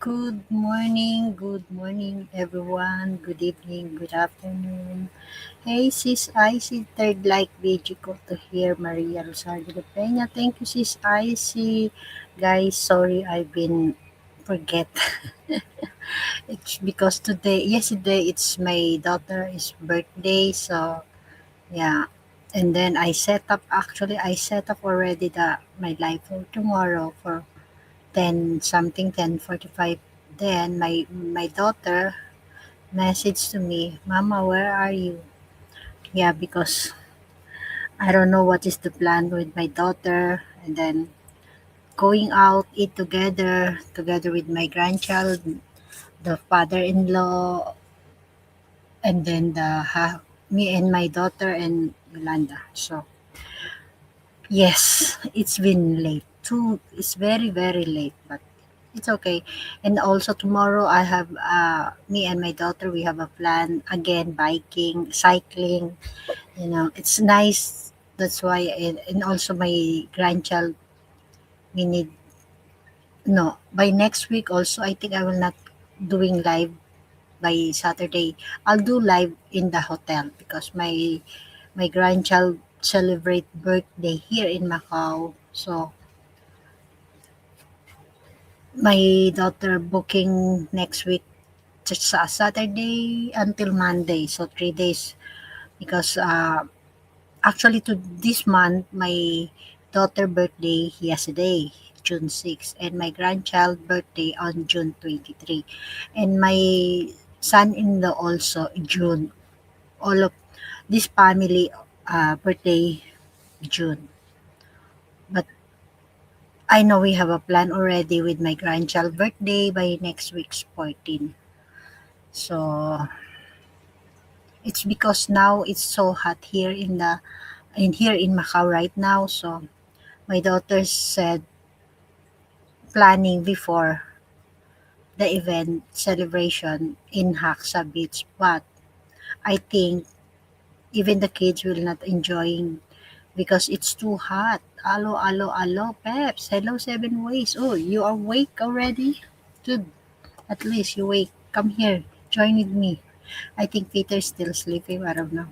Good morning, everyone. Good evening, good afternoon. Hey, sis Icy, third like video ko to hear Maria Rosario de Peña. Thank you, sis Icy. Guys, sorry I've been forget. It's because yesterday, it's my daughter's birthday. So, yeah. And then I set up already my life for tomorrow for 10 something, 10:45. Then my daughter messaged to me, "Mama, where are you?" Yeah, because I don't know what is the plan with my daughter. And then going out, eat together with my grandchild, the father-in-law, and then me and my daughter and Yolanda. So yes, it's been late too. It's very very late, but it's okay. And also tomorrow I have me and my daughter, we have a plan again, biking, cycling. It's nice. That's why, and also my grandchild, we need no by next week also. I think I will not doing live by Saturday. I'll do live in the hotel because my grandchild celebrate birthday here in Macau. So my daughter booking next week, just Saturday until Monday, so 3 days. Because actually, to this month, my daughter birthday yesterday, June 6, and my grandchild birthday on June 23, and my son-in-law also June. All of this family birthday June. But I know we have a plan already with my grandchild birthday by next week's 14. So it's because now it's so hot here in Macau right now. So my daughter said planning before the event celebration in Haksa Beach, but I think even the kids will not enjoying because it's too hot. Alo, alo, alo, Peps. Hello, Seven Ways. Oh, you are awake already? Good. At least you wake. Come here. Join with me. I think Peter's still sleeping. I don't know.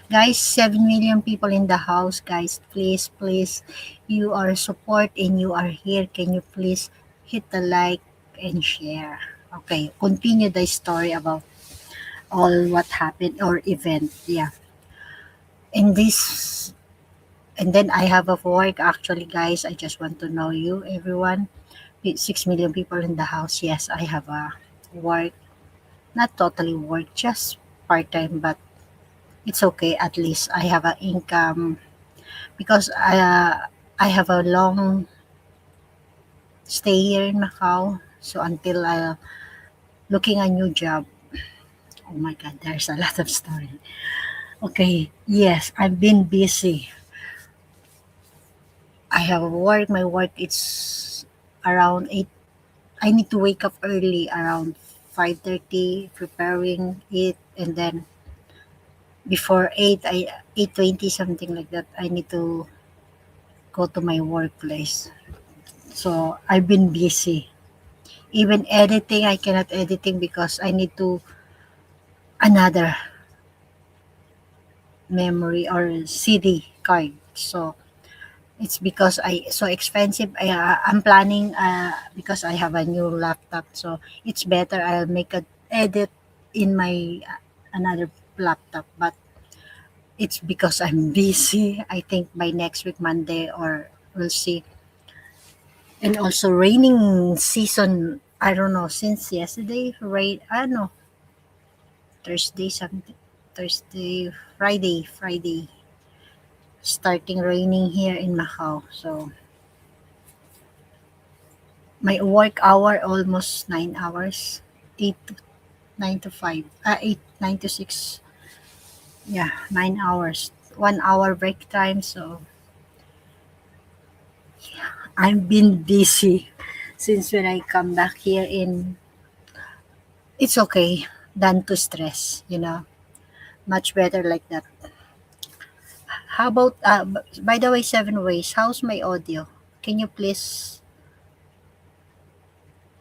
Guys, 7 million people in the house. Guys, please, please, you are support and you are here. Can you please hit the like and share? Okay, continue the story about all what happened or event. Yeah. In this, and then I have a work actually, guys. I just want to know you, everyone. 6 million people in the house. Yes, I have a work. Not totally work, just part time, but it's okay. At least I have an income because I have a long stay here in Macau. So until looking a new job. Oh my God, there's a lot of story. Okay, yes, I've been busy. I have work. My work is around 8. I need to wake up early around 5:30, preparing it, and then before 8, 8:20 something like that, I need to go to my workplace. So I've been busy. Even editing, I cannot editing because I need to another memory or CD card. So it's because I so expensive. I'm planning because I have a new laptop. So it's better I'll make a edit in my another laptop. But it's because I'm busy. I think by next week Monday or we'll see. And also raining season. I don't know since yesterday rain. I don't know Thursday something. Thursday, Friday, starting raining here in Macau. So my work hour almost 9 hours, 8 to 9 to 5, 8 9 to 6. Yeah, 9 hours, 1 hour break time. So I've been busy since when I come back here in. It's okay than to stress, much better like that. How about by the way, Seven Ways, how's my audio? Can you please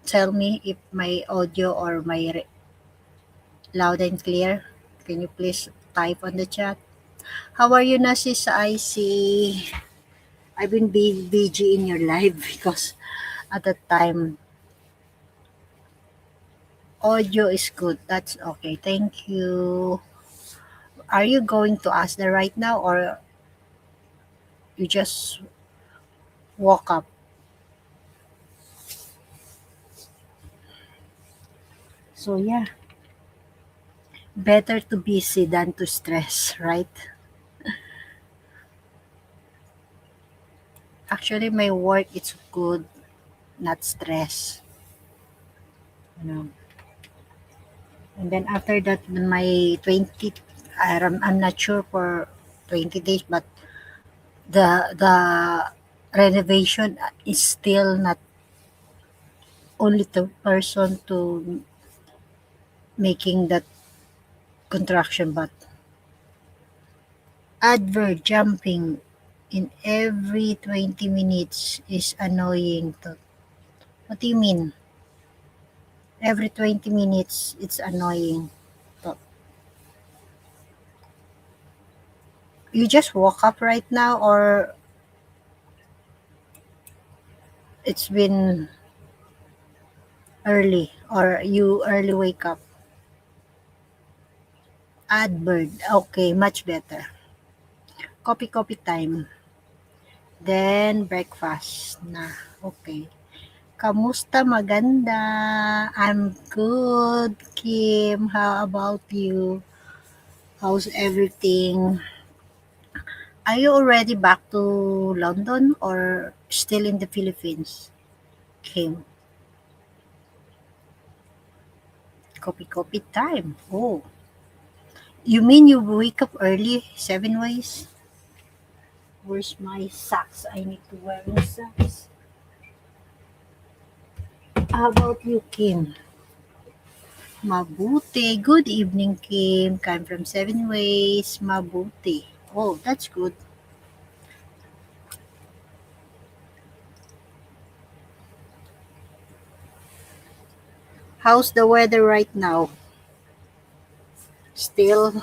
tell me if my audio or my loud and clear. Can you please type on the chat? How are you na sis? I see. I've been busy in your live because at the time audio is good. That's okay. Thank you. Are you going to ask the right now or you just woke up? So yeah, better to busy than to stress, right? Actually, my work is good, not stress. You know. And then after that, my 20, I'm not sure for 20 days, but the renovation is still not only the person to making that construction, but advert jumping in every 20 minutes is annoying. What do you mean? Every 20 minutes, it's annoying. To- You just woke up right now, or it's been early, or you early wake up? Adbird. Okay, much better. Coffee time. Then breakfast na. Okay. Kamusta maganda? I'm good, Kim. How about you? How's everything? Are you already back to London or still in the Philippines, Kim? Coffee time. Oh, you mean you wake up early, 7 ways? Where's my socks? I need to wear my socks. How about you, Kim? Mabuti. Good evening, Kim. I'm from Seven Ways. Mabuti. Oh, that's good. How's the weather right now? Still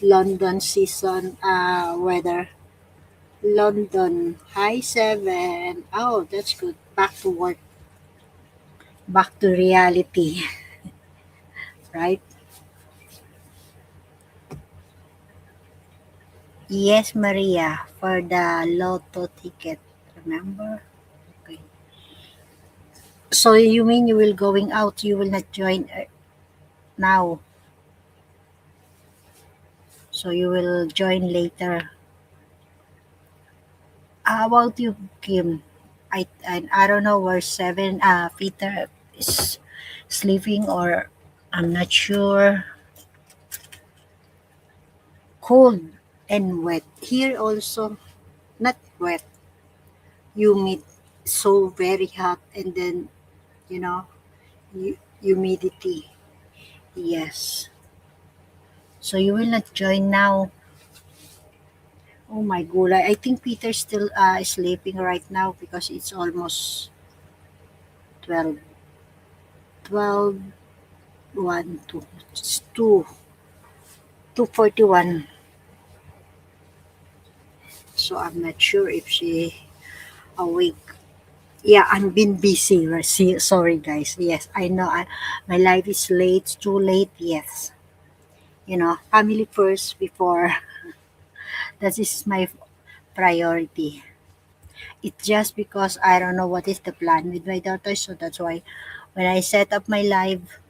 London season weather. London, high 7. Oh, that's good. Back to work. Back to reality, right? Yes, Maria, for the lotto ticket. Remember? Okay. So you mean you will going out? You will not join now. So you will join later. How about you, Kim? I don't know where Peter is sleeping, or I'm not sure. Cold and wet. Here also not wet, humid, so very hot, and then you know humidity. Yes. So you will not join now. Oh my gulay. I think Peter's still sleeping right now because it's almost 12, 12, 1, 2, it's 2, 2:41. So I'm not sure if she awake. Yeah, I'm been busy. Sorry guys. Yes, I know my life is late, too late. Yes. Family first before. That is my priority. It's just because I don't know what is the plan with my daughter, so that's why when I set up my live.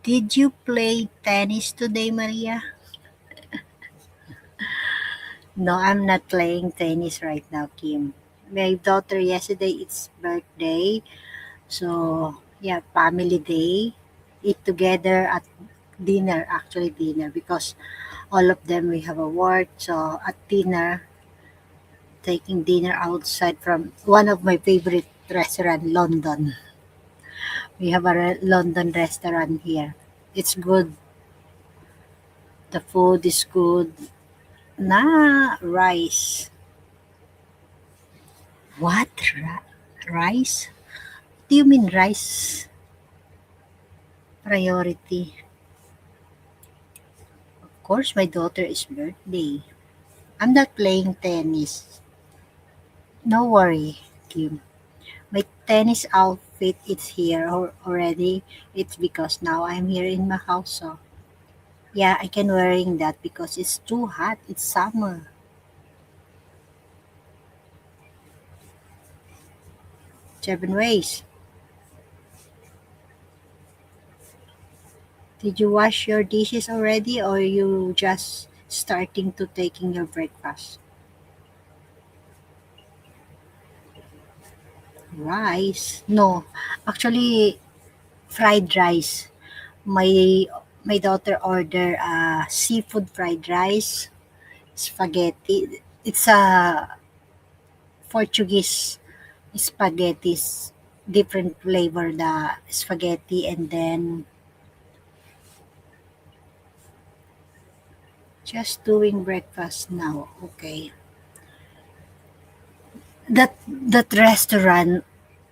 Did you play tennis today, Maria? No, I'm not playing tennis right now, Kim. My daughter yesterday, it's birthday. So, yeah, family day. Eat together at dinner, actually dinner, because all of them we have a work. So, at dinner, taking dinner outside from one of my favorite restaurant, London. We have a London restaurant here. It's good. The food is good. Rice. What? Rice? Do you mean rice priority? Of course, my daughter's birthday. I'm not playing tennis. No worry, Kim. My tennis outfit is here already. It's because now I'm here in Macau. So yeah, I can wearing that because it's too hot. It's summer. 7 ways. Did you wash your dishes already or you just starting to taking your breakfast? Rice? No, actually fried rice. My daughter order seafood fried rice, spaghetti. It's a Portuguese spaghettis, different flavor the spaghetti, and then just doing breakfast now. Okay. That restaurant,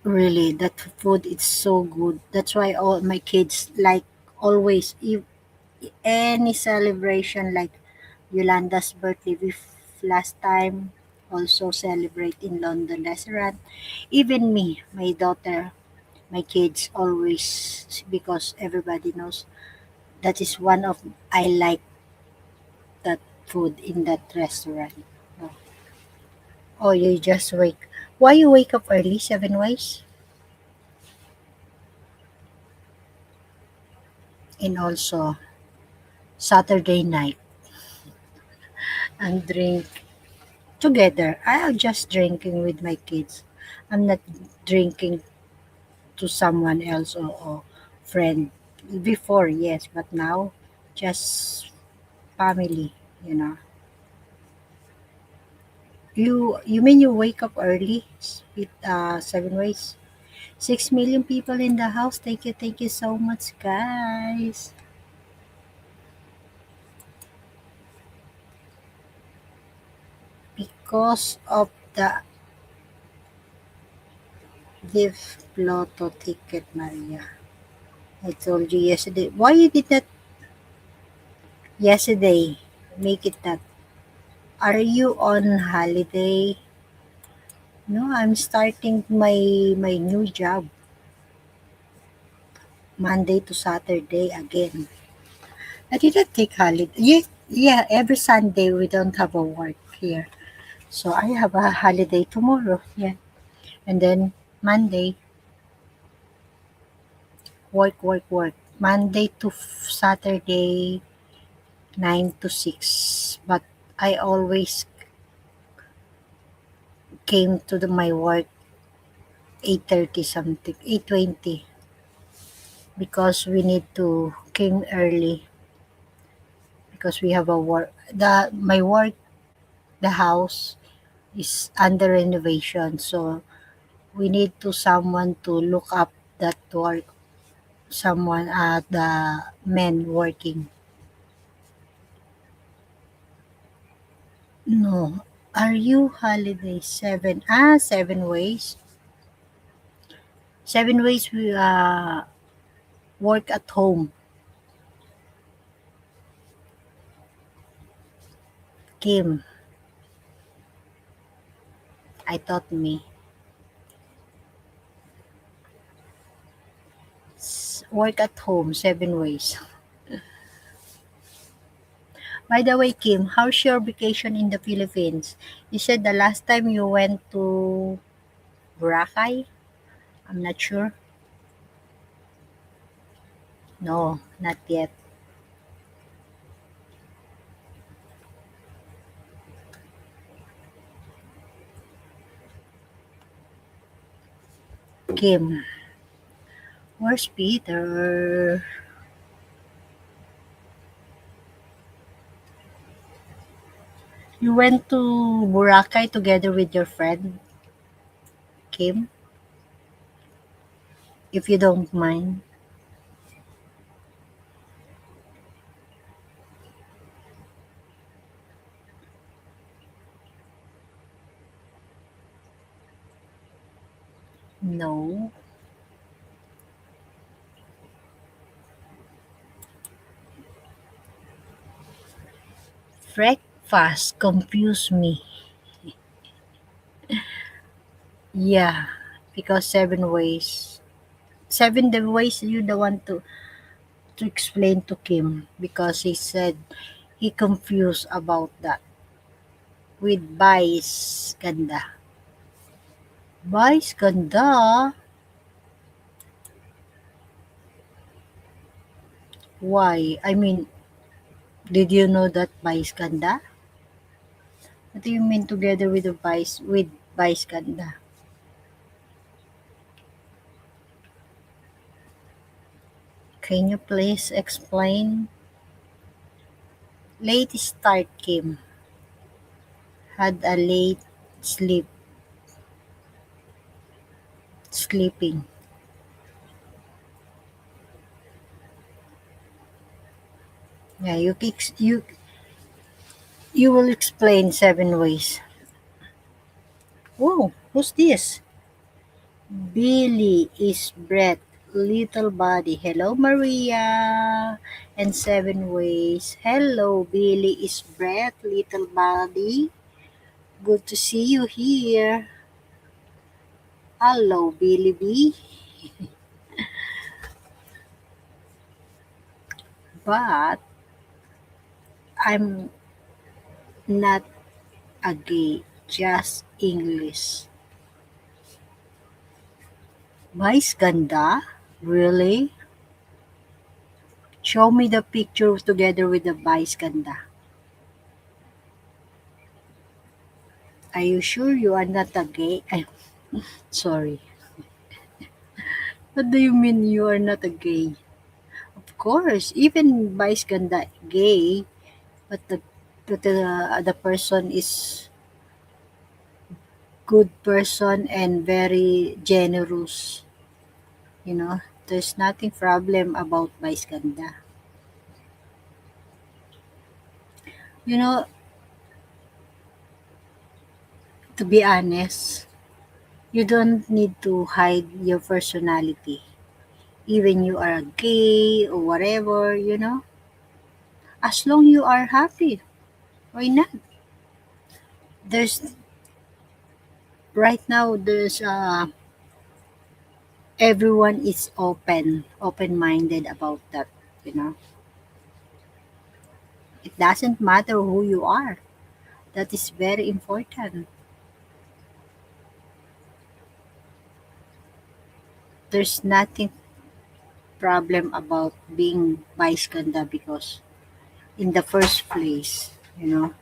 really, that food is so good. That's why all my kids like always if any celebration like Yolanda's birthday we last time also celebrate in London restaurant. Even me, my daughter, my kids always, because everybody knows that is one of I like that food in that restaurant. Oh, oh, you just wake. Why you wake up early? 7 ways, and also Saturday night and drink together. I am just drinking with my kids. I'm not drinking to someone else or friend. Before, yes, but now just family. You know. You mean you wake up early? With 7 ways. 6 million people in the house. Thank you so much, guys. Because of the Div Lotto ticket, Maria. I told you yesterday. Why you did that yesterday? Make it that. Are you on holiday? No, I'm starting my new job Monday to Saturday again. I didn't take holiday. Yeah, yeah. Every Sunday we don't have a work here, so I have a holiday tomorrow. Yeah, and then Monday work. Monday to Saturday 9 to 6. But I always came to my work 8:30 something, 8:20, because we need to came early because we have a work. The house is under renovation, so we need to someone to look up that work. Someone at the men working. No, are you holiday 7? 7 ways. 7 ways we work at home. Kim, I taught me. Work at home 7 ways. By the way, Kim, how's your vacation in the Philippines? You said the last time you went to Boracay? I'm not sure. No, not yet. Kim, where's Peter? You went to Boracay together with your friend, Kim, if you don't mind. No. Breakfast confuse me. Yeah, because seven ways. Seven the ways you the one to explain to Kim because he said he confused about that with Vice Ganda. Vice Ganda? Why? I mean, did you know that Vice Ganda? What do you mean together with the Vice Ganda? Can you please explain? Late start Kim. Had a late sleeping. Yeah, you will explain seven ways. Whoa, who's this? Billy is Brett, little body. Hello, Maria. And seven ways. Hello, Billy is Brett, little body. Good to see you here. Hello, Billy B. But I'm not a gay, just English. Vice ganda? Really? Show me the picture together with the vice ganda. Are you sure you are not a gay? Sorry. What do you mean you are not a gay? Of course, even vice ganda gay, but the person is good person and very generous. You know, there's nothing problem about vice ganda. You know, to be honest, you don't need to hide your personality. Even you are gay or whatever, as long you are happy, why not? There's right now there's everyone is open-minded about that, you know. It doesn't matter who you are. That is very important. There's nothing problem about being vice ganda because in the first place, you know.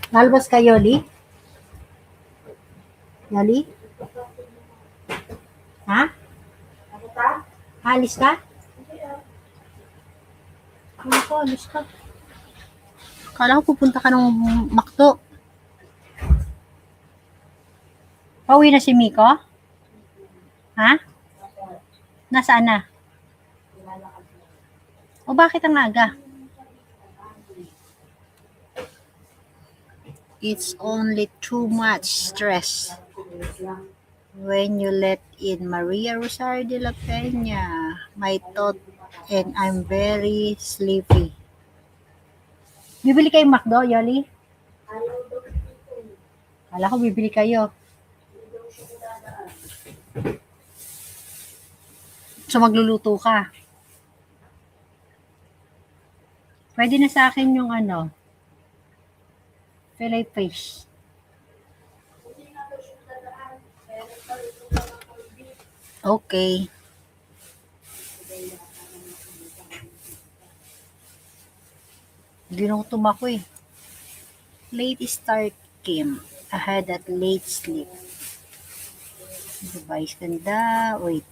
Lalabas ka, Yoli? Yoli? Ha? Alis ka? Kala ko, alis ka. Kala ko pupunta ka ng Makto. Pauwi na si Miko? Ha? Nasaan na? O bakit ang aga? It's only too much stress when you let in Maria Rosario de la Peña. My thought and I'm very sleepy. Bibili kayong McDo, Yoli? Kala ko bibili kayo. So magluluto ka. Pwede na sa akin yung fillet fish. Okay. Hindi na ako tumako eh. Late start came. I had that late sleep. Device ganda. Wait.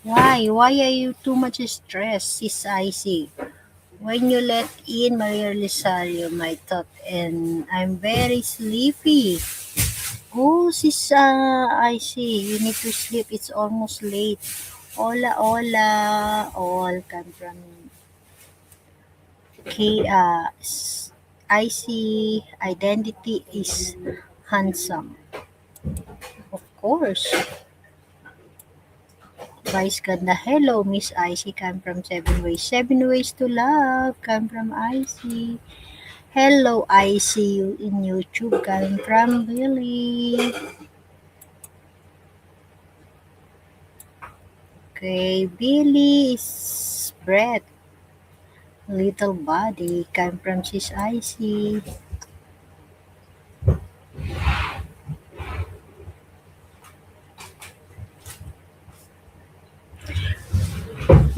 Why? Why are you too much stressed, sis Icy? When you let in Maria Lisario, my thought, and I'm very sleepy. Oh, sis, I see. You need to sleep. It's almost late. Hola, hola. All come from K. I see. Identity is handsome. Of course. Vice ganda. Hello, Miss Icy. Come from Seven Ways. Seven Ways to Love. Come from Icy. Hello, I see you in YouTube. Come from Billy. Okay, Billy is Brett. Little body. Come from Sis Icy.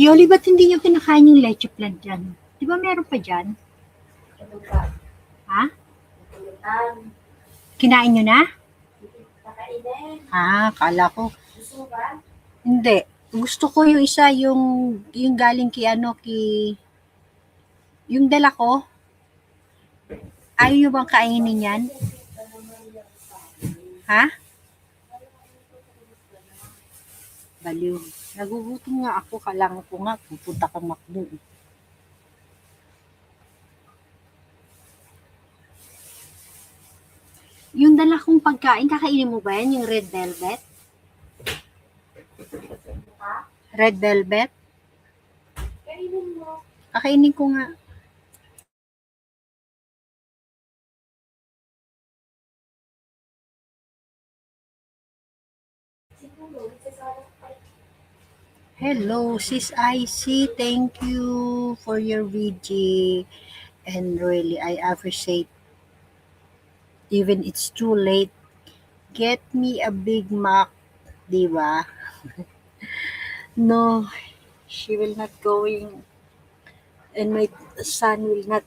Yoli, ba't hindi niyo pinakain yung leche plan dyan? Di ba meron pa dyan? Ha? Kinain niyo na? Kala ko. Hindi. Gusto ko yung isa, yung galing kay yung dala ko. Ayaw niyo bang kainin yan? Ha? Baliw. Nagugutom nga ako, kailangan ko nga, pupunta kang McDo. Yung dala kong pagkain, kakainin mo ba yan? Yung red velvet? Red velvet? Kakainin ko nga. Hello, Sis Icy. Thank you for your VG. And really, I appreciate, even it's too late, get me a Big Mac, di ba? No, she will not going, and my son will not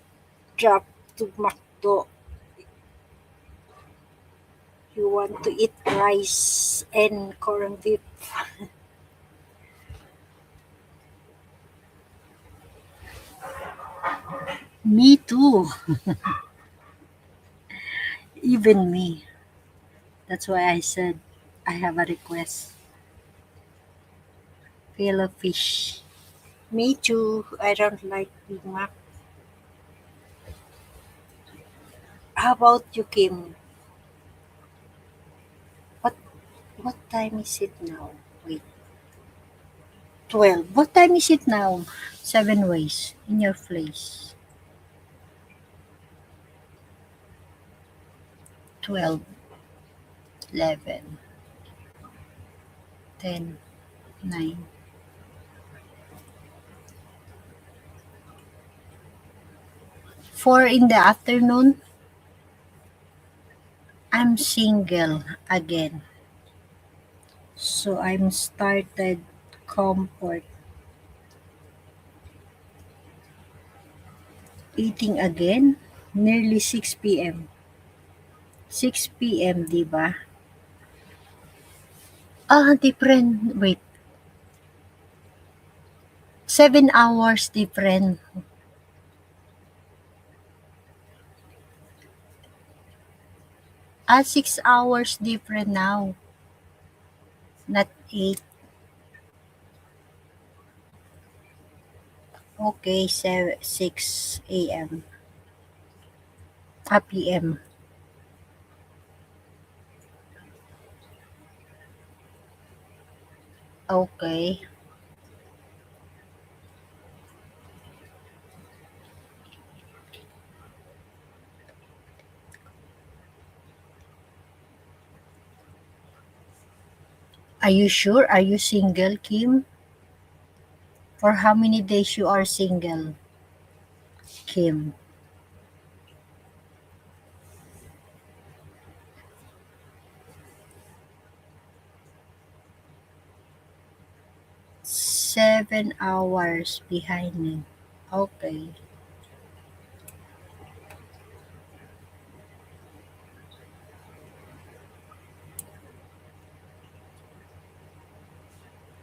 drop to McDo. You want to eat rice and corned beef. Me too. Even me. That's why I said I have a request. Filet fish. Me too. I don't like Big Mac. How about you, Kim? What what time is it now? Wait, 12. What time is it now? Seven ways in your place. 12, 11, 10, 9. 4 in the afternoon. I'm single again. So I'm started comfort eating again. Nearly 6 p.m. 6 p.m., di ba? Different. Wait, 7 hours different. 6 hours different now. Not 8. Okay, 6 a.m. P.m. Okay. Are you sure? Are you single, Kim? For how many days you are single, Kim? 7 hours behind me. Okay.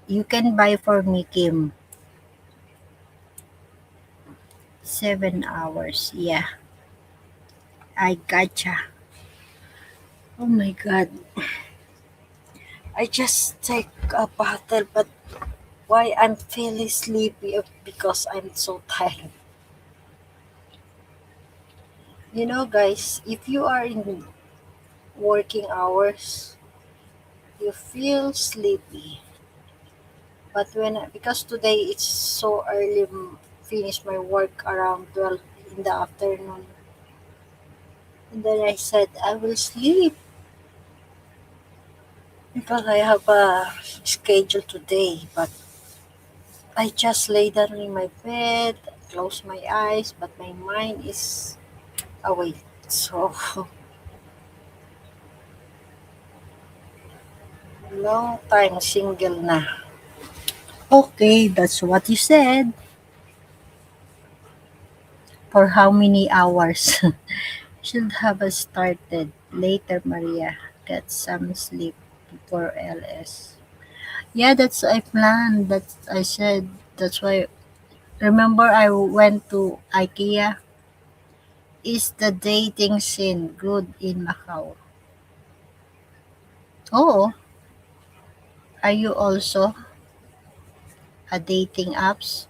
You can buy for me, Kim. 7 hours. Yeah, I gotcha. Oh my god. I just take a bottle, but why I'm feeling sleepy because I'm so tired. You know, guys, if you are in working hours, you feel sleepy. But because today it's so early, finish my work around 12 in the afternoon. And then I said I will sleep because I have a schedule today. But I just lay down in my bed, close my eyes, but my mind is awake. So long time single na. Okay, that's what you said. For how many hours? Should have started later, Maria. Get some sleep before LS. Yeah, that's I planned. That's I said. That's why. Remember, I went to IKEA. Is the dating scene good in Macau? Oh, are you also a dating apps?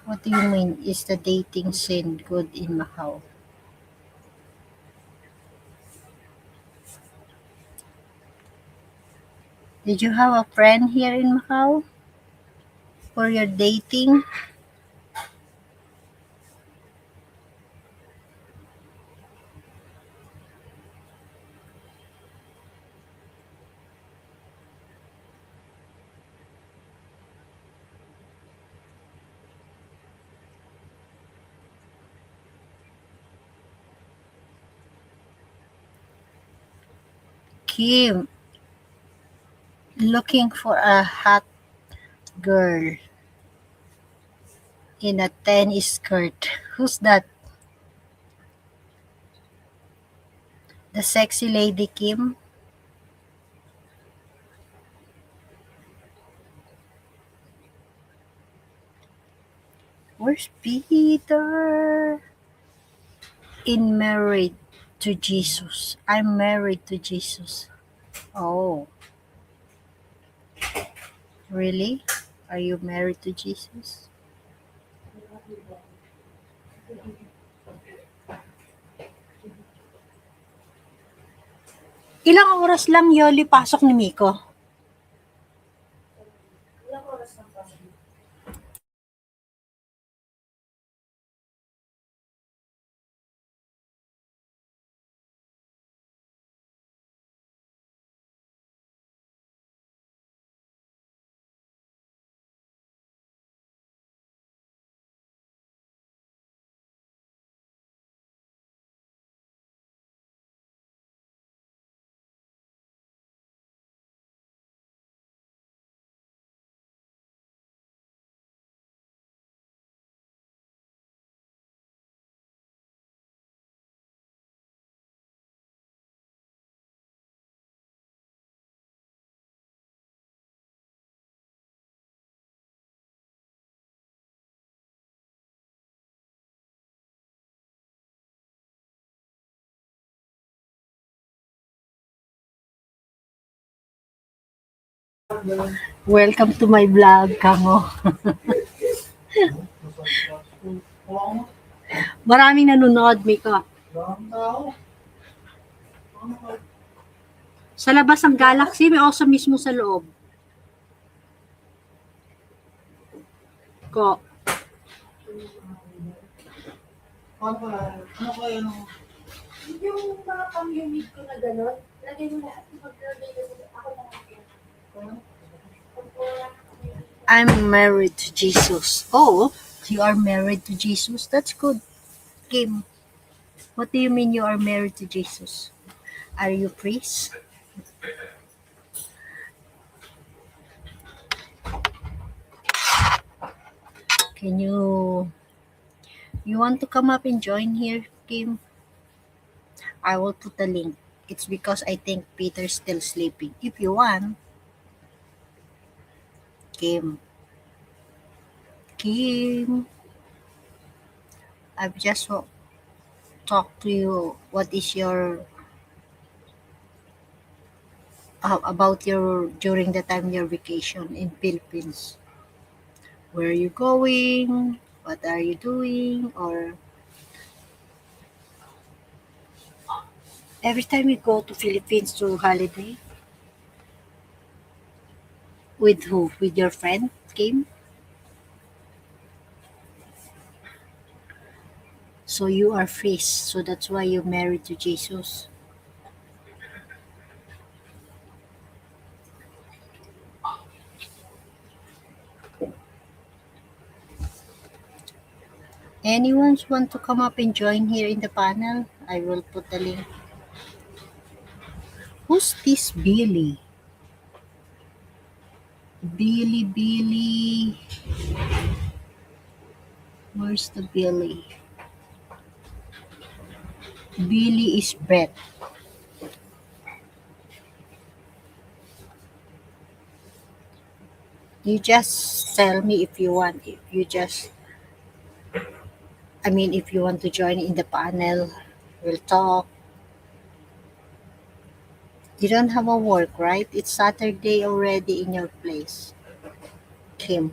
What do you mean? Is the dating scene good in Macau? Did you have a friend here in Macau for your dating? Kim, looking for a hot girl in a tennis skirt. Who's that? The sexy lady Kim? Where's Peter? In Married to Jesus. I'm married to Jesus. Oh, really? Are you married to Jesus? Ilang oras lang Yoli pasok ni Miko? Welcome to my vlog, Kamo. Maraming nanonood, Miko. Sa labas ng Galaxy, may also mismo sa loob. Ko. Yung mga pang-unique ko na gano'n, lagay mo lahat. Maglagay mo ako na lang. I'm married to Jesus. Oh, you are married to Jesus? That's good. Kim, what do you mean you are married to Jesus? Are you priest? Can you want to come up and join here, Kim? I will put the link. It's because I think Peter's still sleeping. If you want, Kim. Kim. I've just talked to you. What is your about your during the time your vacation in Philippines? Where are you going? What are you doing? Or every time you go to Philippines to holiday, with who? With your friend, Kim? So you are priest. So that's why you're married to Jesus. Anyone want to come up and join here in the panel? I will put the link. Who's this Billy? Billy. Where's the Billy? Billy is Brett. You just tell me if you want. If you just, I mean, if you want to join in the panel, we'll talk. You don't have a work, right? It's Saturday already in your place, Kim.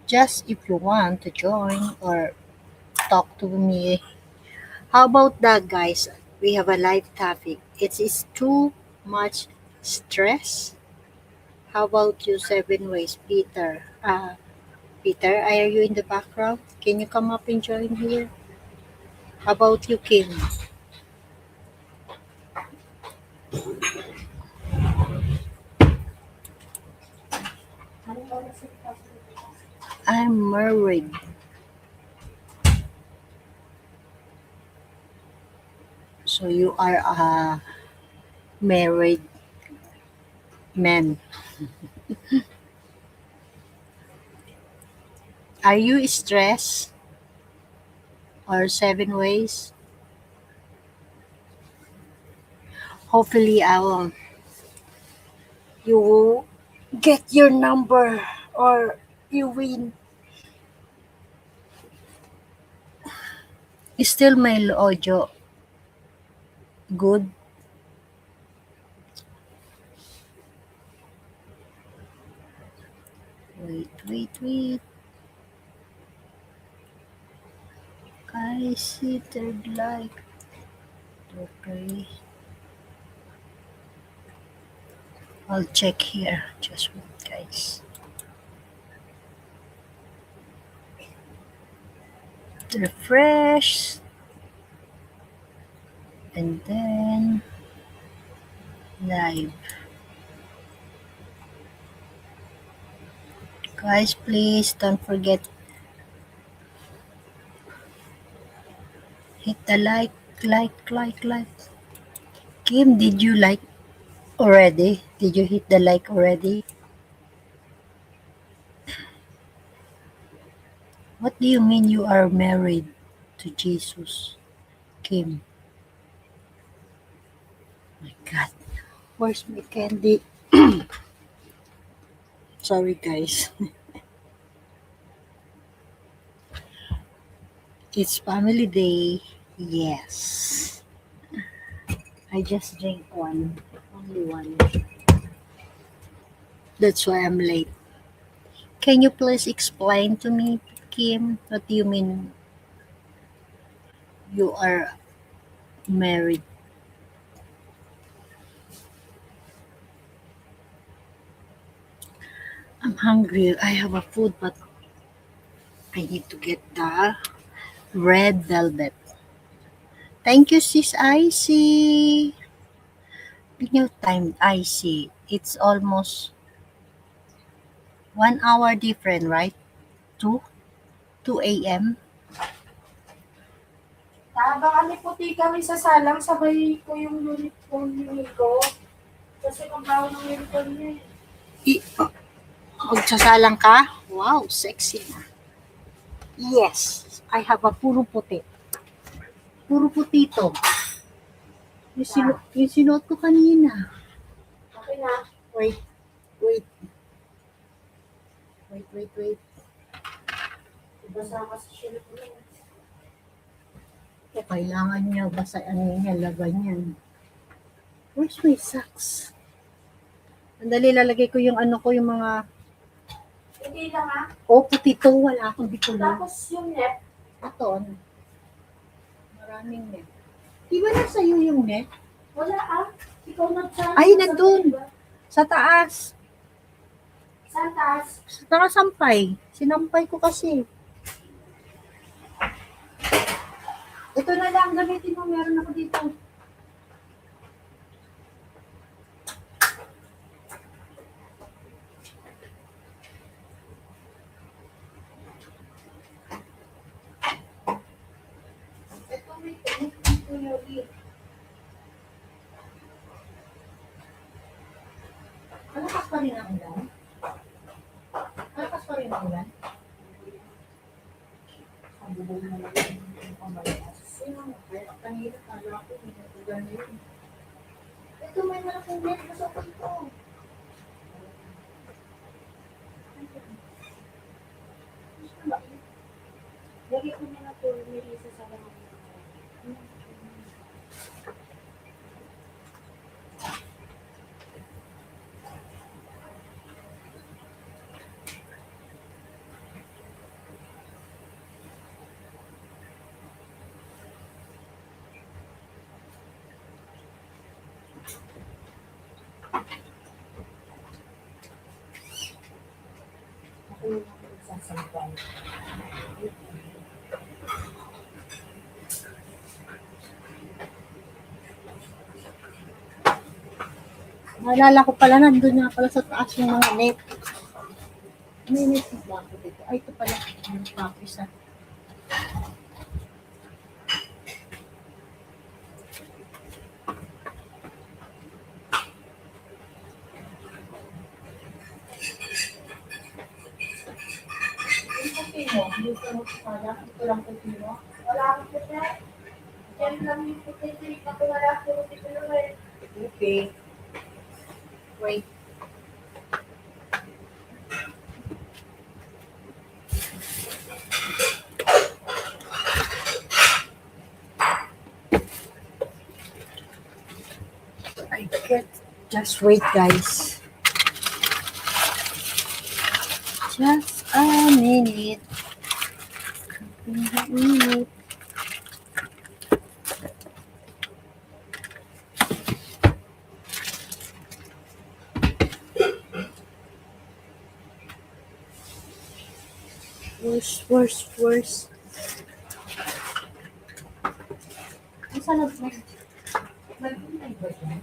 Just if you want to join or talk to me. How about that, guys? We have a live topic. It's too much stress. How about you, Seven Ways, Peter? Peter, are you in the background? Can you come up and join here? How about you, Kim? I'm married. So you are a married man. Are you stressed or Seven Ways? Hopefully, you will get your number or you win. Is still my audio good? Wait. Guys, third like. Okay. I'll check here. Just wait, guys. Refresh. And then live. Guys, please don't forget hit the like. Kim, did you like already? Did you hit the like already? What do you mean you are married to Jesus, Kim? My God, where's my candy? Sorry, guys. It's family day. Yes. I just drink one. Only one. That's why I'm late. Can you please explain to me, Kim, what do you mean you are married? I'm hungry. I have a food, but I need to get the red velvet. Thank you, Sis Icy. New time, Icy. It's almost 1 hour different, right? 2? 2 a.m.? Baka puti kami sa salang, sabay ko yung uniform ko. Kasi kabaho ng uniform niya Magsasalang ka? Wow, sexy na. Yes, I have a puro puti. Puro puti to. Yung sinuot ko kanina. Okay na. Wait. Wait. Basa kasi siya po. O, kailangan niya basa niya, laban yan. Where's my socks? Andali, lalagay ko yung yung mga... Hindi lang ah. puti to. Wala akong bitulo. Tapos yung net. Ito, maraming net. Di ba nasa iyo yung net? Wala ah. Ikaw nag-chance. Ay, nandun. Sa taas. Saan taas? Nakasampay. Sinampay ko kasi. Ito na lang, gamitin mo. Meron ako dito. Ito may tuloy. Malakas pa rin ang ulan? Malakas pa rin ang ulan? Ang bubong na lang yung pamalas. Kaya kanina kala ko, hindi ulan na yun. Ito may malaking net na sa pito. Lagi ko na po nilisa sa mga. Ako yung nagsasampay. Naalala ko pala, nandun nga pala sa taas yung mga net. May net ba ako dito? Ay, ito pala. Ang tapis ah. Dito mo pala. Ito lang puti mo. Wala akong puti. Yan lang yung puti. Hindi ko wala akong puti ko naman. Okay. Wait. I get. Just wait, guys. Just a minute. A minute. Worse. Asa na ba? Nagpuntay ba siya?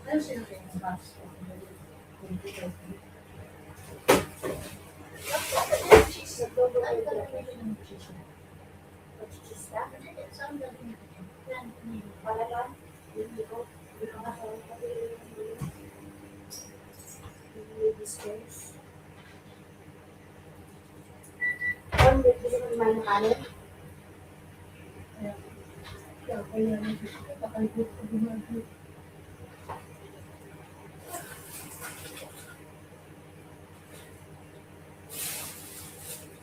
Ano sinabi ng boss?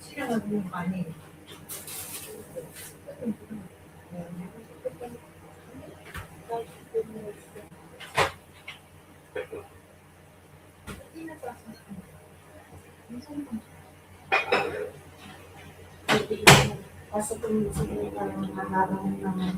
Sino mag-yung kanin? Kasi kung sige parang naharang naman.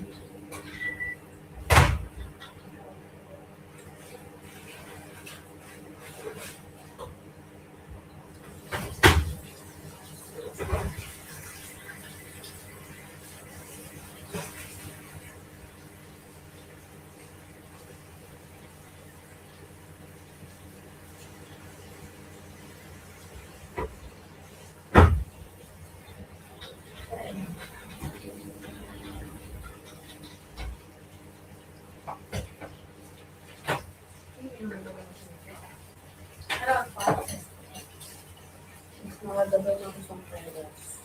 Magdadagdag ng isang peras.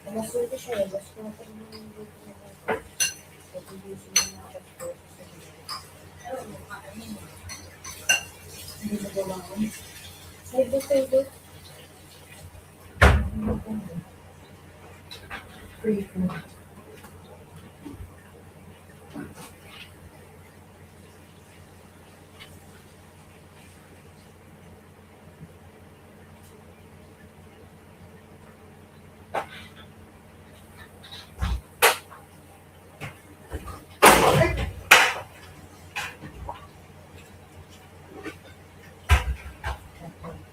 Masunti siya eh. Basta natin yung luto na natin. Pag-ibusin mo na ako. Hindi na gawa ko. Side. Free food.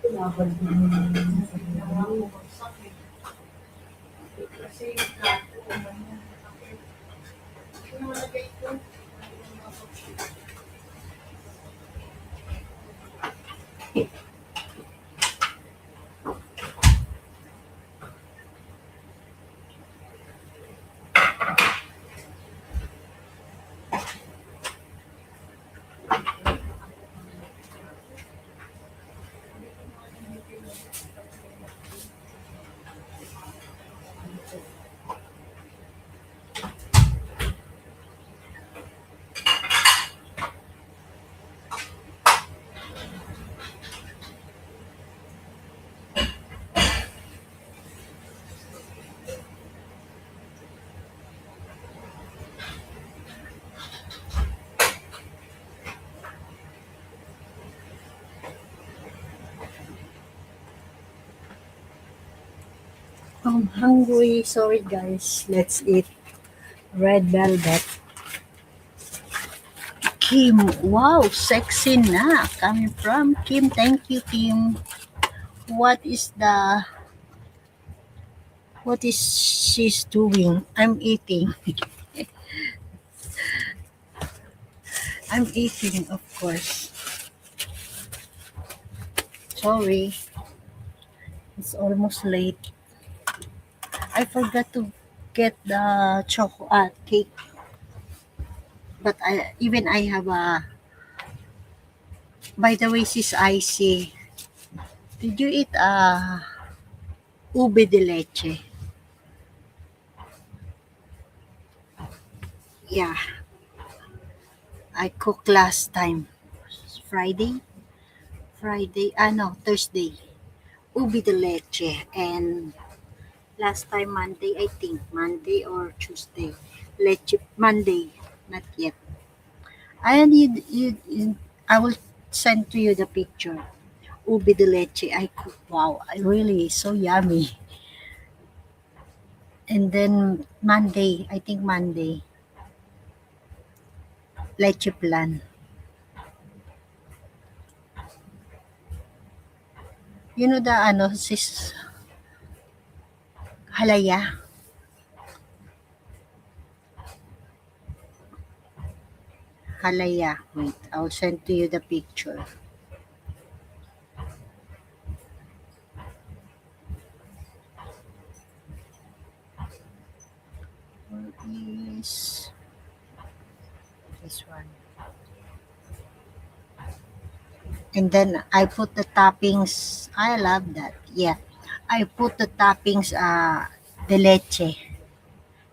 Tinabal din yung kasi kato man yan. Ano nalagay ko? I'm hungry. Sorry, guys. Let's eat red velvet. Kim, wow, sexy na. Coming from Kim. Thank you, Kim. What is she's doing? I'm eating. I'm eating, of course. Sorry, it's almost late. I forgot to get the chocolate cake, but I have a. By the way, sis Icy, did you eat ube de leche? Yeah, I cooked last time. Friday? No, Thursday. Ube de leche. And last time Monday, I think. Monday or Tuesday. Leche, Monday. Not yet. And I will send to you the picture. Ube de leche. I cook. Wow, really so yummy. And then Monday, I think Monday, leche plan. You know the sis halaya? Halaya. Wait, I'll send to you the picture. Where is this one? And then I put the toppings. I love that. Yeah. I put the toppings de leche.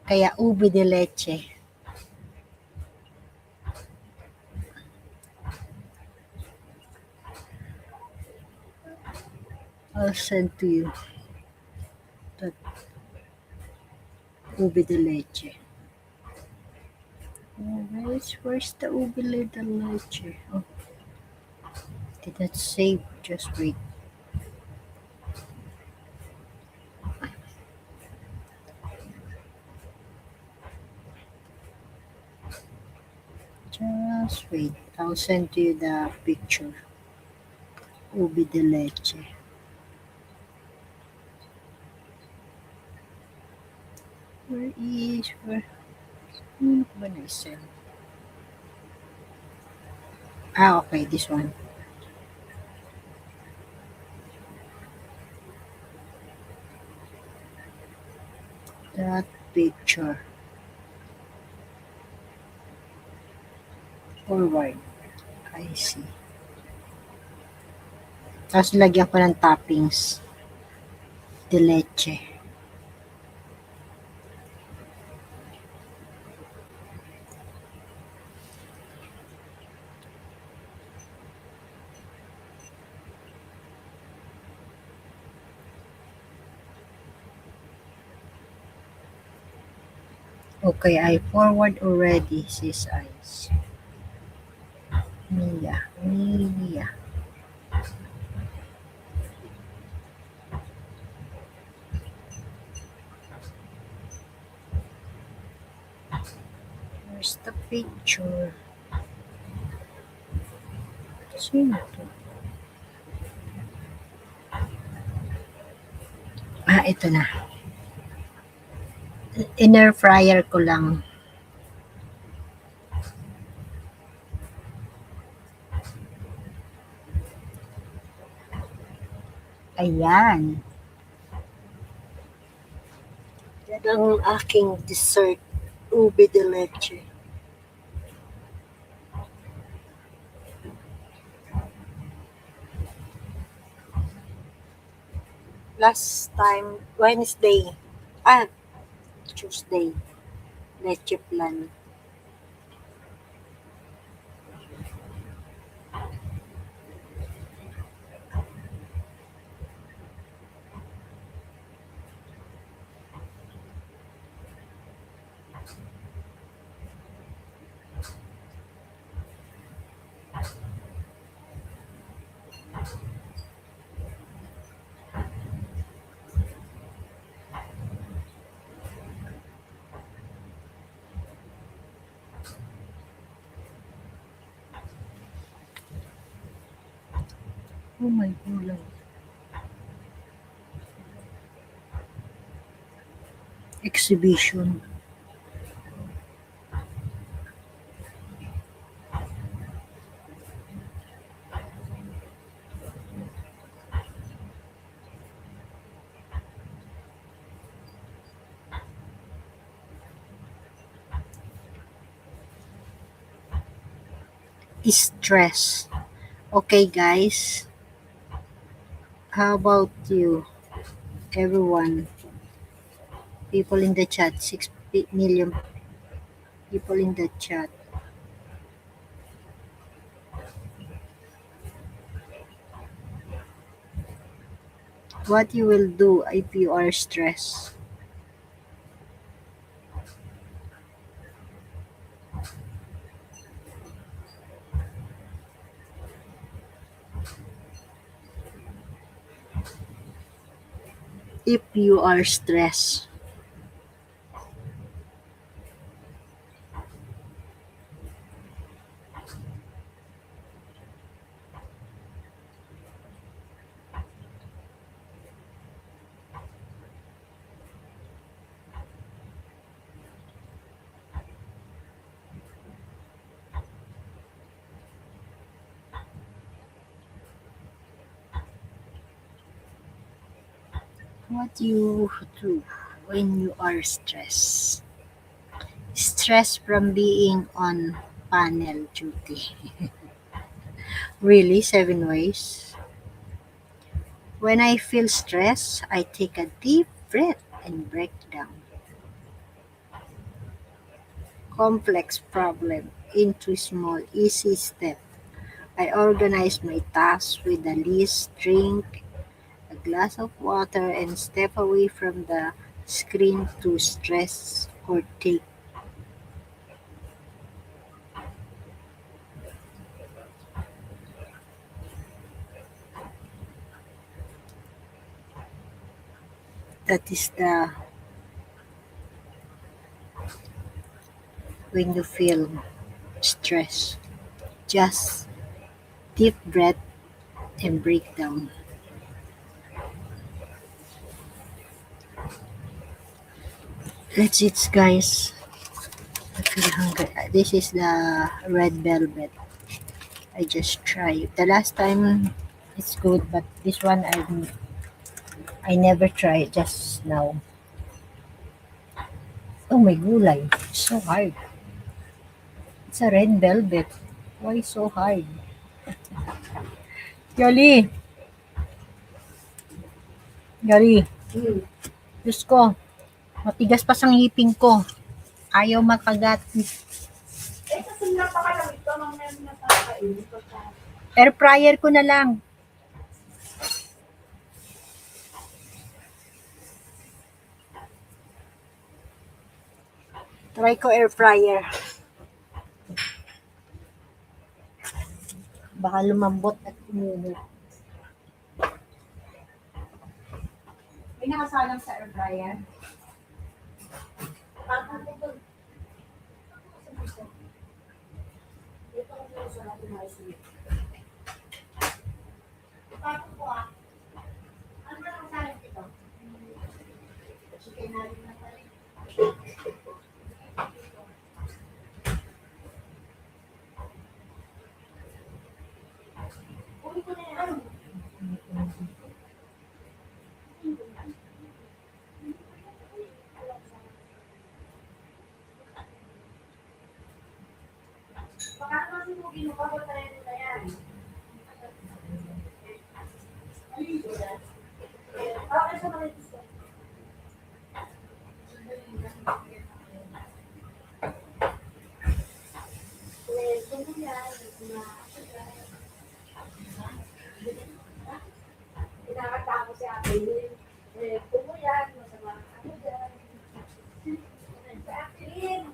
Kaya ube de leche. I'll send to you the ube de leche. Where's the ube de leche? Oh, did that save? Just wait. Just wait. I'll send to you the picture. Ube de leche. Where? When I send? Okay, this one. That picture. Forward. I see. Tapos lagyan ko ng toppings. De leche. Okay, I forward already, sis Ice. Mia. Where's the picture? Sino to? Ito na. Inner fryer ko lang. Ayan. Yan ang aking dessert. Ube de leche. Last time, Wednesday. Tuesday. Leche plan. Oh my God. Exhibition. Stress. Okay, guys. How about you? Everyone. People in the chat. 6 million people in the chat. What you will do if you are stressed? If you are stressed. What you do when you are stressed? Stress from being on panel duty. Really? 7 ways? When I feel stressed, I take a deep breath and break down complex problem into small, easy steps. I organize my tasks with a list, drink a glass of water, and step away from the screen to stress or take. That is the when you feel stress. Just deep breath and break down. That's it, guys. I feel hungry. This is the red velvet. I just tried. The last time it's good, but this one I never tried just now. Oh my gulay. It's so hard. It's a red velvet. Why so hard? Jolly, Gari, Hmm. Diyos ko, matigas pa sang ngipin ko. Ayaw makagat. Eh, kasi napakalamig to, mamaya na nakakain. Air fryer ko na lang. Try ko air fryer. Baka lumambot at umuho. May nakasalang sa air fryer. Baka naman si Mugi mo, papatayin nila yan. Okay, sa mga gusto. Pinakata ko si ate yun. Kung mo yan, masama ano dyan. Sa akin.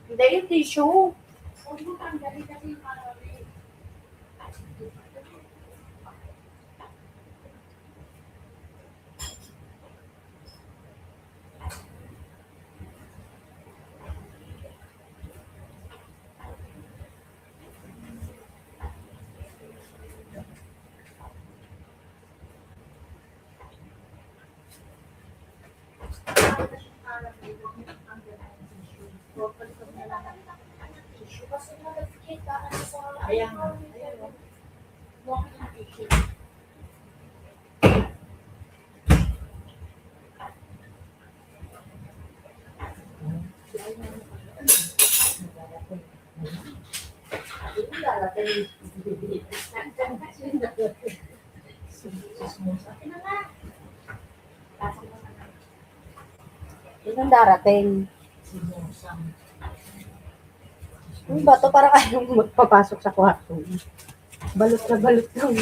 Hindi yung tissue. Huwag mo tanggalin kasi yung kalori. Ayan. Yun ang darating. Ano ba to? Para kayong magpapasok sa kwarto. Balot na balot ng...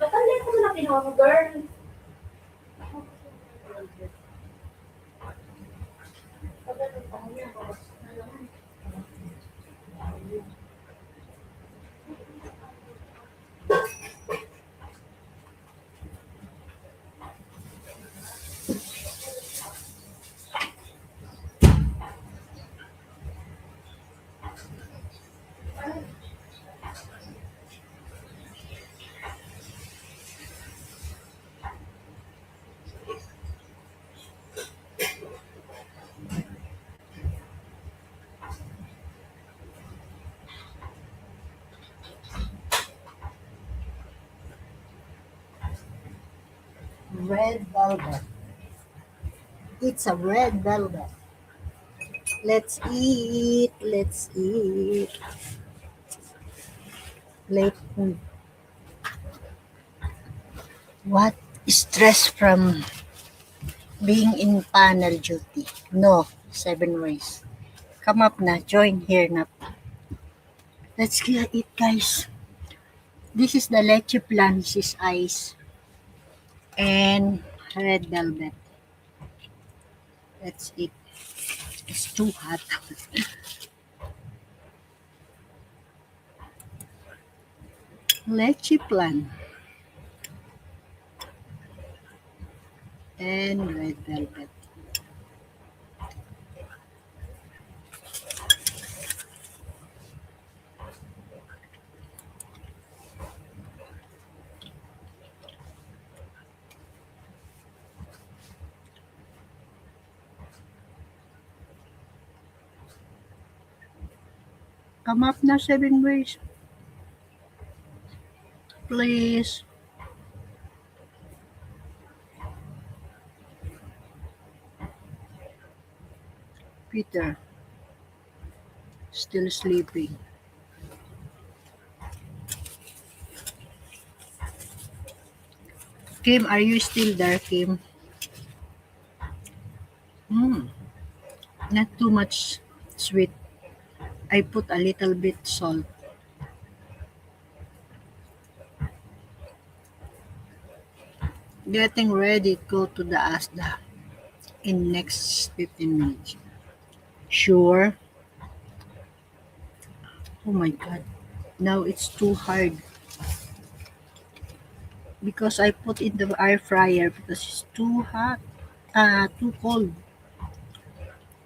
Ba't ang late mo na kinuha mo, girl? Red velvet. It's a red velvet. Let's eat. Let's eat. Late food. What? Stress from being in panel duty. No, 7 ways. Come up na. Join here na. Let's eat, guys. This is the leche plan. This is ice. And red velvet. Let's eat. It's too hot. Leche plan. And red velvet. Come up na 7 ways. Please. Peter. Still sleeping. Kim, are you still there, Kim? Hmm. Not too much sweet. I put a little bit salt. Getting ready to go to the Asda in next 15 minutes. Sure. Oh my god. Now it's too hard because I put in the air fryer because it's too hot. Too cold.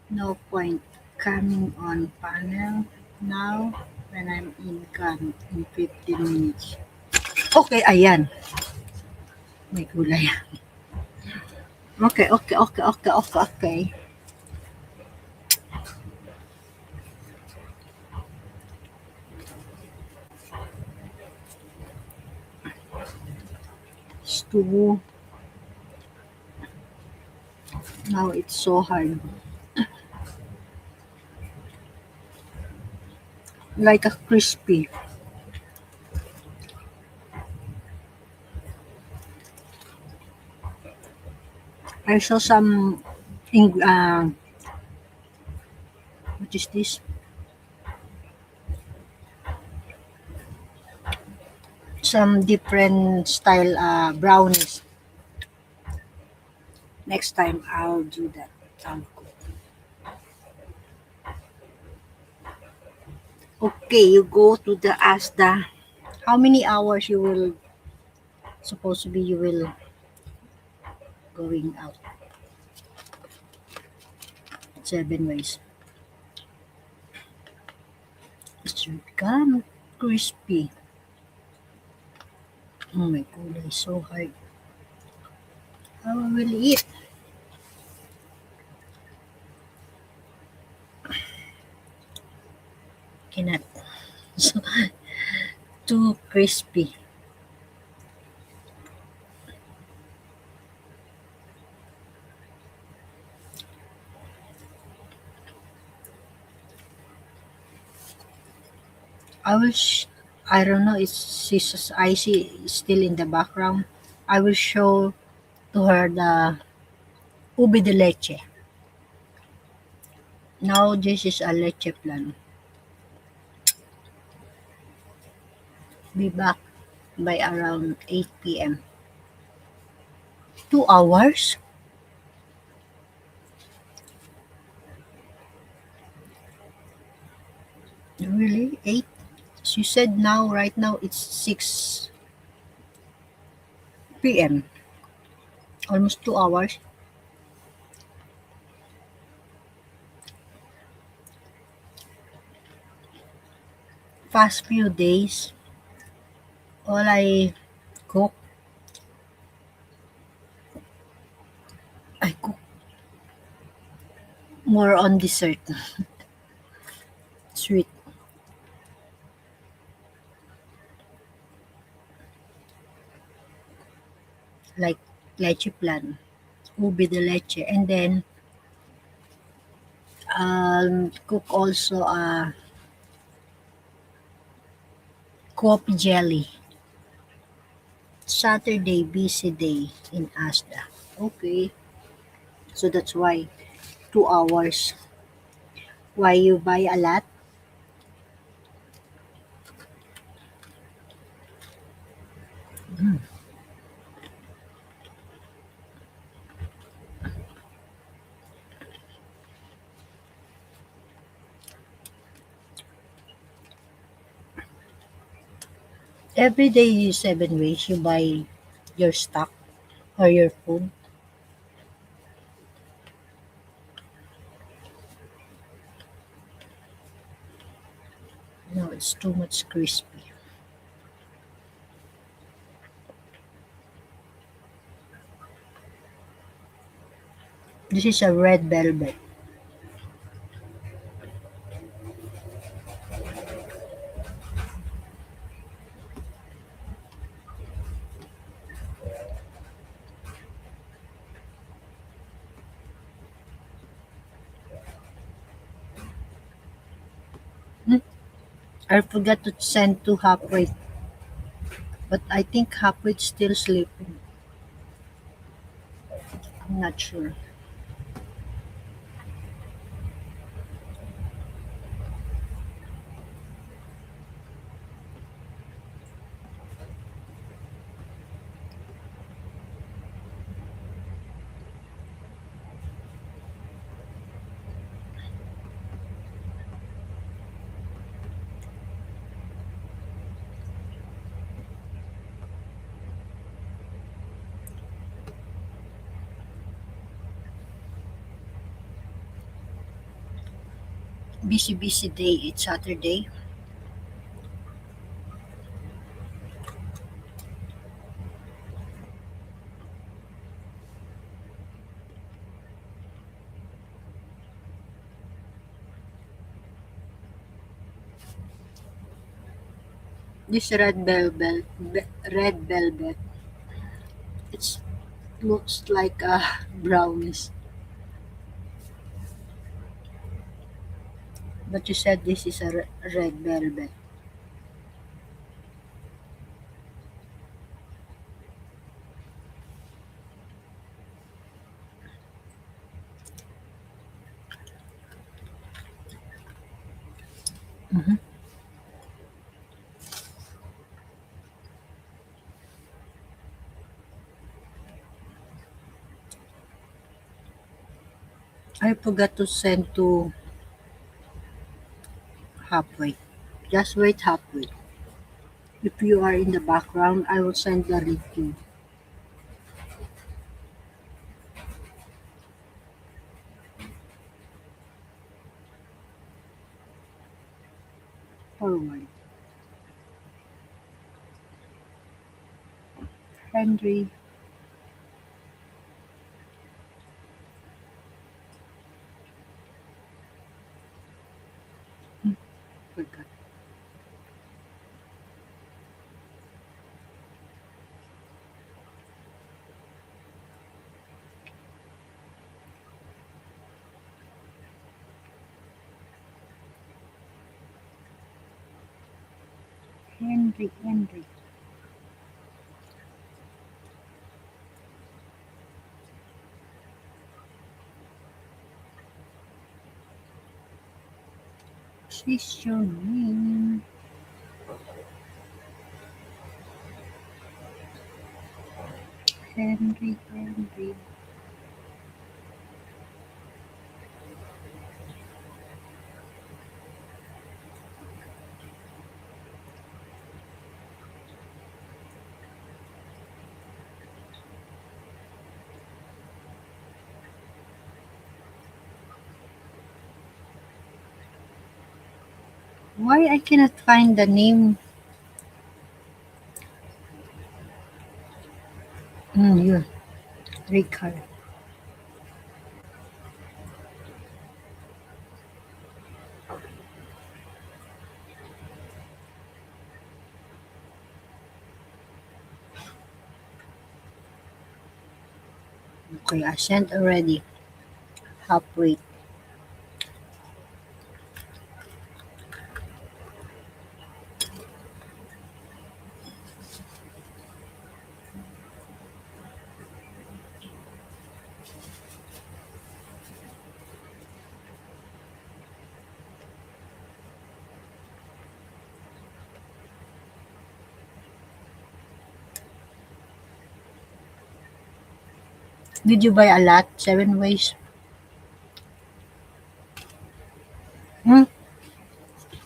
No point coming on panel now when I'm in can in 15 minutes. Okay, ayan. May gulay. Okay, okay, okay, okay, okay, okay. Stew. Now it's so hard. Like a crispy. I saw some in what is this? Some different style brownies. Next time I'll do that. I'll cook. Okay, you go to the Asda. How many hours you will supposed to be you will going out? 7 ways. It's become crispy. Oh my god, it's so hard. How I will eat? Cannot. So too crispy. I will. I don't know. It's I see still in the background. I will show to her the ubi de leche. Now this is a leche plan. Be back by around 8 p.m. 2 hours? Really? 8? She said now, right now, it's 6 p.m. Almost 2 hours. Past few days, all cook, I cook more on dessert. Sweet, like leche plan, ubi de leche. And then, cook also coffee jelly. Saturday, busy day in Asda. Okay, so that's why 2 hours. Why you buy a lot? Every day you 7 ways you buy your stock or your food. No, it's too much crispy. This is a red velvet. Hmm? I forgot to send to halfway, but I think halfway's still sleeping. I'm not sure. Busy, busy day. It's Saturday. This red velvet, it looks like brownies. But you said this is a red velvet. Mhm. I forgot to send to halfway. Just wait halfway. If you are in the background, I will send the link to you. Forward. Henry. Hmm, forgot. Henry. What's your name? Henry. Why I cannot find the name? Here. Ricard. Okay, I sent already. Halfway. Did you buy a lot? 7 ways? Hmm?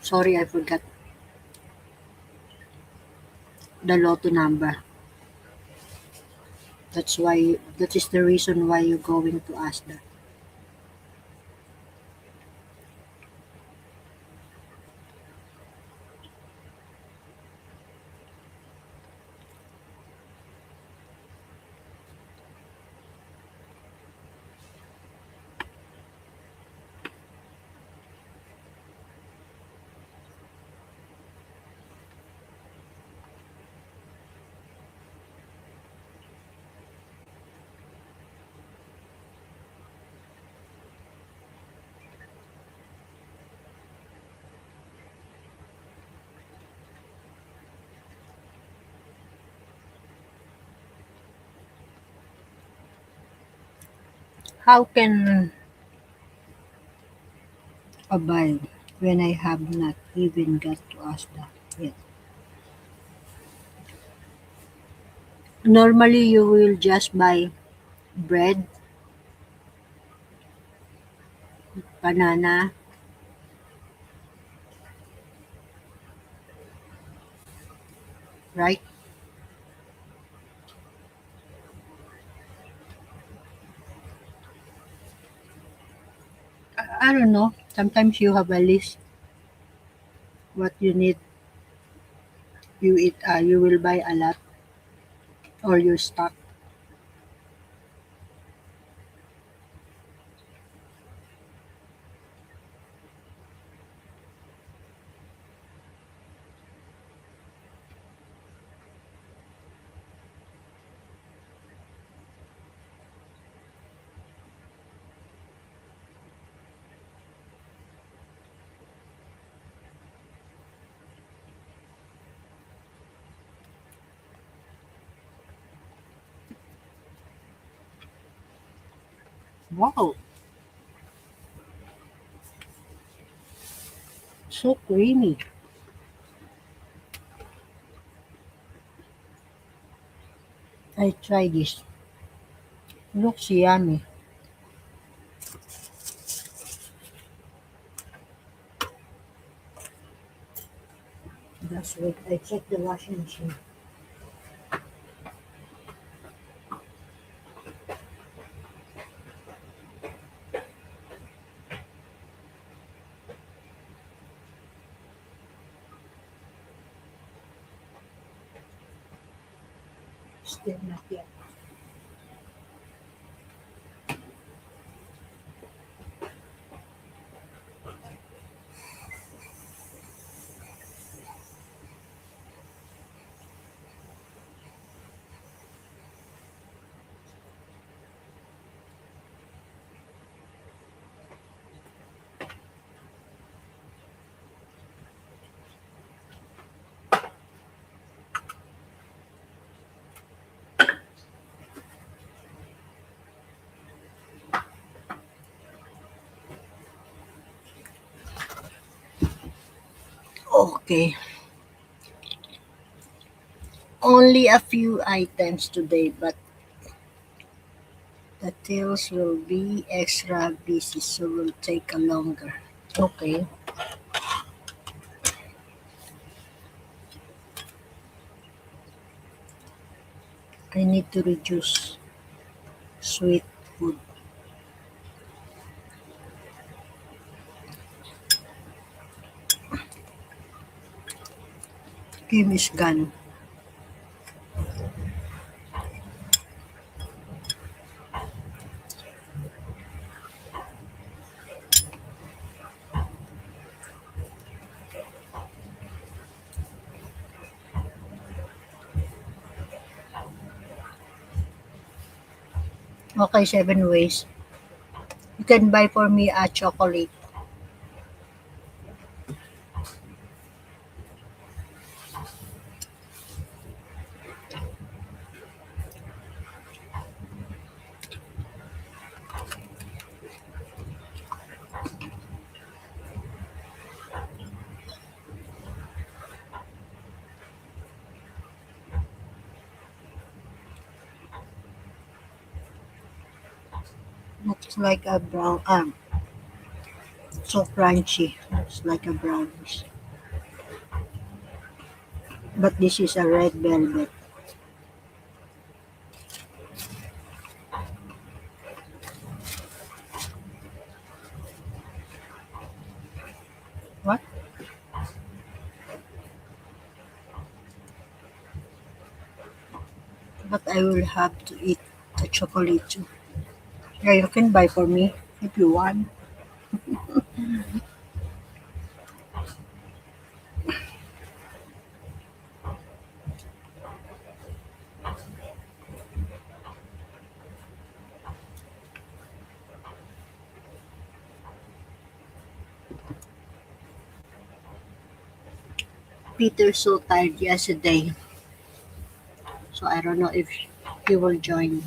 Sorry, I forgot the lotto number. That is the reason why you're going to ask that. How can abide when I have not even got to ask that yet? Normally, you will just buy bread, banana, right? I don't know. Sometimes you have a list what you need. You eat. You will buy a lot or you stock. Wow, so creamy. I try this. Looks yummy. Just wait. I check the washing machine. Still not yet. Okay. Only a few items today, but the tails will be extra busy, so will take a longer. Okay. I need to reduce sweet food. Kim is gone. Okay, 7 ways. You can buy for me a chocolate. Looks like a brown so crunchy. Looks like a brownies. But this is a red velvet. What? But I will have to eat the chocolate too. Yeah, you can buy for me if you want. Peter's so tired yesterday, so I don't know if he will join.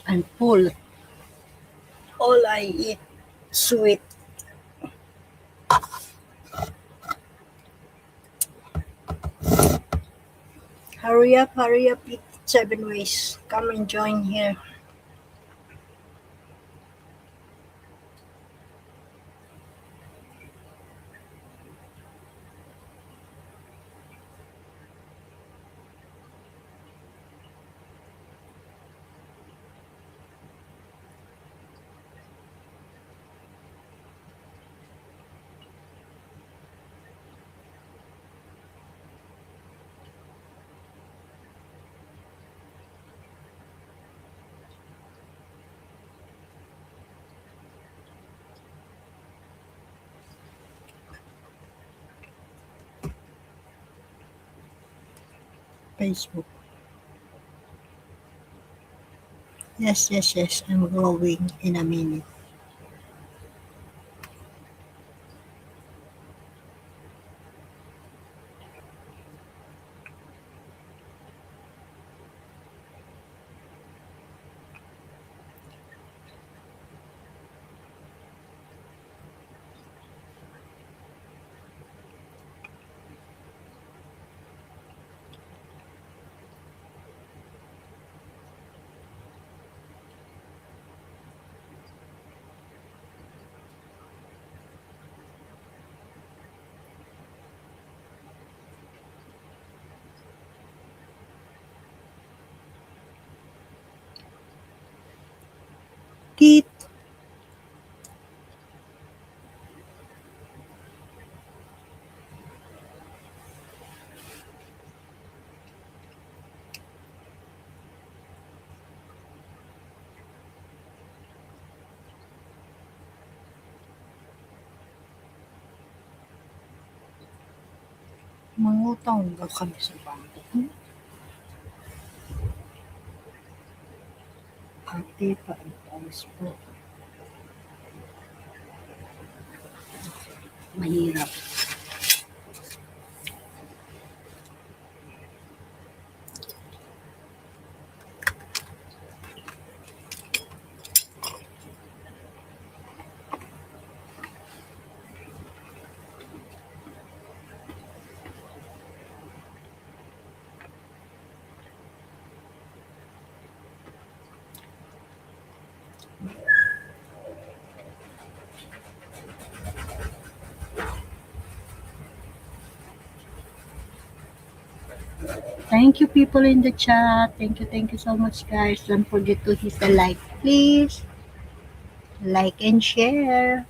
I'm full. All I eat sweet. Hurry up, eat 7 ways. Come and join here. Facebook. Yes, yes, yes. I'm growing in a minute. Kit, mangutang daw kami sa bangko. Ate, paayos po. Mahirap. Thank you, people in the chat. Thank you so much, guys. Don't forget to hit the like, please. Like and share.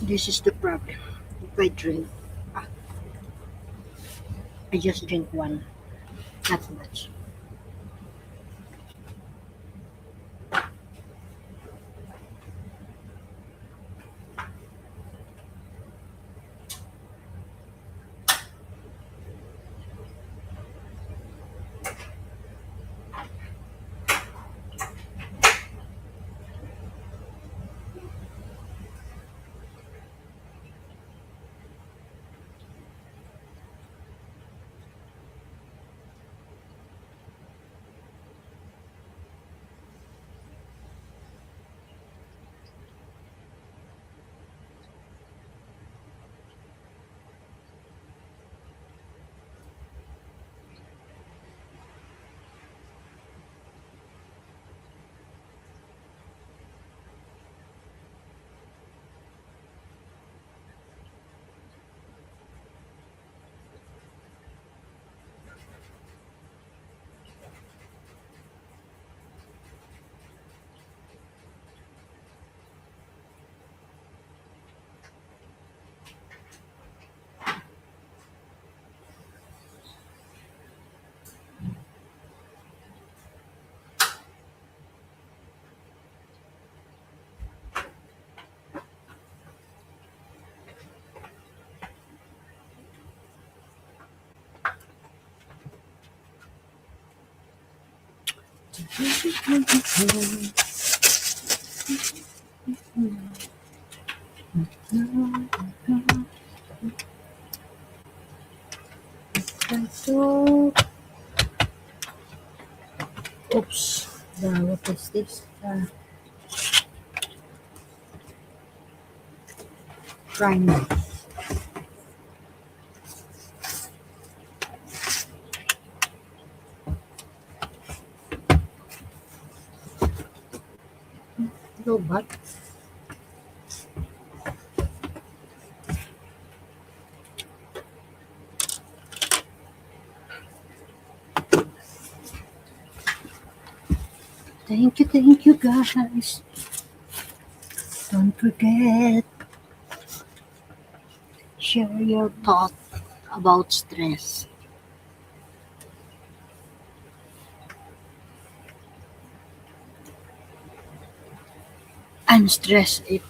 This is the problem. If I drink, ah, I just drink one, not much. So, oops. What is this? Primer. Robot. Thank you guys. Don't forget, share your thought about stress. I'm stressed if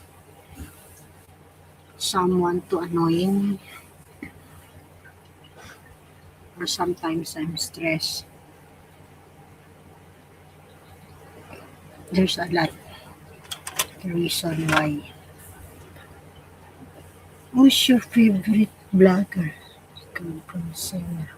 someone too annoying me, or sometimes I'm stressed. There's a lot of reason why. Who's your favorite blogger? Come from Sarah.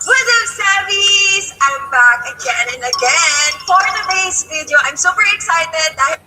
What's up, Savvies? I'm back again and again for today's video. I'm super excited dahil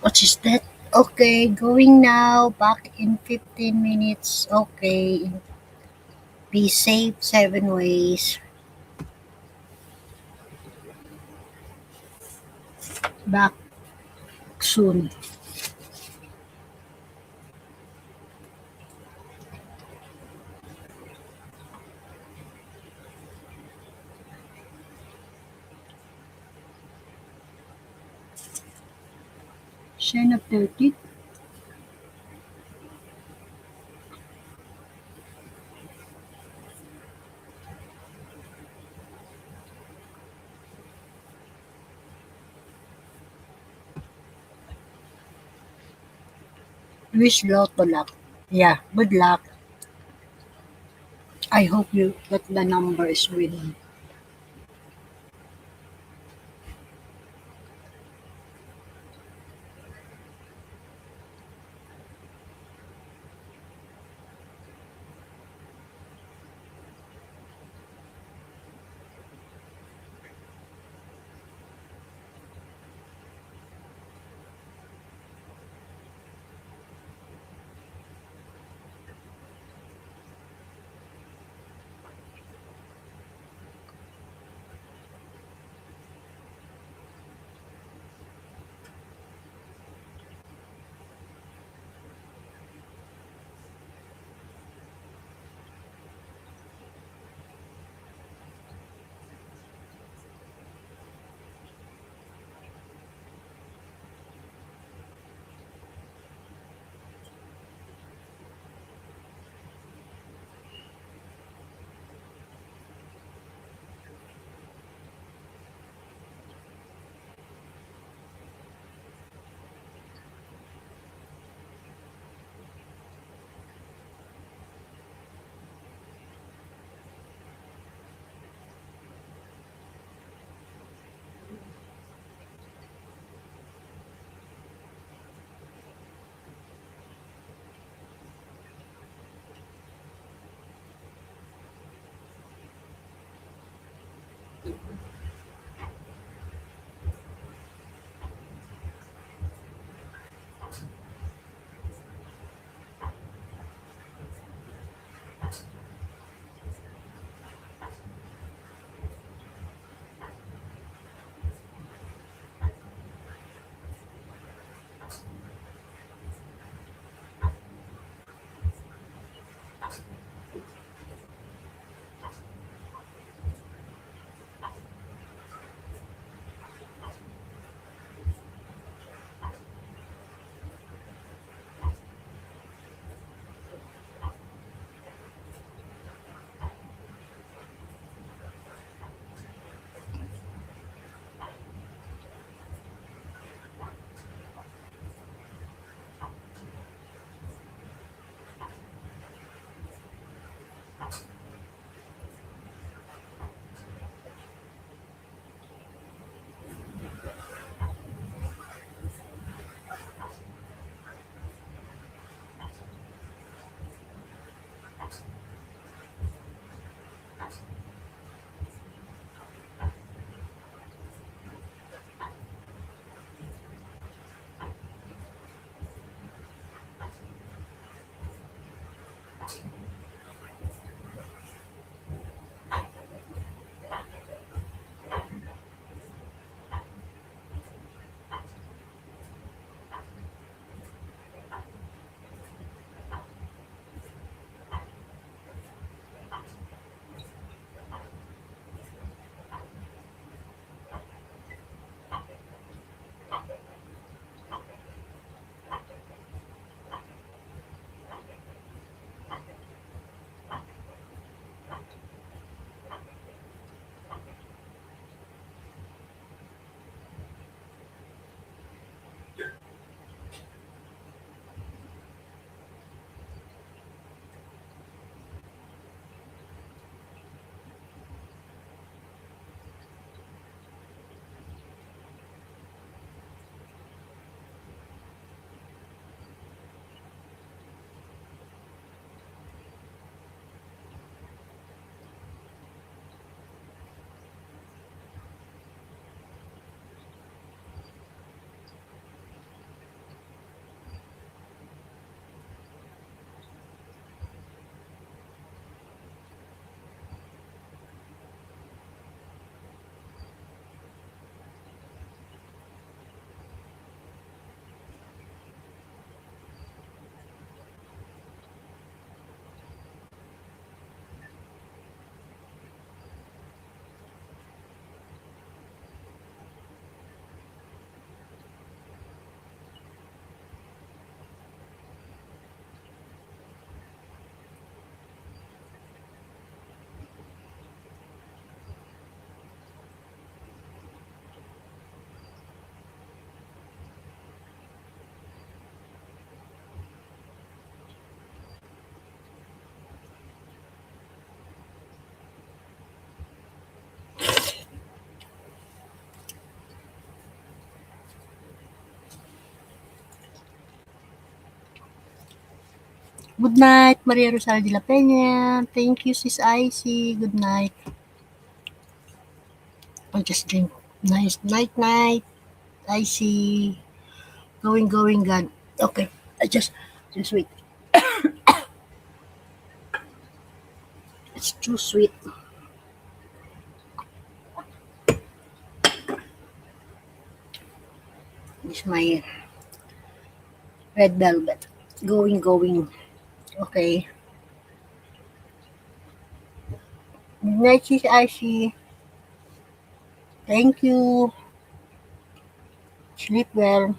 What is that? Okay, going now. Back in 15 minutes. Okay. Be safe 7 ways. Back soon. Sign up 30. Wish Lotto luck. Yeah, good luck. I hope you that the number is winning. Good night, Maria Rosario de la Peña. Thank you, Sis Icy. Good night. I'll just drink. Nice night, night. Icy. Going, gone. Okay, I just wait. It's too sweet. This is my red velvet. Going. Okay. Good night, Sis Icy. Thank you. Sleep well.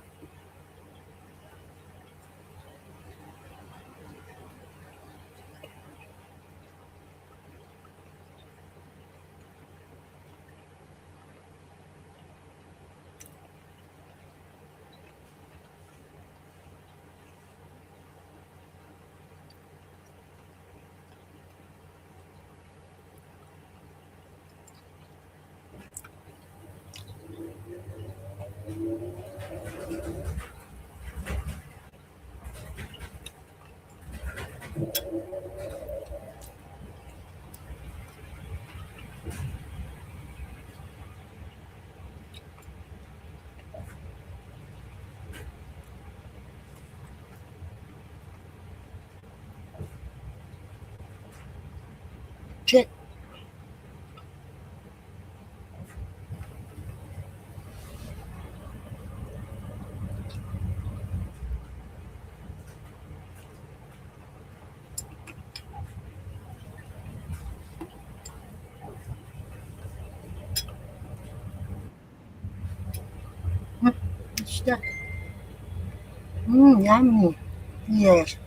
Shit. What's that? Yummy. Yes.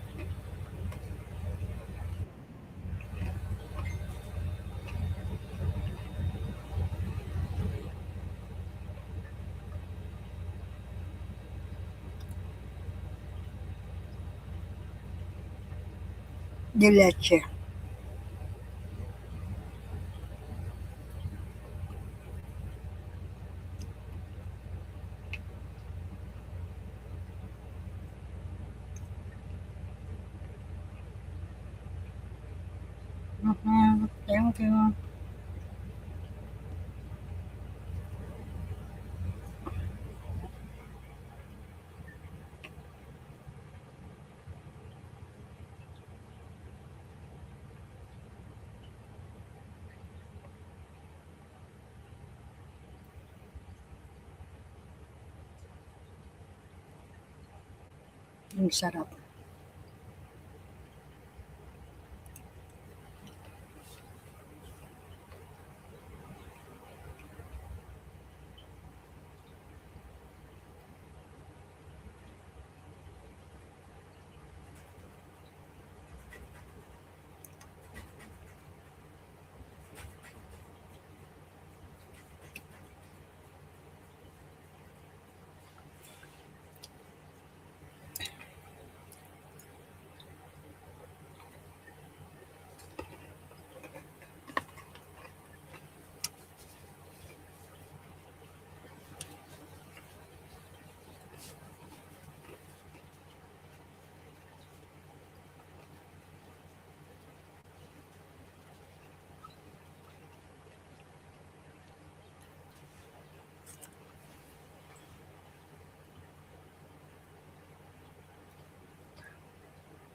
De leche. Thank you. Ang sarap.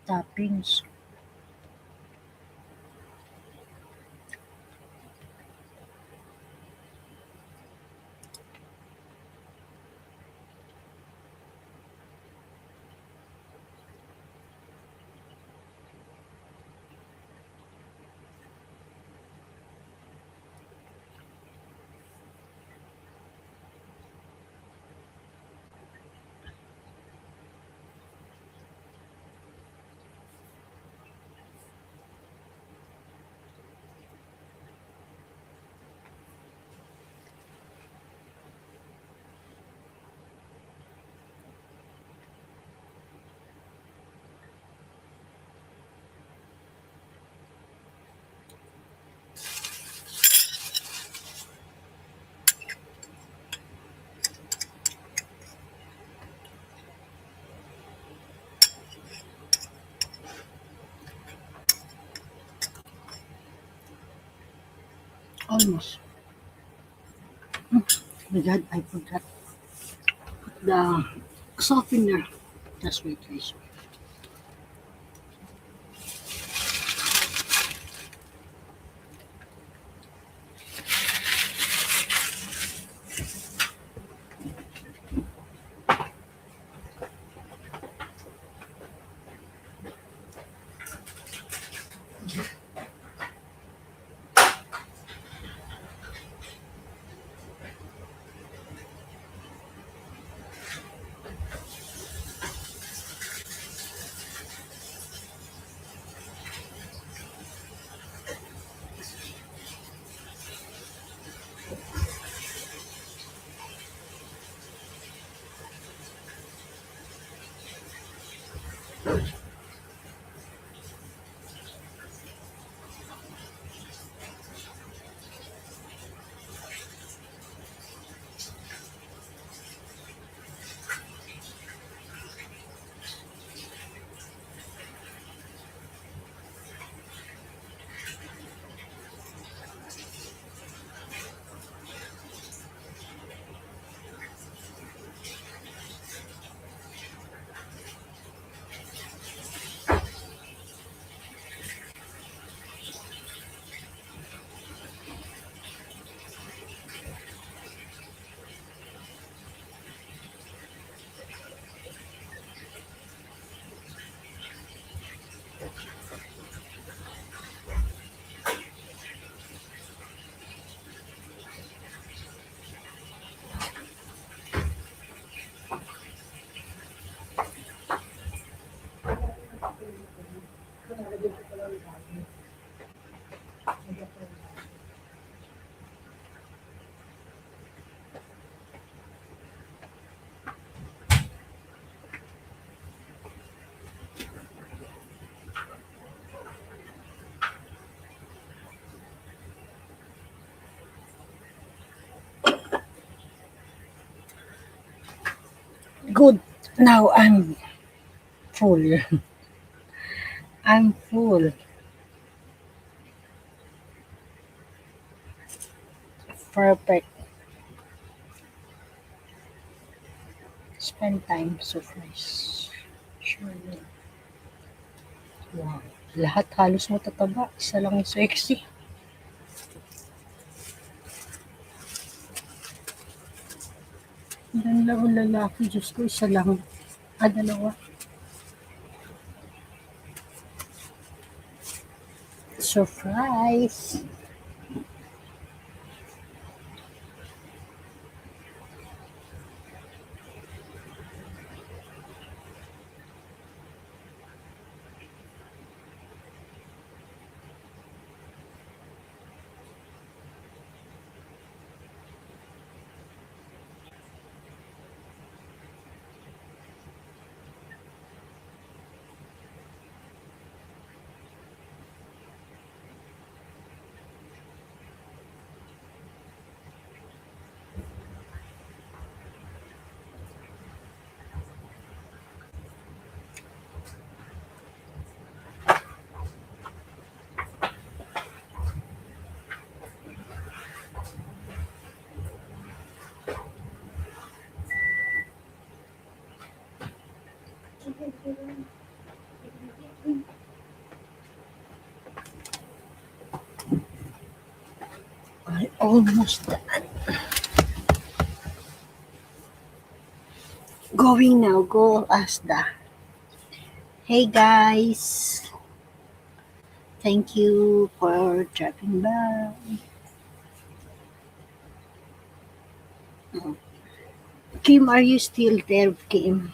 Toppings. Almost. Oh my God, I forgot the softener. Just wait, guys. Good. Now I'm full. I'm full. Perfect. Spend time so flies. Surely. Wow. Lahat halos matataba. Isa lang yung sexy. Ilan lang ang lalaki. Diyos ko, isa lang. Dalawa. Surprise! I almost done. Going now, go Asda. Hey guys! Thank you for dropping by. Kim, are you still there, Kim?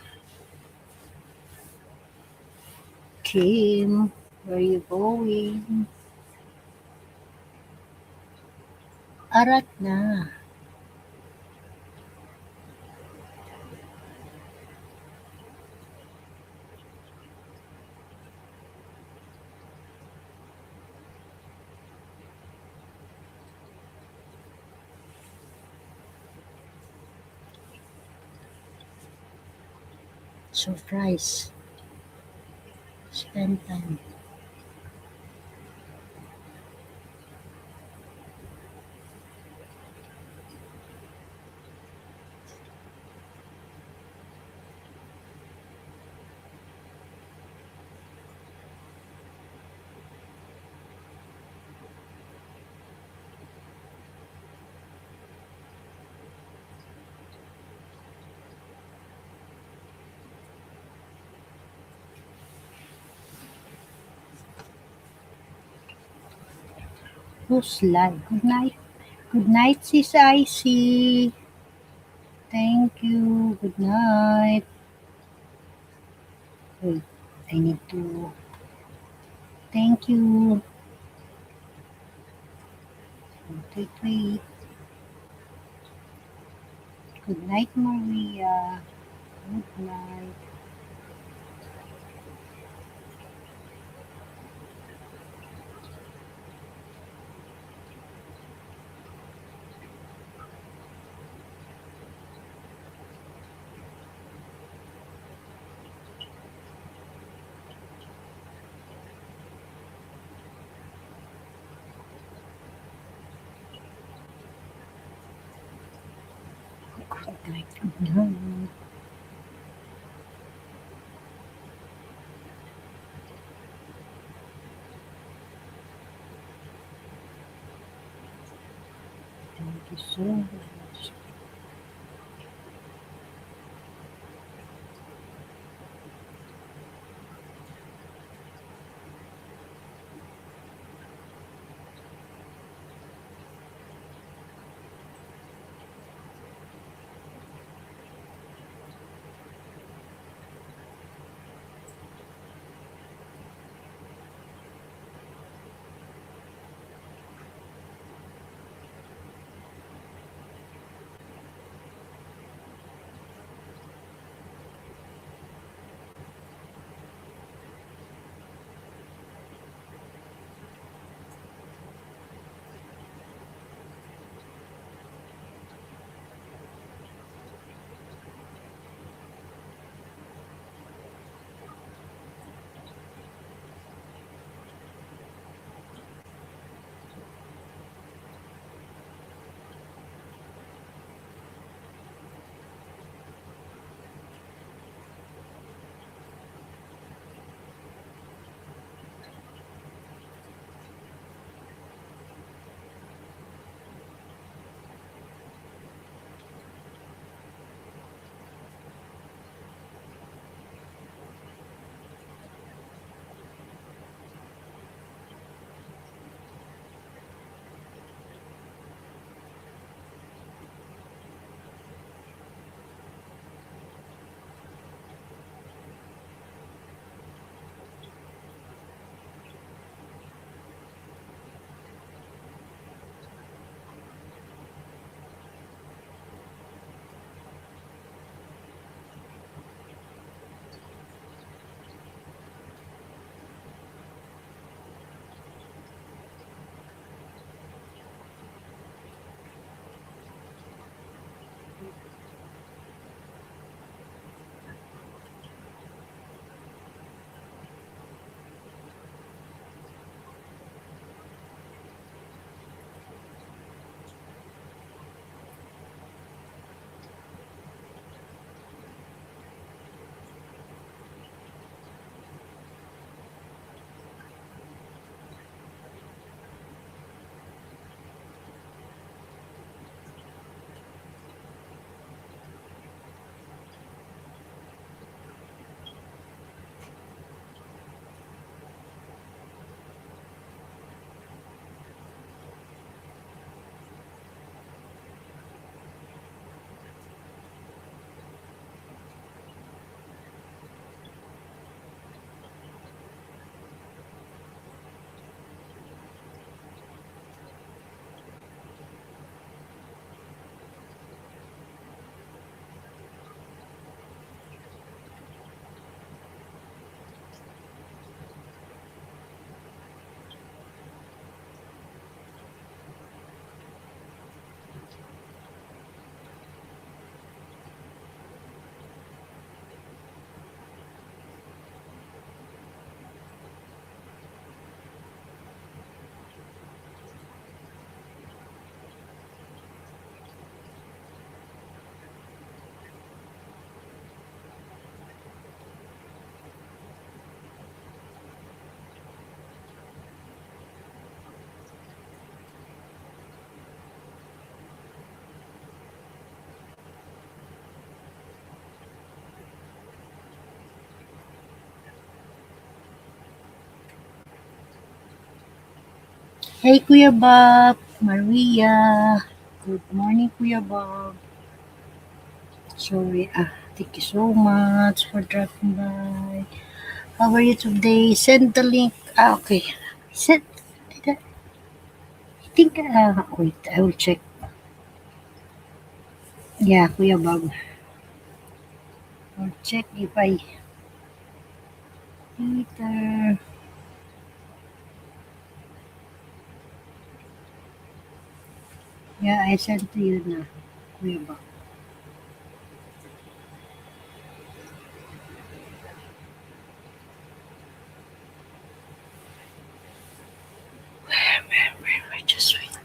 Kim, where are you going? Arat na. Surprise. Spend time. Who's live? Good night. Good night, Sis Icy. Thank you. Good night. Wait, I need to. Thank you. Wait. Good night, Maria. Good night. Good night. Good night. Thank you so much. Hey, Kuya Bob, Maria. Good morning, Kuya Bob. Sorry, thank you so much for dropping by. How are you today? Send the link. Okay. Send. Did I think. Wait, I will check. Yeah, Kuya Bob. I'll check if I later. Yeah, I sent to you na, Kuya Bob. Where, just wait.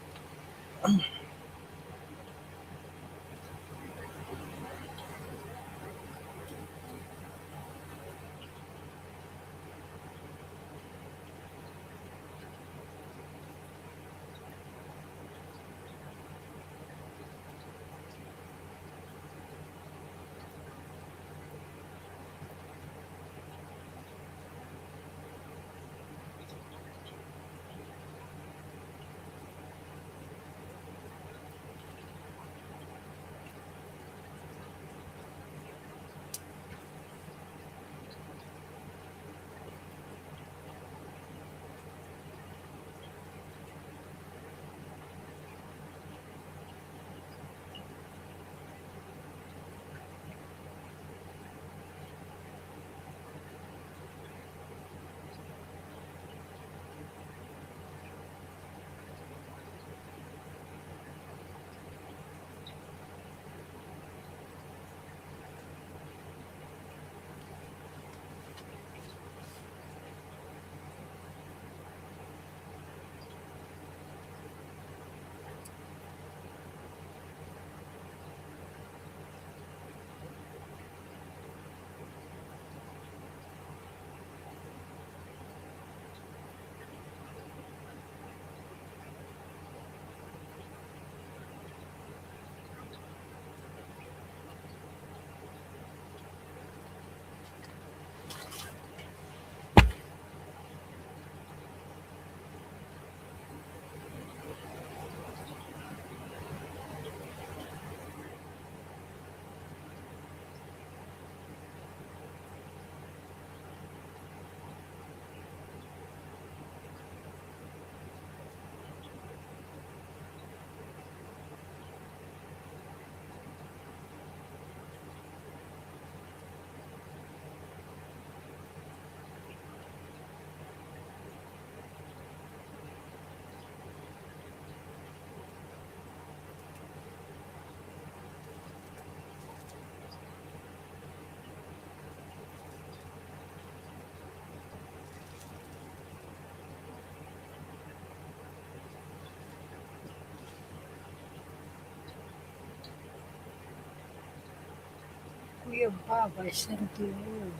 Kuya Bob, I sent to you.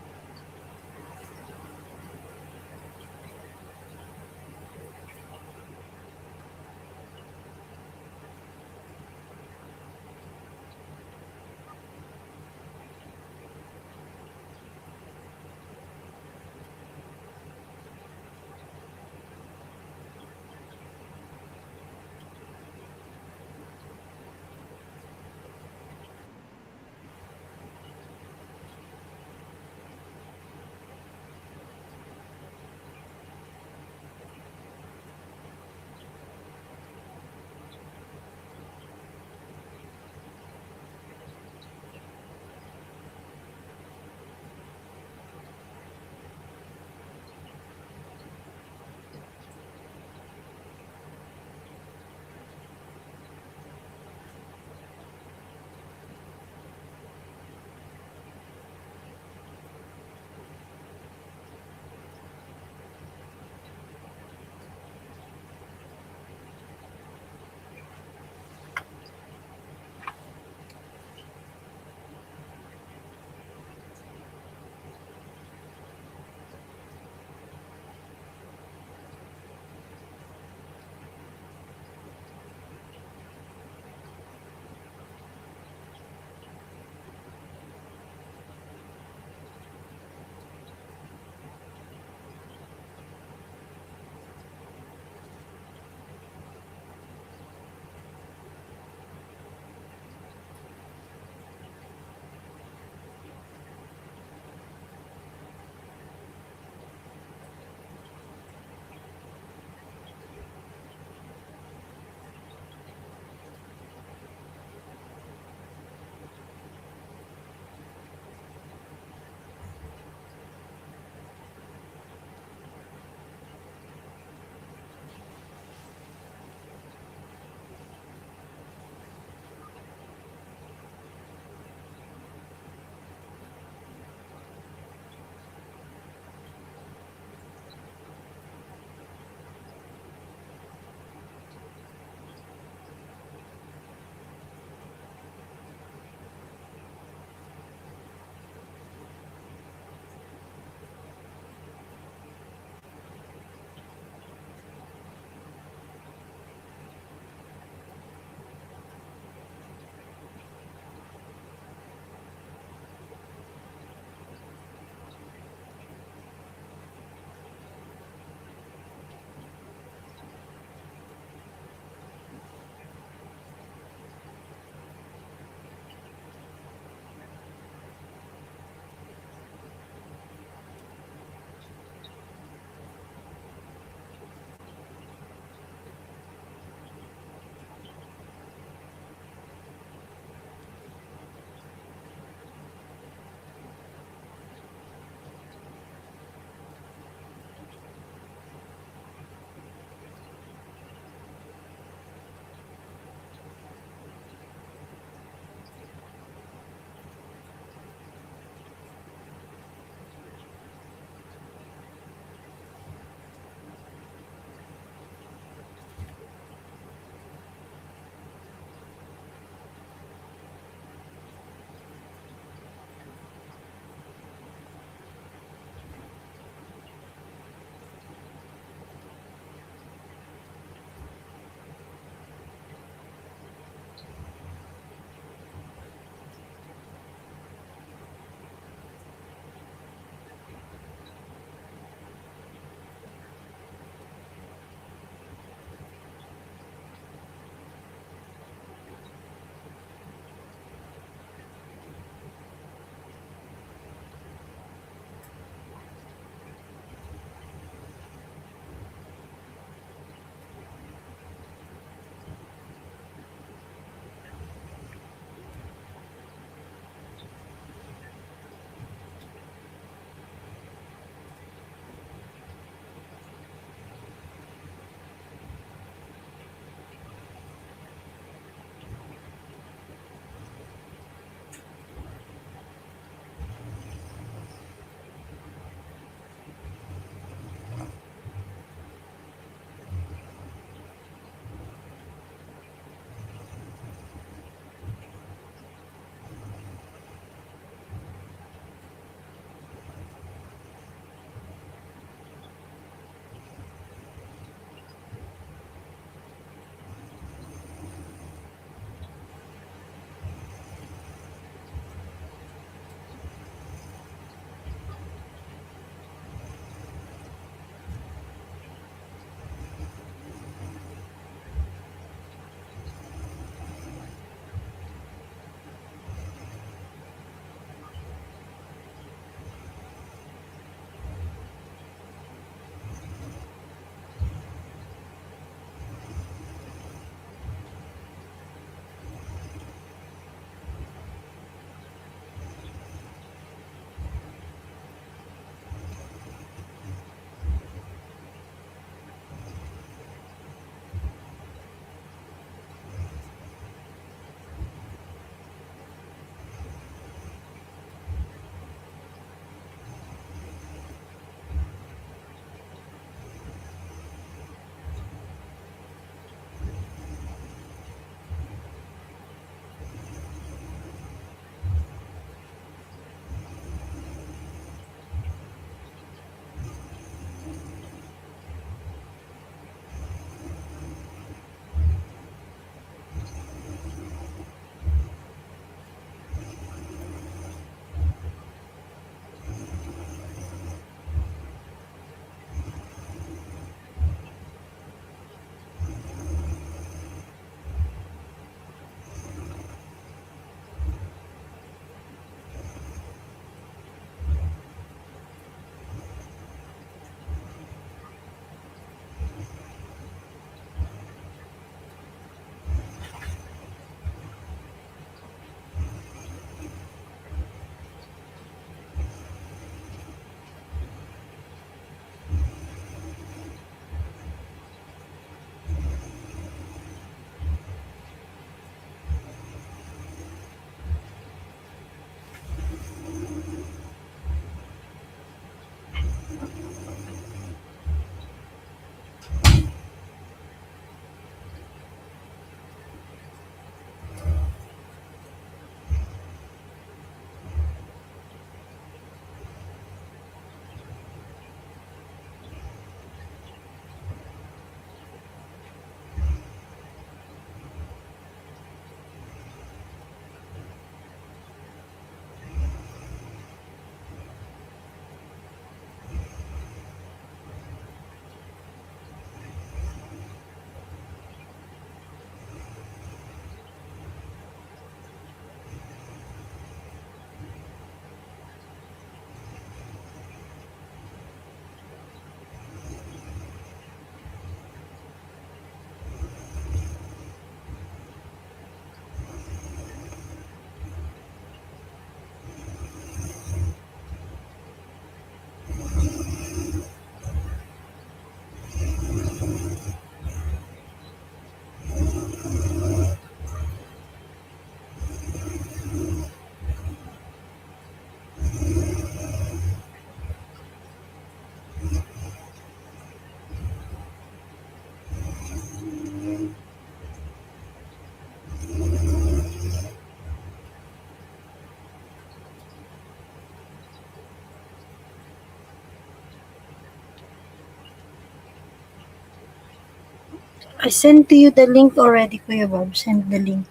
I sent to you the link already, Kuya Bob. Send the link.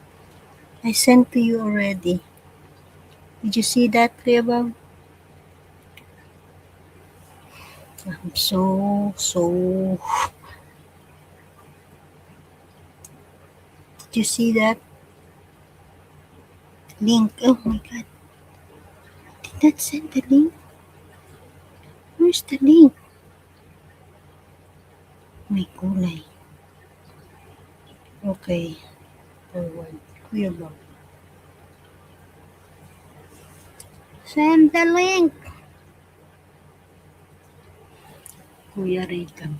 I sent to you already. Did you see that, Kuya Bob? I'm so. Did you see that link? Oh my god. Did that send the link? Where's the link? May kulay. Okay. Forward. Kuya Bob. Send the link. Kuya Raycam.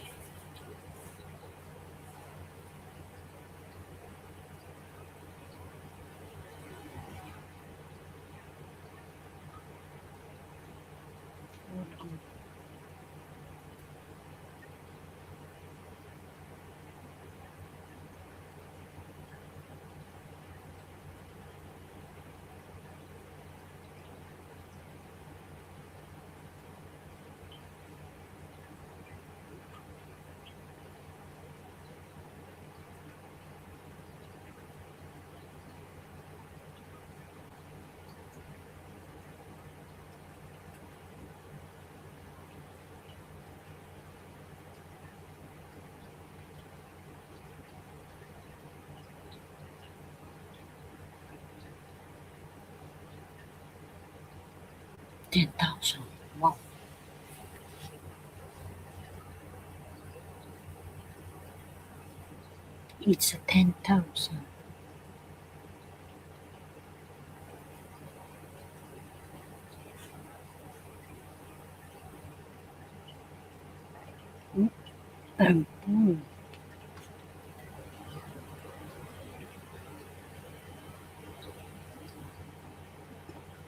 $10,000. Wow. It's a 10,000. Boom.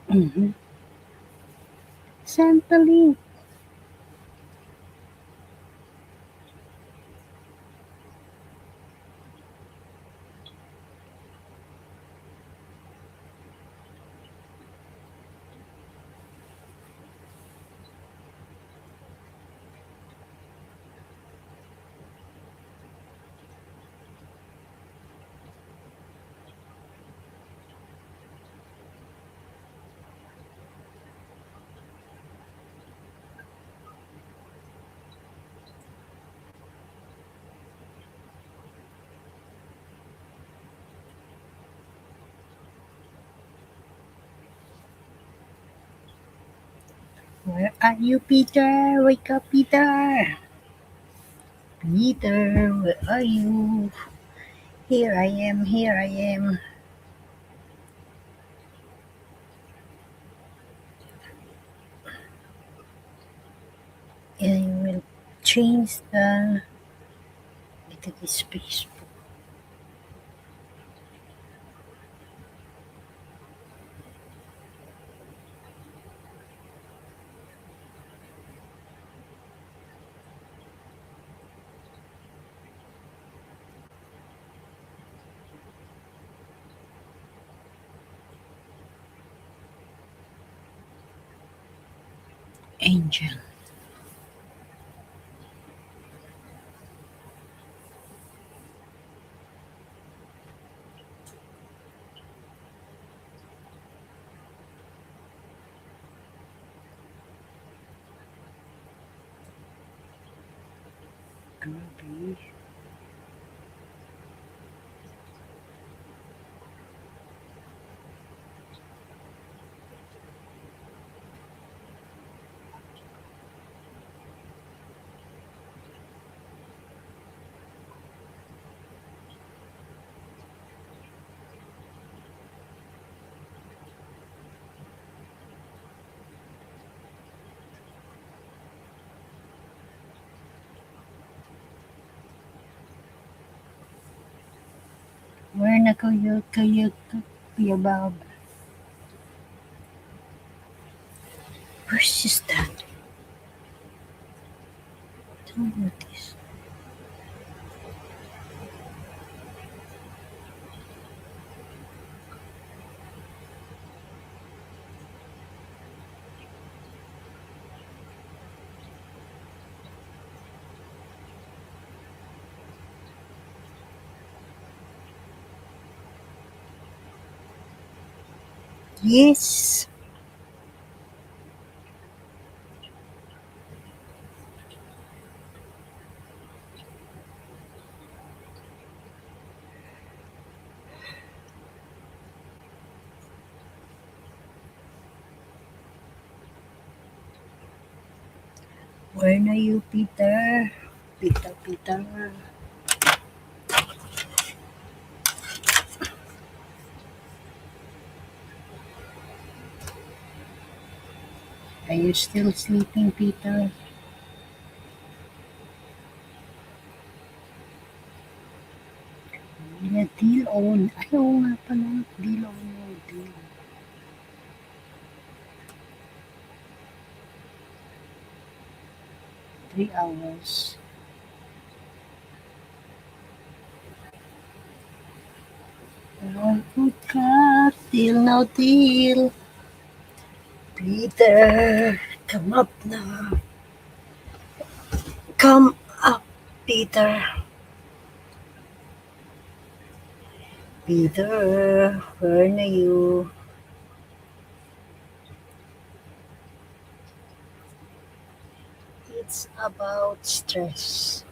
Mm-hmm. Send the link. Where are you, Peter? Wake up, Peter. Peter, where are you? Here I am, here I am. I will change the to this Facebook. Angel. Grabe. Where na Kuya Bob? Where's is that? Don't notice. Yes. Where na you, Peter? Peter, Peter. Are you still sleeping, Peter? Yeah, deal on. Ay, oo nga pala. Deal on yung deal. 3 hours. Good cut. Deal now, deal. Peter, come up now. Come up, Peter. Peter, where na you? It's about stress.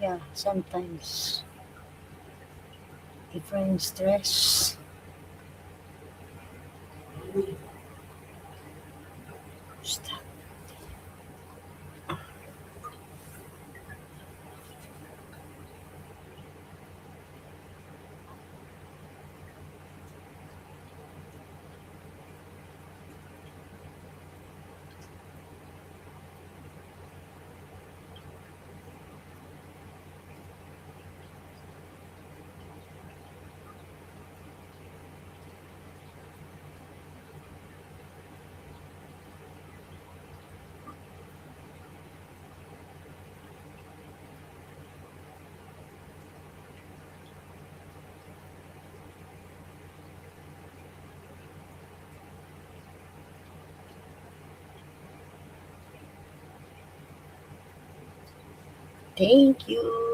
Yeah, sometimes different stress. Stop. Thank you.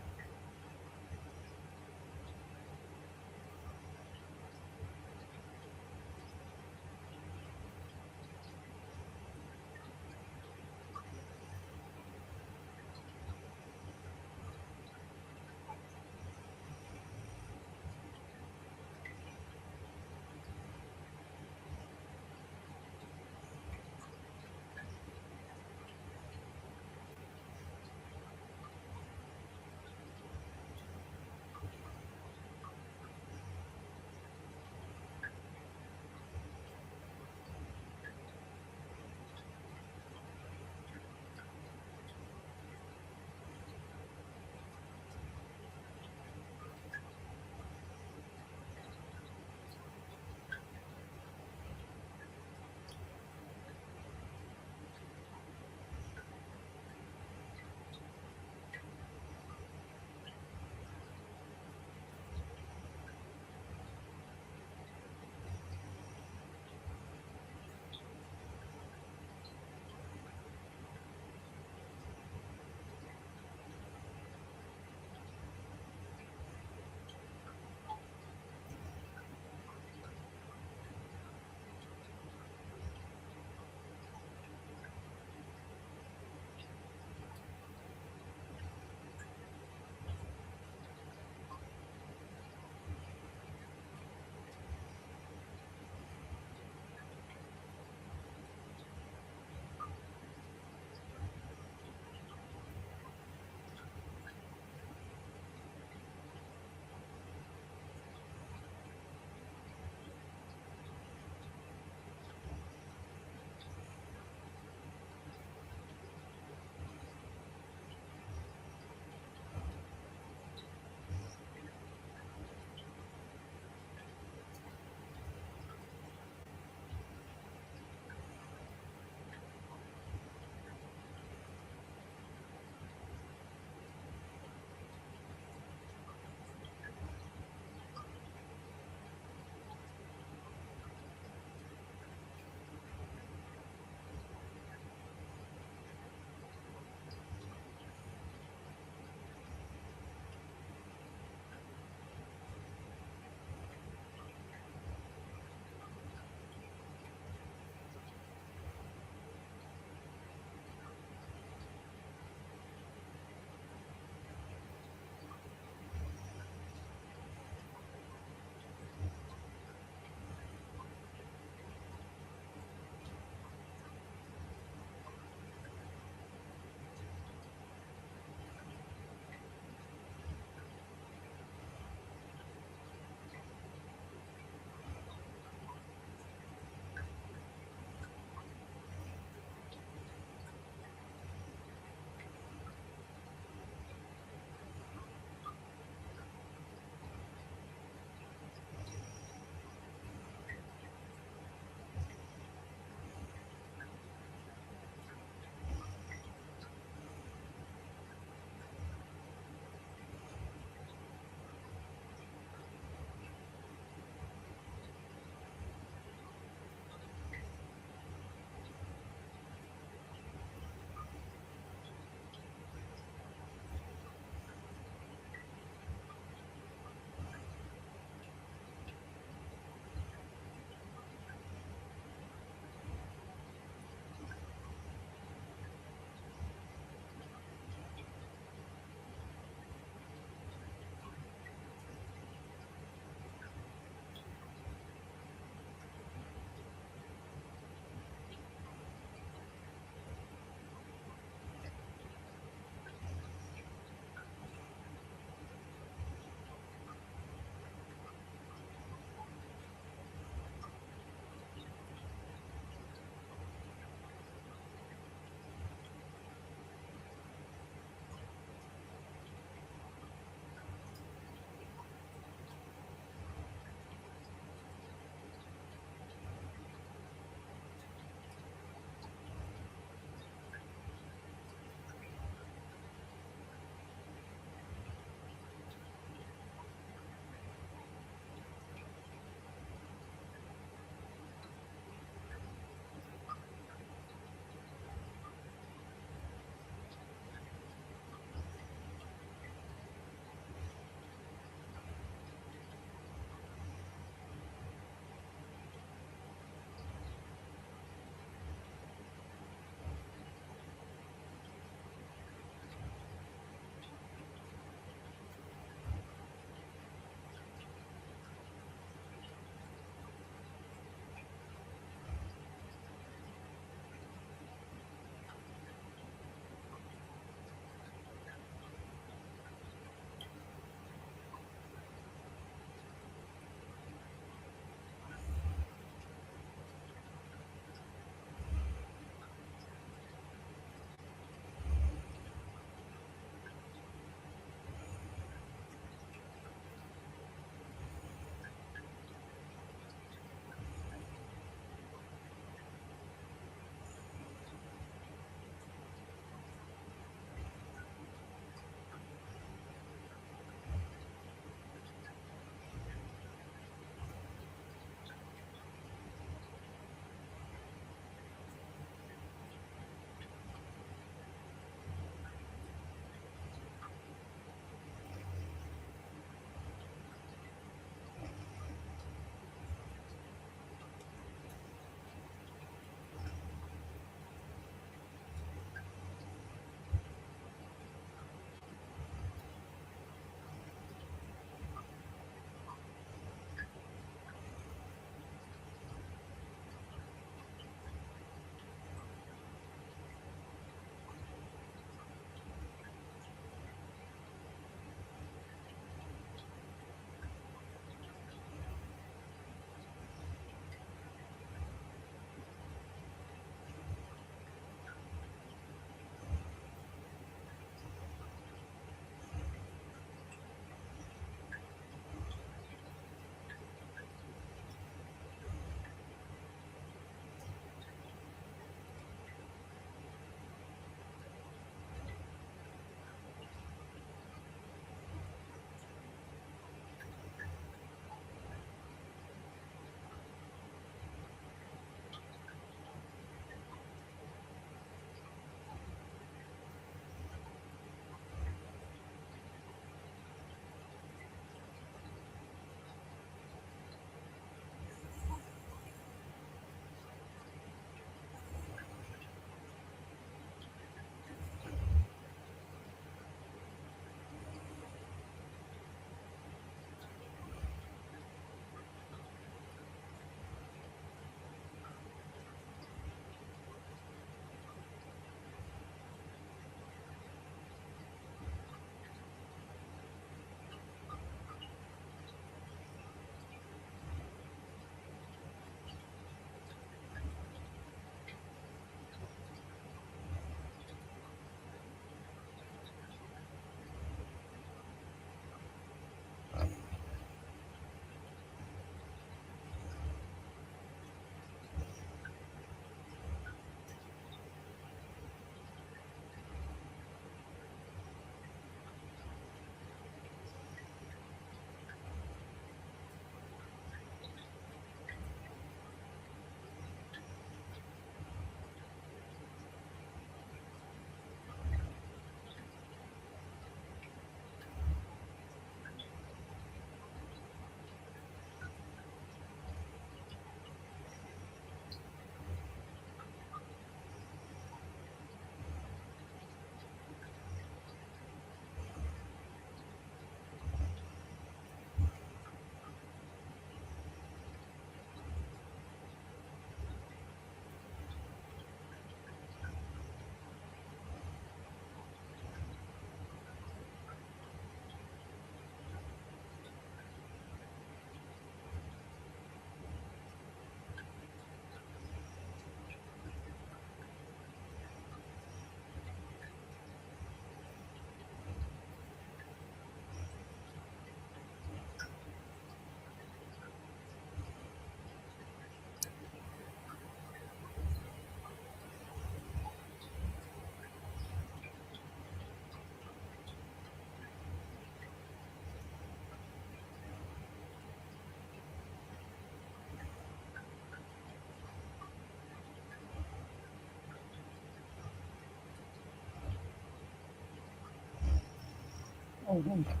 Oo.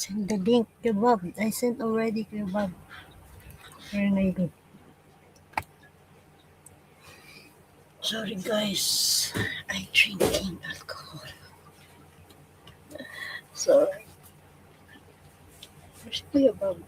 Send the link, kebab. I sent already, kebab. Where na yun? Sorry guys, I drinking alcohol. Sorry. Where's kebab?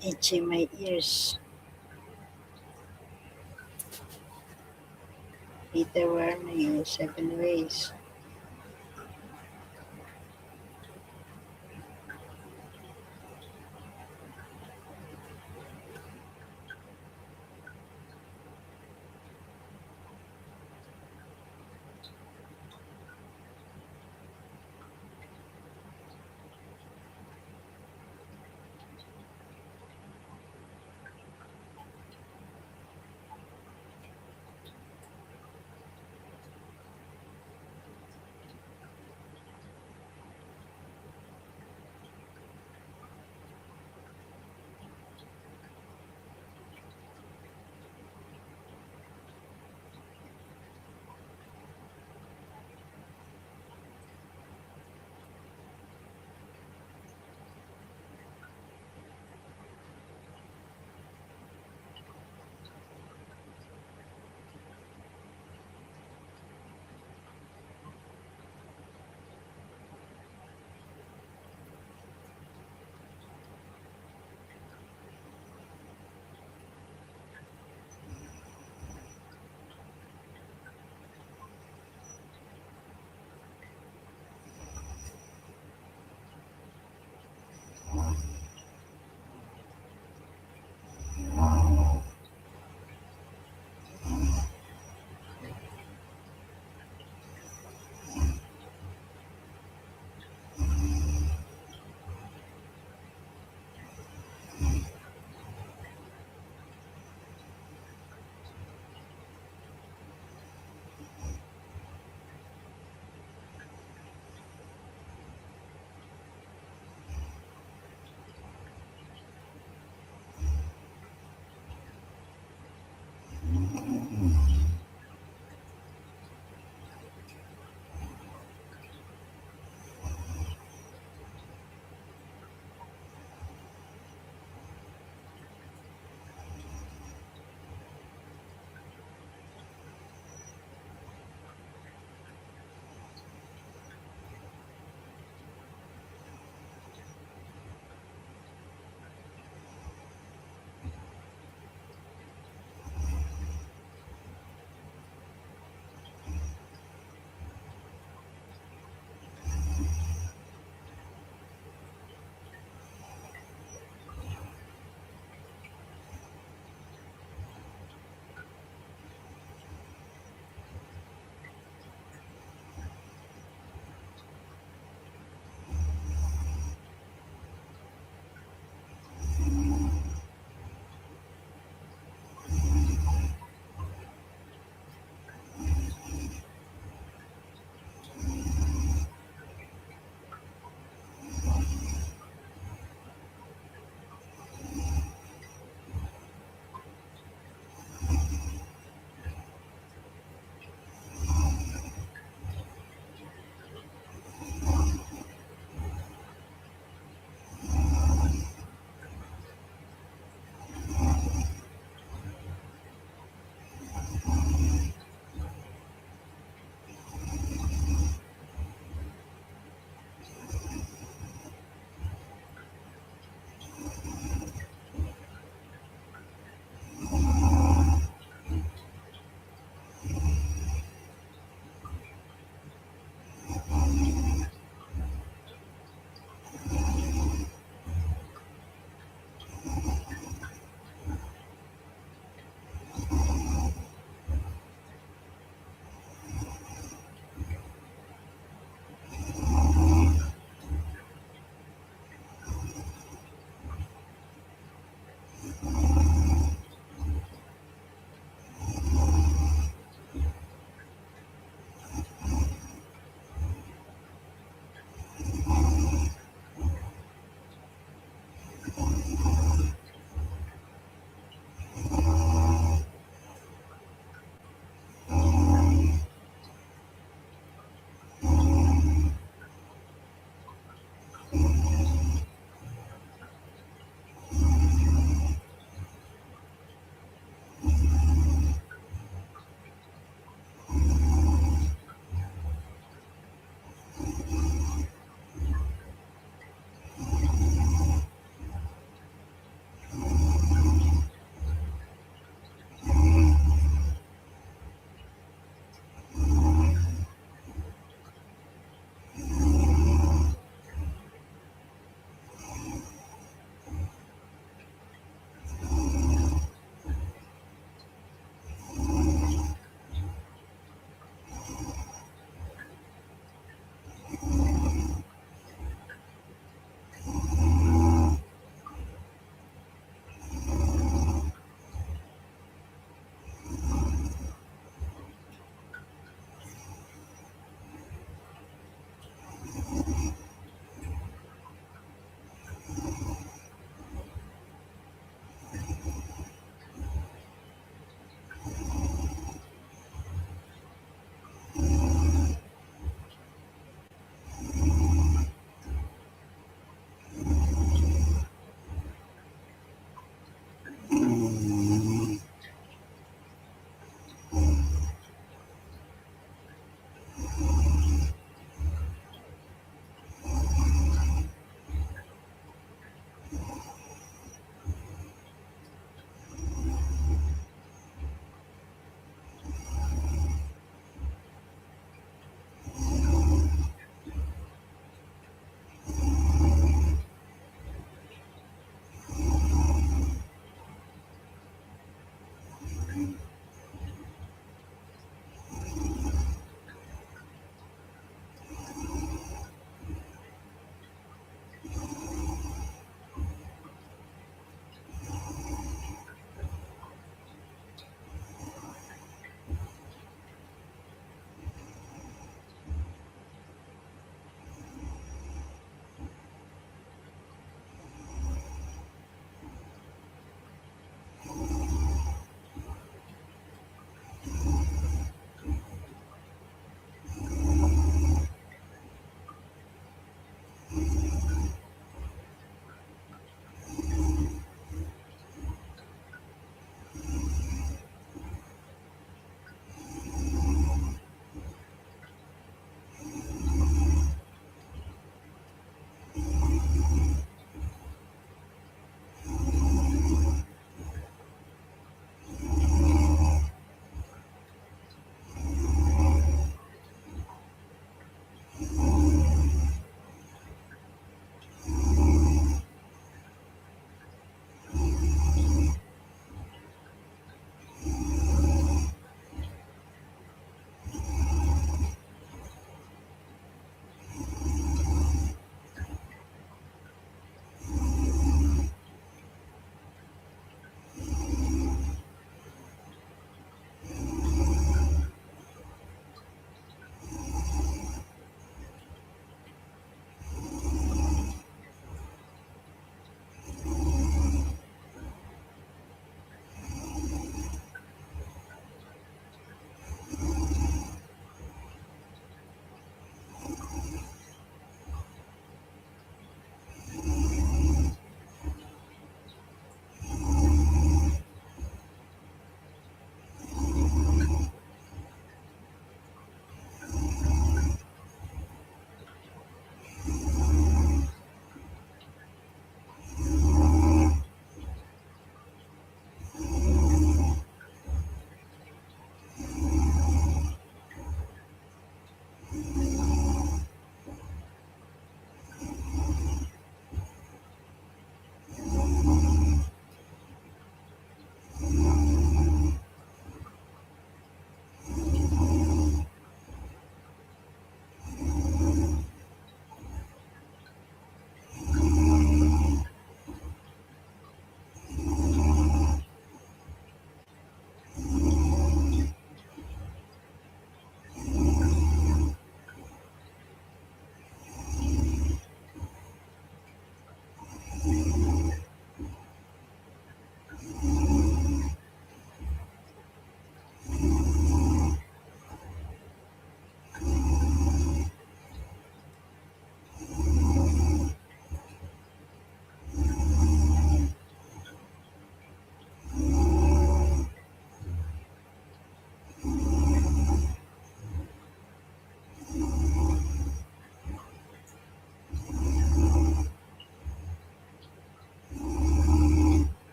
Itchy my ears. Peter, where are you? 7 ways.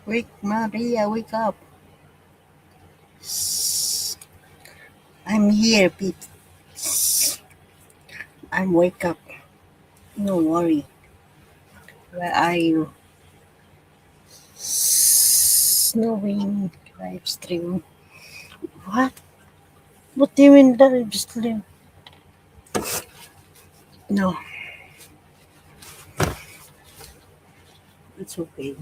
Wake, Maria, wake up. Shh. I'm here, Pete. Shh. I'm wake up. No worry. Where are you? Snowing live stream. What? What do you mean live stream? No, it's okay.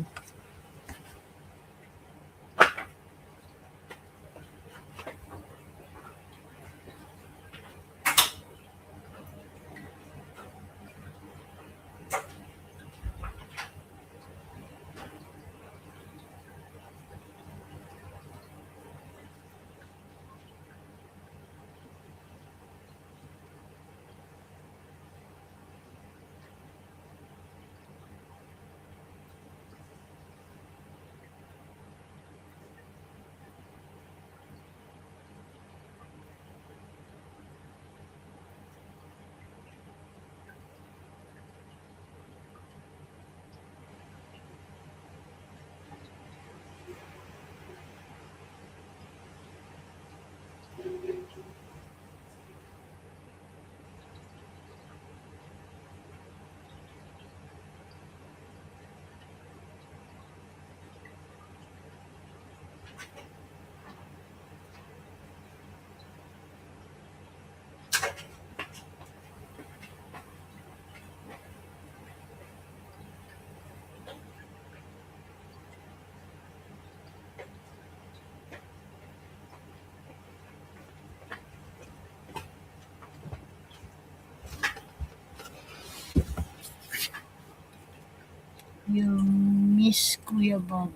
You miss Kuya Bob.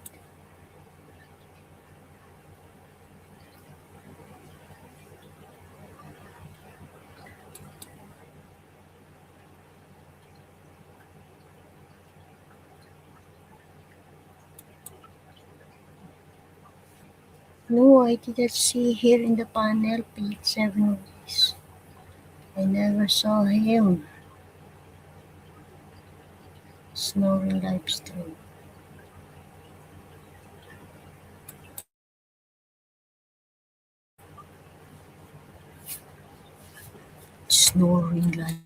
No, I didn't see here in the panel, Pete 7 days. I never saw him. Snoring live stream. Snoring live.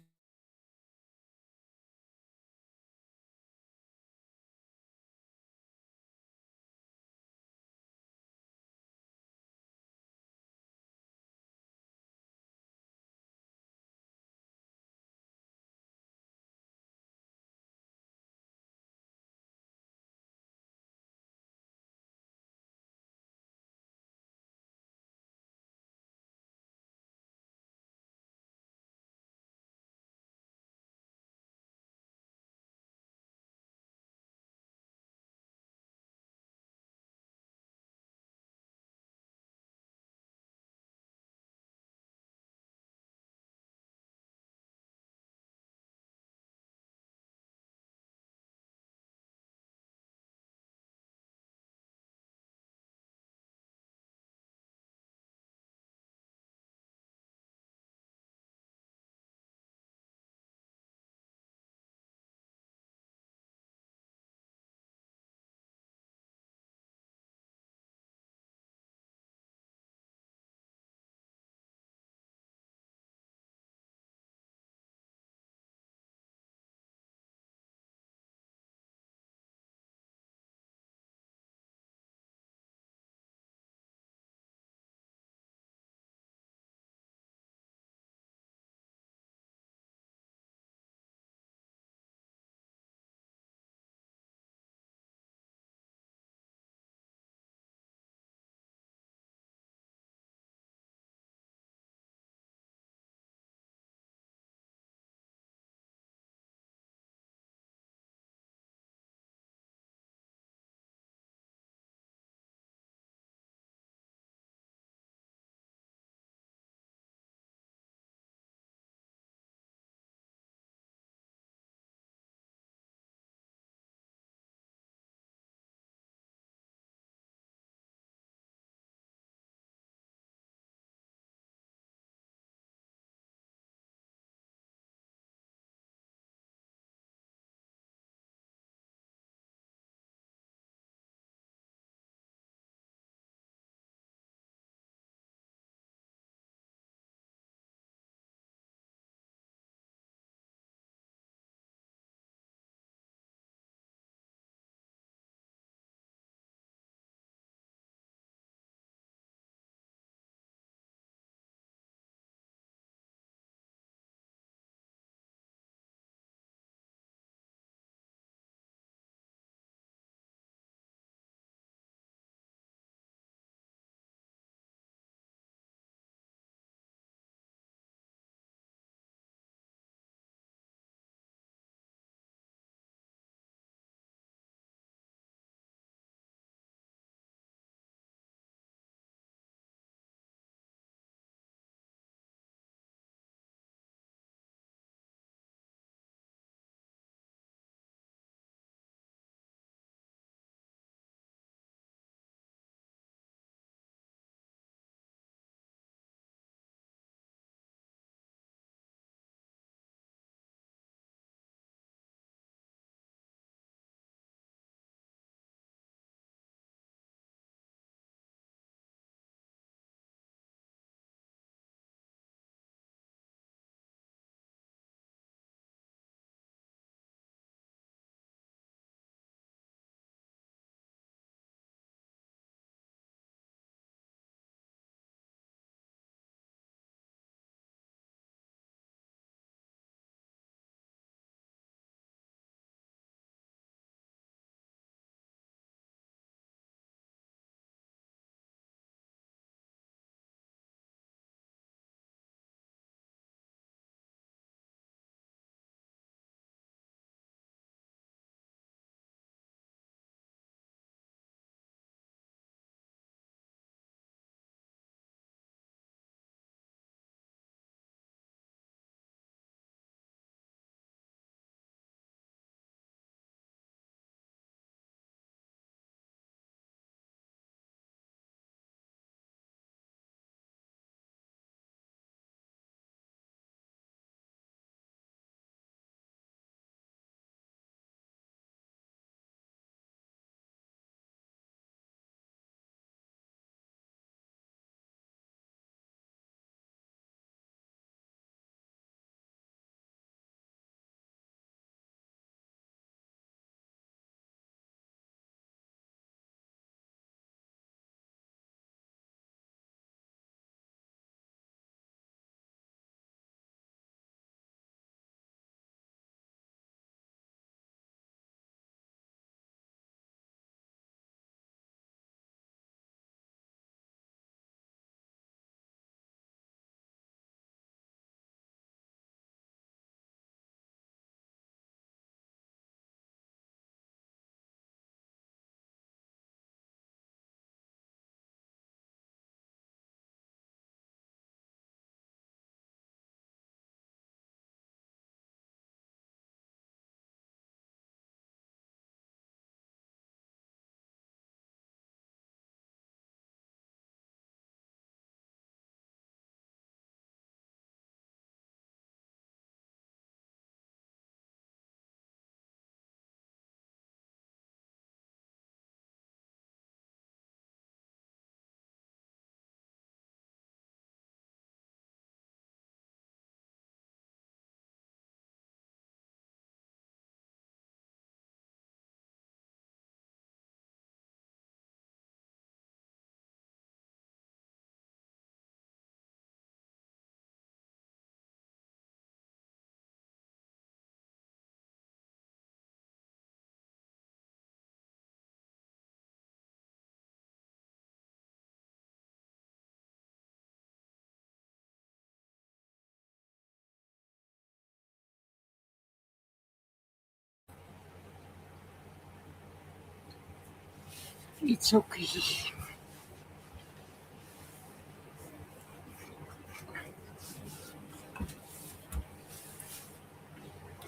It's okay.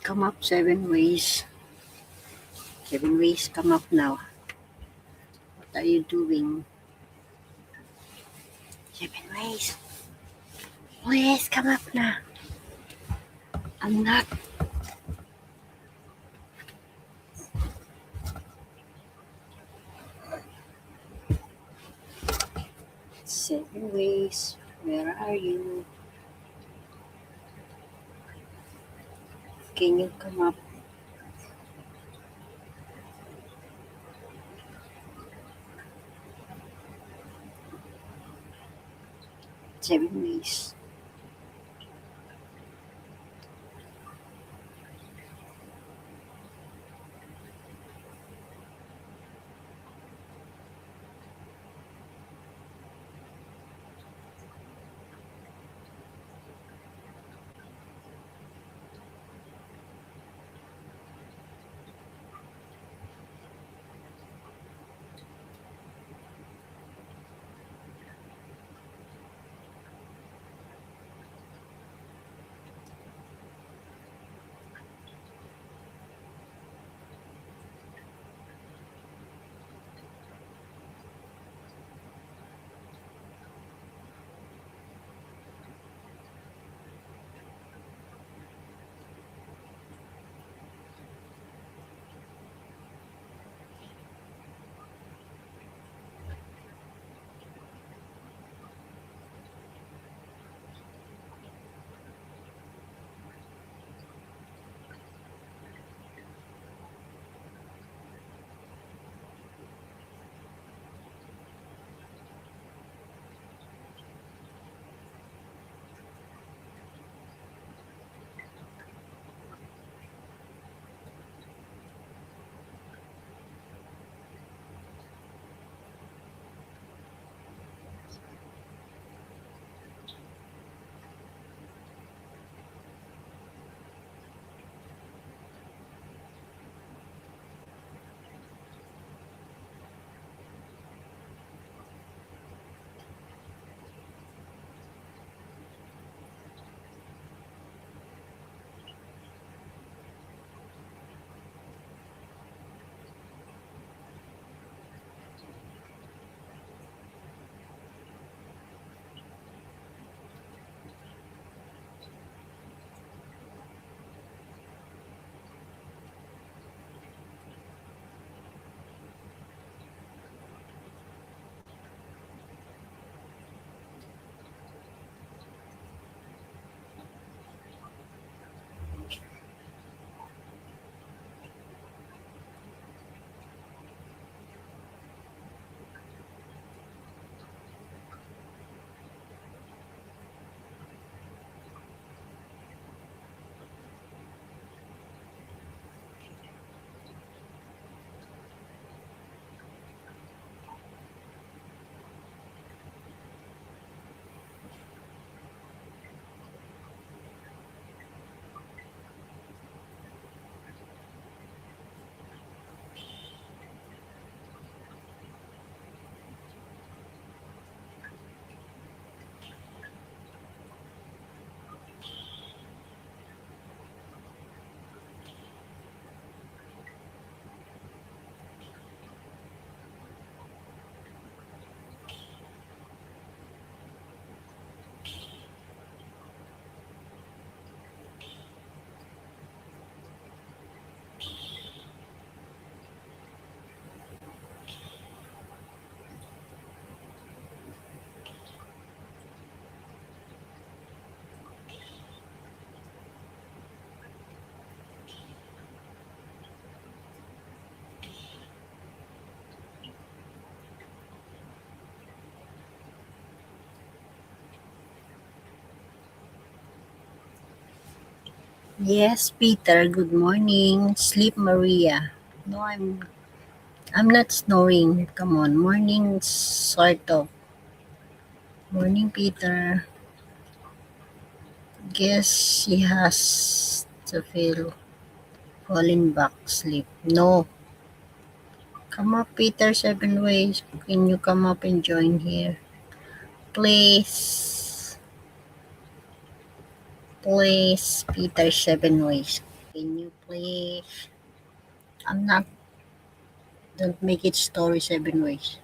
Come up 7 ways. 7 ways, come up now. What are you doing? 7 ways. Please, come up na. I'm not. Seven ways. Where are you? Can you come up? Seven ways. Yes, Peter. Good morning. Sleep, Maria. No, I'm not snoring. Come on. Morning, sort of. Morning, Peter. Guess he has to feel falling back sleep. No, Come up, Peter, 7 ways. Can you come up and join here? Please. Please, Peter, 7 ways. Can you please? I'm not. Don't make it story 7 ways.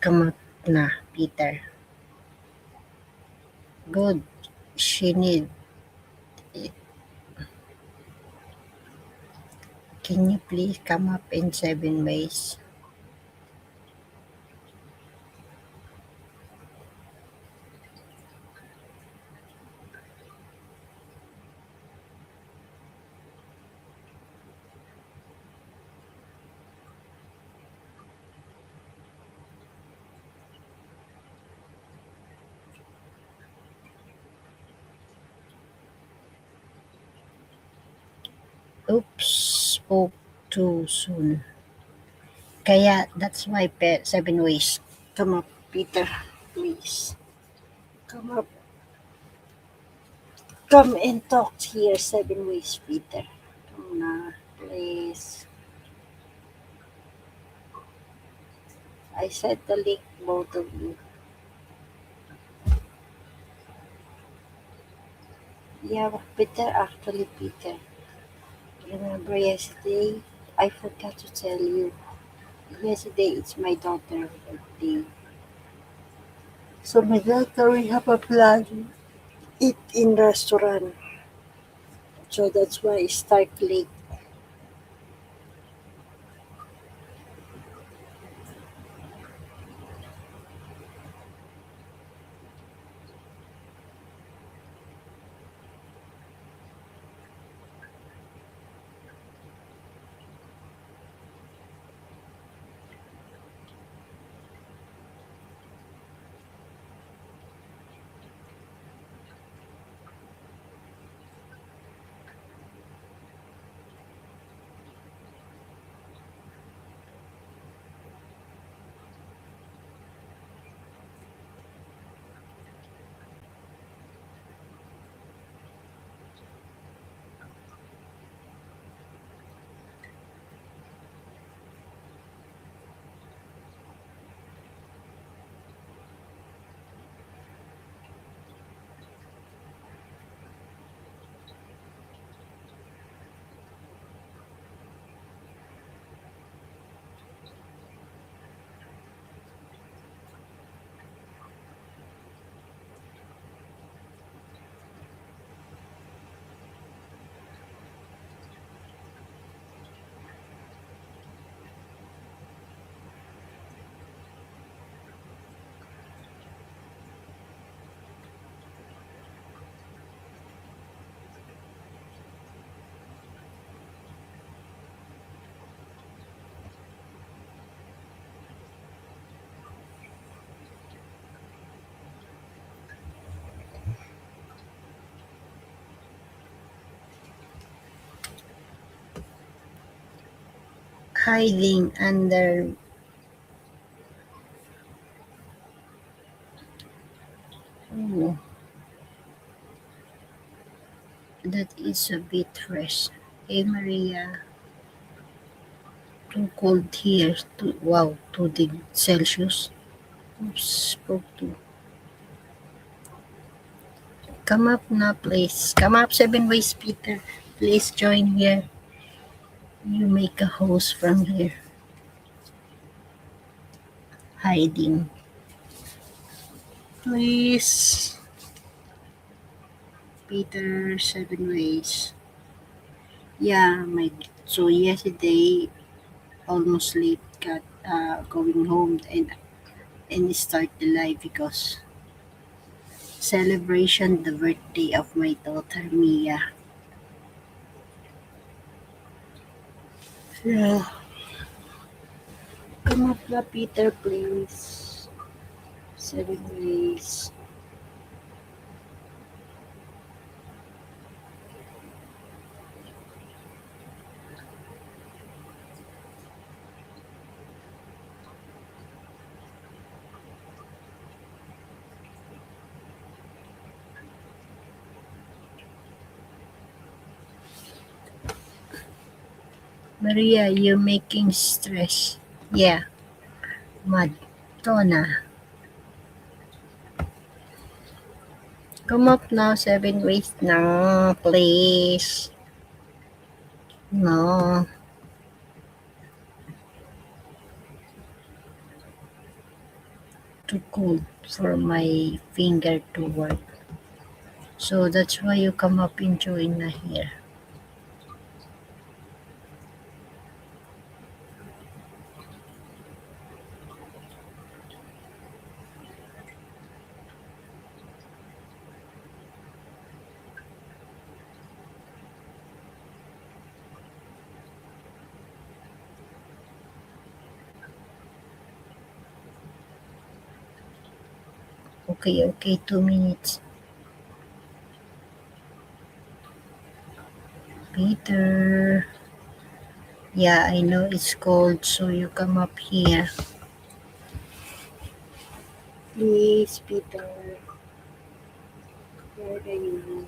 Come up na, Peter. Good. She need it. Can you please come up in 7 ways? Oops, spoke too soon. Kaya that's why 7 ways. Come up, Peter, please. Come up. Come and talk here 7 ways, Peter. Come na, please. I sent the link, both of you. Yeah, Peter, actually, Peter. Remember yesterday? I forgot to tell you. Yesterday, it's my daughter's birthday. So my daughter will have a plan. Eat in restaurant. So that's why I start late. Hiding under. Oh, that is a bit fresh. Hey Maria, too cold here. Wow, 2 degrees Celsius. Oops, spoke to. Come up na, please. Come up 7 ways, Peter. Please join here. You make a host from here. Hiding. Please. Peter, 7 ways. Yeah, so yesterday, almost late, got going home and start the live because celebration the birthday of my daughter Mia. Yeah. Come up na, Peter, please. 7 ways. Maria, you're making stress. Yeah, Madonna. Come up now, 7 ways. No, please. No. Too cold for my finger to work. So that's why you come up and join na here. Okay, okay, 2 minutes. Peter. Yeah, I know it's cold, so you come up here. Please, Peter. Where are you?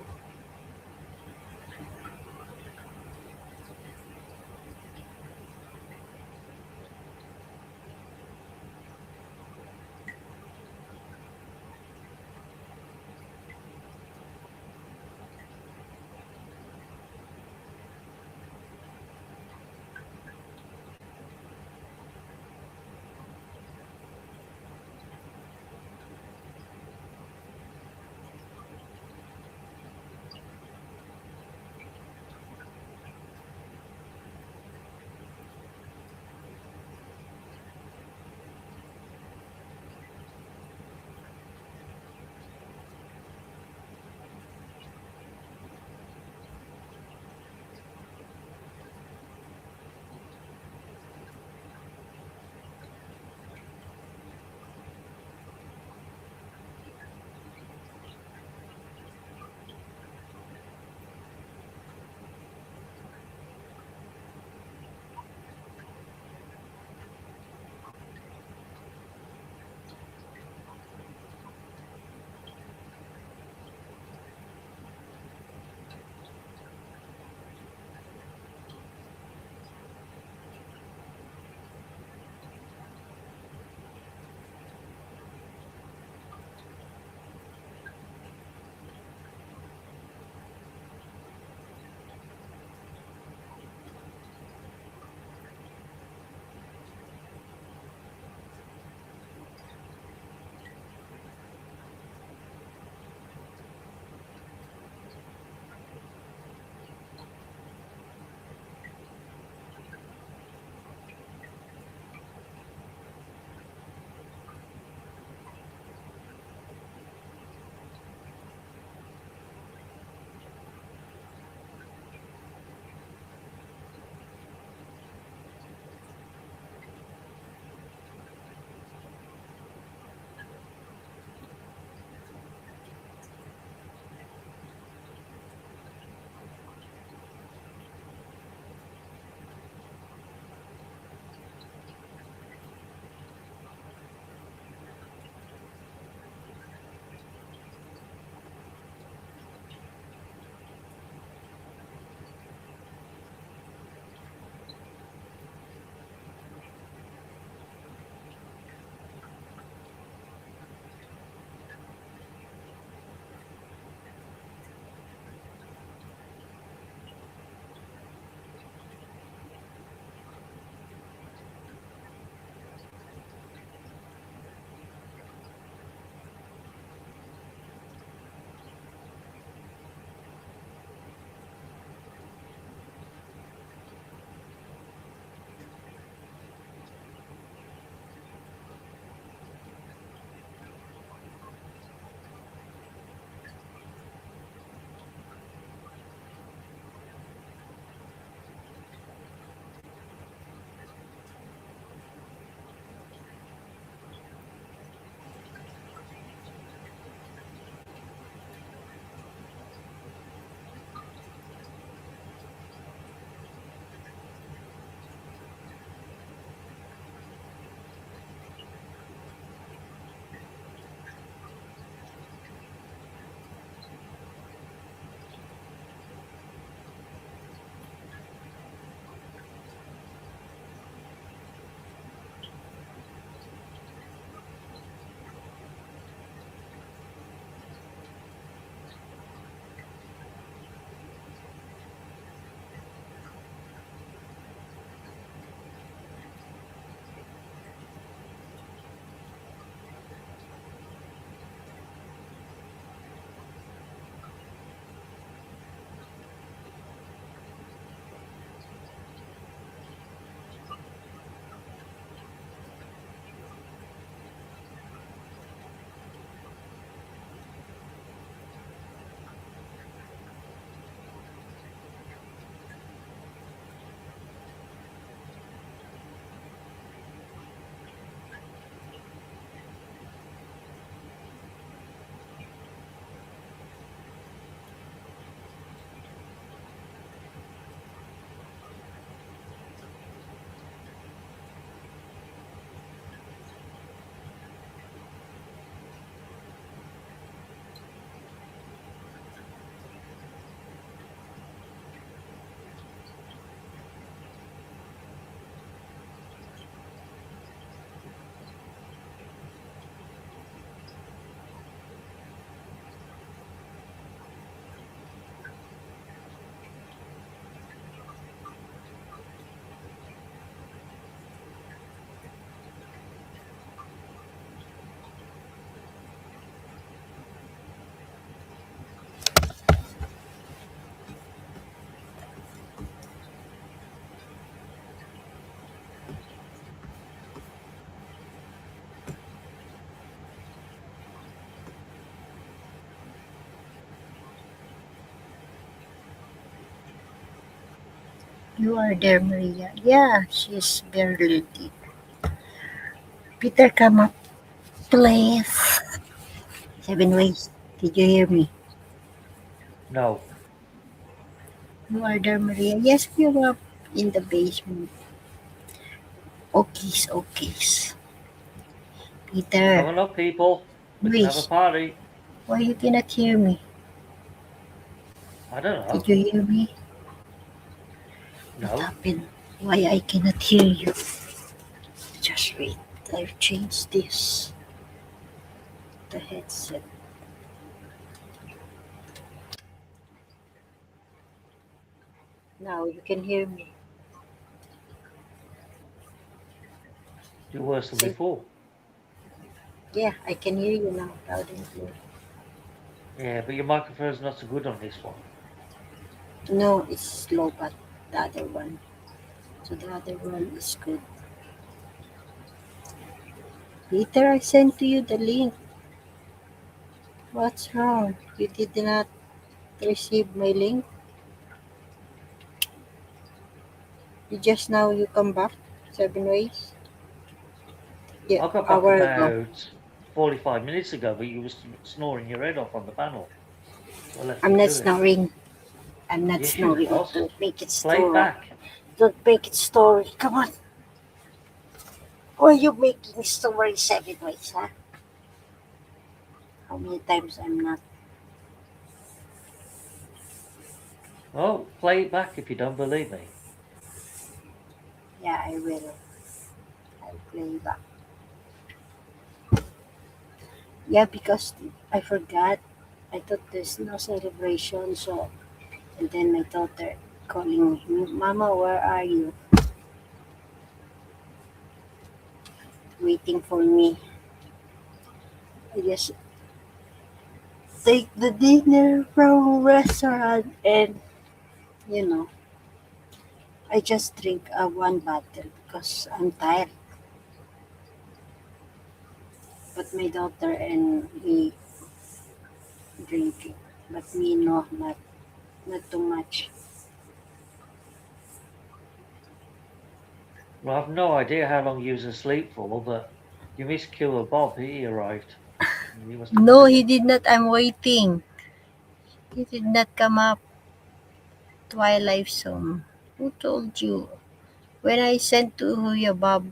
You are there, Maria. Yeah, she's barely deep. Peter, come up, please. 7 ways. Did you hear me? No. You are there, Maria. Yes, you're up in the basement. Okays, okays. Peter, Come on up, people. We can have a Luis, party. why you cannot hear me? I don't Did know. you hear me? What No. happened? Why I cannot hear you? Just wait. I'll change this. The headset. Now you can hear me. You're worse than Say, before. yeah, I can hear you now, loud and clear. Yeah, but your microphone's not so good on this one. No, it's slow, but the other one. So the other one is good. Peter, I sent to you the link. What's wrong? You did not receive my link? You just now you come back 7 ways? Yeah, I got back hour ago. about 45 minutes ago, but you were snoring your head off on the panel. So I left I'm you not to it. snoring. I'm not Yes, you snoring. was. Don't make it Play it story. back. Don't make it story. Come on. Why are you making story 7 ways, huh? How many times I'm not? Oh, play it back if you don't believe me. Yeah, I will. I'll play back. Yeah, because I forgot. I thought there's no celebration, so and then my daughter calling me, Mama, where are you? Waiting for me. I just take the dinner from restaurant and you know, I just drink one bottle because I'm tired. But my daughter and me drink it. But me no, not too much. Well, I've no idea how long you was asleep for, but you missed Killer Bob. He arrived. He must have No, wanted he you. did not. I'm waiting. He did not come up. Twilight Zone. Who told you? When I sent to you, Bob,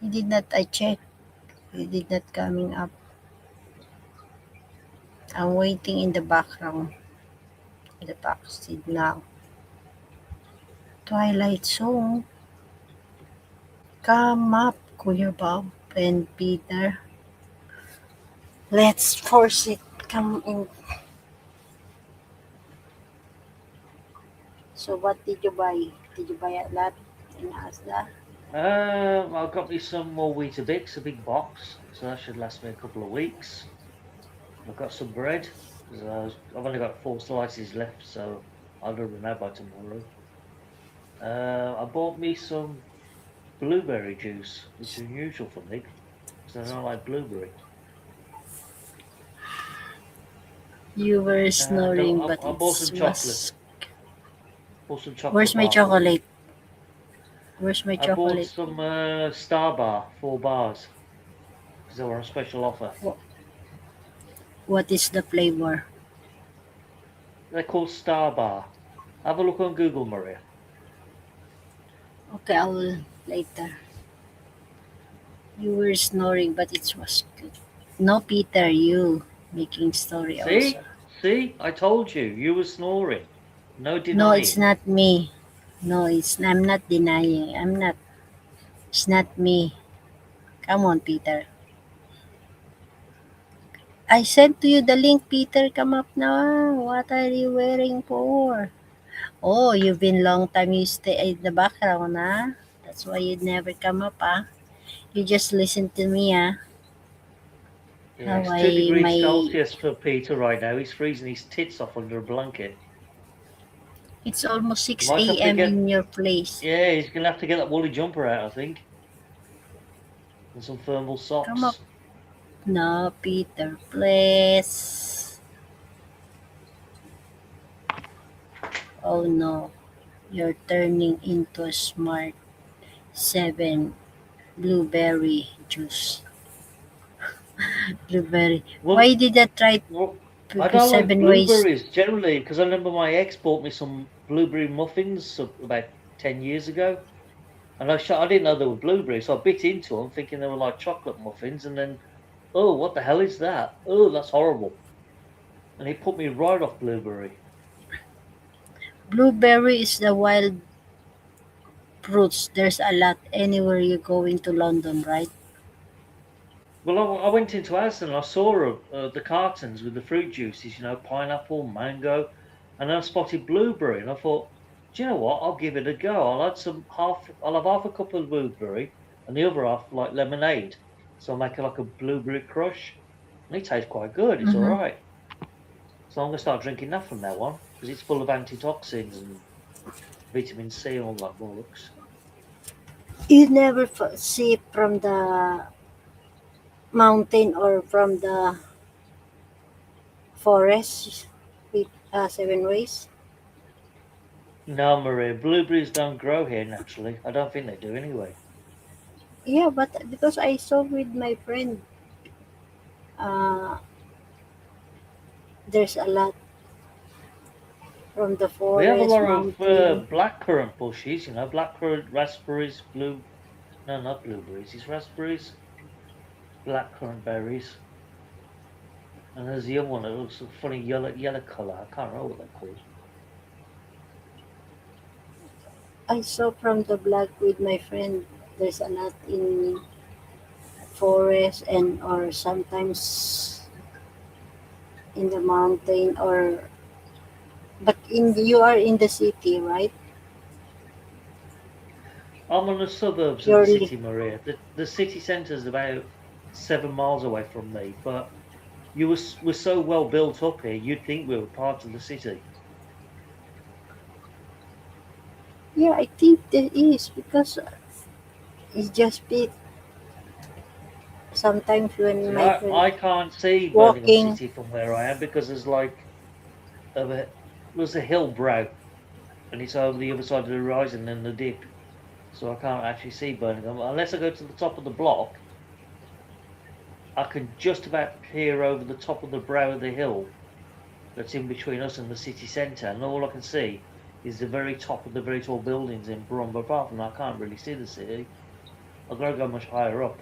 he did not. I checked. He did not coming up. I'm waiting in the background. In the backseat now. Twilight Zone. Come up, Kuya Bob and Peter. Let's force it. Come in. So what did you buy? Did you buy a lot in Asda? I got me some more Weetabix, a big box, so that should last me a couple of weeks. I've got some bread, because I've only got 4 slices left, so I'll run out by tomorrow. I bought me some blueberry juice, which is unusual for me, because I don't like blueberry. You were And snoring, but I it bought some chocolate. was. Bought some Where's chocolate my bar for me. chocolate? Where's my I bought chocolate? some Star Bar, 4 bars, because they were on special offer. What is the flavor? They're called Star Bar. Have a look on Google, Maria. Okay, I will later. You were snoring, but it was good. No, Peter, you making story also. See? See? I told you. You were snoring. No No, it's denying. not me. No, it's. I'm not denying. I'm not. It's not me. Come on, Peter. I sent to you the link, Peter. Come up now. What are you waiting for? Oh, you've been long time you stay in the background, huh? That's why you never come up, huh? You just listen to me, huh? Yeah, How it's 2 I degrees my Celsius for Peter right now. He's freezing his tits off under a blanket. it's almost He 6 might have to a.m. get. in your place. Yeah, he's gonna have to get that woolly jumper out, I think, and some thermal Come up. socks. No, Peter, please. Oh no. You're turning into a smart 7 blueberry juice. Blueberry. Well, Why did I try well, I because don't like 7 ways? blueberries generally because I remember my ex bought me some blueberry muffins about 10 years ago, and I didn't know they were blueberries, so I bit into them thinking they were like chocolate muffins, and then oh, what the hell is that? Oh, that's horrible, and it put me right off blueberry. Blueberry is the wild fruits. There's a lot anywhere you go into London, right? Well, I went into Asda and I saw the cartons with the fruit juices, pineapple, mango, and then I spotted blueberry, and I thought, do you know what? I'll give it a go. I'll have half a cup of blueberry and the other half like lemonade. So I'll make it like a blueberry crush, and it tastes quite good. It's all Mm-hmm. right. So I'm gonna start drinking that from now on because it's full of antitoxins and vitamin C and all that bollocks. You never see it from the mountain or from the forest with 7 ways. No, Maria, blueberries don't grow here naturally. I don't think they do anyway. Yeah, but because I saw with my friend, uh, there's a lot from the We have a forest, lot of mountain. blackcurrant bushes, blackcurrant, raspberries, no, not blueberries, it's raspberries, blackcurrant berries, and there's the other one that looks a funny yellow colour. I can't remember what they're called. I saw from the blog with my friend. There's a lot in forest and or sometimes in the mountain or but in you are in the city, right? I'm on the suburbs of the You're city, Maria. The city centre is about 7 miles away from me, but we're so well built up here, you'd think we were part of the city. yeah, I think there is because it's just bit sometimes when See, my I, friend I can't see Birmingham walking. City from where I am because a, there's a hill brow and it's over the other side of the horizon and the dip. So I can't actually see Birmingham. Unless I go to the top of the block, I can just about peer over the top of the brow of the hill that's in between us and the city centre, and all I can see is the very top of the very tall buildings in Brum. But apart from that, I can't really see the city. I've got to go much higher up.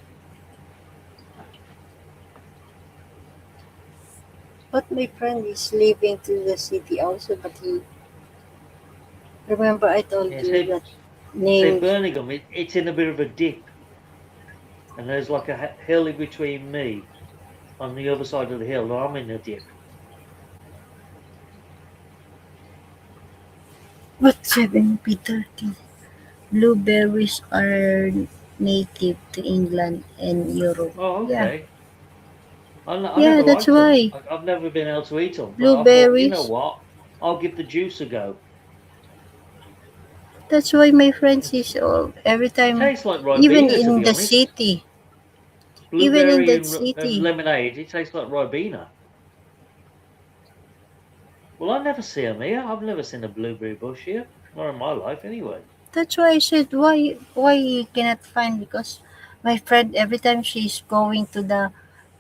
But my friend is leaving to the city also, but he remember I told Yeah, you that say name. Birmingham, it's in a bit of a dip, and there's like a hill in between me on the other side of the hill. I'm in a dip. But 7 p 30. Blueberries are native to England and Europe. Oh, Yeah, okay. I yeah, never that's liked them. why I've never been able to eat them, but I thought, you know blueberries. what? I'll give the juice a go. That's why my friends is It's, every it time, tastes like even Ribena, to in be the honest. city, even in Blueberry that and city. lemonade, it tastes like Ribena. Well, I never see them here. I've never seen a blueberry bush here. Not in my life, anyway. That's why I said why you cannot find because my friend every time she's going to the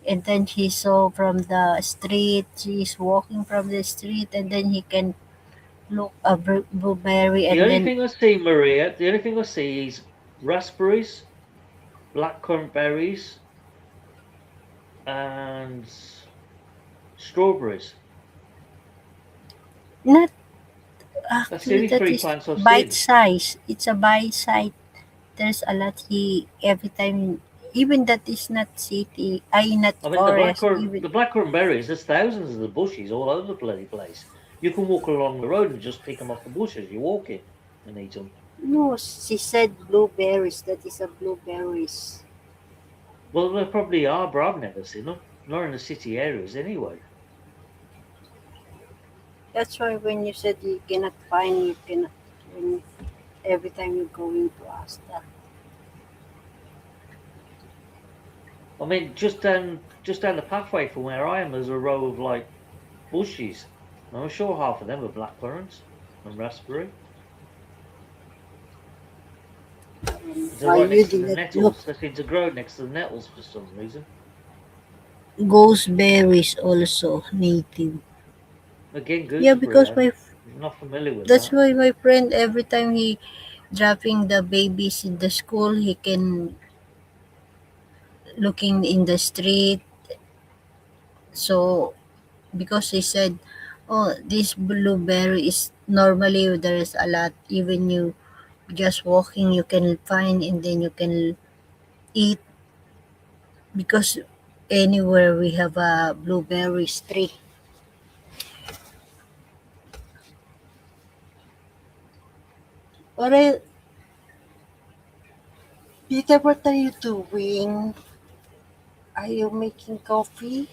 and then he saw from the street she's walking from the street and then he can look a blueberry The and only then thing I see, Maria, the only thing I see is raspberries, blackcurrant berries, and strawberries. not That's the actually only that three is plants I've bite seen. size. It's a bite size. There's a lot he every time even that is not city I not I mean, forest even the blackcurrant berries, there's thousands of the bushes all over the bloody place. You can walk along the road and just pick them off the bush as you're walking and eat them. no she said blueberries that is a blueberries. Well, there probably are, but I've never seen them. Not in the city areas, anyway. That's why when you said you cannot find you cannot when every time you go into Asta. I mean, just down the pathway from where I am, there's a row of bushes. I'm sure half of them are blackcurrants and raspberry. They're Why right you next to the didn't look? nettles. They seem to grow next to the nettles for some reason. Gooseberries also native. Again, Yeah, gooseberry. because I'm not familiar with that's that. why my friend every time he dropping the babies in the school, he can looking in the street. So because he said, oh, this blueberry is normally there is a lot. Even you just walking, you can find and then you can eat because anywhere we have a blueberry tree. Alright, Peter, what are you doing? Are you making coffee?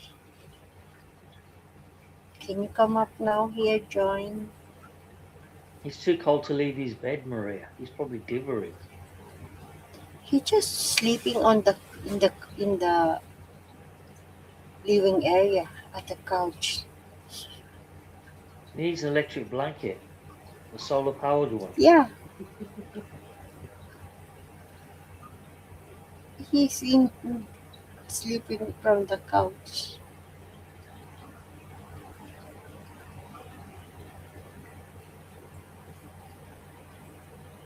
Can you come up now here, join? He's too cold to leave his bed, Maria. He's probably divering. He just sleeping on the in the living area at the couch. He needs an electric blanket, a solar powered one. Yeah, he's in sleeping from the couch.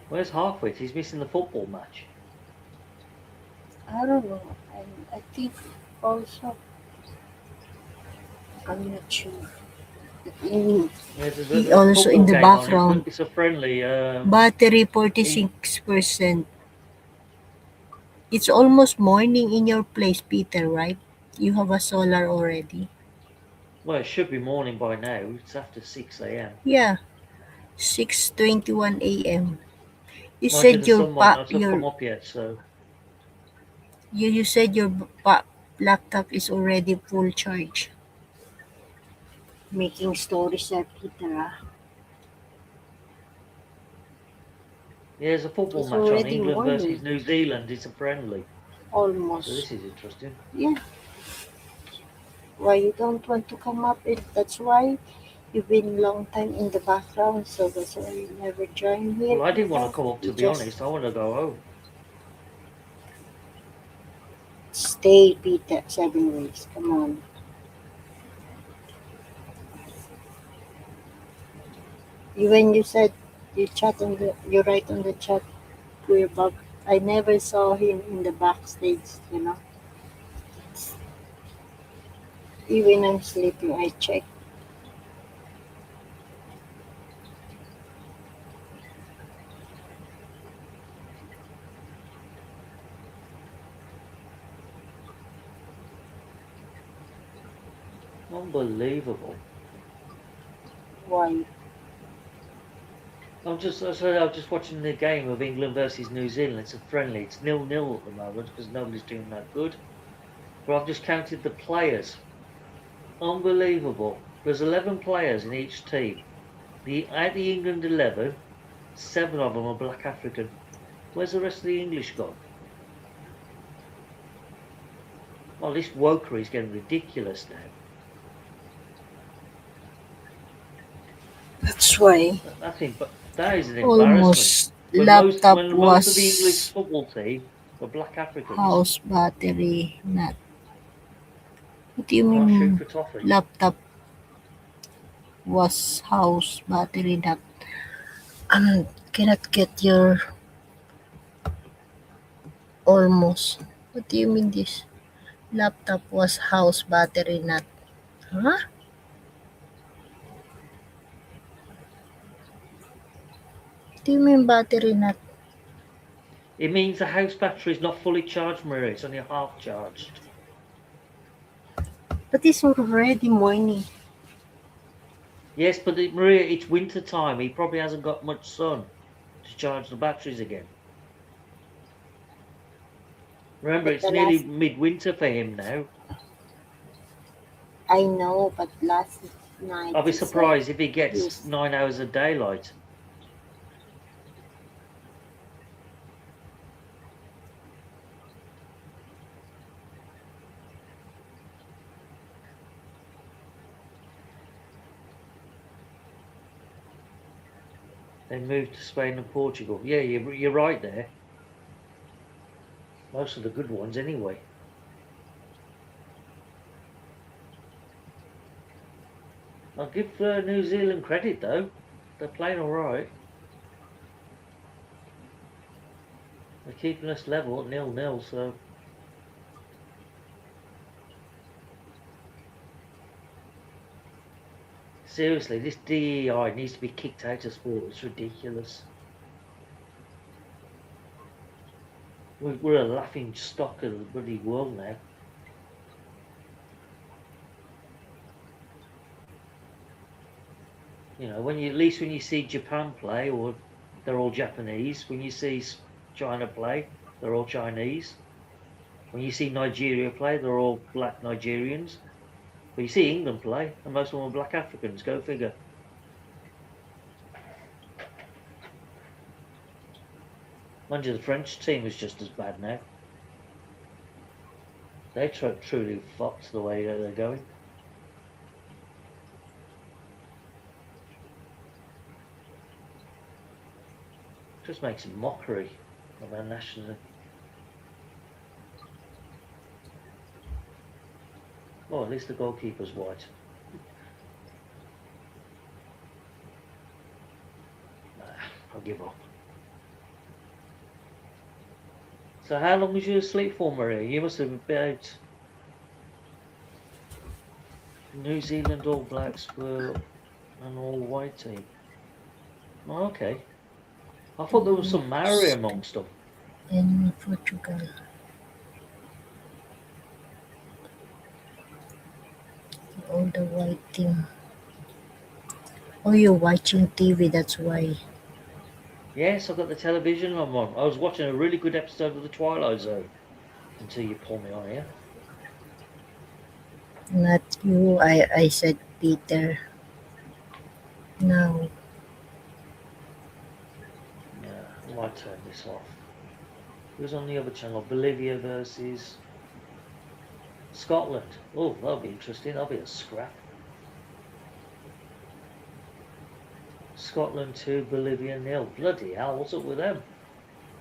Where's Halfwit? He's missing the football match. I don't know. I think also I'm not sure. In, Yeah, he there's a also in football the game on. background. It's a friendly. Battery 46%. It's almost morning in your place, Peter, right? You have a solar already. Well, it should be morning by now. It's after 6 a.m. Yeah, 6:21 a.m. You Mind you, said the sun might not have come your up yet, so you said your laptop is already full charge. Making stories there, Peter. yeah, there's a football It's match on. already England morning, versus New Zealand. It's a friendly, so almost. this is interesting. Yeah. Why you don't want to come up? That's why you've been long time in the background, so that's why you never join here, Well, I didn't want Peter. to come up, You to be just honest. I want to go home. stay, Peter. 7 days. Come on. When you said you write on the chat, Queer Bob. I never saw him in the backstage. Even I'm sleeping, I check. Unbelievable. Why? I'm just watching the game of England versus New Zealand. It's a friendly. It's 0-0 at the moment because nobody's doing that good. But I've just counted the players. Unbelievable. There's 11 players in each team. Out the England 11, 7 of them are black African. Where's the rest of the English gone? Well, this wokery is getting ridiculous now. That's why I think, but that is an embarrassment. almost laptop When most of the English was football team were black Africans. house battery not. What do you Can't shoot mean for toffee. laptop was house battery not? Cannot get your almost. What do you mean this? Laptop was house battery not. Huh? What do you mean battery not? It means the house battery is not fully charged, Maria. It's only half charged. But it's already morning. Yes, but Maria, it's winter time. He probably hasn't got much sun to charge the batteries again. Remember, But it's the nearly last midwinter for him now. I know, but last night I'll be he said surprised if he gets yes. 9 hours of daylight. They moved to Spain and Portugal. Yeah, you're right there. Most of the good ones, anyway. I'll give New Zealand credit though. They're playing all right. They're keeping us level at 0-0, so. Seriously, this DEI needs to be kicked out of sport. It's ridiculous. We're a laughing stock of the bloody world now. You know, at least when you see Japan play, or they're all Japanese. When you see China play, they're all Chinese. When you see Nigeria play, they're all black Nigerians. But you see England play, and most of them are black Africans. Go figure. Mind you, the French team is just as bad now. They're truly fucked the way that they're going. Just makes a mockery of our national. Oh, at least the goalkeeper's white. I'll give up. So how long was you asleep for, Maria? You must have been about New Zealand All Blacks were an all-white team. Oh, okay. I thought there was some Maori amongst them. In Portugal. All the white team. Oh, you're watching TV, that's why. Yes, I've got the television on. I was watching a really good episode of The Twilight Zone until you pulled me on here. Not you, I said Peter. No. Yeah, I might turn this off. It was on the other channel, Bolivia versus Scotland. Oh, that'll be interesting. That'll be a scrap. Scotland 2, Bolivia 0. Bloody hell, what's up with them?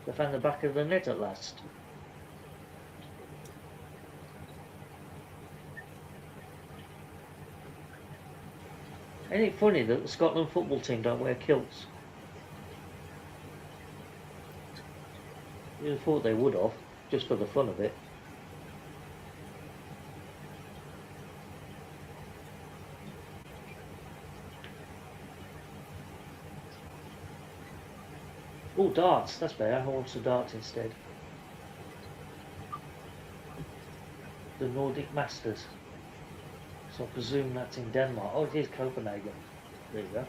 They found the back of the net at last. Ain't it funny that the Scotland football team don't wear kilts? You'd have thought they would have, just for the fun of it. Oh, darts, that's better. I want some darts instead. The Nordic Masters. So I presume that's in Denmark. Oh, it is Copenhagen. There you go.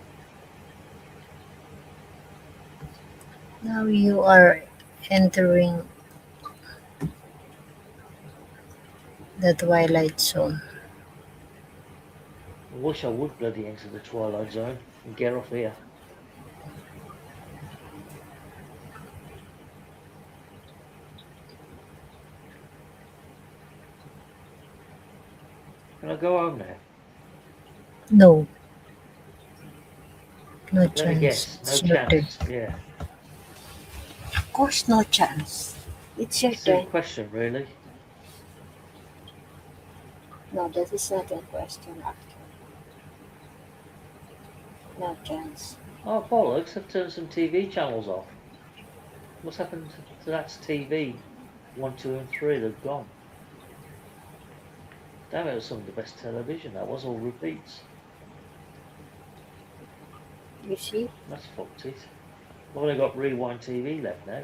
Now you are entering the Twilight Zone. I wish I would bloody enter the Twilight Zone and get off here. Can I go home now? No. No Let me chance. guess. It's No your chance. turn. Yeah. Of course, no chance. It's your Silly turn. question, really. No, that is not a question, actually. No chance. Oh, bollocks, I've turned some TV channels off. What's happened to that TV? 1, 2 and 3, they've gone. Damn, it was some of the best television. That was all repeats. You see? That's fucked it. I've only got Rewind TV left now.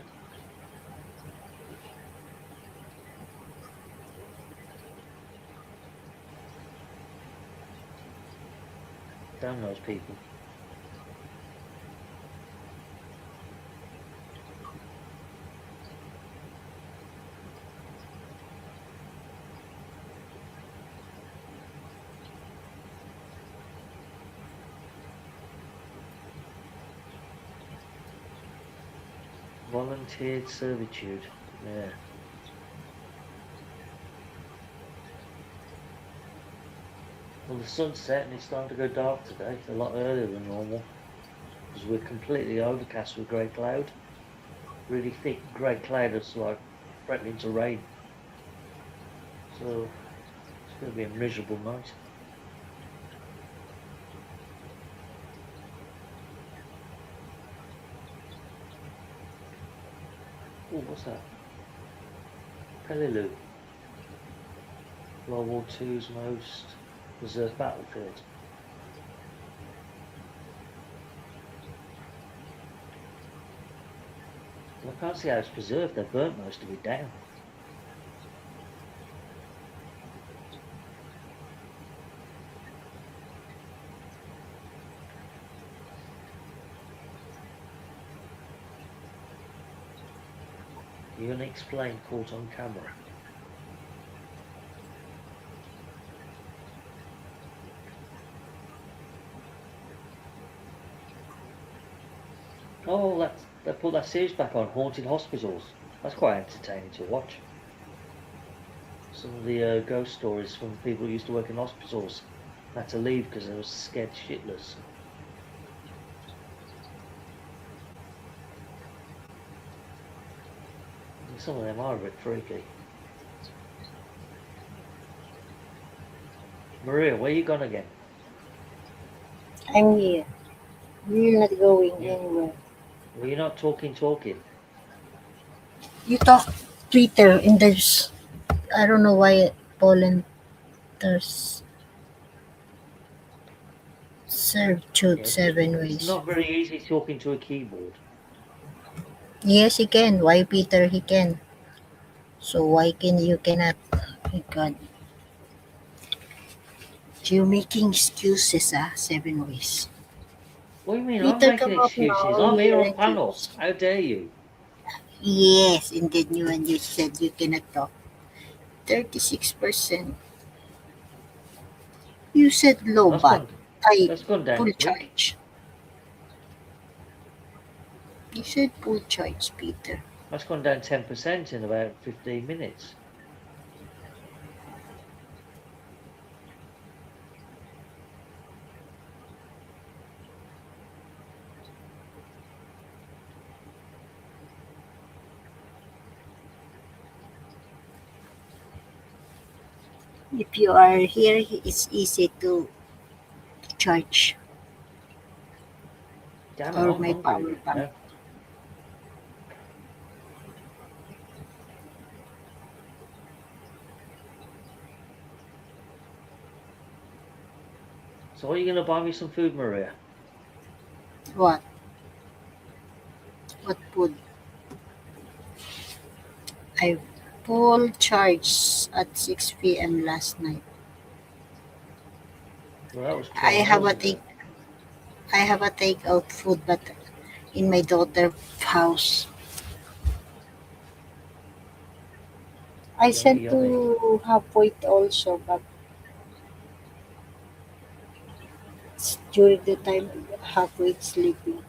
Damn those people. Volunteered servitude. Yeah. Well, the sun's set and it's starting to go dark today, a lot earlier than normal. Because we're completely overcast with grey cloud. Really thick grey cloud that's like threatening to rain. So it's going to be a miserable night. Oh, what's that? Peleliu. World War II's most preserved battlefield. Well, I can't see how it's preserved. They burnt most of it down. You're going to explain caught on camera. Oh, they put that series back on, Haunted Hospitals. That's quite entertaining to watch. Some of the ghost stories from people who used to work in hospitals had to leave because they were scared shitless. Some of them are a bit freaky. Maria, where you gone again? I'm here. We're not going Yeah. anywhere. Well, you're not talking. You talk Twitter and there's I don't know why Poland there's servitude Yeah, 7 it's ways. not very easy talking to a keyboard. Yes, he can. Why Peter he can? So why can you cannot? My God. You making excuses, 7 ways. What do you mean? I'm Peter, making come up excuses. now I'm here here on and panel. choose. How dare you? Yes, and then you said you cannot talk. 36%. You said low That's bat. gone. I That's gone down full quick. charge. You said full charge, Peter. That's gone down 10% in about 15 minutes. If you are here, it's easy to charge Damn it, or I'm my hungry power again bank. now. So are you going to buy me some food, Maria? What? What food? I full charge at 6 p.m. last night. Well, that was I 12 have hours a ago. take. I have a takeout food, but in my daughter's house. I Yummy, sent yummy. to halfway also, but during the time halfway sleeping.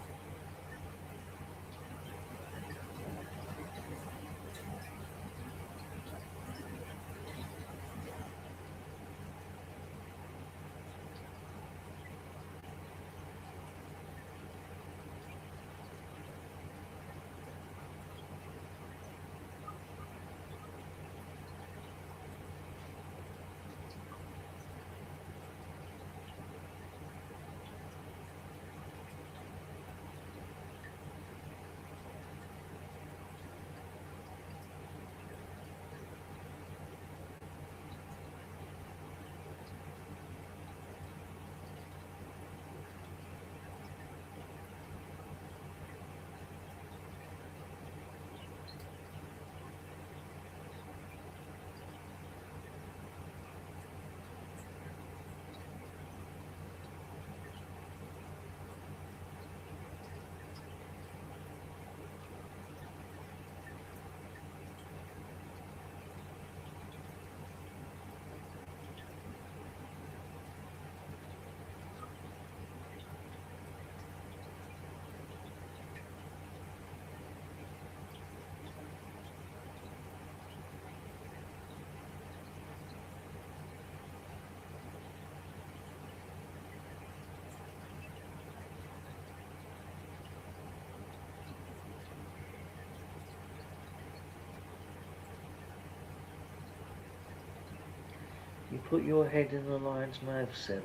put your head in the lion's mouth, 7.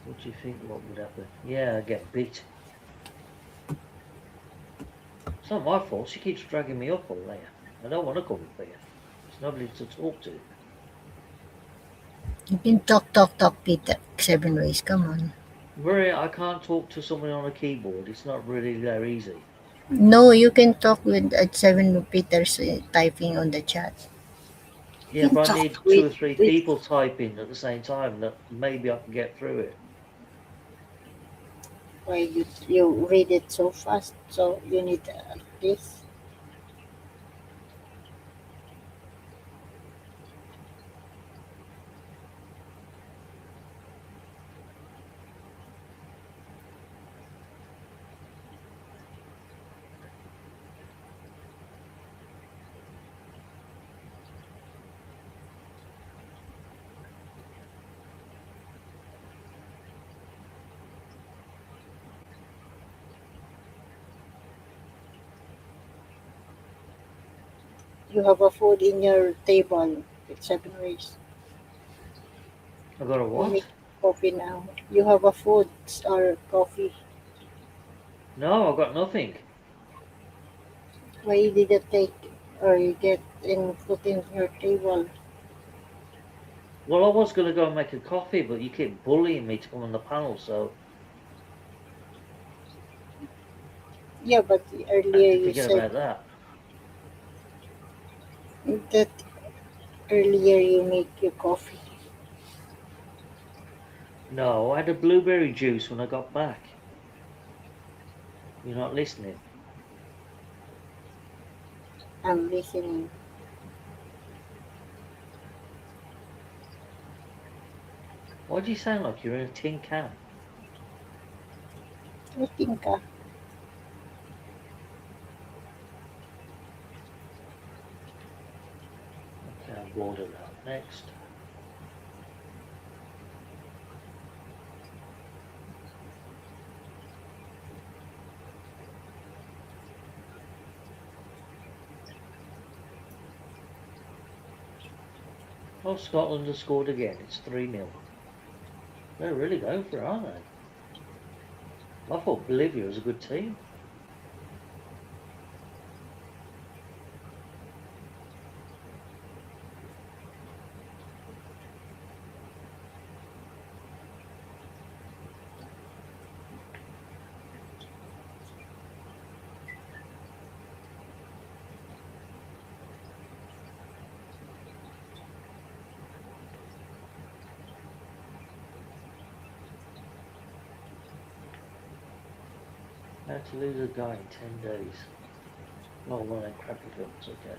What do you think what would happen? Yeah, I get bit. It's not my fault. She keeps dragging me up all there. I don't want to come up here. There's nobody to talk to. You can talk, Peter. 7 ways. Come on. Maria, I can't talk to someone on a keyboard. It's not really that easy. No, you can talk with 7 Peters typing on the chat. Yeah, You can but I talk need with, 2 or 3 with people typing at the same time that maybe I can get through it. why you read it so fast. So you need this. You have a food in your table with 7 ways. I got a You what? make coffee now. You have a food or coffee. No, I got nothing. Why did you take or you get and put in your table? Well, I was going to go and make a coffee, but you keep bullying me to come on the panel, so Yeah, but I had earlier to you forget said about that. that earlier you make your coffee. No, I had a blueberry juice when I got back. You're not listening. I'm listening. Why do you sound like you're in a tin can? Listening ka. Okay, I've ordered that. Next. Oh, Scotland has scored again. It's 3-0. They're really going for it, aren't they? I thought Bolivia was a good team. I had to lose a guy in 10 days. Not one of them crappy films, okay.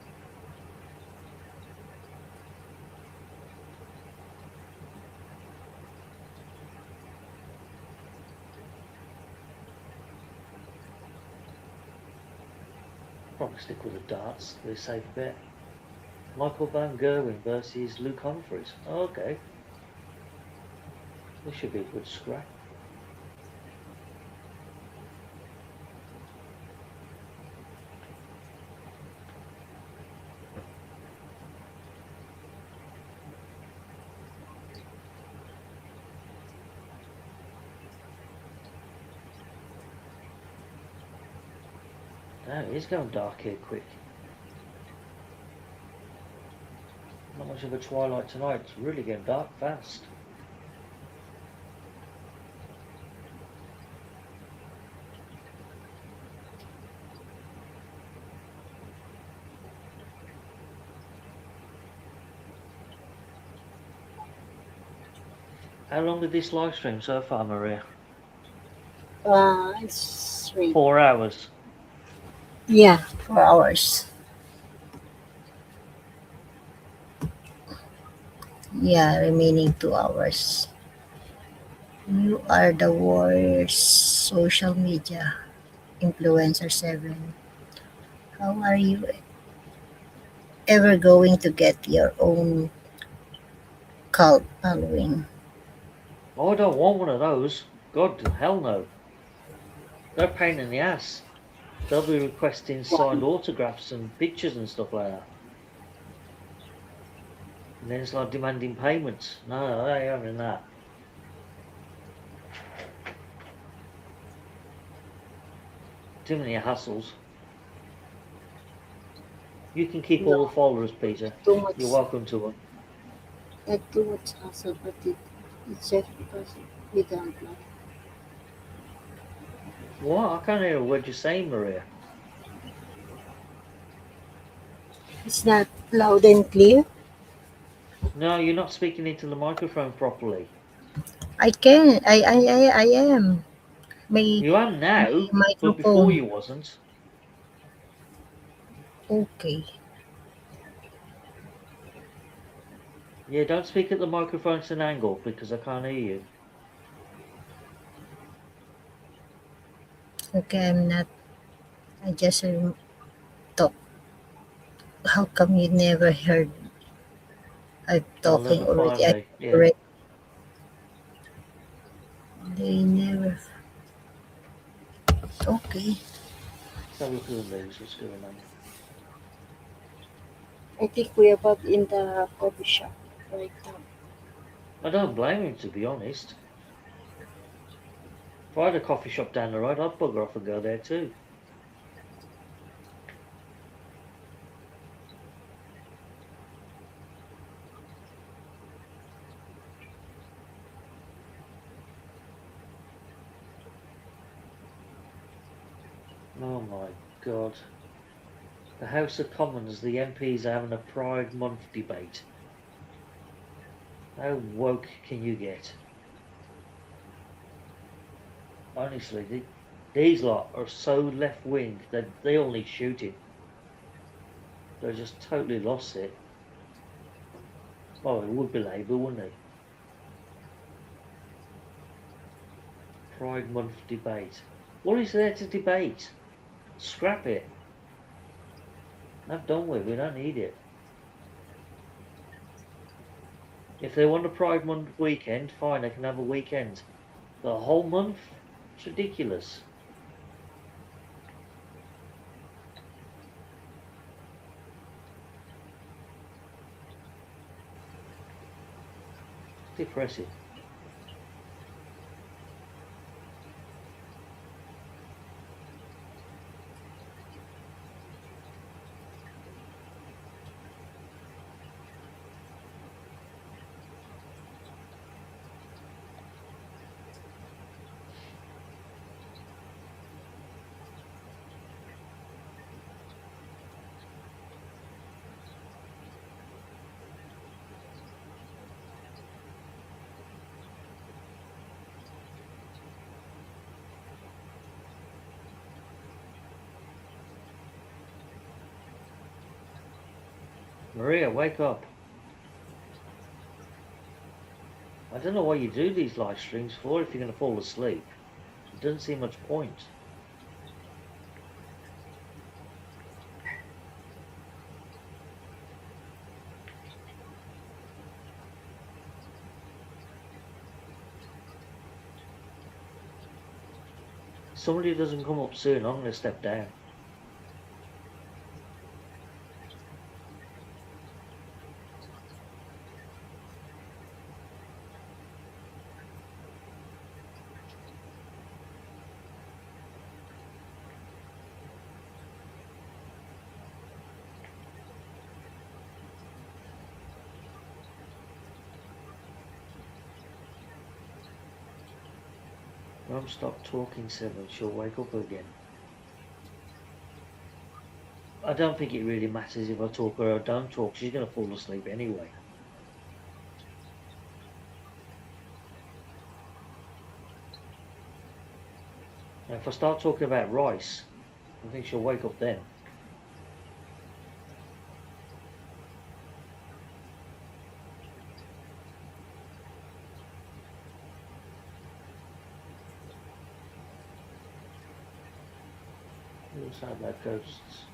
Probably stick with the darts, they're a safe bet. Michael Van Gerwen versus Luke Humphries. Oh, okay. This should be a good scrap. Damn, it's going dark here quick. Not much of a twilight tonight, it's really getting dark fast. How long did this live stream so far, Maria? It's 3. 4 hours. Yeah, 4 hours. Yeah, remaining 2 hours. You are the worst social media influencer 7. How are you ever going to get your own cult following? Oh, I don't want one of those. God, hell no. They're a pain in the ass. They'll be requesting signed autographs and pictures and stuff like that. And then it's like demanding payments. No, I ain't having that. Too many hassles. You can keep all No, the followers, Peter. too much, You're welcome to them. not too much hassle, but it's just because we don't know. What? I can't hear a word you're saying, Maria. It's not loud and clear. No, you're not speaking into the microphone properly. I can. I am. You are My now, but before microphone. you wasn't. Okay. Yeah, don't speak at the microphone at an angle because I can't hear you. Okay, I'm not. I just talk. How come you never heard I'm They'll talking never already? find I me. Yeah. already. They never. Okay. Let's have a look at the news. What's going on? I think we are about in the coffee shop right now. I don't blame him, to be honest. If I had a coffee shop down the road, I'd bugger off and go there too. Oh my God. The House of Commons, the MPs are having a Pride Month debate. How woke can you get? Honestly, these lot are so left-wing that they all need shooting. They're just totally lost it. Oh, it would be Labour, wouldn't it? Pride Month debate. What is there to debate? Scrap it. Have done with. We don't need it. If they want a Pride Month weekend, fine, they can have a weekend. The whole month? It's ridiculous. Depressing. Maria, wake up. I don't know why you do these live streams for if you're going to fall asleep. It doesn't seem much point. Somebody doesn't come up soon, I'm going to step down. Mum, stop talking, Seven. She'll wake up again. I don't think it really matters if I talk or I don't talk. She's going to fall asleep anyway. Now, if I start talking about rice, I think she'll wake up then. We'll say about ghosts.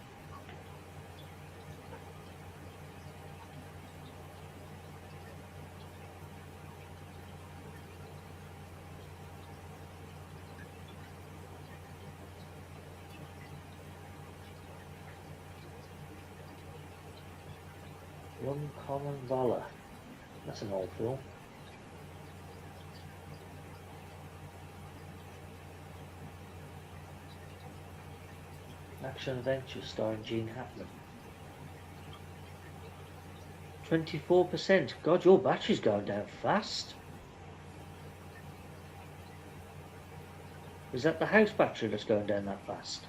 Uncommon Valor. That's an old film. Action adventure starring Gene Hackman. 24%. God, your battery's going down fast. Is that the house battery that's going down that fast?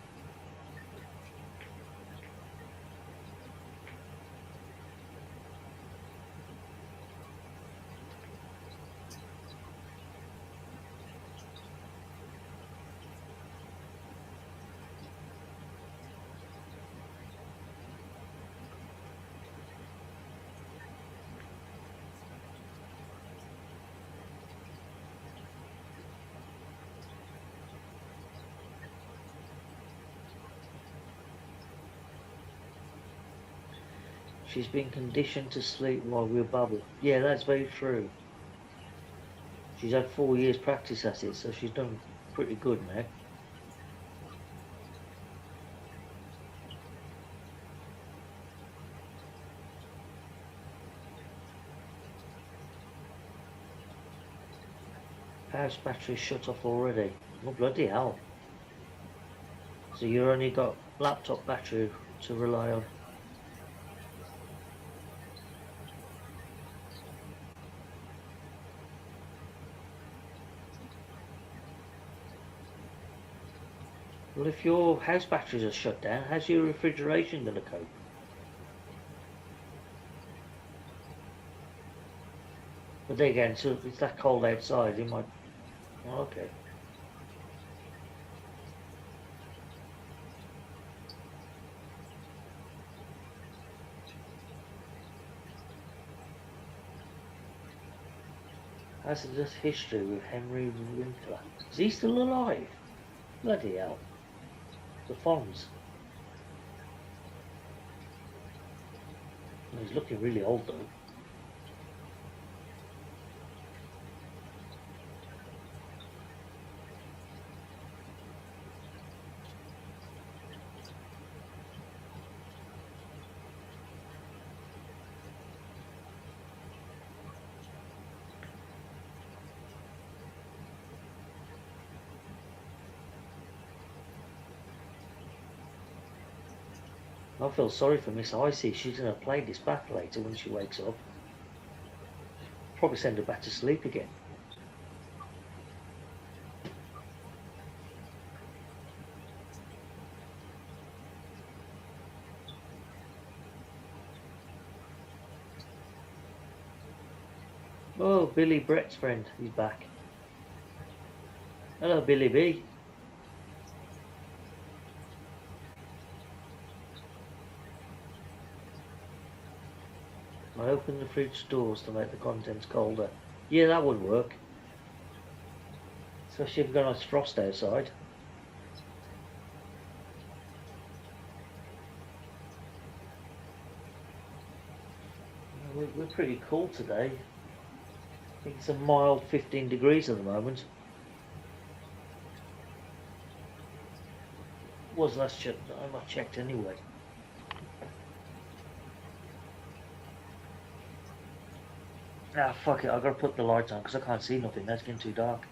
She's been conditioned to sleep while we babble. Yeah, that's very true. She's had 4 years practice at it, so she's done pretty good now. House battery shut off already. Oh, bloody hell. So you only got laptop battery to rely on. Well, if your house batteries are shut down, how's your refrigeration going to cope? But then again, so if it's that cold outside, it might... Oh, okay. How's this history with Henry Winkler? Is he still alive? Bloody hell. The Fonz. He's looking really old though. I feel sorry for Miss Icy. She's going to play this back later when she wakes up. Probably send her back to sleep again. Oh, Billy Brett's friend. He's back. Hello, Billy B. I open the fridge doors to make the contents colder. Yeah, that would work. Especially if you've got a nice frost outside. We're pretty cool today. I think it's a mild 15 degrees at the moment. Was last check? I checked anyway. Ah, fuck it, I've got to put the lights on because I can't see nothing. That's getting too dark.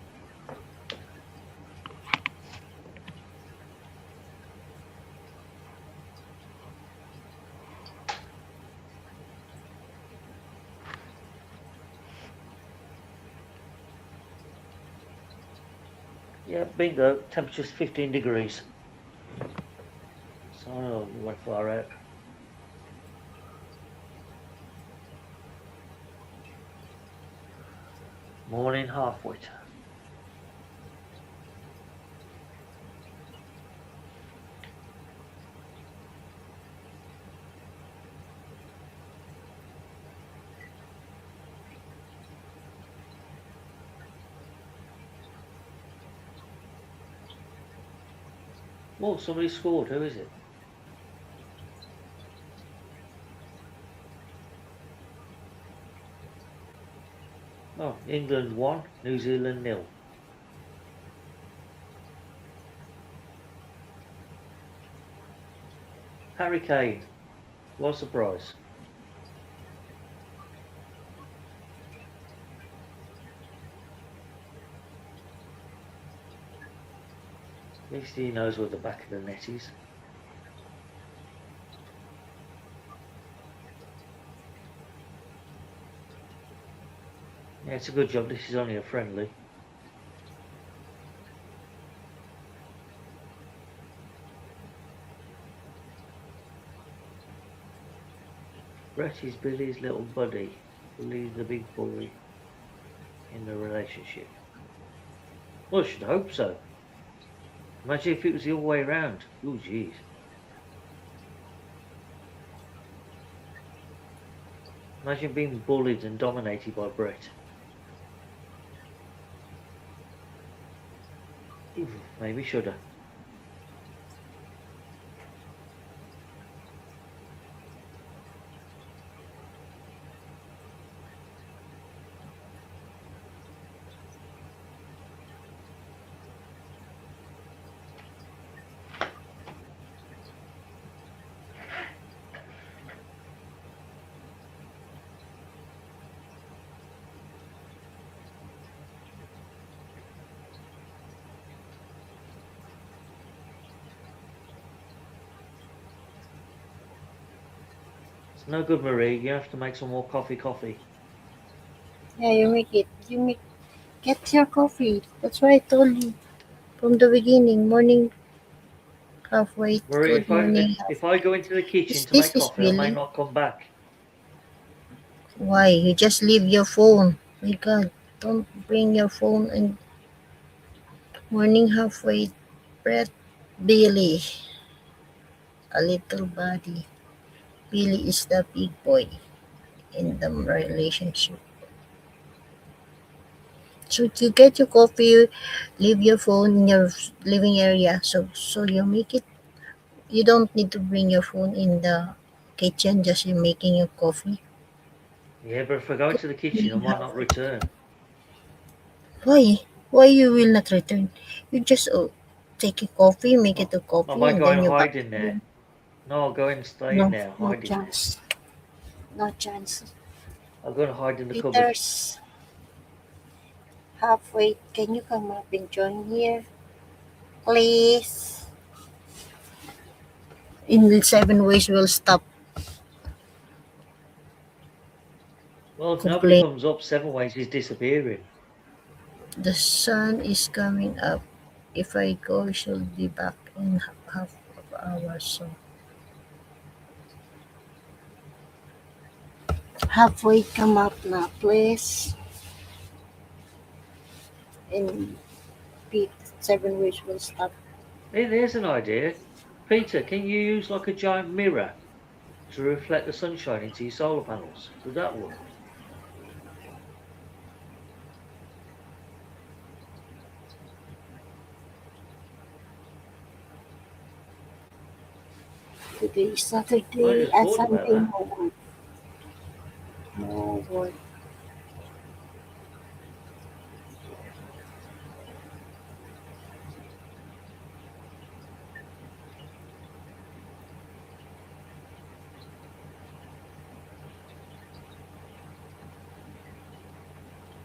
Yeah, bingo. Temperature's 15 degrees. So, we went far out. Morning half-wit. Oh, somebody scored. Who is it? Oh, England 1, New Zealand 0. Harry Kane. What a surprise. At least he knows where the back of the net is. Yeah, it's a good job. This is only a friendly. Brett is Billy's little buddy. Billy's the big bully in the relationship. Well, I should hope so. Imagine if it was the other way around. Oh, jeez. Imagine being bullied and dominated by Brett. Ooh, maybe shoulda. It's no good, Marie. You have to make some more coffee. Yeah, you make it. Get your coffee. That's what I told you from the beginning. Morning, halfway. Marie, Good morning. if I go into the kitchen to This make is coffee, I may really not come back. why you just leave your phone. My God, don't bring your phone and morning halfway. Brett, Billy, a little body. Billy is the big boy in the relationship. So to get your coffee, leave your phone in your living area. So you make it. You don't need to bring your phone in the kitchen. Just you making your coffee. Yeah, but if I go into the kitchen, I might not return. Why? Why you will not return? You just take a coffee, make it a I coffee, might and go then and you back hide in to there. home. No, I'll go and stay in No, there, no hide in there. chance. No chance. I'll go and hide in the cupboard. Peter's halfway. Can you come up and join here, please? In 7 ways, we'll stop. Well, if nobody Complain. comes up, 7 ways is disappearing. The sun is coming up. If I go, she'll be back in half of hour. So halfway, come up now, please. And Pete, 7 ways will stop. Hey, there's an idea. Peter, can you use like a giant mirror to reflect the sunshine into your solar panels? Would that work? Today is I Saturday just and thought about Sunday. that. No work.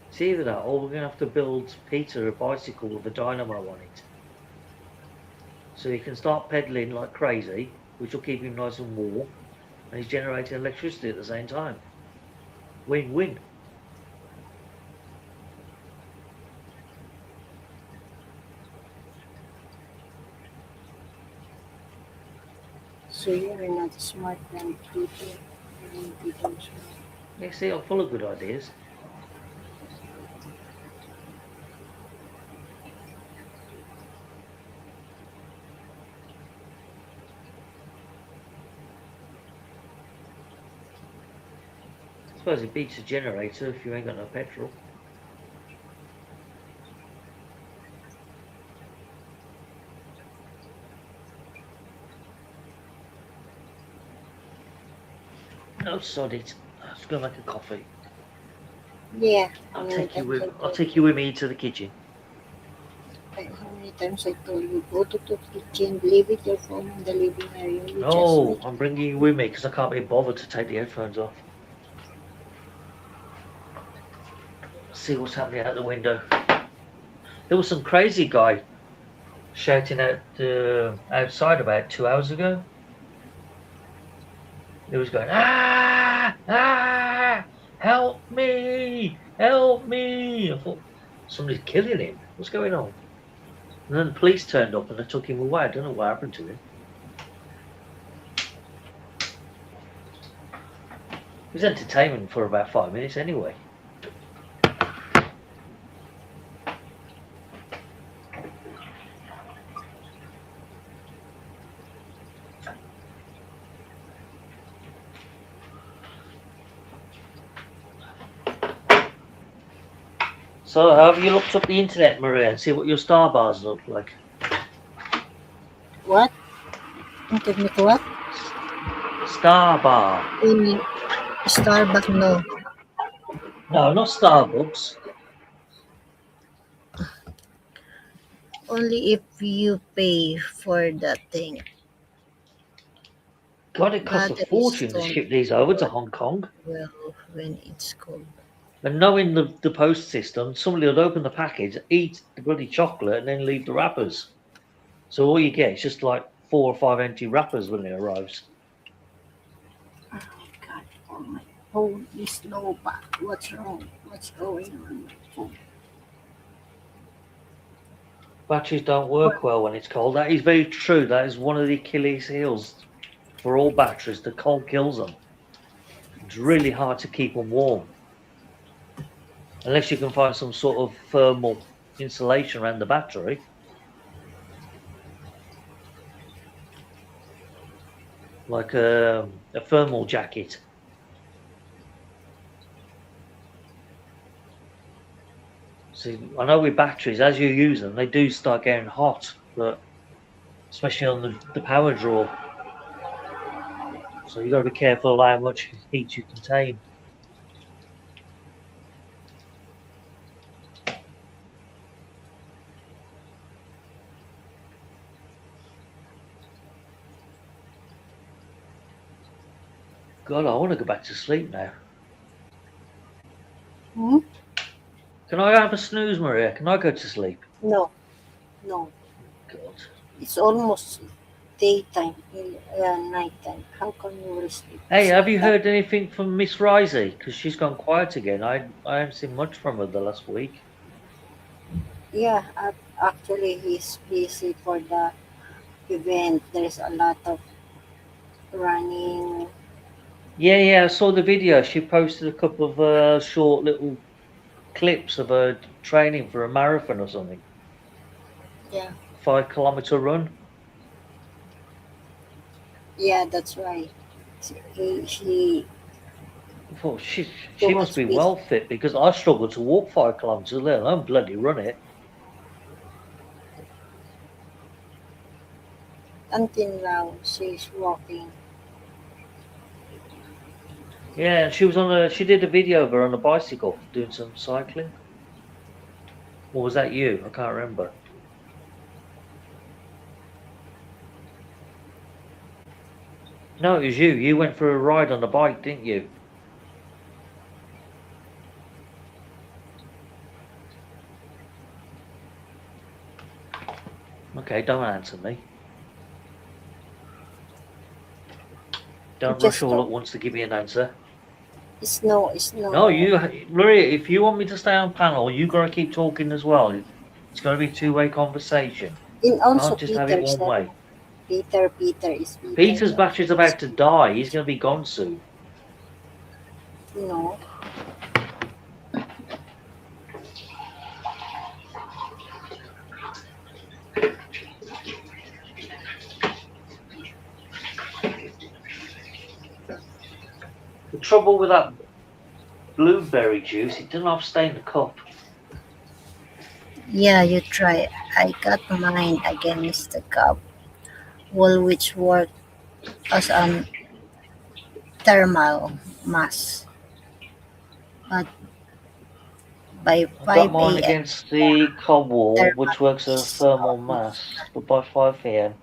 It's either that or we're going to have to build Peter a bicycle with a dynamo on it. So he can start pedaling like crazy, which will keep him nice and warm, and he's generating electricity at the same time. Win-win. So you're not smart than Peter. Yeah, see, I'm full of good ideas. I suppose it beats a generator if you ain't got no petrol. No, sod it. Let's go make a coffee. Yeah. I'll take you with me to the kitchen. How many times I told you, go to the kitchen, leave it your phone in the living area. You No, just I'm bringing you with me because I can't be bothered to take the headphones off. See what's happening out the window. There was some crazy guy shouting out outside about 2 hours ago. It was going, help me, help me. I thought, somebody's killing him. What's going on? And then the police turned up and they took him away. I don't know what happened to him. It was entertainment for about 5 minutes anyway. So have you looked up the internet, Maria, and see what your star bars look like? What? Internet what? Star bar. Only Starbucks, no. No, not Starbucks. Only if you pay for that thing. God, it costs a Batteries fortune to don't ship these over to work Hong Kong. well when it's cold. And knowing the post system, somebody would open the package, eat the bloody chocolate, and then leave the wrappers. So all you get is just like 4 or 5 empty wrappers when it arrives. Oh God! Oh my phone is low back. What's wrong? What's going on with my phone? Batteries don't work well when it's cold. That is very true. That is one of the Achilles heels for all batteries. The cold kills them. It's really hard to keep them warm. Unless you can find some sort of thermal insulation around the battery. Like a thermal jacket. See, I know with batteries, as you use them, they do start getting hot, but especially on the power draw. So you've got to be careful how much heat you contain. God, I want to go back to sleep now. Hmm? Can I have a snooze, Maria? Can I go to sleep? No, no. God. It's almost daytime, nighttime. How can you sleep? Hey, have you heard anything from Miss Risey? Because she's gone quiet again. I haven't seen much from her the last week. Yeah, actually, he's busy for the event. There's a lot of running. Yeah, I saw the video. She posted a couple of short little clips of her training for a marathon or something. Yeah, 5-kilometer run. yeah, that's right. She I thought she too must much be busy. well fit because I struggle to walk 5 kilometers, let alone bloody run it. Until now, she's walking. Yeah, and she did a video of her on a bicycle doing some cycling. Or was that you? I can't remember. No, it was you. You went for a ride on a bike, didn't you? Okay, don't answer me. Don't rush Just all no. at once to give me an answer. It's no. No, Maria, if you want me to stay on panel, you got to keep talking as well. It's got to be a two-way conversation. And also Can't just have it Peter one said, way. Peter's Peter's battery's about to die. He's going to be gone soon. No. The trouble with that blueberry juice, it doesn't have to stay in the cup. Yeah, you try. I got mine against the cup, which worked as an thermal mass. But by I got 5 mine a.m., against the cob wall, thermal which works as a is thermal almost mass, but by 5 p.m.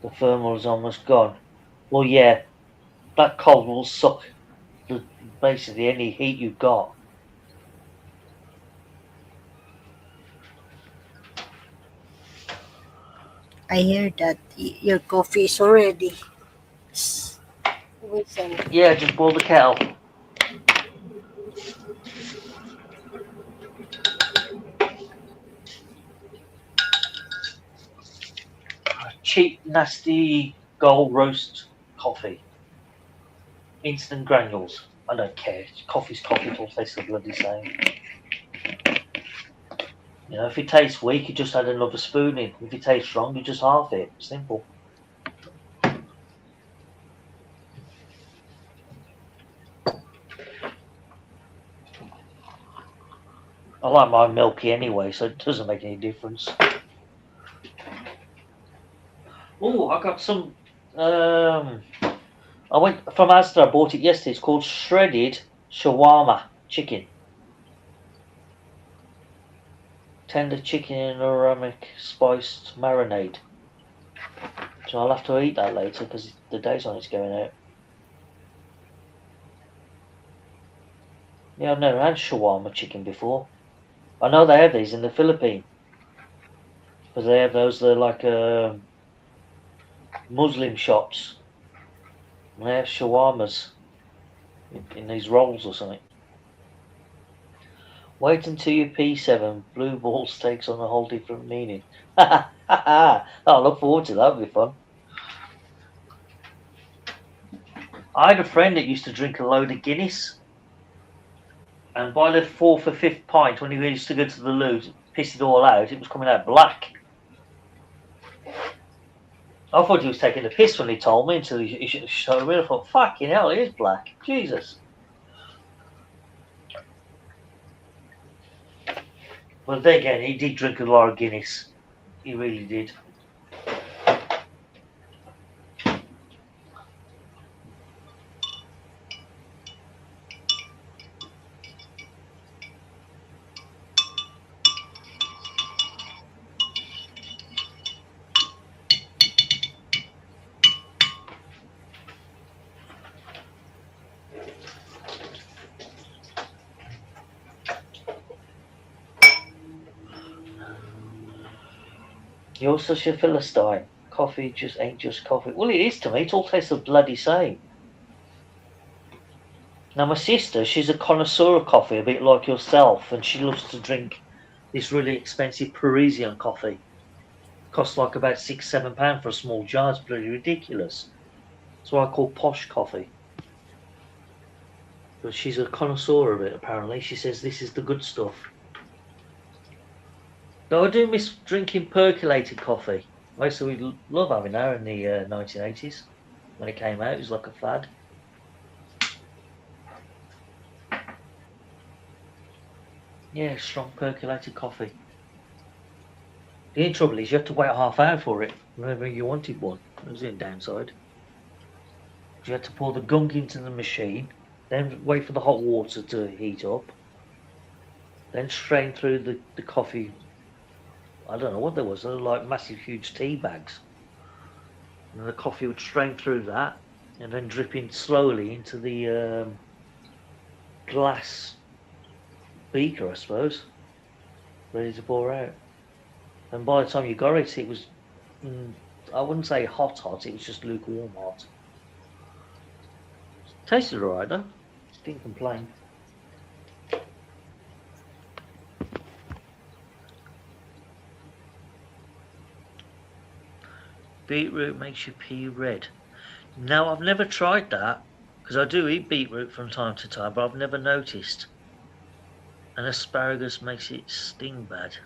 the thermal is almost gone. Well, yeah, that cob will suck basically any heat you've got. I hear that your coffee is already. Whistle. Yeah, just boil the kettle. Cheap, nasty gold roast coffee. Instant granules. I don't care. Coffee's coffee. It all tastes the bloody same. You know, if it tastes weak, you just add another spoon in. If it tastes strong, you just half it. Simple. I like mine milky anyway, so it doesn't make any difference. Oh, I got some. I went from Asda. I bought it yesterday. It's called shredded shawarma chicken. Tender chicken in aromatic spiced marinade. So I'll have to eat that later because the day's on it's going out. Yeah, I've never had shawarma chicken before. I know they have these in the Philippines because they have those. They're like Muslim shops. And they have shawarmas in these rolls or something. Wait until you P7. Blue balls takes on a whole different meaning. I look forward to that. That'll be fun. I had a friend that used to drink a load of Guinness, and by the fourth or fifth pint, when he used to go to the loo, piss it all out, it was coming out black. I thought he was taking the piss when he told me until he showed me. I thought, fucking hell, it is black. Jesus. Well, then again, he did drink a lot of Guinness. He really did. You're such a Philistine. Coffee just ain't just coffee. Well, it is to me. It all tastes the bloody same. Now, my sister, she's a connoisseur of coffee, a bit like yourself, and she loves to drink this really expensive Parisian coffee. Costs like about £6-7 for a small jar. It's bloody ridiculous. That's what I call posh coffee. But she's a connoisseur of it, apparently. She says this is the good stuff. Though I do miss drinking percolated coffee. I used to love having that in the 1980s. When it came out, it was like a fad. Yeah, strong percolated coffee. The only trouble is you have to wait a half hour for it whenever you wanted one. That was the downside. You had to pour the gunk into the machine, then wait for the hot water to heat up, then strain through the coffee. I don't know what there was. They were like massive, huge tea bags. And the coffee would strain through that and then drip in slowly into the glass beaker, I suppose, ready to pour out. And by the time you got it, it was, I wouldn't say hot, it was just lukewarm hot. Tasted alright though, didn't complain. Beetroot makes your pee red. No, I've never tried that, because I do eat beetroot from time to time, but I've never noticed. And asparagus makes it sting bad.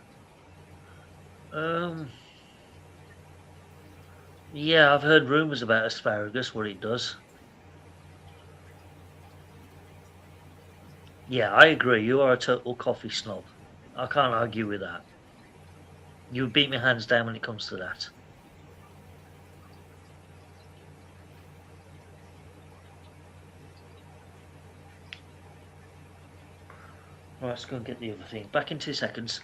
Yeah, I've heard rumours about asparagus, what it does. Yeah, I agree, you are a total coffee snob. I can't argue with that. You would beat me hands down when it comes to that. Right, let's go and get the other thing. Back in 2 seconds.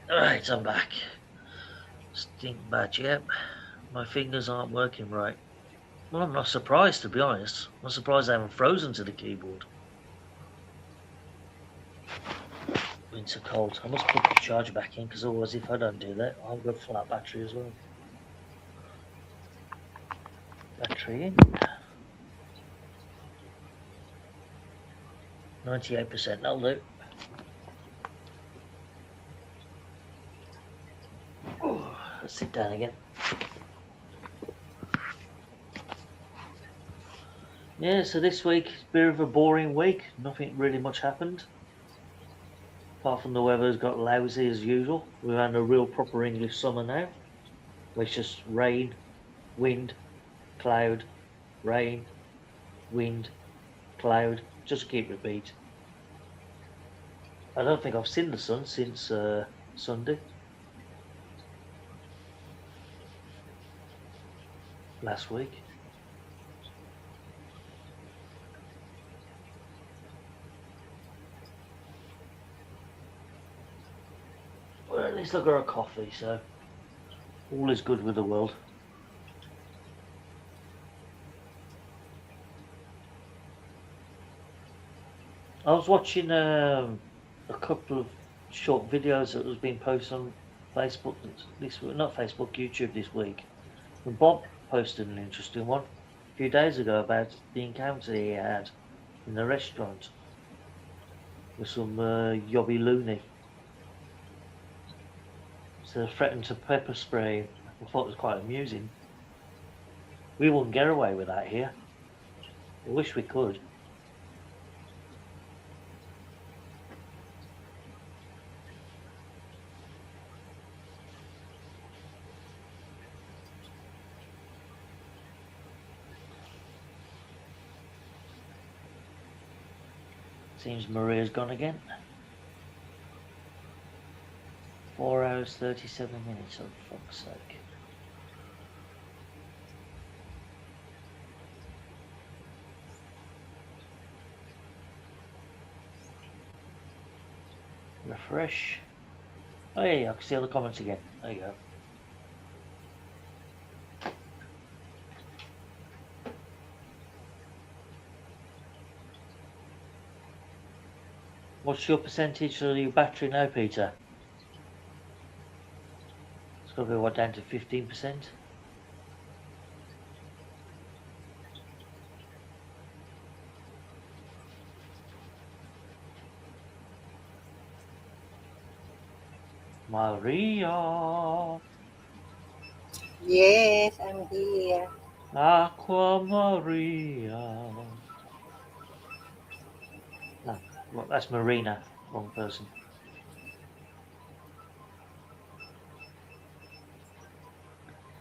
Alright, I'm back. Stink badge, yep. My fingers aren't working right. Well, I'm not surprised, to be honest. I'm surprised I haven't frozen to the keyboard. Winter cold. I must put the charger back in, because otherwise if I don't do that, I'll go flat battery as well. Battery in. 98%, that'll do. Oh, let's sit down again. Yeah, so this week, it's a bit of a boring week. Nothing really much happened. Apart from the weather's got lousy as usual. We've had a real proper English summer now. Where it's just rain, wind, cloud, rain, wind, cloud. Just keep repeat. I don't think I've seen the sun since Sunday. Last week. Well, at least I've got a coffee, so all is good with the world. I was watching a couple of short videos that was being posted on Facebook this week, not Facebook, YouTube this week. And Bob posted an interesting one a few days ago about the encounter he had in the restaurant with some yobby loony. So they threatened to pepper spray him. I thought it was quite amusing. We wouldn't get away with that here. I wish we could. Seems Maria's gone again. 4 hours 37 minutes, oh fuck's sake. Refresh. Oh yeah, I can see all the comments again. There you go. What's your percentage of your battery now, Peter? It's got to be what, down to 15%? Maria. Yes, I'm here. Aqua Maria. No, well, that's Marina. Wrong person.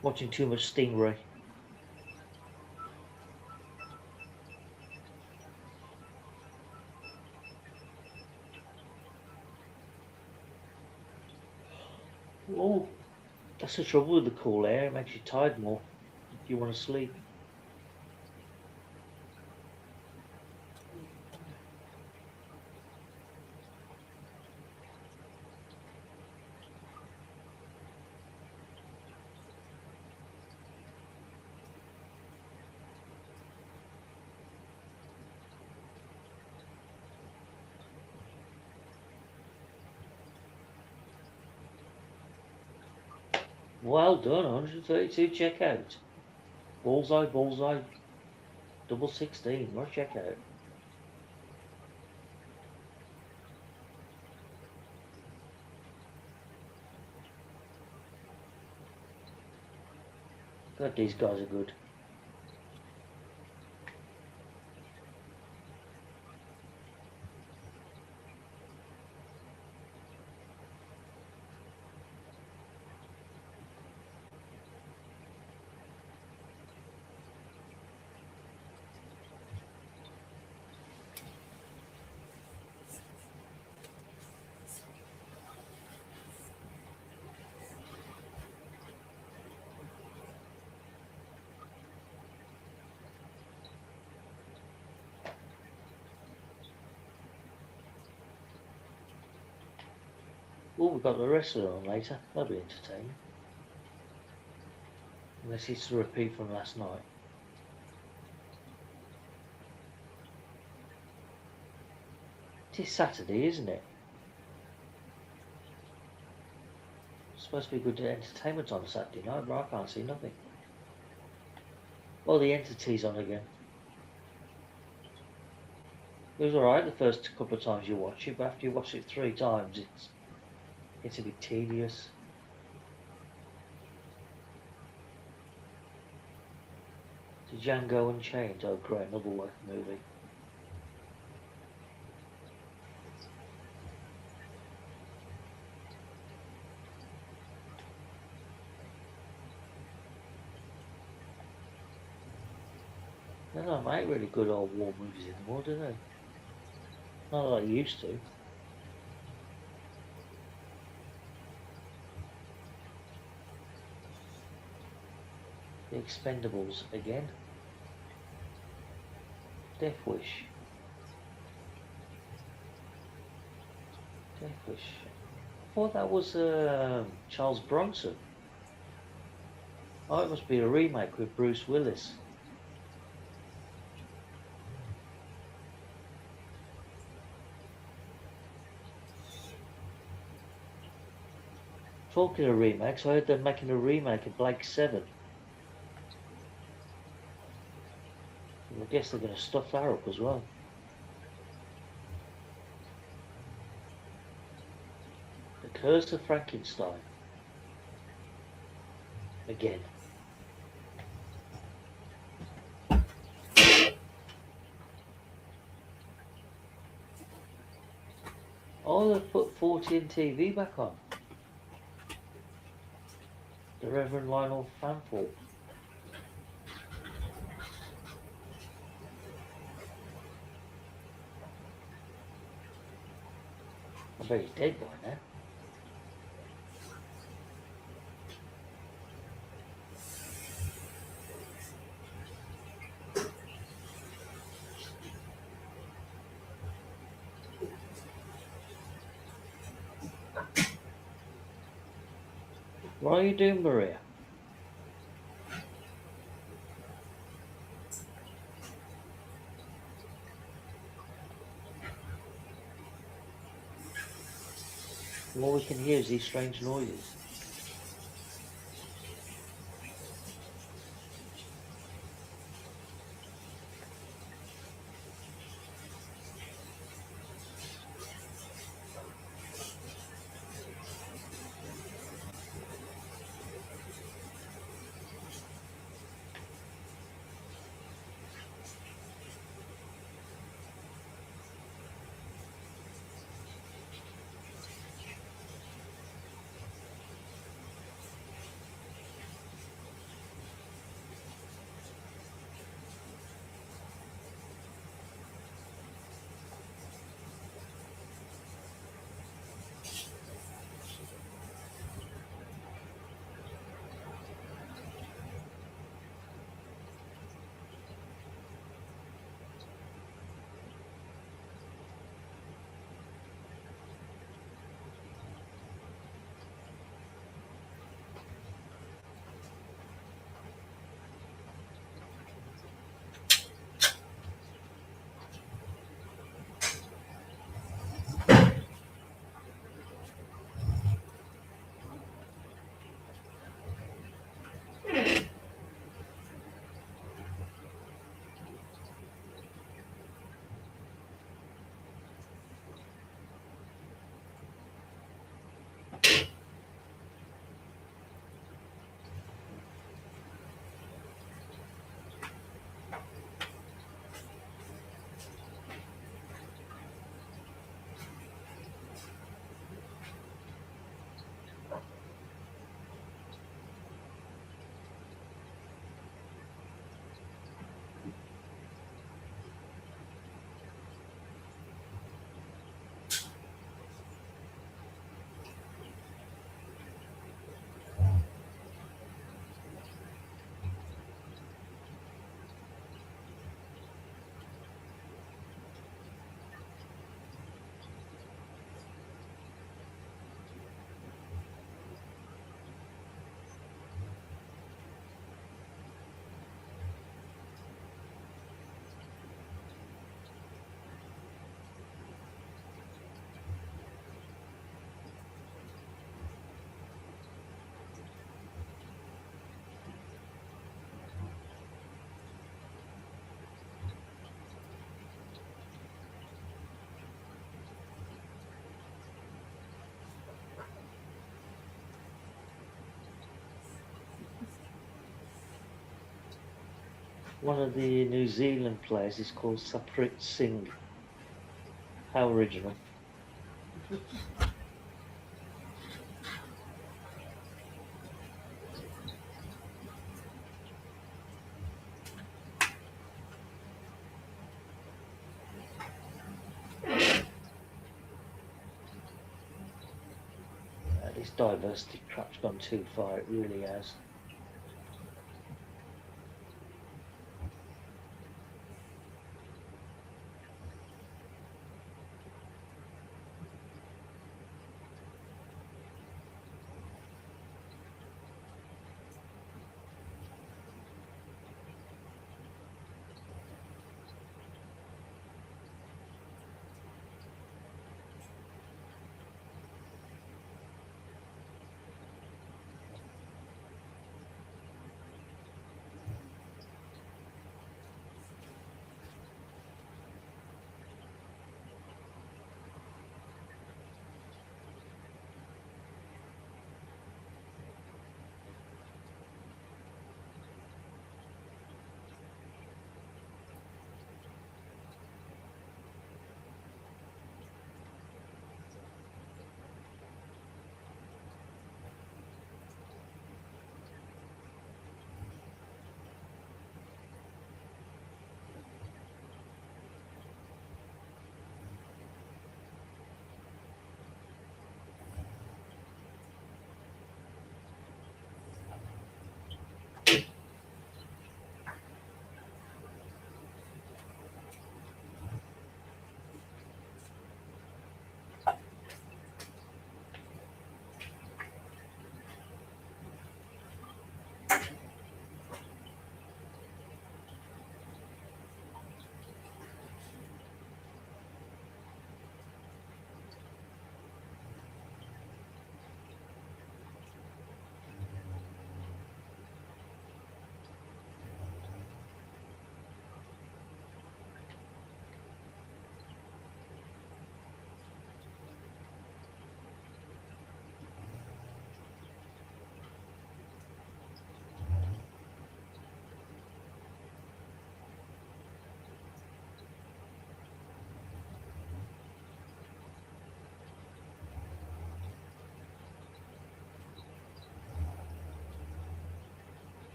Watching too much Stingray. Oh, that's the trouble with the cool air. It makes you tired more if you want to sleep. Well done, 132 checkout. Bullseye, bullseye, double 16. What a checkout. God, these guys are good. Oh, we've got the wrestler on later. That'll be entertaining. Unless it's a repeat from last night. It is Saturday, isn't it? It's supposed to be good entertainment on a Saturday night, but I can't see nothing. Well, the entity's on again. It was alright the first couple of times you watch it, but after you watch it 3 times, it's a bit tedious. The Django Unchained, oh great, another work movie. They don't make really good old war movies anymore, do they? Not like they used to. The Expendables again. Death Wish. Death Wish. I thought that was Charles Bronson. Oh, it must be a remake with Bruce Willis. Talking of remakes, I heard they're making a remake of Blake 7. I guess they're going to stuff that up as well. The Curse of Frankenstein. Again. Oh, they've put 14 TV back on. The Reverend Lionel Fanthorpe. I bet he's dead by now. What are you doing, Maria? All we can hear is these strange noises. One of the New Zealand players is called Saprit Singh. How original. This diversity crap's gone too far, it really has.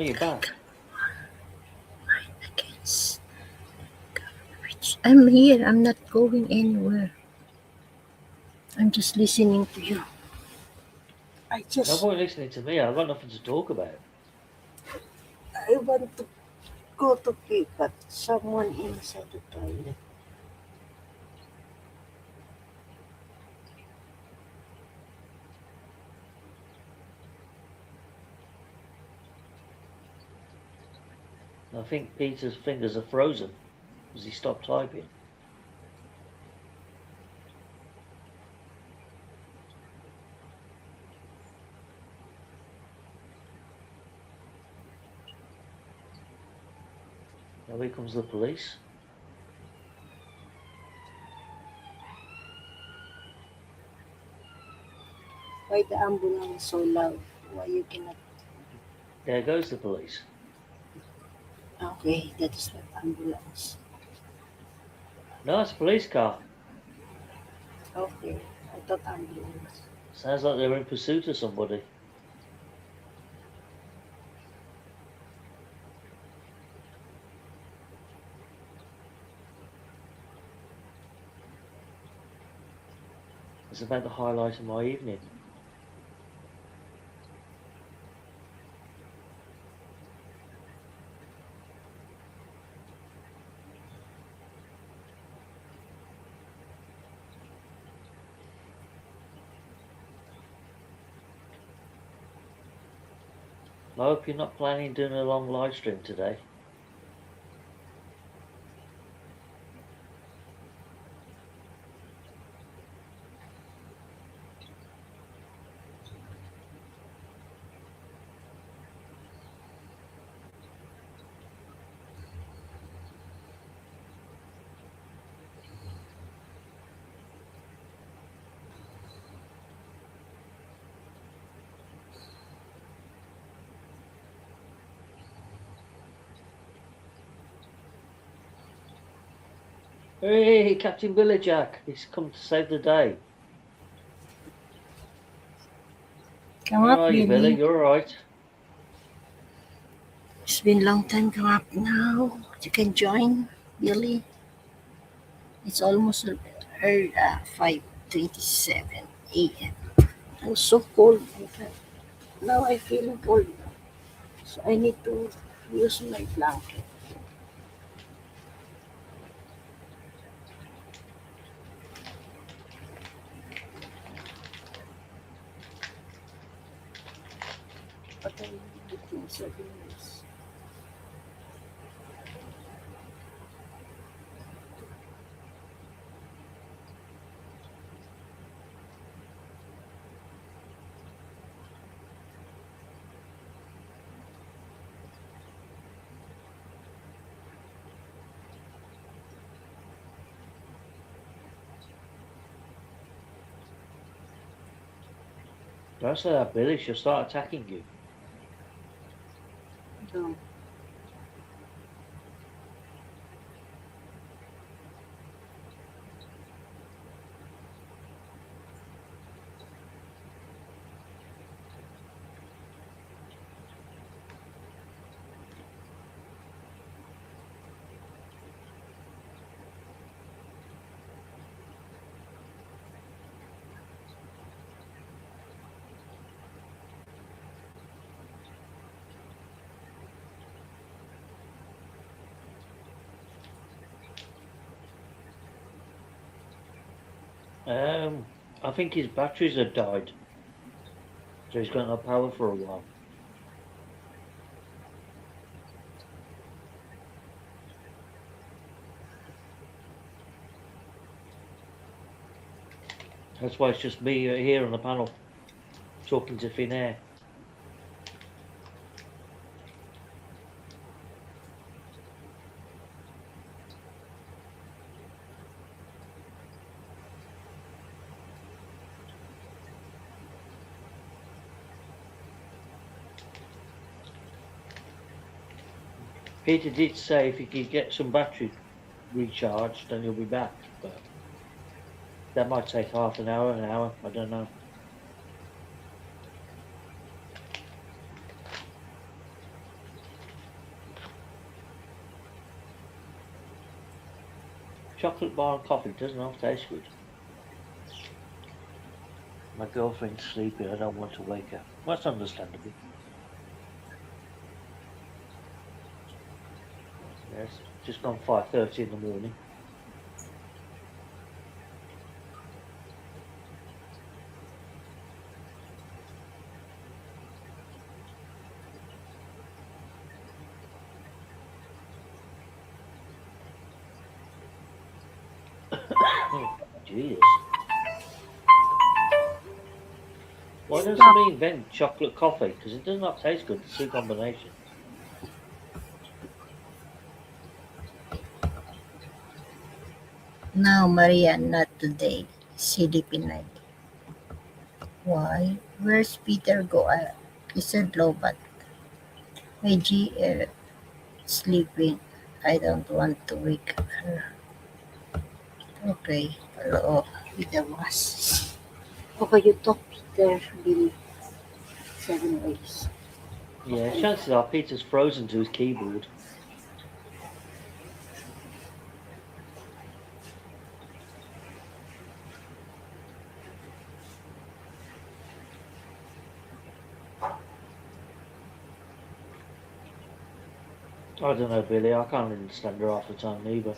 Oh, you're back. Against which I'm here. I'm not going anywhere. I'm just listening to you. I No just point listening to me. I've got nothing to talk about. I want to go to pee, but someone inside the toilet. I think Peter's fingers are frozen because he stopped typing. Now here comes the police. Why the ambulance so loud? Why you cannot? There goes the police. Okay, that is not ambulance. No, it's a police car. Okay, I thought ambulance. Sounds like they're in pursuit of somebody. It's about the highlight of my evening. I hope you're not planning doing a long live stream today. Hey, Captain Billy Jack, he's come to save the day. Come Where up, are you, Billy? You're all right. It's been a long time. Come up now. You can join, Billy. It's almost 5:27 a.m. I'm so cold. Now I feel cold. So I need to use my blanket. But I need to think 7 years. Don't say that, Billy. She'll start attacking you. No. I think his batteries have died. So he's got no power for a while. That's why it's just me here on the panel talking to thin air. Peter did say if he could get some battery recharged, then he'll be back. But that might take half an hour, I don't know. chocolate bar and coffee does not taste good. My girlfriend's sleeping. I don't want to wake her. That's understandable. Yes, just gone 5:30 in the morning. Oh, Jesus. Why doesn't somebody invent chocolate coffee? Because it does not taste good, the two combination. No, Maria, not today. Silly Pinay. Why? Where's Peter go? He said low, but Meiji sleeping. I don't want to wake her. Okay. Hello, Peter was. Okay, you talk Peter Billy 7 ways. Yeah, chances are Peter's frozen to his keyboard. I don't know, Billy. I can't understand her half the time either.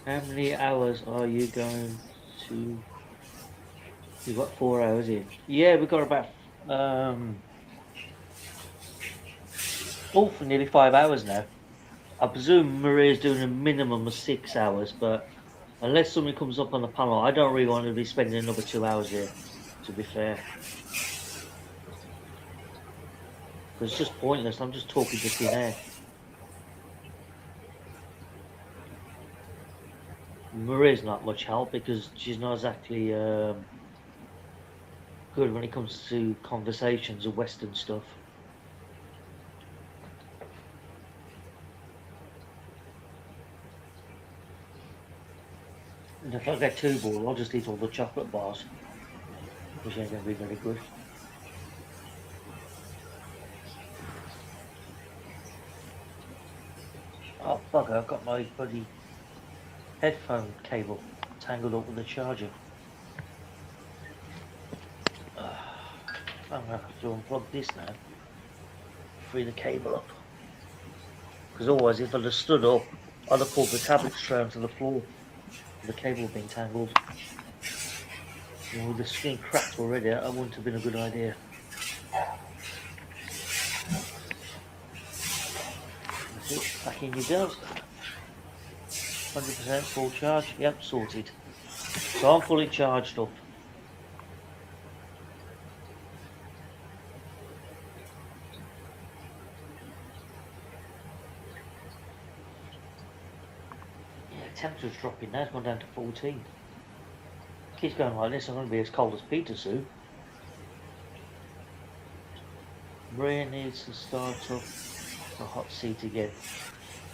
How many hours are you going to? You've got 4 hours in. Yeah, we've got about for nearly 5 hours now. I presume Maria's doing a minimum of 6 hours, but unless something comes up on the panel, I don't really want to be spending another 2 hours here, to be fair. Because it's just pointless. I'm just talking to thin air. Maria's not much help because she's not exactly good when it comes to conversations of Western stuff. And if I get too bored, I'll just eat all the chocolate bars, which ain't going to be very good. Oh, bugger, I've got my bloody headphone cable tangled up with the charger. I'm going to have to unplug this now, free the cable up. Because otherwise, if I'd have stood up, I'd have pulled the tablet straight onto the floor. The cable being tangled. And with the screen cracked already, that wouldn't have been a good idea. That's it, back in you go. 100% full charge, yep, sorted. So I'm fully charged up. Yeah, temperature's dropping now, it's gone down to 14. Keeps going like this, I'm going to be as cold as Peter soon. Maria needs to start up the hot seat again.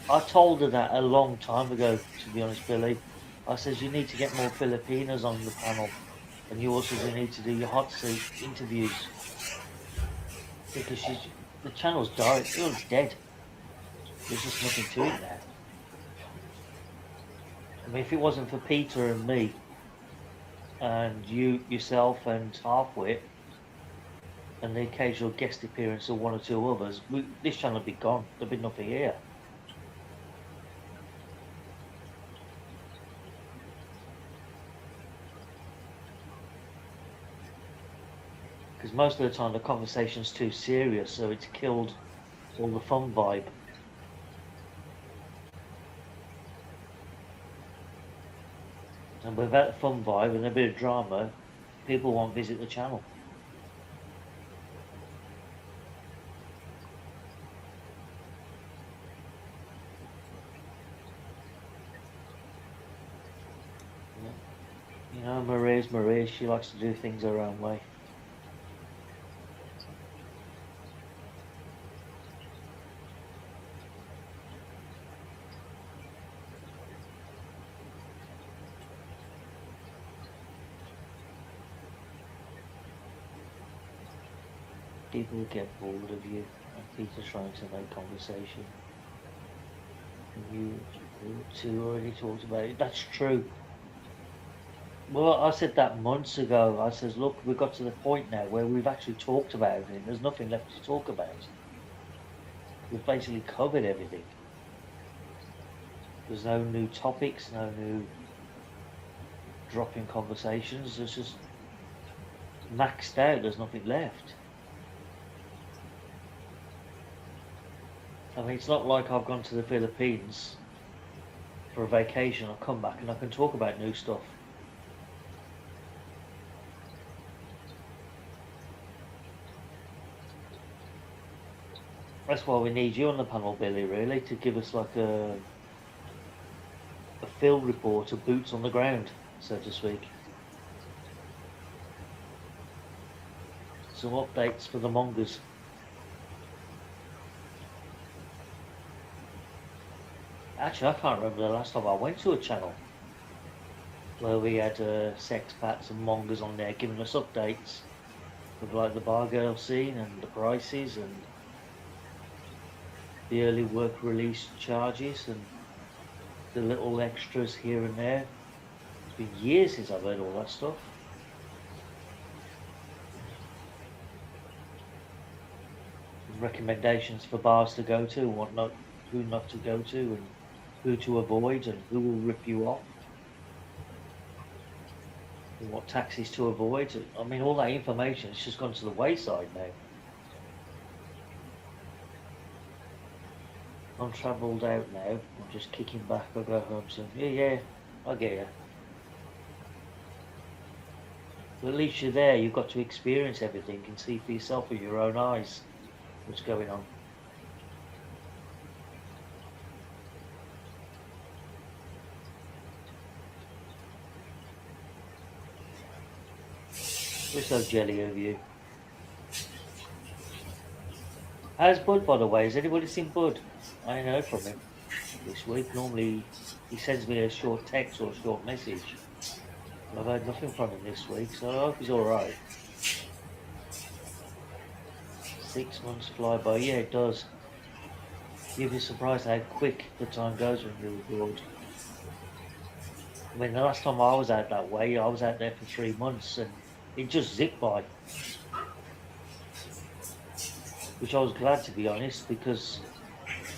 I told her that a long time ago, to be honest, Billy. I says you need to get more Filipinas on the panel. And you also need to do your hot seat interviews. Because the channel's died, it's dead. There's just nothing to it now. I mean, if it wasn't for Peter and me, and yourself and Halfwit, and the occasional guest appearance of one or two others, this channel would be gone. There'd be nothing here. because most of the time the conversation's too serious, so it's killed all the fun vibe. And without the fun vibe and a bit of drama, people won't visit the channel. You know, Marie's Marie, she likes to do things her own way. People get bored of you, and Peter's trying to make conversation. You two already talked about it. That's true. Well, I said that months ago. I says, look, we've got to the point now where we've actually talked about everything. There's nothing left to talk about. We've basically covered everything. There's no new topics, no new drop-in conversations. There's just maxed out. There's nothing left. I mean, it's not like I've gone to the Philippines for a vacation. I'll come back and I can talk about new stuff. That's why we need you on the panel, Billy, really, to give us like a field report of boots on the ground, so to speak. Some updates for the mongers. Actually, I can't remember the last time I went to a channel where we had sexpats and mongers on there giving us updates of like the bar girl scene and the prices and the early work release charges and the little extras here and there. It's been years since I've heard all that stuff. Recommendations for bars to go to and what not, who not to go to and who to avoid and who will rip you off and what taxis to avoid. I mean, all that information has just gone to the wayside now. I'm travelled out now. I'm just kicking back. I'll go home soon. Yeah, I get you. But at least you're there. You've got to experience everything and see for yourself with your own eyes what's going on. We're so jelly of you. How's Bud, by the way? Has anybody seen Bud? I ain't heard from him this week. Normally he sends me a short text or a short message. I've heard nothing from him this week, so I hope he's alright. 6 months fly by. Yeah, it does. You'd be surprised how quick the time goes when you're abroad. I mean, the last time I was out that way, I was out there for 3 months and it just zipped by. Which I was glad, to be honest, because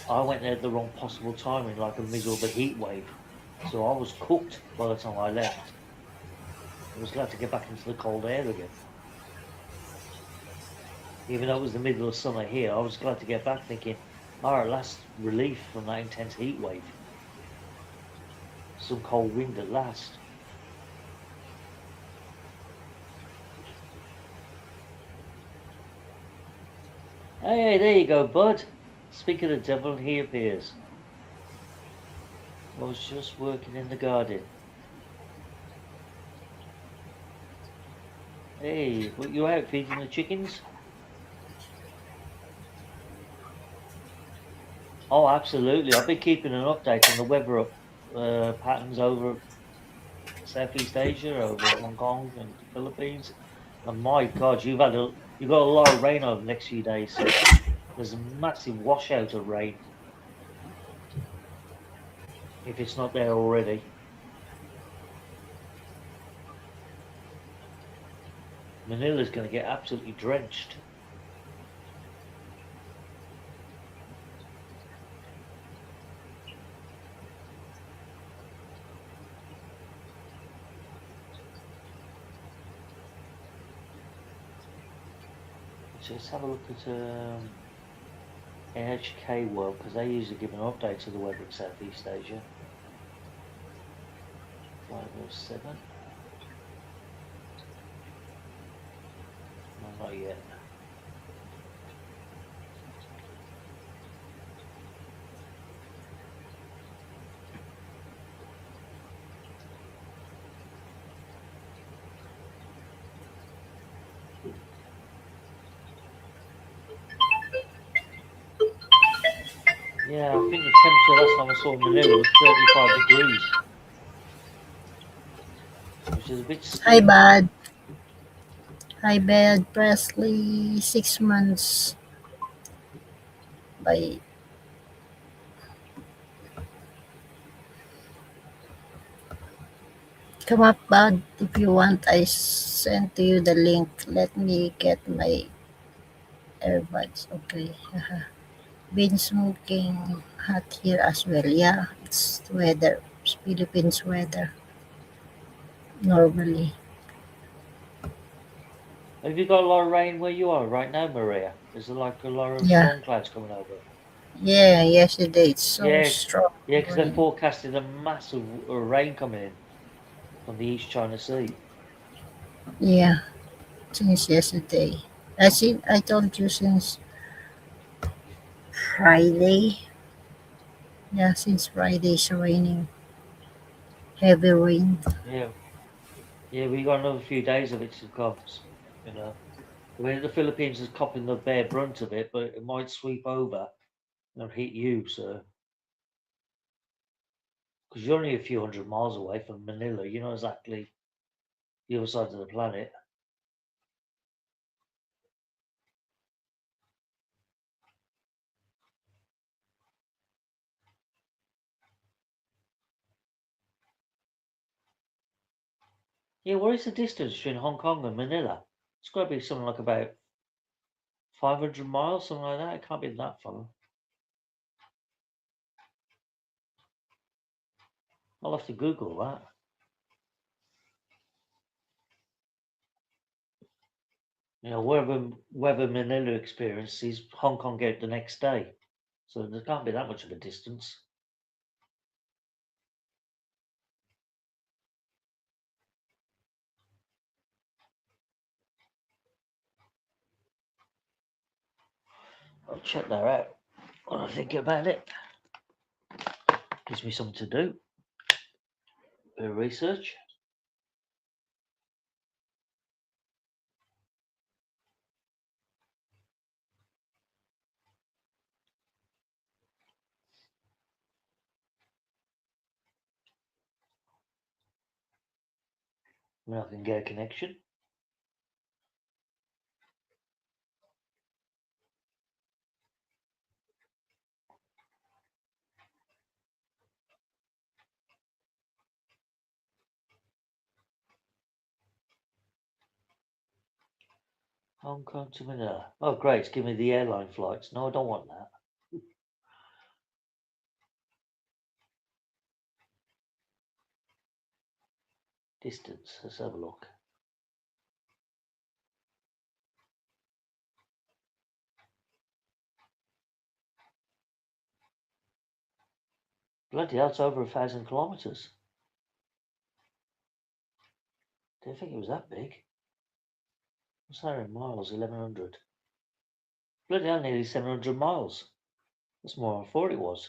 I went there at the wrong possible time in like a miserable heat wave. So I was cooked by the time I left. I was glad to get back into the cold air again. Even though it was the middle of summer here, I was glad to get back thinking, at last relief from that intense heat wave. Some cold wind at last. Hey, there you go, Bud. Speak of the devil, he appears. I was just working in the garden. Hey, what, you out feeding the chickens? Oh, absolutely. I've been keeping an update on the weather patterns over Southeast Asia, over Hong Kong and the Philippines. And my God, you've got a lot of rain over the next few days. There's a massive washout of rain, if it's not there already. Manila's going to get absolutely drenched. So let's have a look at NHK World, because they usually give an update to the weather in Southeast Asia. 507. No, not yet. Yeah, I think the temperature last time I saw in Manila was 35 degrees, which is a bit Hi, steep. Bud. Hi, Bud Presley. 6 months. By come up, Bud. If you want, I send to you the link. Let me get my earbuds. Okay. Been smoking hot here as well. Yeah, it's weather. It's Philippines weather. Normally. Have you got a lot of rain where you are right now, Maria? Is there like a lot of Yeah. storm clouds coming over? Yeah, yesterday it's so Yeah, strong yeah, because they're rain. forecasting a massive rain coming in from the East China Sea. Yeah, since yesterday. I told you since Friday. Yeah, since Friday it's raining. Heavy rain. Yeah, yeah, we got another few days of it to come. You know, I mean, the Philippines is copping the bare brunt of it, but it might sweep over and hit you. So, because you're only a few hundred miles away from Manila, you're not exactly the other side of the planet. Yeah, what is the distance between Hong Kong and Manila? It's got to be something like about 500 miles, something like that. It can't be that far. I'll have to Google that. You know, wherever Manila experiences, Hong Kong get the next day. So there can't be that much of a distance. I'll check that out when I think about it. Gives me something to do. Bit of research. When I can get a connection. Hong Kong to Manila. Oh, great. Give me the airline flights. No, I don't want that. Distance. Let's have a look. Bloody hell, it's over 1,000 kilometres. Didn't think it was that big. What's that in miles? 1,100. Bloody hell, nearly 700 miles. That's more than I thought it was.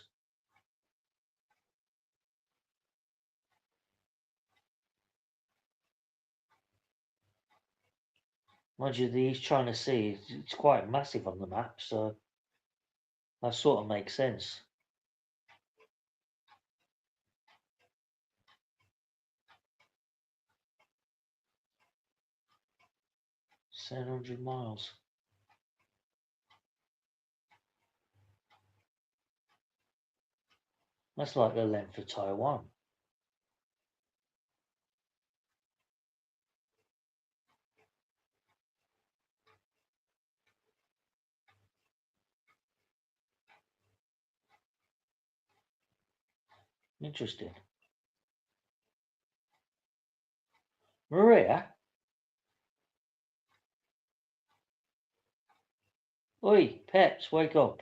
Mind you, the East China Sea, it's quite massive on the map, so that sort of makes sense. $700 miles. That's like the length of Taiwan. Interesting. Maria, Oi, Peps, wake up.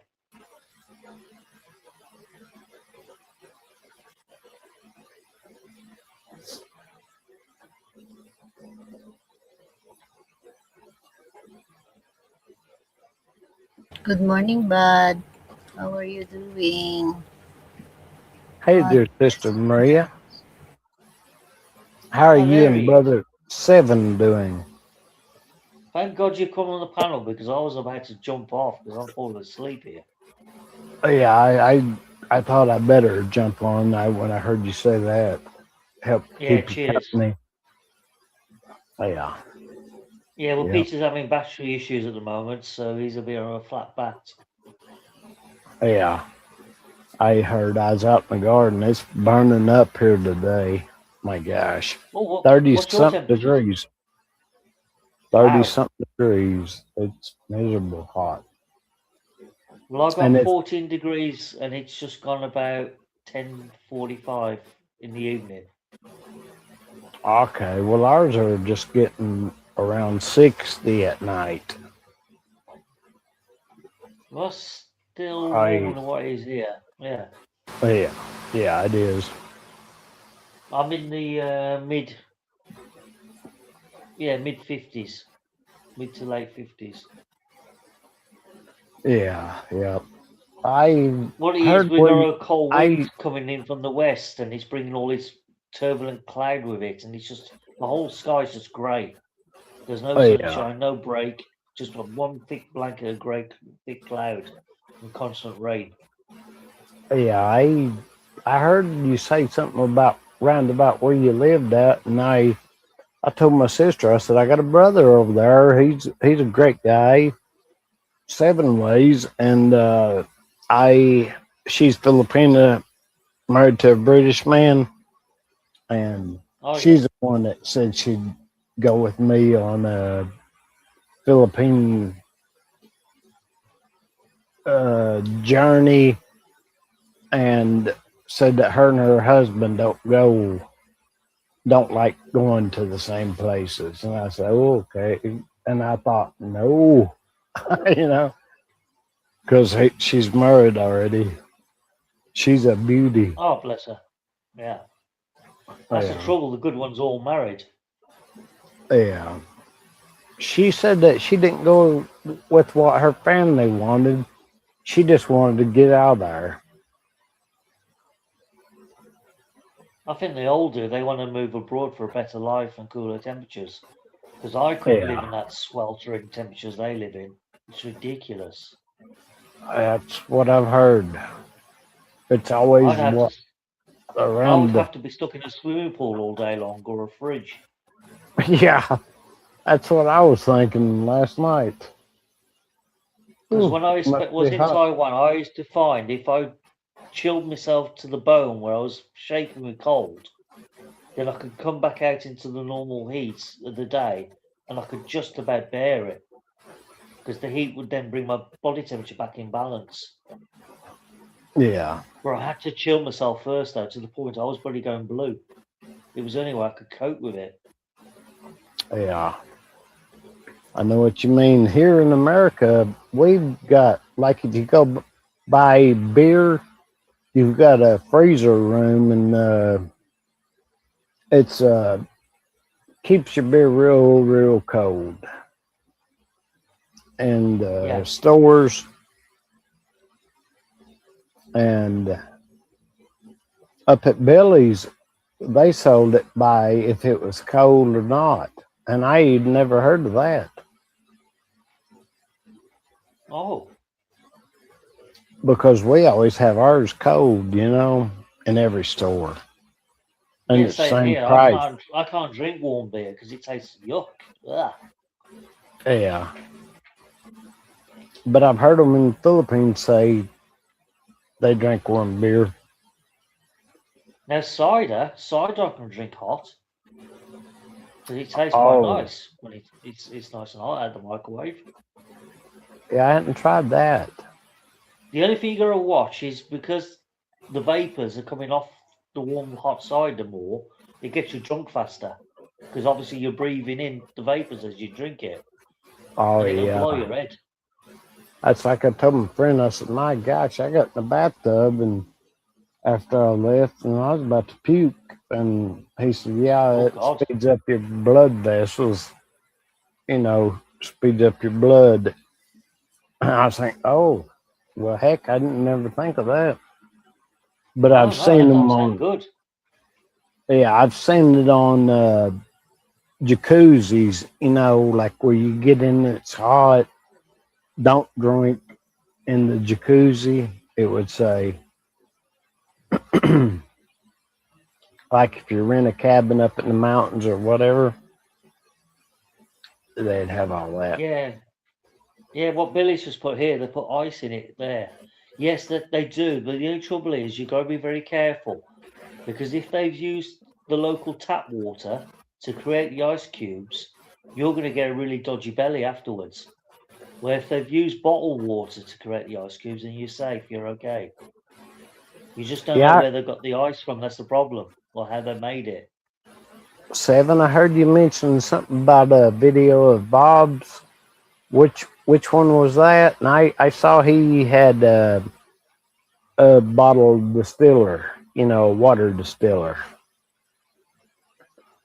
Good morning, bud. How are you doing? Hey What? there, Sister Maria. How are Oh, you there and he is. Brother Seven doing? Thank God you come on the panel because I was about to jump off because I'm falling asleep here. Yeah, I thought I better jump on when I heard you say that. Help Yeah, keep you cheers. company. Yeah, Yeah, well, yeah, Peter's having battery issues at the moment, so he's a bit on a flat bat. yeah. I heard I was out in the garden. It's burning up here today. My gosh. Oh, 30 what's your something temperature? degrees. 30 Wow. something degrees. It's miserable hot. Well, I And got it's 14 degrees and it's just gone about 10:45 in the evening. okay. Well, ours are just getting around 60 at night. Well, that's still warmer I than what it is here. Yeah. yeah, it is. I'm in the mid 50s, mid to late 50s. Yeah. I What it is, heard we where got a cold I wind coming in from the west and it's bringing all this turbulent cloud with it, and it's just the whole sky's just grey. There's no yeah sunshine, no break, just one thick blanket of grey, thick cloud and constant rain. yeah I heard you say something about round about where you lived at, and I told my sister, I said, I got a brother over there. He's a great guy, 7 ways, and she's Filipina, married to a British man, and Oh yeah. she's the one that said she'd go with me on a Philippine journey, and said that her and her husband don't like going to the same places. And I said, oh, okay. And I thought, no, you know, because she's married already. She's a beauty. Oh, bless her. Yeah. That's the Yeah. trouble. The good ones all married. Yeah. She said that she didn't go with what her family wanted. She just wanted to get out of there. I think they all do. They want to move abroad for a better life and cooler temperatures. Because I couldn't live in Yeah. that sweltering temperatures they live in. It's ridiculous. That's what I've heard. It's always I'd have to. what I would around the. have to be stuck in a swimming pool all day long or a fridge. Yeah. That's what I was thinking last night. Because when I Must was be in hot. Taiwan, I used to find if I chilled myself to the bone where I was shaking with cold, then I could come back out into the normal heat of the day and I could just about bear it. Because the heat would then bring my body temperature back in balance. Yeah. Where I had to chill myself first, though, to the point I was probably going blue. It was the only way I could cope with it. Yeah. I know what you mean. Here in America, we've got, like, if you go buy beer, you've got a freezer room, and it's keeps your beer real cold. And Yeah. stores and up at Billy's, they sold it by if it was cold or not. And I had never heard of that. Oh. Because we always have ours cold, you know, in every store. And Yeah, it's the same same here. price. I can't drink warm beer because it tastes yuck. Ugh. Yeah. But I've heard them in the Philippines say they drink warm beer. Now cider I can drink hot. Because it tastes quite Oh. nice when it's nice and hot out of the microwave. Yeah, I hadn't tried that. The only thing you gotta watch is because the vapors are coming off the warm hot cider more, it gets you drunk faster. Because obviously you're breathing in the vapors as you drink it. Oh, And it'll blow yeah. your head. That's like I told my friend, I said, my gosh, I got in the bathtub and after I left and I was about to puke. And he said, yeah, Oh it God. speeds up your blood vessels, you know, speeds up your blood. And I was thinking, oh, well, heck, I didn't never think of that. But No, I've no, that seen them don't sound on, good. yeah, I've seen it on jacuzzis, you know, like where you get in and it's hot, don't drink in the jacuzzi. It would say, like if you rent a cabin up in the mountains or whatever, they'd have all that. Yeah. Yeah, what Billy's just put here, they put ice in it there. Yes, that they do, but the only trouble is you've got to be very careful because if they've used the local tap water to create the ice cubes, you're going to get a really dodgy belly afterwards. Where if they've used bottled water to create the ice cubes, then you're safe, you're okay. You just don't know Yeah, where they got the ice from, that's the problem, or how they made it. Seven, I heard you mention something about a video of Bob's. Which one was that? And I saw he had a bottled distiller, you know, water distiller.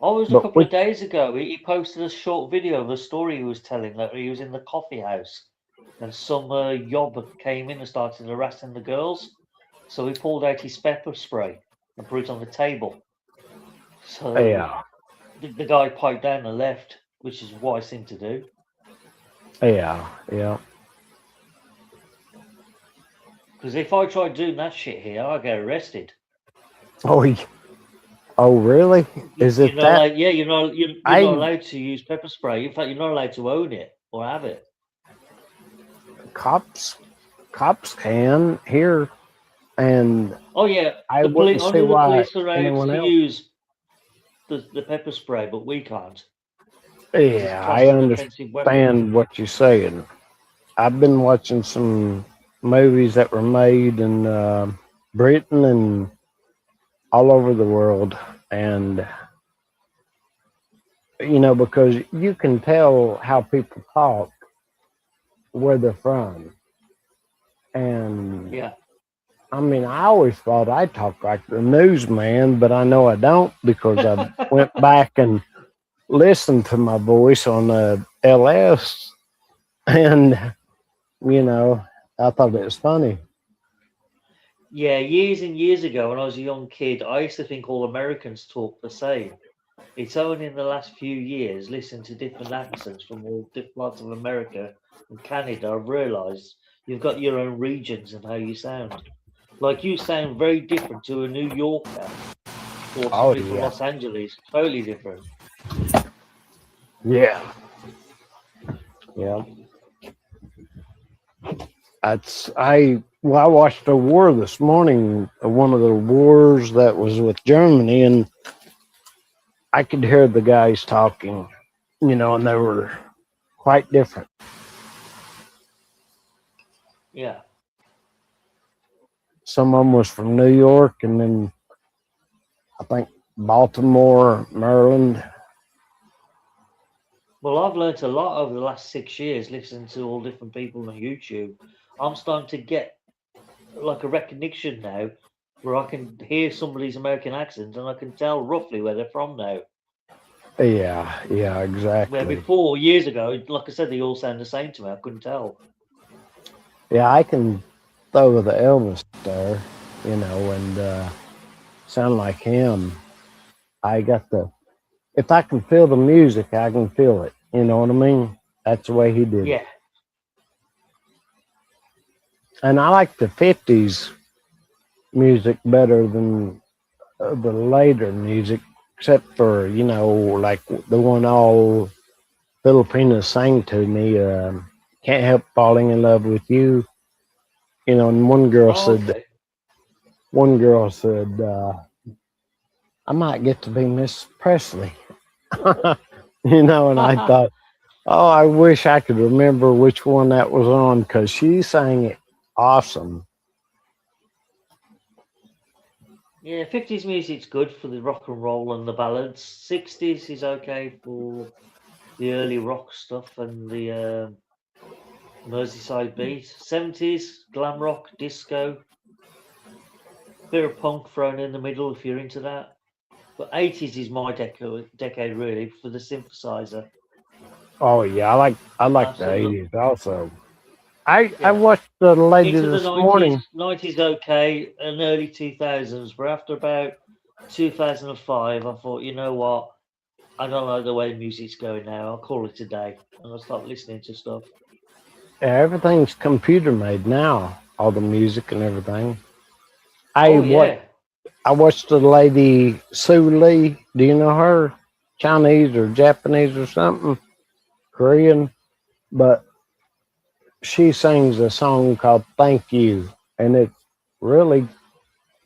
Oh, it was a But couple which, of days ago. He posted a short video of the story he was telling that he was in the coffee house and some yob came in and started harassing the girls. So he pulled out his pepper spray and put it on the table. So yeah, the guy piped down and left, which is a wise thing to do. yeah. Because if I tried doing that shit here, I'd get arrested. Oh, really? Is You're it not that? allowed, yeah, you're not I allowed to use pepper spray. In fact, you're not allowed to own it or have it. cops can here, and Oh yeah, I the wouldn't police see only the why police are allowed anyone to else. use the pepper spray, but we can't. It's Yeah, classed I as an offensive weapon. understand what you're saying. I've been watching some movies that were made in Britain and all over the world, and you know, because you can tell how people talk, where they're from, and Yeah. I mean, I always thought I talked like the newsman, but I know I don't because I went back and listened to my voice on LS, and you know, I thought it was funny. Yeah, years and years ago when I was a young kid, I used to think all Americans talk the same. It's only in the last few years, listening to different accents from all different parts of America and Canada, I've realised you've got your own regions and how you sound. Like you sound very different to a New Yorker or Oh somebody from yeah, Los Angeles. Totally different. yeah. I watched a war this morning, one of the wars that was with Germany, and I could hear the guys talking, you know, and they were quite different. Yeah. Some of them was from New York, and then I think Baltimore, Maryland. Well, I've learnt a lot over the last 6 years listening to all different people on YouTube. I'm starting to get like a recognition now where I can hear somebody's American accent and I can tell roughly where they're from now. Yeah, Where exactly. before, years ago, like I said, they all sound the same to me. I couldn't tell. Yeah, I can throw the Elvis there, you know, and sound like him. I got the, if I can feel the music, I can feel it. You know what I mean? That's the way he did it. Yeah. And I like the 50s music better than the later music, except for, you know, like the one all Filipinos sang to me, Can't Help Falling in Love with You. You know, and one girl said, I might get to be Miss Presley. You know, and I thought, oh, I wish I could remember which one that was on because she sang it awesome. Yeah, 50s music's good for the rock and roll and the ballads. 60s is okay for the early rock stuff and the Merseyside beat. 70s, glam rock, disco, bit of punk thrown in the middle if you're into that. But 80s is my decade really for the synthesizer. Oh yeah, I like the Absolutely. 80s also. I Yeah. watched the lady Into the this morning. 90s okay, and early 2000s, but after about 2005, I thought, you know what? I don't like the way music's going now. I'll call it a day, and I'll stop listening to stuff. Everything's computer made now, all the music and everything. Oh yeah, I watched the lady Sue Lee. Do you know her? Chinese or Japanese or something, Korean, but she sings a song called "Thank You," and it's really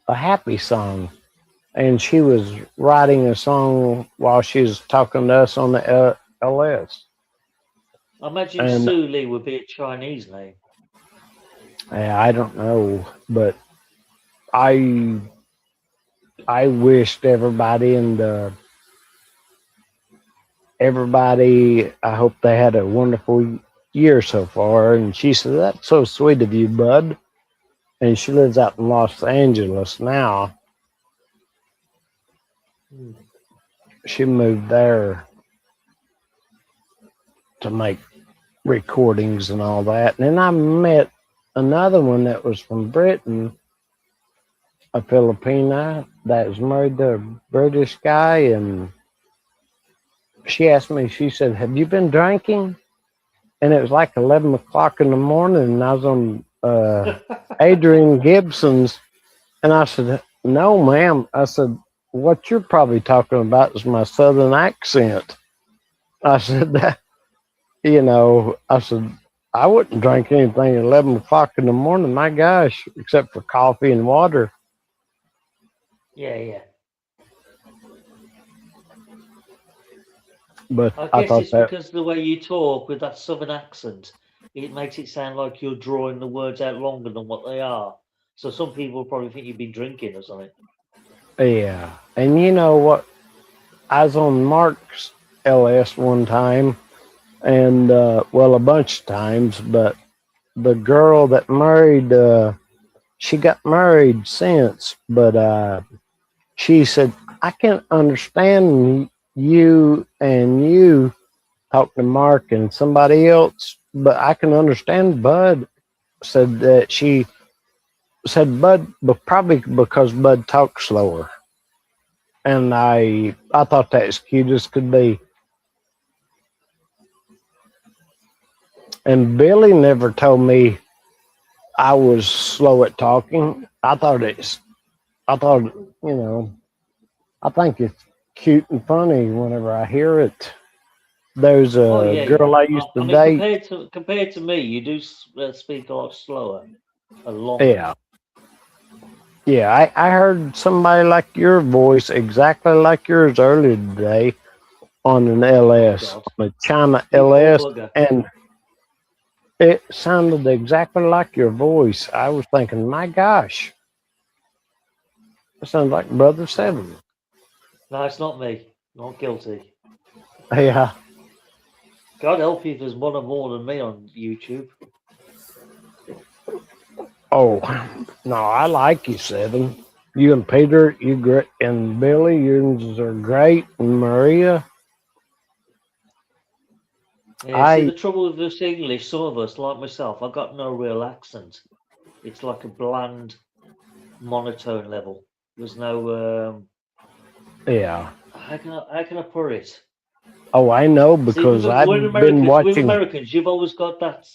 a happy song. And she was writing a song while she was talking to us on the LS. I imagine And Sue Lee would be a Chinese name. I don't know, but I wished everybody I hope they had a wonderful year so far. And she said, "That's so sweet of you, bud." And she lives out in Los Angeles now. Hmm. She moved there to make recordings and all that. And then I met another one that was from Britain, a Filipina that was married to a British guy. And she asked me, she said, "Have you been drinking?" And it was like 11 o'clock in the morning, and I was on Adrian Gibson's. And I said, "No, ma'am." I said, "What you're probably talking about is my southern accent." I said, I said, "I wouldn't drink anything at 11 o'clock in the morning, my gosh, except for coffee and water." Yeah. But I I guess thought it's that, because the way you talk with that southern accent, it makes it sound like you're drawing the words out longer than what they are. So some people probably think you've been drinking or something. yeah. And you know what? I was on Mark's LS one time, and, well, a bunch of times, but the girl that married, she got married since, but she said, "I can't understand you talk to Mark and somebody else, but I can understand Bud." Said that she said Bud, but probably because Bud talks slower. And I thought that as cute as could be. And Billy never told me I was slow at talking. I thought, I think it's cute and funny whenever I hear it. There's Oh a yeah. girl I used I to mean, date. compared to me, you do speak a lot slower, a lot. Yeah. Yeah, I heard somebody like your voice, exactly like yours earlier today on an LS, God, on a China you poor LS, bugger. and it sounded exactly like your voice. I was thinking, my gosh, it sounds like Brother Seven. No, it's not me. Not guilty. Yeah. God help you if there's one or more than me on YouTube. Oh, no, I like you, Seven. You and Peter, you great, and Billy, yours are great, and Maria. Yeah, see, the I trouble with this English, some of us, like myself, I've got no real accent. It's like a bland, monotone level. There's no, yeah. how can I put it? Oh, I know See, because I've been with watching. Americans, you've always got that,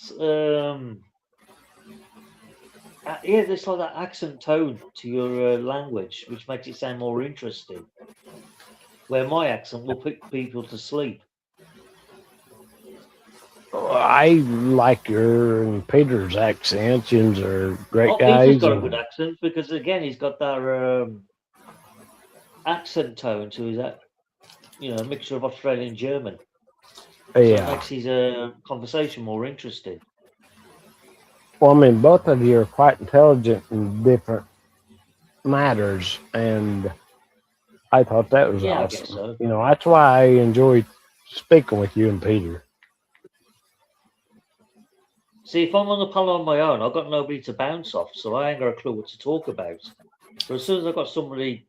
yeah, there's like that accent tone to your language, which makes it sound more interesting. Where my accent will put people to sleep. I like your and Peter's accents. Yous are great Oh, Peter's guys. got a good accent because again, he's got that accent tone to his, mixture of Australian and German. So it makes his conversation more interesting. Well, I mean, both of you are quite intelligent in different matters, and I thought that was Yeah, awesome. I guess so. That's why I enjoyed speaking with you and Peter. See, if I'm on the panel on my own, I've got nobody to bounce off, so I ain't got a clue what to talk about. But as soon as I've got somebody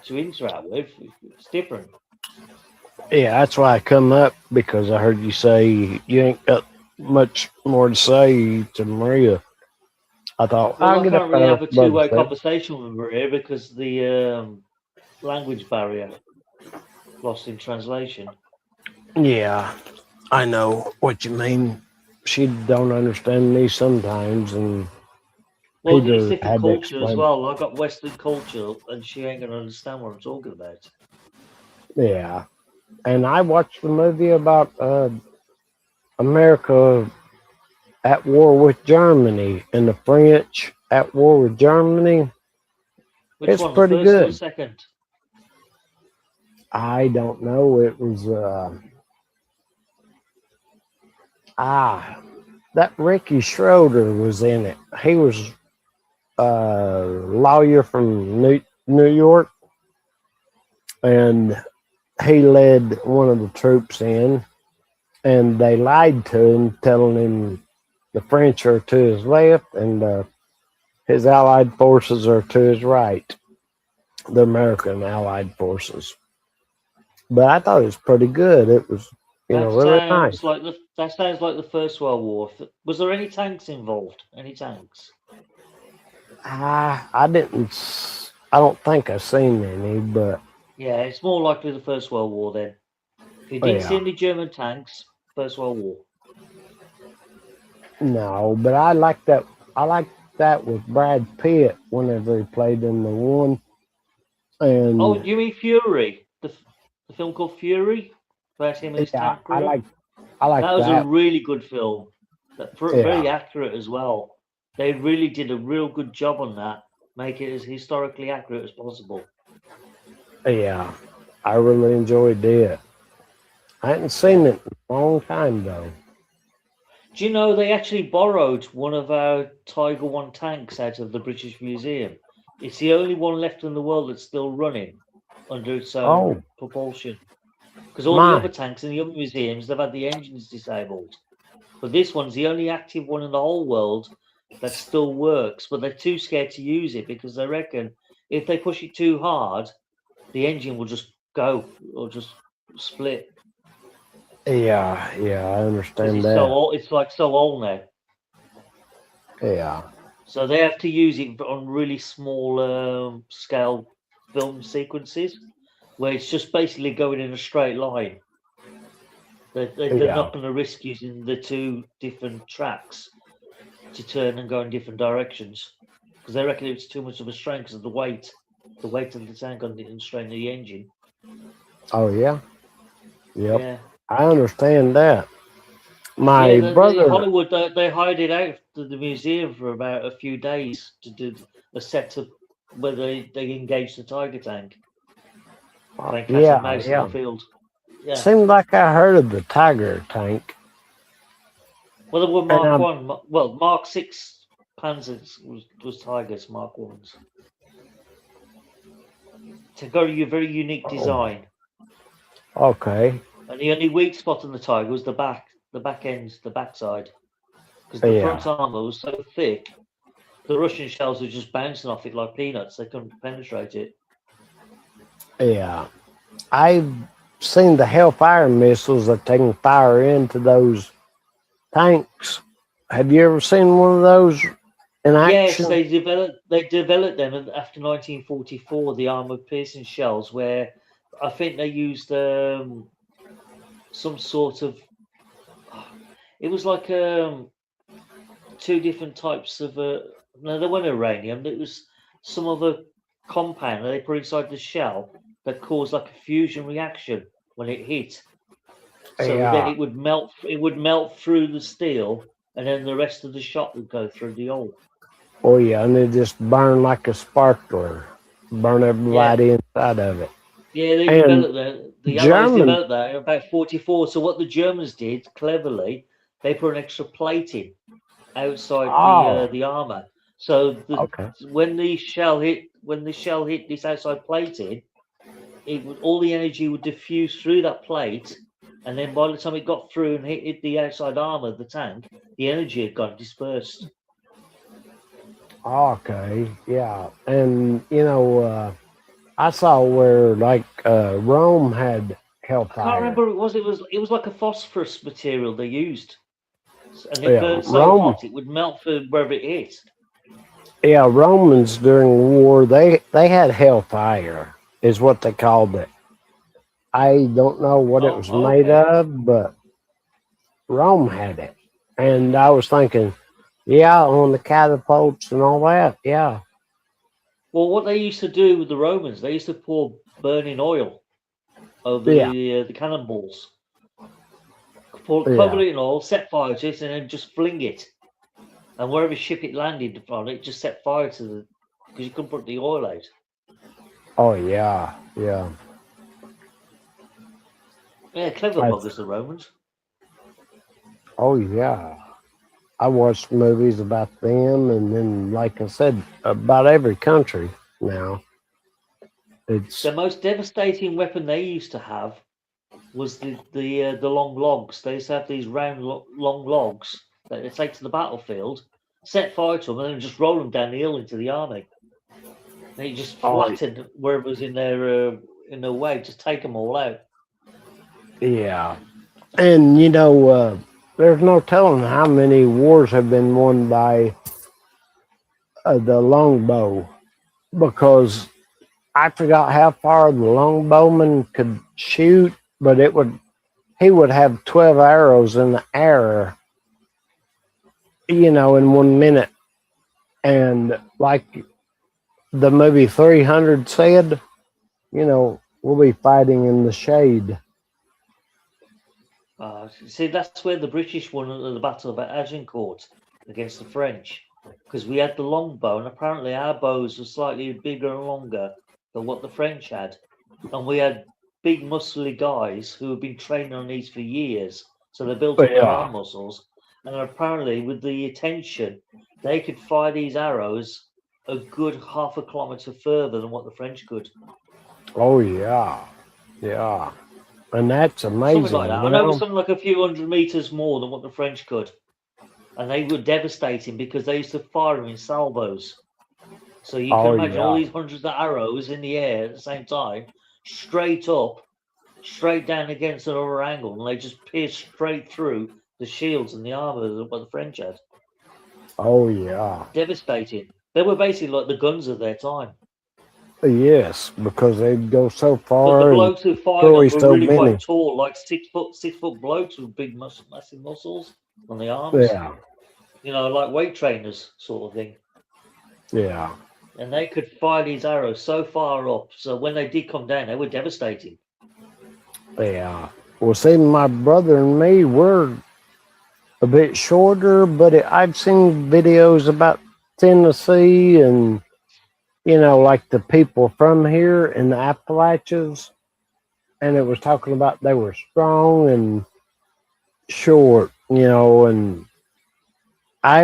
to interact with, it's different. Yeah, that's why I come up, because I heard you say you ain't got much more to say to Maria. I thought, Well, I'll I get can't up really there have a above two-way that. conversation with Maria because the language barrier, lost in translation. Yeah, I know what you mean. She don't understand me sometimes, and Well, it's Peter different had to culture as explain. well. I got Western culture, and she ain't gonna understand what I'm talking about. Yeah, and I watched the movie about America at war with Germany and the French at war with Germany. Which It's one, the pretty first or the good. second? I don't know. It was that Ricky Schroeder was in it. He was a lawyer from New York, and he led one of the troops in, and they lied to him, telling him the French are to his left and his Allied forces are to his right, the American Allied forces. But I thought it was pretty good. It was, That really nice. sounds like the First World War. Was there any tanks involved? Any tanks? I didn't. I don't think I've seen any, but Yeah, it's more likely the First World War then. If you didn't see yeah, any German tanks, First World War. no. But I like that. I like that with Brad Pitt whenever he played in the one. And Oh, you mean Fury? The film called Fury about him and his yeah, tank crew. I like That was a that. really good film. Yeah, Very accurate as well. They really did a real good job on that. Make it as historically accurate as possible. yeah. I really enjoyed it. I hadn't seen it in a long time though. Do you know they actually borrowed one of our Tiger One tanks out of the British Museum? It's the only one left in the world that's still running under its own Oh, propulsion. Because all the my. other tanks in the other museums, they've had the engines disabled. But this one's the only active one in the whole world that still works. But they're too scared to use it because they reckon if they push it too hard, the engine will just go or just split. Yeah, I Because understand it's that. so old, it's like so old now. Yeah, So they have to use it on really small scale film sequences where it's just basically going in a straight line. They're not going to risk using the two different tracks to turn and go in different directions because they reckon it's too much of a strain because of the weight of the tank on the strain of the engine. Oh yeah, yep. Yeah. I understand that. My brother. In Hollywood, they hired it out to the museum for about a few days to do a setup where they engaged the Tiger tank. Playing cat and mouse in the field. Yeah. Seemed like I heard of the Tiger tank. Well, there were Mark 1. Well, Mark 6 Panzers was Tigers, Mark 1s. It's got a very unique design. Okay. And the only weak spot on the Tiger was the back ends, the backside. Because the front armor was so thick, the Russian shells were just bouncing off it like peanuts. They couldn't penetrate it. Yeah. I've seen the Hellfire missiles that taking fire into those tanks. Have you ever seen one of those in action? Yes, they developed them after 1944, the armor-piercing shells, where I think they used some sort of... It was like two different types of... no, they weren't uranium. It was some other compound that they put inside the shell that caused like a fusion reaction when it hit. So then it would melt through the steel, and then the rest of the shot would go through the hole. Oh yeah, and it just burn like a sparkler, burn everybody inside of it. Yeah, they developed that. The Allies developed that in about 44. So what the Germans did cleverly, they put an extra plating outside the armor. So when the shell hit this outside plating, all the energy would diffuse through that plate And then by the time it got through and hit the outside arm of the tank, the energy had gone dispersed. Okay, yeah. And, I saw where, like, Rome had I can't hellfire. remember what it was. It was like a phosphorus material they used. And it Yeah, burned so Rome. hot it would melt for wherever it hit. Yeah, Romans during the war, they had hellfire, is what they called it. I don't know what it was made of, but Rome had it. And I was thinking, yeah, on the catapults and all that, yeah. Well, what they used to do with the Romans, they used to pour burning oil over the cannonballs. Cover it in oil, set fire to it, and then just fling it. And wherever ship it landed on, it just set fire to the, because you couldn't put the oil out. Oh, yeah, yeah. Yeah, clever buggers, the Romans. Oh, yeah. I watched movies about them, and then, like I said, about every country now. It's the most devastating weapon they used to have was the long logs. They used to have these round long logs that they take to the battlefield, set fire to them, and then just roll them down the hill into the army. They just flattened wherever was in their way. Just take them all out. Yeah, and there's no telling how many wars have been won by the longbow, because I forgot how far the longbowman could shoot, but he would have 12 arrows in the air, in 1 minute. And like the movie 300 said, we'll be fighting in the shade. See, that's where the British won the Battle of Agincourt against the French, because we had the longbow, and apparently our bows were slightly bigger and longer than what the French had. And we had big, muscly guys who had been training on these for years, so they built up their arm muscles. And apparently, with the tension, they could fire these arrows a good half a kilometre further than what the French could. Oh, yeah. Yeah. And that's amazing. Something like that. I know it was something like a few hundred meters more than what the French could. And they were devastating because they used to fire them in salvos. So you can imagine all these hundreds of arrows in the air at the same time, straight up, straight down against another angle, and they just pierce straight through the shields and the armor of what the French had. Oh, yeah. Devastating. They were basically like the guns of their time. Yes, because they'd go so far. But the blokes who fired them were really quite tall, like 6 foot blokes with big, massive muscles on the arms. Yeah. Like weight trainers sort of thing. Yeah. And they could fire these arrows so far up, so when they did come down, they were devastating. Yeah. Well, see, my brother and me, we're a bit shorter, but I've seen videos about Tennessee and, like the people from here in the Appalachians, and it was talking about they were strong and short, and I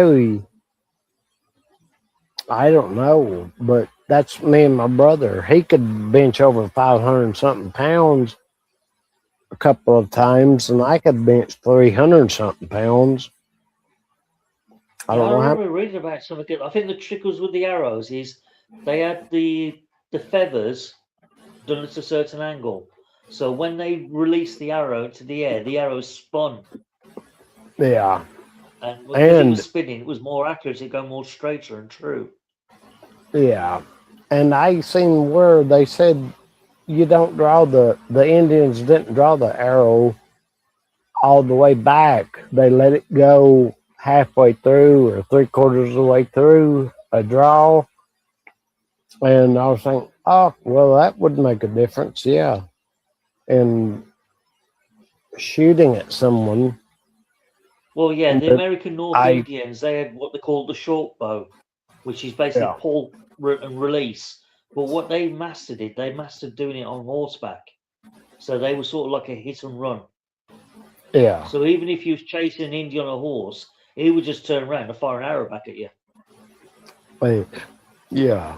don't know, but that's me and my brother. He could bench over 500 something pounds a couple of times, and I could bench 300 something pounds. I remember reading about something. I think the trick was with the arrows is they had the feathers done at a certain angle. So when they released the arrow into the air, the arrow spun. Yeah. And because it was spinning, it was more accurate. It go more straighter and true. Yeah. And I seen where they said you don't draw the Indians didn't draw the arrow all the way back. They let it go halfway through or 3/4 of the way through a draw. And I was thinking, oh, well, that would make a difference, yeah. And shooting at someone. Well, yeah, the American North Indians, they had what they called the short bow, which is basically pull and release. But what they mastered doing it on horseback. So they were sort of like a hit and run. Yeah. So even if you was chasing an Indian on a horse, he would just turn around and fire an arrow back at you. Yeah.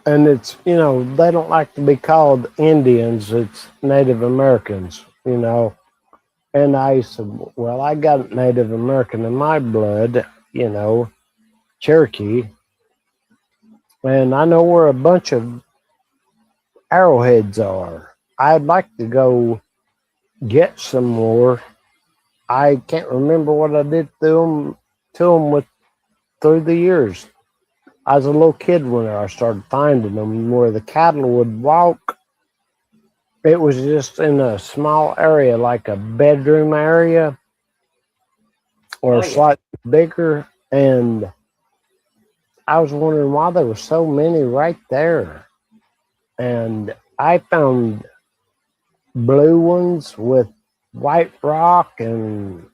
And it's, they don't like to be called Indians. It's Native Americans. you know. And I said, well, I got Native American in my blood, you know, Cherokee, and I know where a bunch of arrowheads are. I'd like to go get some more. I can't remember what I did to them through the years. I was a little kid when I started finding them where the cattle would walk. It was just in a small area, like a bedroom area or Oh yeah. slightly bigger. And I was wondering why there were so many right there. And I found blue ones with white rock and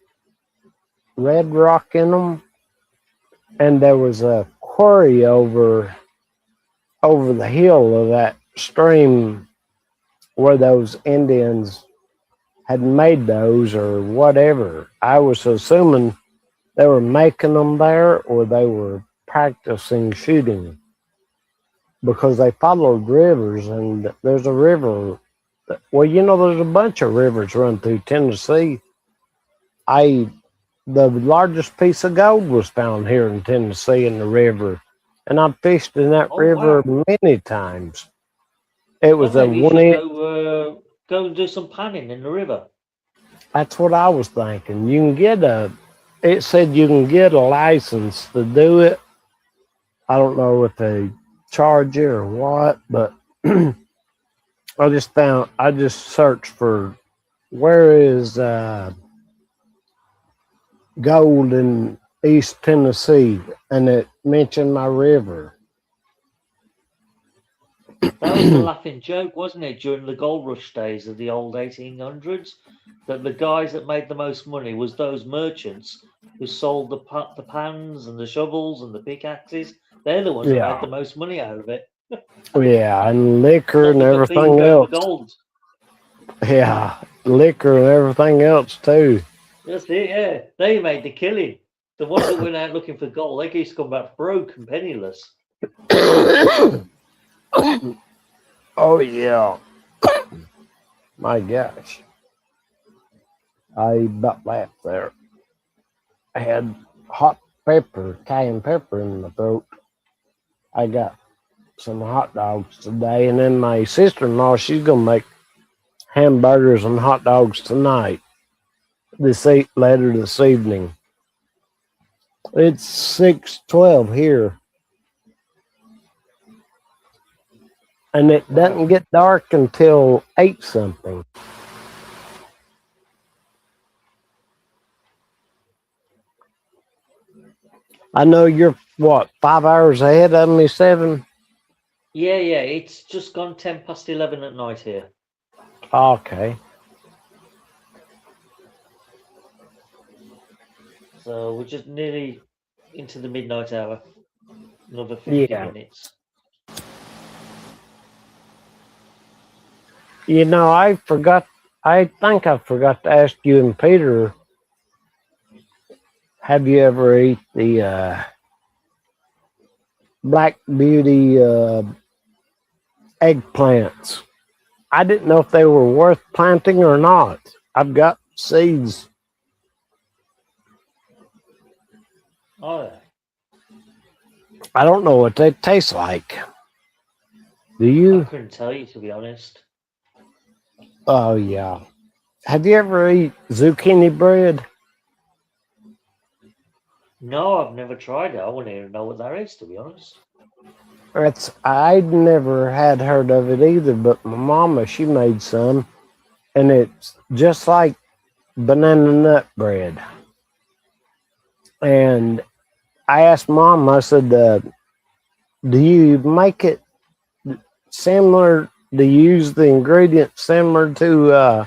red rock in them. And there was a quarry over the hill of that stream where those Indians had made those or whatever. I was assuming they were making them there or they were practicing shooting because they followed rivers, and there's a river. Well, you know, there's a bunch of rivers run through Tennessee. The largest piece of gold was found here in Tennessee in the river, and I fished in that Oh river wow. many times. It Well, was a maybe you one should inch. go and do some panning in the river. That's what I was thinking. It said you can get a license to do it. I don't know if they charge you or what, but I just searched for where is gold in East Tennessee, and it mentioned my river. That was the laughing joke, wasn't it, during the gold rush days of the old 1800s? That the guys that made the most money was those merchants who sold the pans and the shovels and the pickaxes. They're the ones that made Yeah, the most money out of it. yeah, and liquor Not and the people everything going for else. gold. Yeah, liquor and everything else too. That's it, yeah. They made the killing. The ones that went out looking for gold, they used to come back broke and penniless. Oh yeah, my gosh, I about laughed there. I had hot pepper, cayenne pepper in my throat. I got some hot dogs today, and then my sister-in-law, she's gonna make hamburgers and hot dogs tonight. Later this evening. It's 6:12 here, and it doesn't Wow. get dark until 8 something. I know you're what 5 hours ahead of me, 7. Yeah, it's just gone 10 past 11 at night here. Okay. So we're just nearly into the midnight hour. Another 50 Yeah. minutes. You know, I think I forgot to ask you and Peter, have you ever eat the Black Beauty eggplants? I didn't know if they were worth planting or not. I've got seeds. Oh, yeah. I don't know what they taste like. Do I you? couldn't tell you, to be honest. Oh, yeah. Have you ever eat zucchini bread? No, I've never tried it. I wouldn't even know what that is, to be honest. I'd never had heard of it either, but my mama, she made some, and it's just like banana nut bread. And I asked Mom, I said, do you make it similar, do you use the ingredients similar to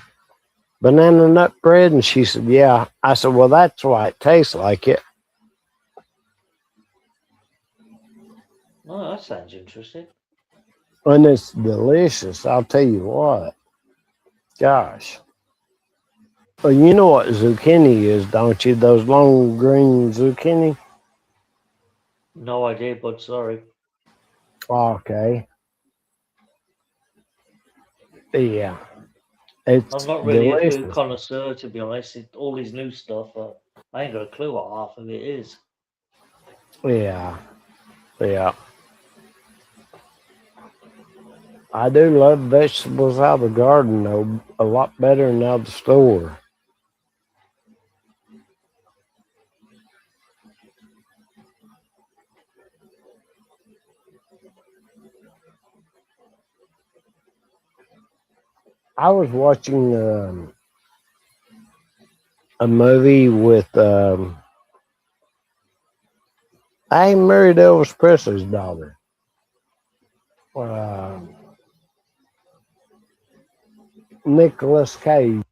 banana nut bread? And she said, yeah. I said, well, that's why it tastes like it. Oh, that sounds interesting. And it's delicious, I'll tell you what. Gosh. Well, you know what zucchini is, don't you? Those long green zucchini? No idea, but sorry. Okay. Yeah. It's I'm not really a food delicious. connoisseur, to be honest. All this new stuff, I ain't got a clue what half of it is. Yeah, yeah. I do love vegetables out of the garden, though, a lot better than out of the store. I was watching a movie with I married Elvis Presley's daughter. Uh, Nicolas Cage.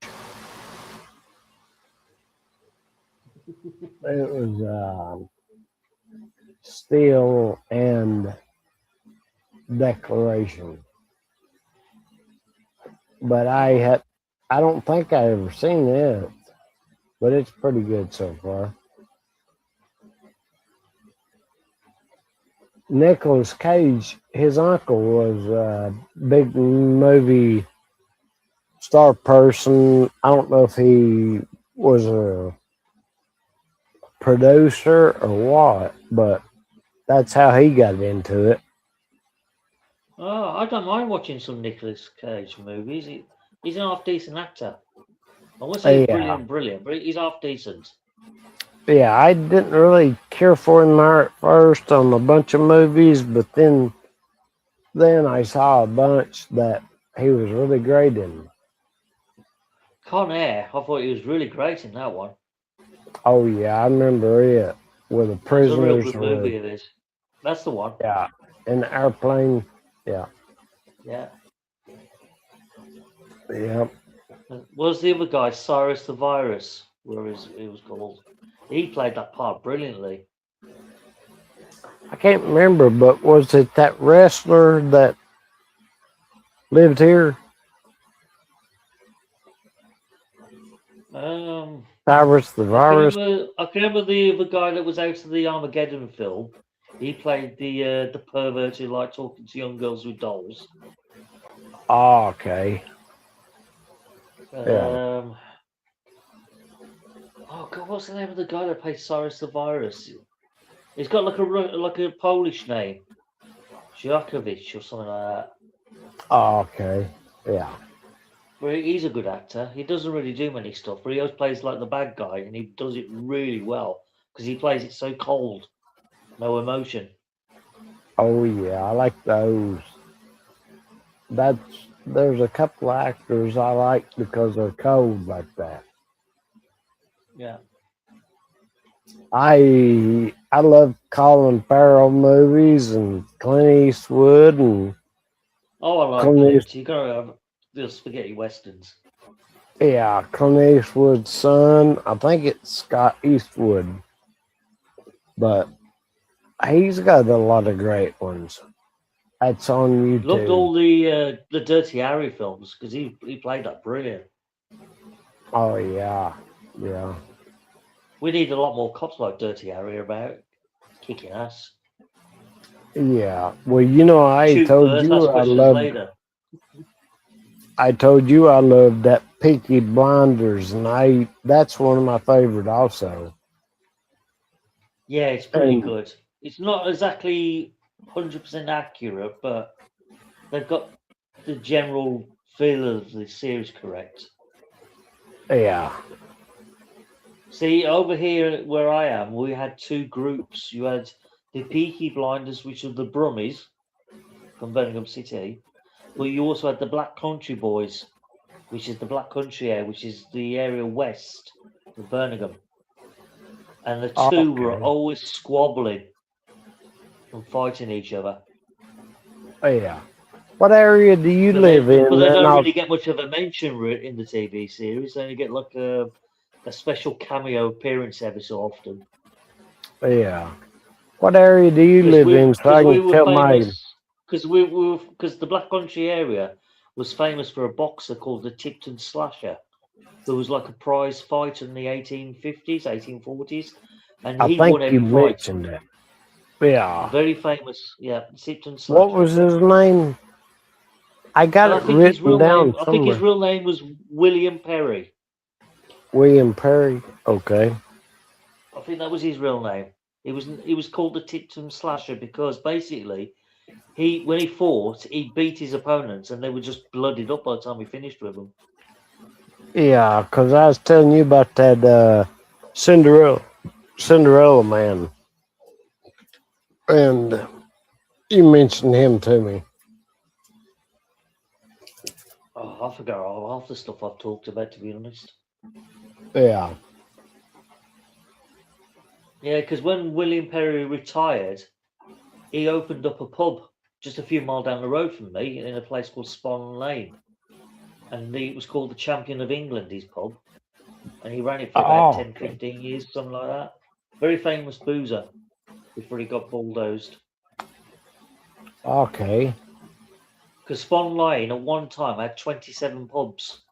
It was Steel and Declaration. But I don't think I ever seen it, but it's pretty good so far. Nicolas Cage, his uncle was a big movie star person. I don't know if he was a producer or what, but that's how he got into it. Oh, I don't mind watching some Nicolas Cage movies. He's an half decent actor. I won't say he's brilliant, but he's half decent. Yeah, I didn't really care for him there at first on a bunch of movies, but then I saw a bunch that he was really great in. Con Air, I thought he was really great in that one. Oh yeah, I remember it with the prisoners. It's a real good movie of his. That's the one. Yeah, in the airplane. Yeah. Yeah. Yeah. Was the other guy Cyrus the Virus? Where he was called? He played that part brilliantly. I can't remember, but was it that wrestler that lived here? Cyrus the Virus. I can remember the other guy that was out of the Armageddon film. He played the pervert who liked talking to young girls with dolls. Oh, okay. Yeah. Oh God, what's the name of the guy that plays Cyrus the Virus? He's got like a Polish name, Djokovic or something like that. Oh, okay. Yeah. Well, he's a good actor. He doesn't really do many stuff, but he always plays like the bad guy, and he does it really well because he plays it so cold, no emotion. Oh yeah, I like those. There's a couple of actors I like because they're cold like that. Yeah. I love Colin Farrell movies and Clint Eastwood and. Oh, I like Clint. You gotta have the spaghetti westerns. Yeah, Clint Eastwood's son. I think it's Scott Eastwood, but he's got a lot of great ones. That's on YouTube. Loved all the Dirty Harry films because he played that brilliant. Oh yeah, yeah. We need a lot more cops like Dirty Harry about kicking ass. Yeah. Well, you know, I told you I loved that Peaky Blinders, and that's one of my favorite also. Yeah, it's pretty good. It's not exactly 100% accurate, but they've got the general feel of the series correct. Yeah. See, over here where I am, we had two groups. You had the Peaky Blinders, which are the Brummies from Birmingham City, but you also had the Black Country Boys, which is the Black Country area, which is the area west of Birmingham. And the two were always squabbling and fighting each other. Oh, yeah. What area do you live in? But they don't really get much of a mention in the TV series. They only get like a special cameo appearance every so often. Yeah. What area do you live in? So I can tell my. Because the Black Country area was famous for a boxer called the Tipton Slasher, who was like a prize fighter in the 1850s, 1840s, and he won every fight. Mentioned it. Yeah. Very famous. Yeah, Tipton Slasher. What was his name? I got And it written down I think his somewhere. real name was William Perry. William Perry. Okay. I think that was his real name. He was called the Tipton Slasher because basically when he fought, he beat his opponents and they were just bloodied up by the time he finished with them. Yeah, because I was telling you about that Cinderella man, and you mentioned him to me. Oh, I forgot all half the stuff I've talked about, to be honest. Yeah. Yeah, because when William Perry retired, he opened up a pub just a few miles down the road from me in a place called Swan Lane. And it was called the Champion of England, his pub. And he ran it for about 10, 15 years, something like that. Very famous boozer before he got bulldozed. Okay. Because Swan Lane at one time had 27 pubs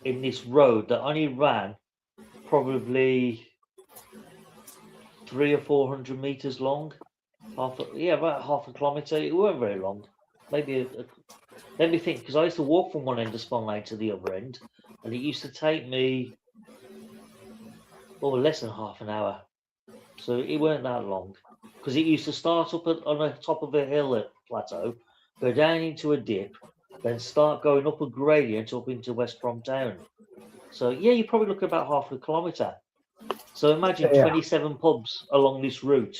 in this road that only ran probably 300 or 400 meters long. About half a kilometer. It weren't very long. Maybe let me think, because I used to walk from one end of Swan Lane to the other end, and it used to take me less than half an hour. So it weren't that long, because it used to start up on the top of a hill at Plateau, go down into a dip, then start going up a gradient up into West Brom town. So yeah, you probably look about half a kilometre. So imagine 27 pubs along this route.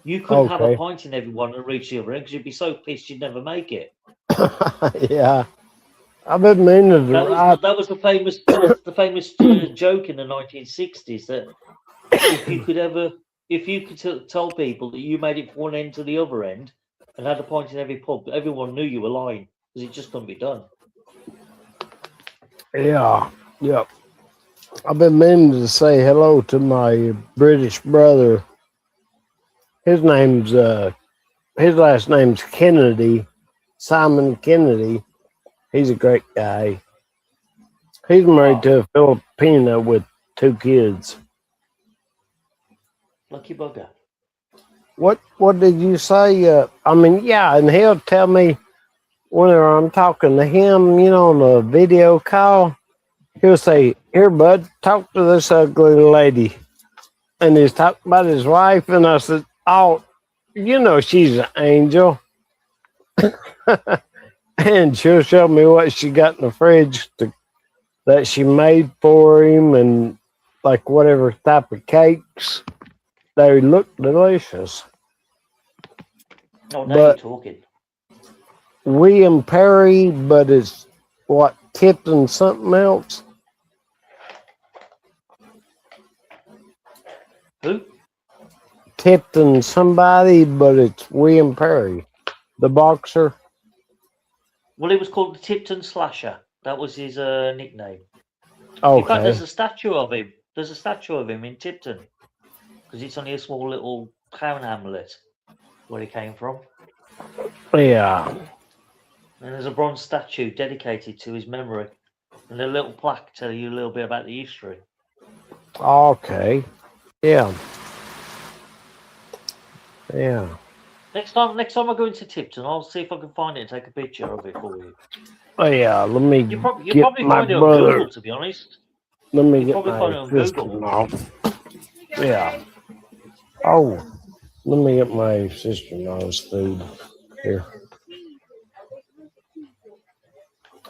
You couldn't have a pint in every one and reach the other end because you'd be so pissed you'd never make it. Yeah. I've been meaning to that was the famous joke in the 1960s that if you could tell people that you made it from one end to the other end and had a pint in every pub, everyone knew you were lying because it just couldn't be done. Yeah. Yep. I've been meaning to say hello to my British brother. His last name's Kennedy, Simon Kennedy. He's a great guy. He's married to a Filipina with 2 kids. Lucky bugger. What did you say? And he'll tell me whenever I'm talking to him, on the video call, he'll say, "Here, bud, talk to this ugly lady." And he's talking about his wife, and I said, "Oh, she's an angel." And she'll show me what she got in the fridge that she made for him, and like whatever type of cakes. They look delicious. Oh, now you're talking. William Perry, but it's what, Tipton something else? Who? Tipton somebody, but it's William Perry, the boxer. Well, he was called the Tipton Slasher. That was his nickname. Okay. In fact, there's a statue of him. There's a statue of him in Tipton because it's only a small little town hamlet where he came from. Yeah. And there's a bronze statue dedicated to his memory, and a little plaque telling you a little bit about the history. Okay. Yeah. Yeah. Next time I go into Tipton, I'll see if I can find it and take a picture of it for you. Oh yeah, let me You probably get find my it on brother. Google, to be honest. Let me You get probably find it my on Google. sister-in-law. Yeah. Oh, let me get my sister-in-law's food here.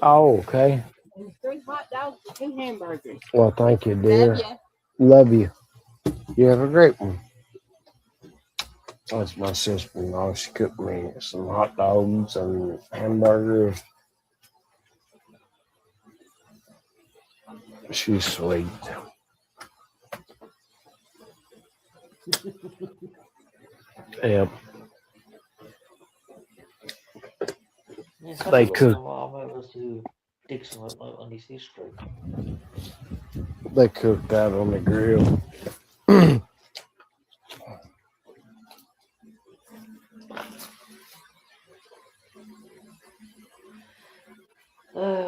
Oh, okay. 3 hot dogs, 2 hamburgers. Well, thank you, dear. Love ya. Love you. You have a great one. That's my sister-in-law. She cooked me some hot dogs and hamburgers. She's sweet. Yep. They cook. They cook that on the grill.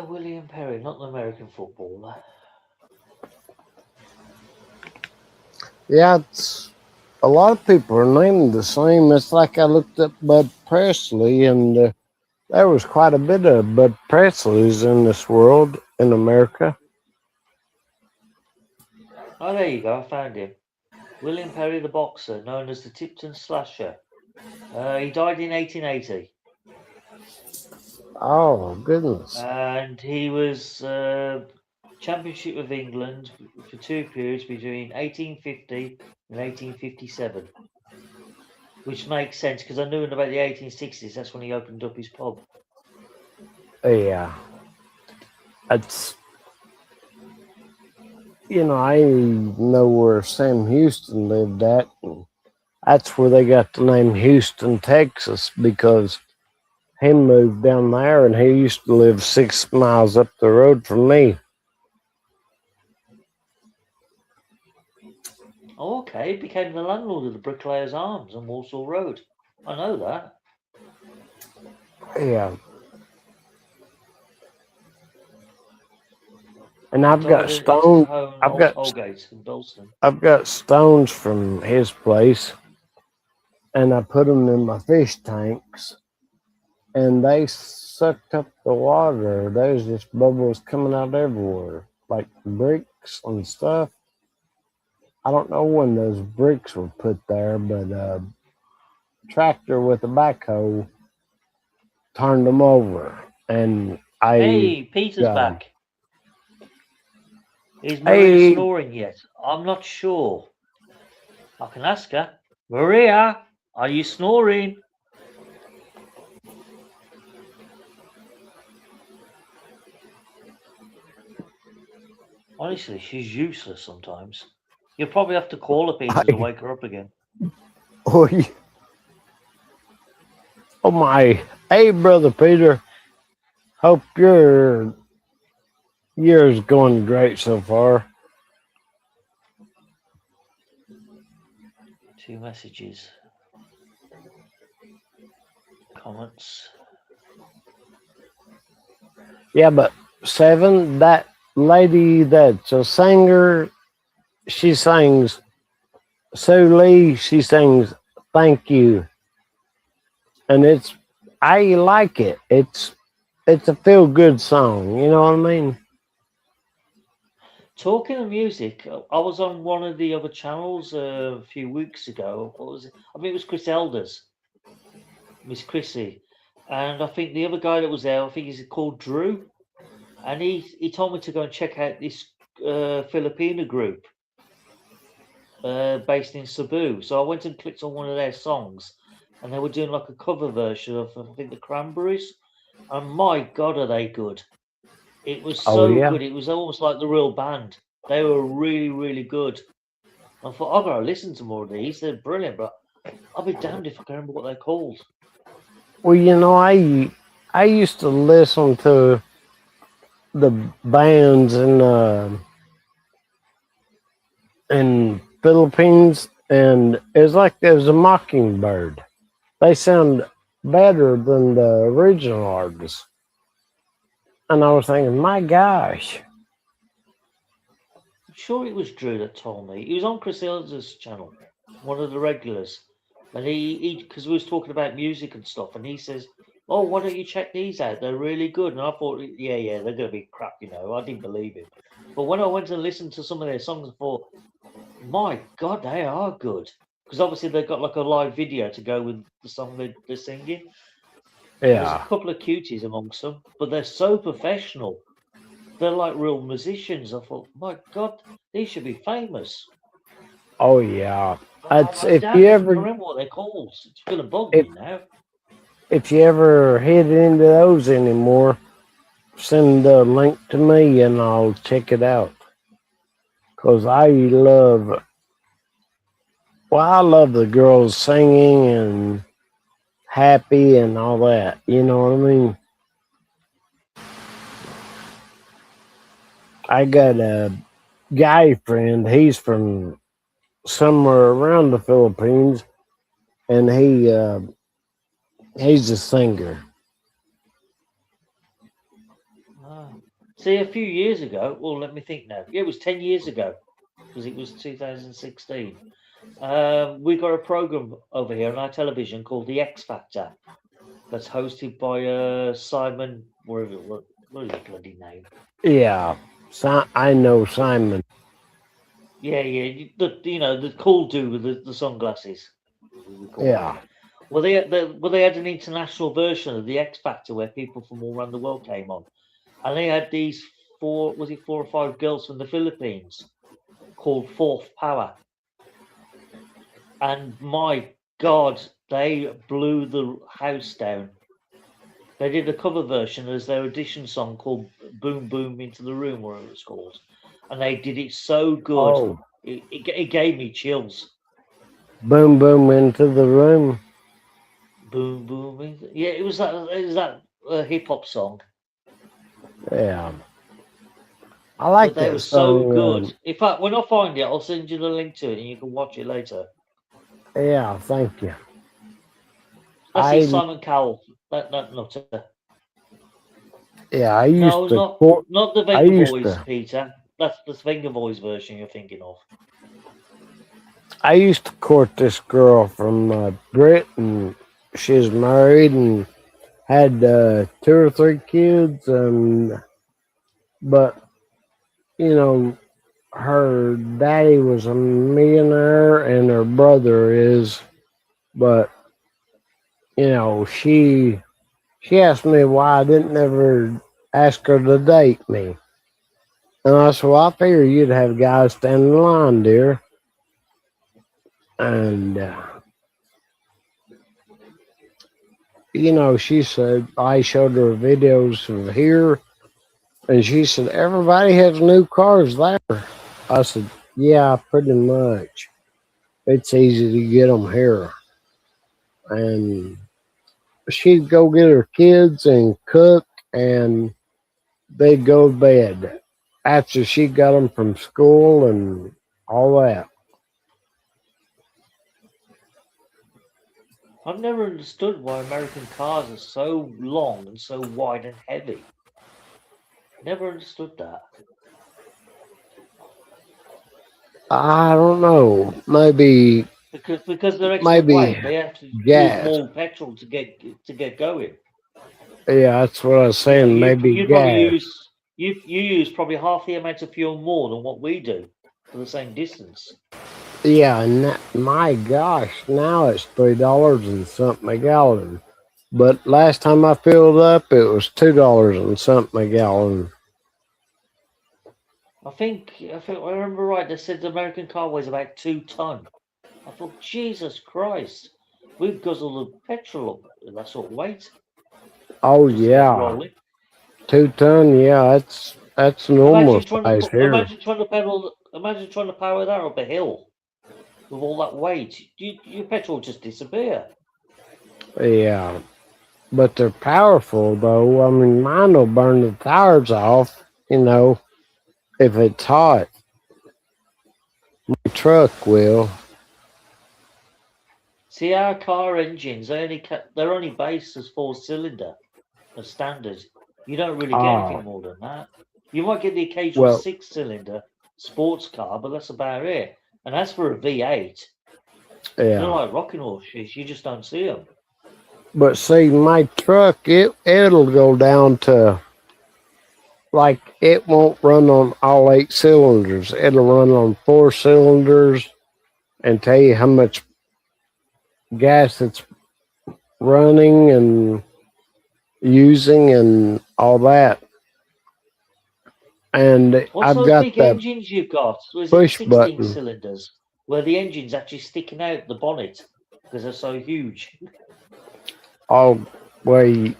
William Perry, not the American footballer. Yeah, it's a lot of people are named the same. It's like I looked up Bud Presley, and There was quite a bit of Bud Presleys in this world, in America. Oh, there you go. I found him. William Perry, the boxer, known as the Tipton Slasher. He died in 1880. Oh, goodness. And he was Championship of England for 2 periods between 1850 and 1857. Which makes sense because I knew in about the 1860s, that's when he opened up his pub. Yeah. That's, you know, I know where Sam Houston lived at. And that's where they got the name Houston, Texas, because he moved down there and he used to live 6 miles up the road from me. Oh, okay. He became the landlord of the Bricklayers Arms on Walsall Road. I know that. Yeah. And I've got stones. I've got stones from his place, and I put them in my fish tanks, and they sucked up the water. There's just bubbles coming out everywhere, like bricks and stuff. I don't know when those bricks were put there, but a tractor with a backhoe turned them over, and Hey, Peter's back. Is Maria snoring yet? I'm not sure. I can ask her. Maria, are you snoring? Honestly, she's useless sometimes. You'll probably have to call her, Peter, to wake her up again. Oh my. Hey, Brother Peter. Hope your year's going great so far. 2 messages. Comments. Yeah, but 7, that lady that's a singer, she sings, Sue Lee, she sings Thank You. And I like it. It's a feel-good song, you know what I mean? Talking of music, I was on one of the other channels a few weeks ago. What was it? I mean, it was Chris Elders, Miss Chrissy, and I think the other guy that was there, I think he's called Drew, and he told me to go and check out this Filipino group based in Cebu. So I went and clicked on one of their songs, and they were doing like a cover version of, I think, the Cranberries, and my God, are they good! It was so good. It was almost like the real band. They were really, really good. I thought, I've got to listen to more of these. They're brilliant, but I'll be damned if I can remember what they're called. Well, you know, I used to listen to the bands in Philippines, and it's like there's a Mockingbird. They sound better than the original artists. And I was thinking, my gosh. I'm sure it was Drew that told me. He was on Chris Elders' channel, one of the regulars. And he because we was talking about music and stuff, and he says, oh, why don't you check these out? They're really good. And I thought, yeah, they're going to be crap, you know. I didn't believe it. But when I went and listened to some of their songs, I thought, my God, they are good. Because obviously they've got like a live video to go with the song they're singing. Yeah. There's a couple of cuties amongst them, but they're so professional. They're like real musicians. I thought, my God, these should be famous. Oh yeah. That's if I you ever remember what they're called. It's gonna bug me now. If you ever hit into those anymore, send a link to me and I'll check it out. Cause I love the girls singing and happy and all that. You know what I mean? I got a guy friend. He's from somewhere around the Philippines, and he's a singer. See, a few years ago, well, let me think now. Yeah, it was 10 years ago, because it was 2016. We got a program over here on our television called The X Factor. that's hosted by Simon, what is his bloody name? Yeah, I know Simon. Yeah, the cool dude with the sunglasses. We call Yeah. him. Well, they had an international version of the X Factor where people from all around the world came on, and they had these four or five girls from the Philippines called Fourth Power, and my God, they blew the house down. They did a cover version as their audition song called "Boom Boom Into the Room," whatever it's called, and they did it so good. Oh, It gave me chills. boom, boom into the room. Boom boom. Yeah, it was that hip hop song. Yeah. I like But they that were so song. good. In fact, when I find it, I'll send you the link to it and you can watch it later. Yeah, thank you. That's I Simon Cowell. That nutter. Yeah, I used No, to. not the I Venga used Boys, to. Peter. That's the Venga Boys version you're thinking of. I used to court this girl from Britain. She's married and had 2 or 3 kids, but you know, her daddy was a millionaire and her brother is, but you know, she asked me why I didn't ever ask her to date me. And I said, well, I figured you'd have guys standing in line, dear. And, you know, she said, I showed her videos of here. And she said, everybody has new cars there. I said, yeah, pretty much. It's easy to get them here. And she'd go get her kids and cook, and they'd go to bed after she got them from school and all that. I've never understood why American cars are so long and so wide and heavy. Never understood that. I don't know. Maybe Because they're extra weight, they have to use gas. more petrol to get going. Yeah, that's what I was saying. Maybe you gas. probably you use probably half the amount of fuel more than what we do for the same distance. Yeah, and my gosh, now it's $3 and something a gallon. But last time I filled up, it was $2 and something a gallon. I think if I remember right, they said the American car weighs about 2 ton. I thought, Jesus Christ, we've guzzled the petrol up at that sort of weight. Oh Just to get yeah, rolling. 2 ton. Yeah, that's normal size here. Imagine trying to power that up a hill with all that weight. Your petrol will just disappear. Yeah, but they're powerful though. I mean, mine will burn the tires off. You know, if it's hot. My truck will. See, our car engines, they're only based as 4-cylinder, as standard. You don't really get anything more than that. You might get the occasional 6-cylinder sports car, but that's about it. And that's for a V8. Yeah. They're like rocking horses. You just don't see them. But see, my truck, it'll go down to, like, it won't run on all 8 cylinders. It'll run on 4 cylinders and tell you how much gas it's running and using and all that. And What's I've those got big the engines you've got? Was it push 16 button. cylinders, where the engine's actually sticking out the bonnet because they're so huge? Oh, well,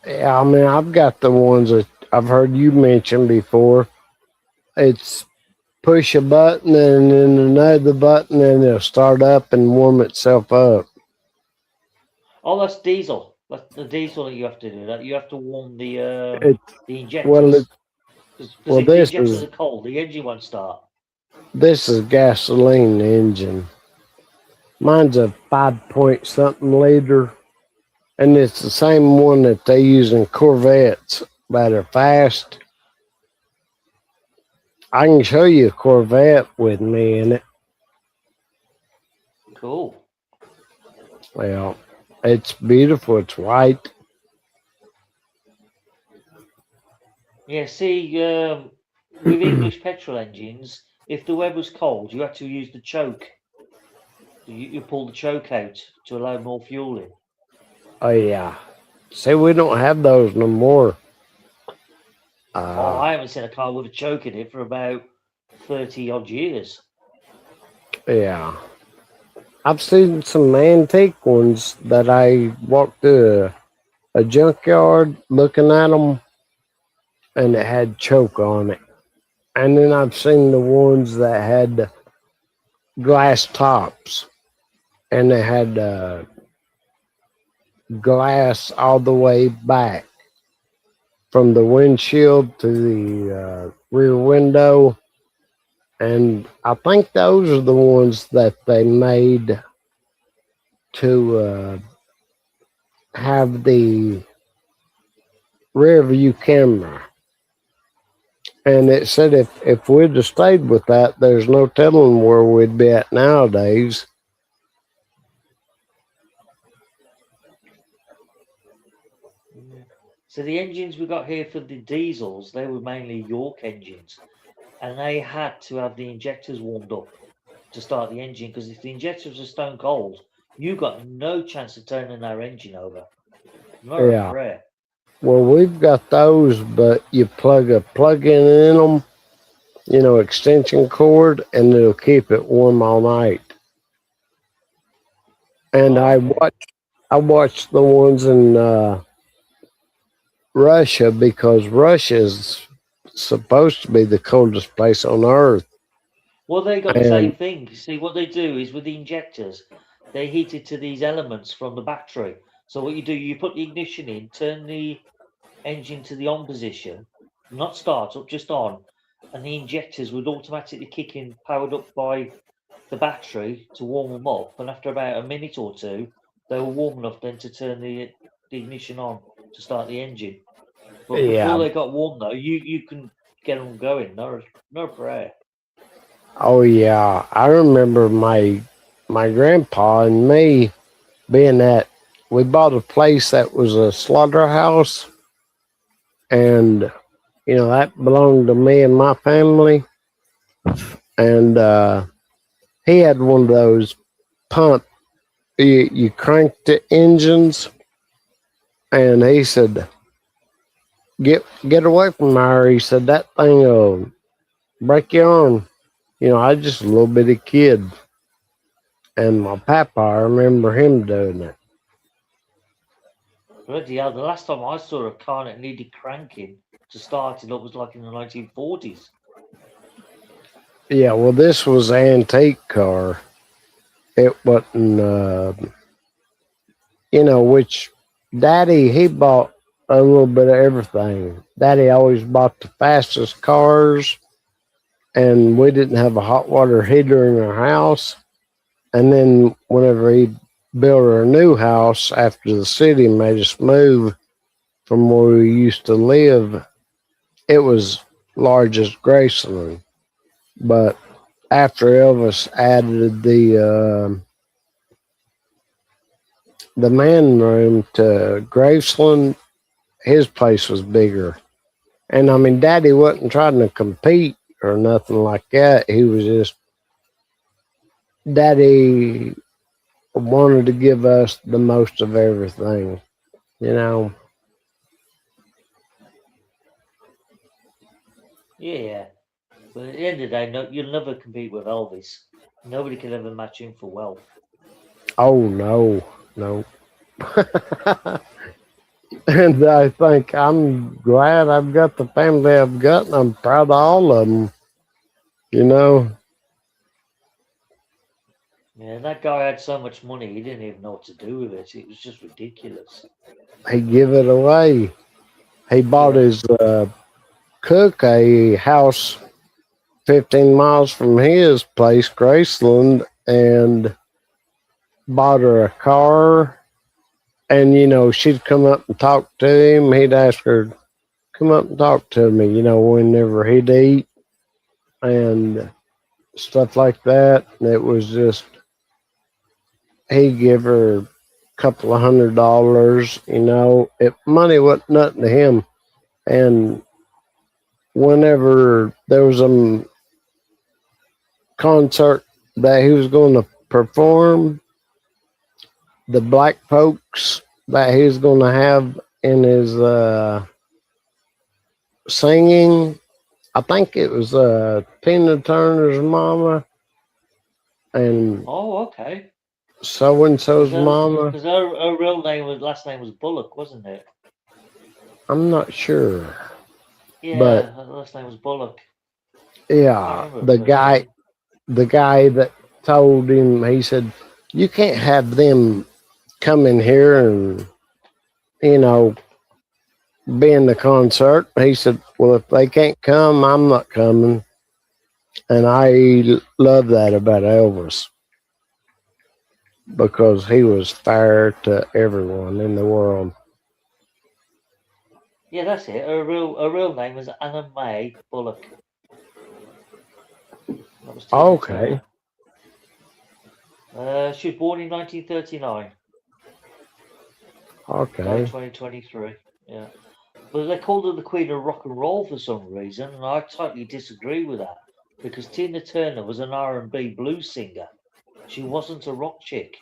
yeah, I mean, I've got the ones that I've heard you mention before. It's push a button and then another button and it'll start up and warm itself up. Oh, that's diesel. That's the diesel that you have to do. That you have to warm the injectors. Well, because if the injectors are cold, the engine won't start. This is gasoline engine. Mine's a 5-point-something liter, and it's the same one that they use in Corvettes that are fast. I can show you a Corvette with me in it. Cool. Well, It's beautiful. It's white. Yeah, see, with English petrol engines, if the web was cold, you had to use the choke. You pull the choke out to allow more fuel in. Oh yeah. See, we don't have those no more. Oh, I haven't seen a car with a choke in it for about 30 odd years. Yeah. I've seen some antique ones that I walked to a junkyard looking at them, and it had choke on it. And then I've seen the ones that had glass tops, and they had glass all the way back from the windshield to the rear window. And I think those are the ones that they made to have the rear view camera. And it said if we'd have stayed with that, there's no telling where we'd be at nowadays. So the engines we got here for the diesels, they were mainly York engines, and they had to have the injectors warmed up to start the engine, because if the injectors are stone cold, you got no chance of turning our engine over. Not a prayer. Well, we've got those, but you plug a plug-in in them, extension cord, and it'll keep it warm all night. And Okay. I watched the ones in Russia, because Russia's supposed to be the coldest place on earth. Well, they got the same thing. See, what they do is with the injectors, they heat it to these elements from the battery. So what you do, you put the ignition in, turn the engine to the on position, not start up, just on, and the injectors would automatically kick in, powered up by the battery to warm them up. And after about a minute or two, they were warm enough then to turn the ignition on to start the engine. But before they got warm, though, you can get them going. No prayer. Oh yeah, I remember my grandpa and me being we bought a place that was a slaughterhouse, and that belonged to me and my family. And he had one of those pump, you crank the engines, and he said, get away from there. He said, that thing will break your arm. I was just a little bitty kid, and my papa, I remember him doing it. Bloody hell, the last time I saw a car that needed cranking to start it up was like in the 1940s. Yeah, well, this was an antique car. It wasn't, which Daddy, he bought a little bit of everything. Daddy always bought the fastest cars, and we didn't have a hot water heater in our house. And then whenever he built our new house after the city made us move from where we used to live, it was large as Graceland. But after Elvis added the man room to Graceland, his place was bigger. And I mean, Daddy wasn't trying to compete or nothing like that. He was just, Daddy wanted to give us the most of everything, Yeah, but at the end of the day, no, you'll never compete with Elvis. Nobody can ever match him for wealth. Oh, no. And I think I'm glad I've got the family I've got, and I'm proud of all of them, Yeah, that guy had so much money, he didn't even know what to do with it. It was just ridiculous. He give it away. He bought his cook a house 15 miles from his place, Graceland, and bought her a car. And, she'd come up and talk to him. He'd ask her, come up and talk to me, whenever he'd eat and stuff like that. And it was just, he'd give her couple of $100. You know, money wasn't nothing to him. And whenever there was a concert that he was going to perform, the black folks that he was going to have in his singing, I think it was Tina Turner's mama and Oh, okay. so and so's mama. Because her real last name was Bullock, wasn't it? I'm not sure. Yeah, But her last name was Bullock. yeah, the guy that told him, he said, you can't have them come in here and, you know, be in the concert. He said, well, if they can't come, I'm not coming. And I love that about Elvis, because he was fair to everyone in the world. Yeah, that's it. Her real name was Anna Mae Bullock. That was Tina Okay. Turner. She was born in 1939. Okay. Died 2023. Yeah. But they called her the Queen of Rock and Roll for some reason, and I totally disagree with that, because Tina Turner was an R&B blues singer. She wasn't a rock chick.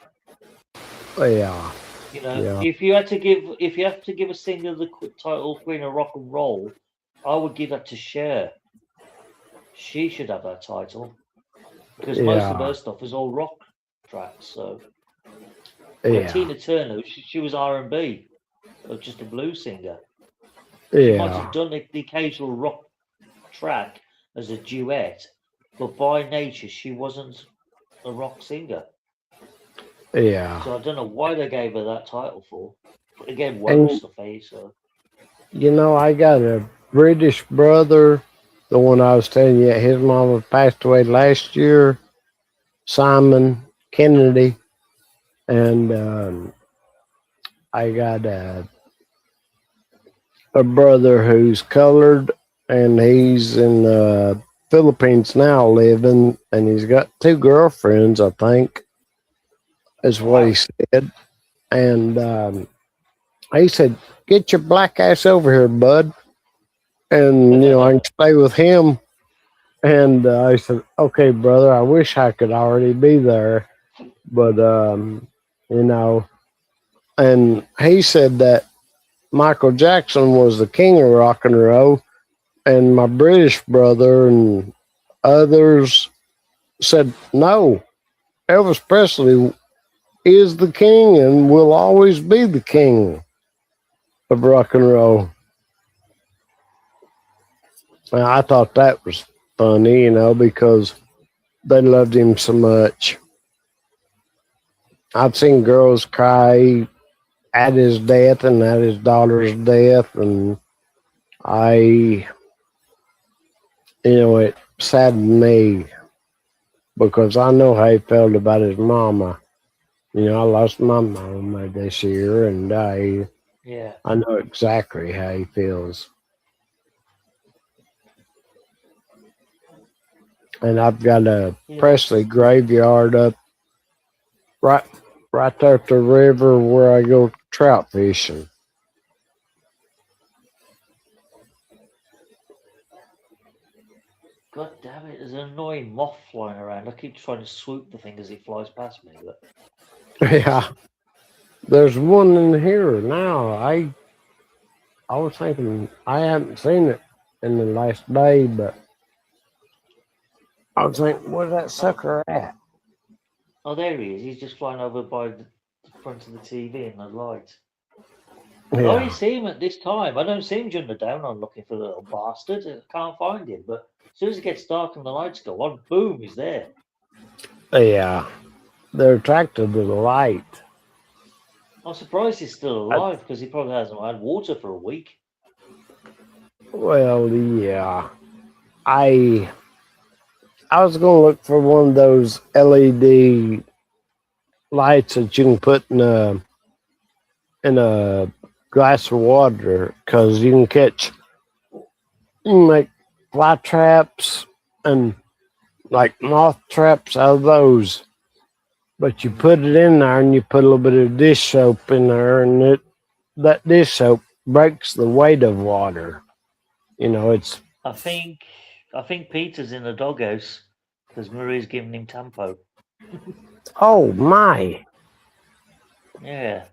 Yeah. You know, Yeah. if you have to give a singer the title Queen of Rock and Roll, I would give that to Cher. She should have that title, because most of her stuff is all rock tracks. So, Yeah. Tina Turner, she was R&B, or just a blues singer. She might Yeah. have done the occasional rock track as a duet, but by nature she wasn't a rock singer. Yeah. So I don't know why they gave her that title for. But again, woke stuff, eh? So You know, I got a British brother, the one I was telling you, his mama passed away last year, Simon Kennedy. And I got a brother who's colored, and he's in the Philippines now living, and he's got 2 girlfriends, I think, is what he said. And he said, get your black ass over here, bud. And, you know, I can stay with him. And I said, okay, brother, I wish I could already be there. But, you know, and he said that Michael Jackson was the king of rock and roll. And my British brother and others said, no, Elvis Presley is the king and will always be the king of rock and roll. And I thought that was funny, you know, because they loved him so much. I've seen girls cry at his death and at his daughter's death, and it saddened me because I know how he felt about his mama. You know, I lost my mama this year, and I know exactly how he feels. And I've got a Presley graveyard up right there at the river where I go trout fishing. God damn it, there's an annoying moth flying around. I keep trying to swoop the thing as it flies past me, but Yeah. There's one in here now. I was thinking I haven't seen it in the last day, but I was thinking, where's that sucker at? oh, there he is. He's just flying over by the front of the TV and the light. Yeah. I only see him at this time. I don't see him during the day when I'm looking for the little bastard. I can't find him, but as soon as it gets dark and the lights go on, boom, he's there. Yeah. They're attracted to the light. I'm surprised he's still alive because he probably hasn't had water for a week. Well, yeah. I was going to look for one of those LED lights that you can put in a glass of water, because you can make fly traps and like moth traps out of those. But you put it in there and you put a little bit of dish soap in there, and that dish soap breaks the weight of water. You know, it's I think Peter's in the doghouse because Marie's giving him Tampo. oh my Yeah.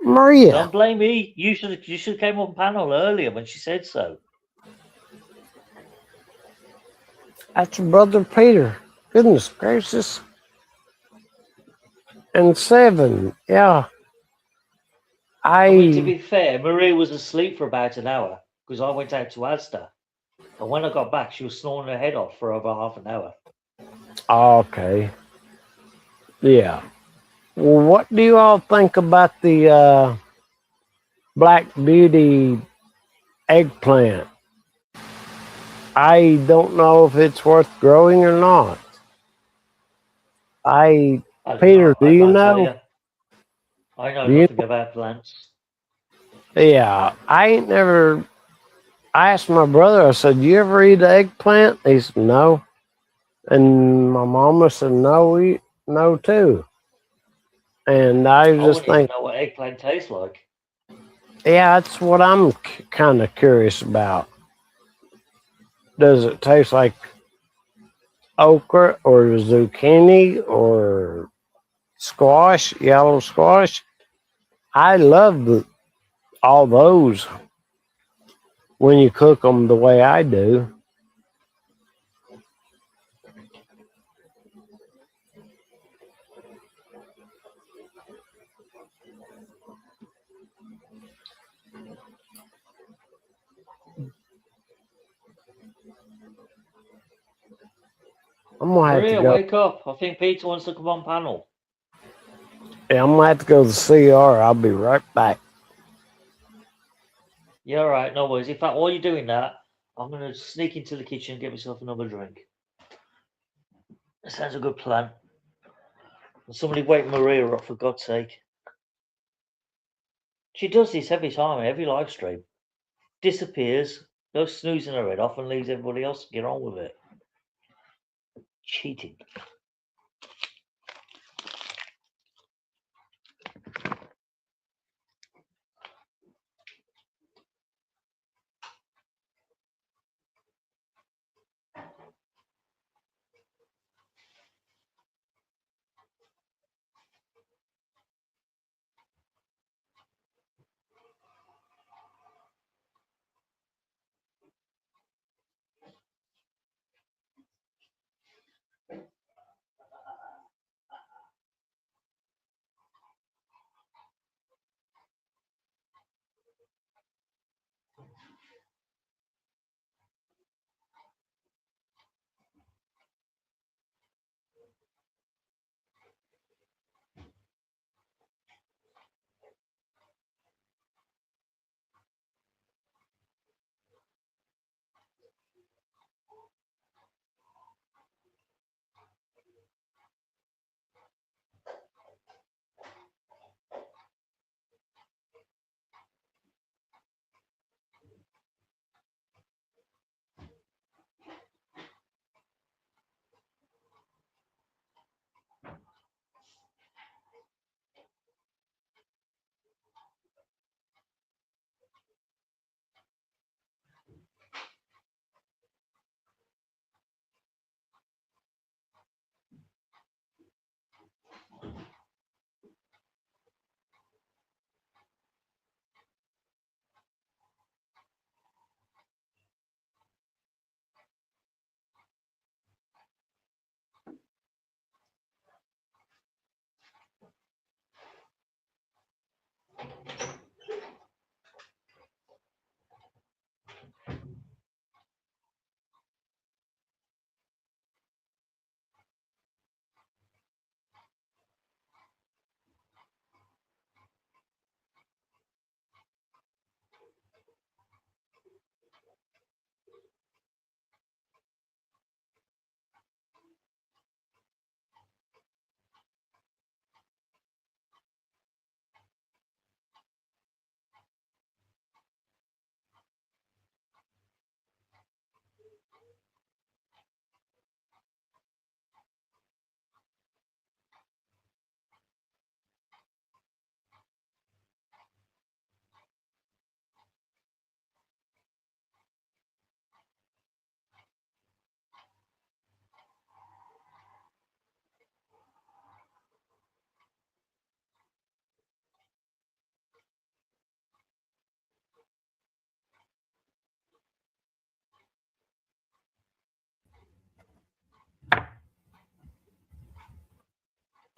Maria. Don't blame me. You should have came on panel earlier when she said so. That's your brother Peter. Goodness gracious. And 7, yeah. I mean, to be fair, Marie was asleep for about an hour because I went out to Asda. And when I got back, she was snoring her head off for over half an hour. Okay. Yeah. Well, what do you all think about the Black Beauty eggplant? I don't know if it's worth growing or not. Peter, do you can't tell know? you. I know Do you? nothing about plants. Yeah, I ain't never. I asked my brother. I said, "You ever eat an eggplant?" He said, "No," and my mama said, "No too." And I was I just wouldn't even thinking, know what eggplant tastes like. yeah, that's what I'm kind of curious about. Does it taste like okra or zucchini or squash, yellow squash? I love all those when you cook them the way I do. I'm gonna have to Maria, go. wake up. I think Peter wants to come on panel. Yeah, I'm gonna have to go to the CR. I'll be right back. Yeah, all right, no worries. In fact, while you're doing that, I'm going to sneak into the kitchen and get myself another drink. That sounds a good plan. Somebody wake Maria up, for God's sake. She does this every time, every live stream. Disappears, goes snoozing her head off, and leaves everybody else to get on with it. Cheating.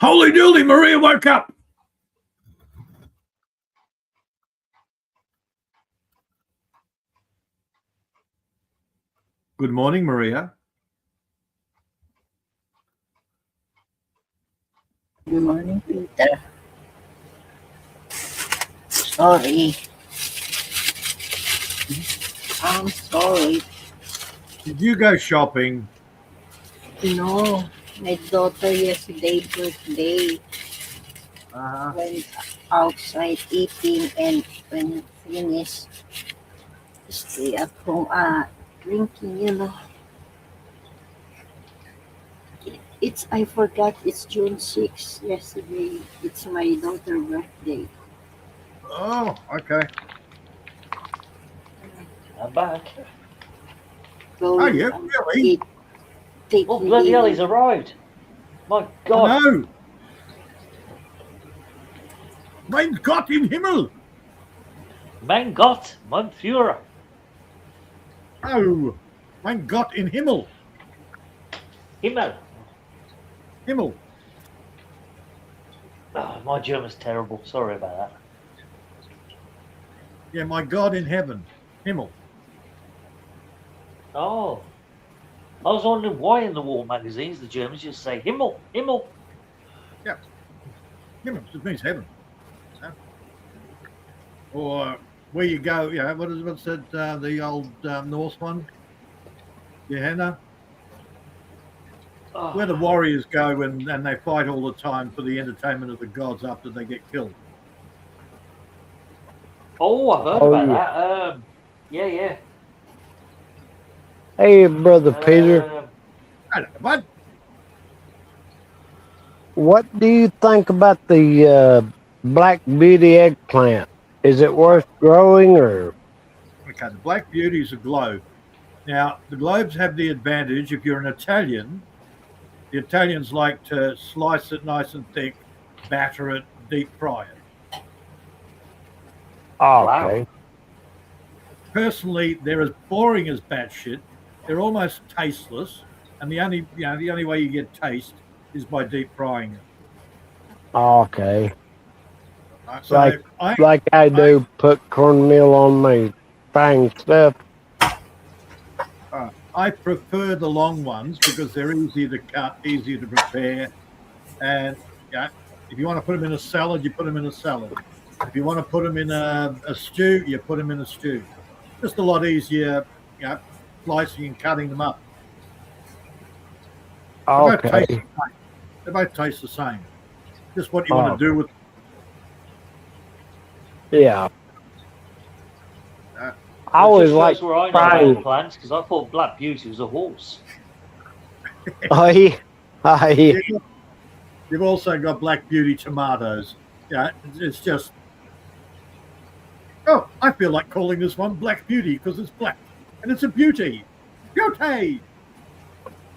Holy dooly, Maria woke up. Good morning, Maria. Good morning, Peter. Sorry. I'm sorry. Did you go shopping? No, my daughter yesterday birthday went outside eating, and when finished, stay at home drinking, It's I forgot it's June 6th yesterday. It's my daughter's birthday. Oh, okay. I'm back. So Oh, yeah, really? Oh, bloody hell, he's arrived. My God. No. Mein Gott im Himmel. Mein Gott, mein Führer. Oh, mein Gott in Himmel. Himmel. Himmel. Oh, my German's terrible. Sorry about that. Yeah, my God in heaven. Himmel. Oh. I was wondering why in the war magazines the Germans just say Himmel, Himmel. Yeah. Himmel just means heaven. Yeah. Or where you go, what's that, the old Norse one? Gehenna? Oh. Where the warriors go and they fight all the time for the entertainment of the gods after they get killed. Oh, I've heard about that. Yeah. Hey, Brother Peter. I don't know, bud. What do you think about the Black Beauty eggplant? Is it worth growing or? Okay, the Black Beauty is a globe. Now, the globes have the advantage, if you're an Italian, the Italians like to slice it nice and thick, batter it, deep fry it. Oh, okay. Personally, they're as boring as batshit. They're almost tasteless, and the only way you get taste is by deep frying it. Okay. So like I do put cornmeal on my fang stuff. I prefer the long ones because they're easier to cut, easier to prepare, and if you want to put them in a salad, you put them in a salad. If you want to put them in a stew, you put them in a stew. Just a lot easier, slicing and cutting them up. Okay. They both taste the same. Just what you want to do with. Yeah. I always like where I know frying about plants because I thought Black Beauty was a horse. Aye. You've also got Black Beauty tomatoes. Yeah, it's just. Oh, I feel like calling this one Black Beauty because it's black and it's a beauty. Beauty.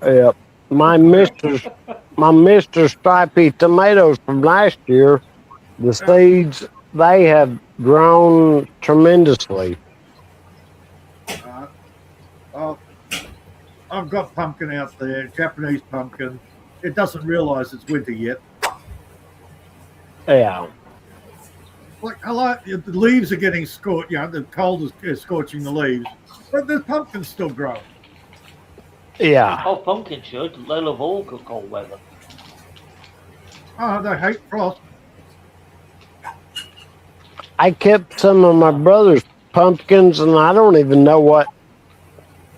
Yep. My Mr. Stripey tomatoes from last year, the seeds, they have grown tremendously. I've got pumpkin out there, Japanese pumpkin. It doesn't realize it's winter yet. Yeah. Like, the leaves are getting scorched. The cold is scorching the leaves, but the pumpkin's still growing. Yeah. Oh, pumpkin should. They love all cold weather. Oh, they hate frost. I kept some of my brother's pumpkins, and I don't even know what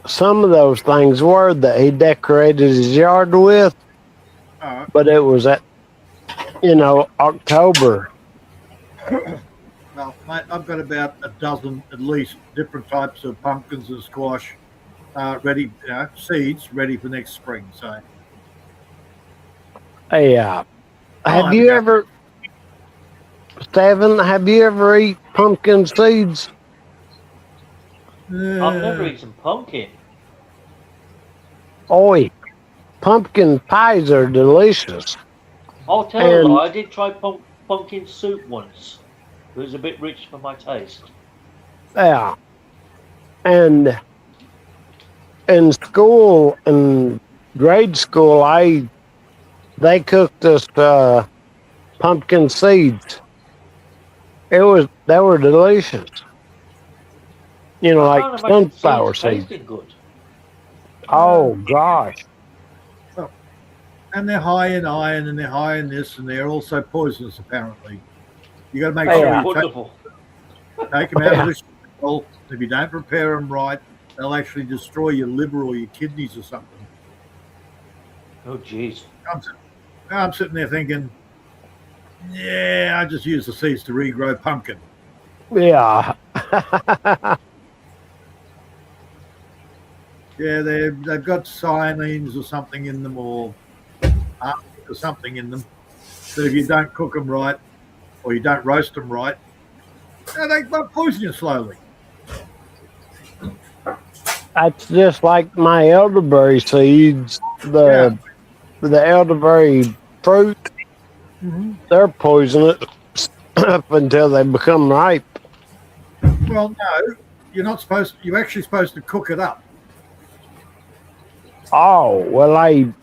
some of those things were that he decorated his yard with. But it was at, October. Well, mate, I've got about a dozen, at least, different types of pumpkins and squash ready, seeds ready for next spring. So, Yeah. Have you ever eat pumpkin seeds? I've never eaten pumpkin. Oi, pumpkin pies are delicious. I'll tell you what, I did try pumpkin soup once. It was a bit rich for my taste. Yeah. And in school, in grade school, I they cooked us pumpkin seeds. They were delicious. You know, I like can't imagine sunflower seeds seeds. tasting good. Oh gosh. And they're high in iron, and they're high in this, and they're also poisonous. Apparently, you got to make Oh, sure yeah. you Wonderful. take them out Yeah. of the shell. If you don't prepare them right, they'll actually destroy your liver or your kidneys or something. Oh, jeez. I'm sitting there thinking, yeah, I just use the seeds to regrow pumpkin. Yeah. Yeah, they've got cyanines or something in them, or something in them. That if you don't cook them right, or you don't roast them right, they poison you slowly. That's just like my elderberry seeds. The elderberry fruit, they're poisonous up until they become ripe. Well, no, you're not supposed. You're actually supposed to cook it up. Oh well,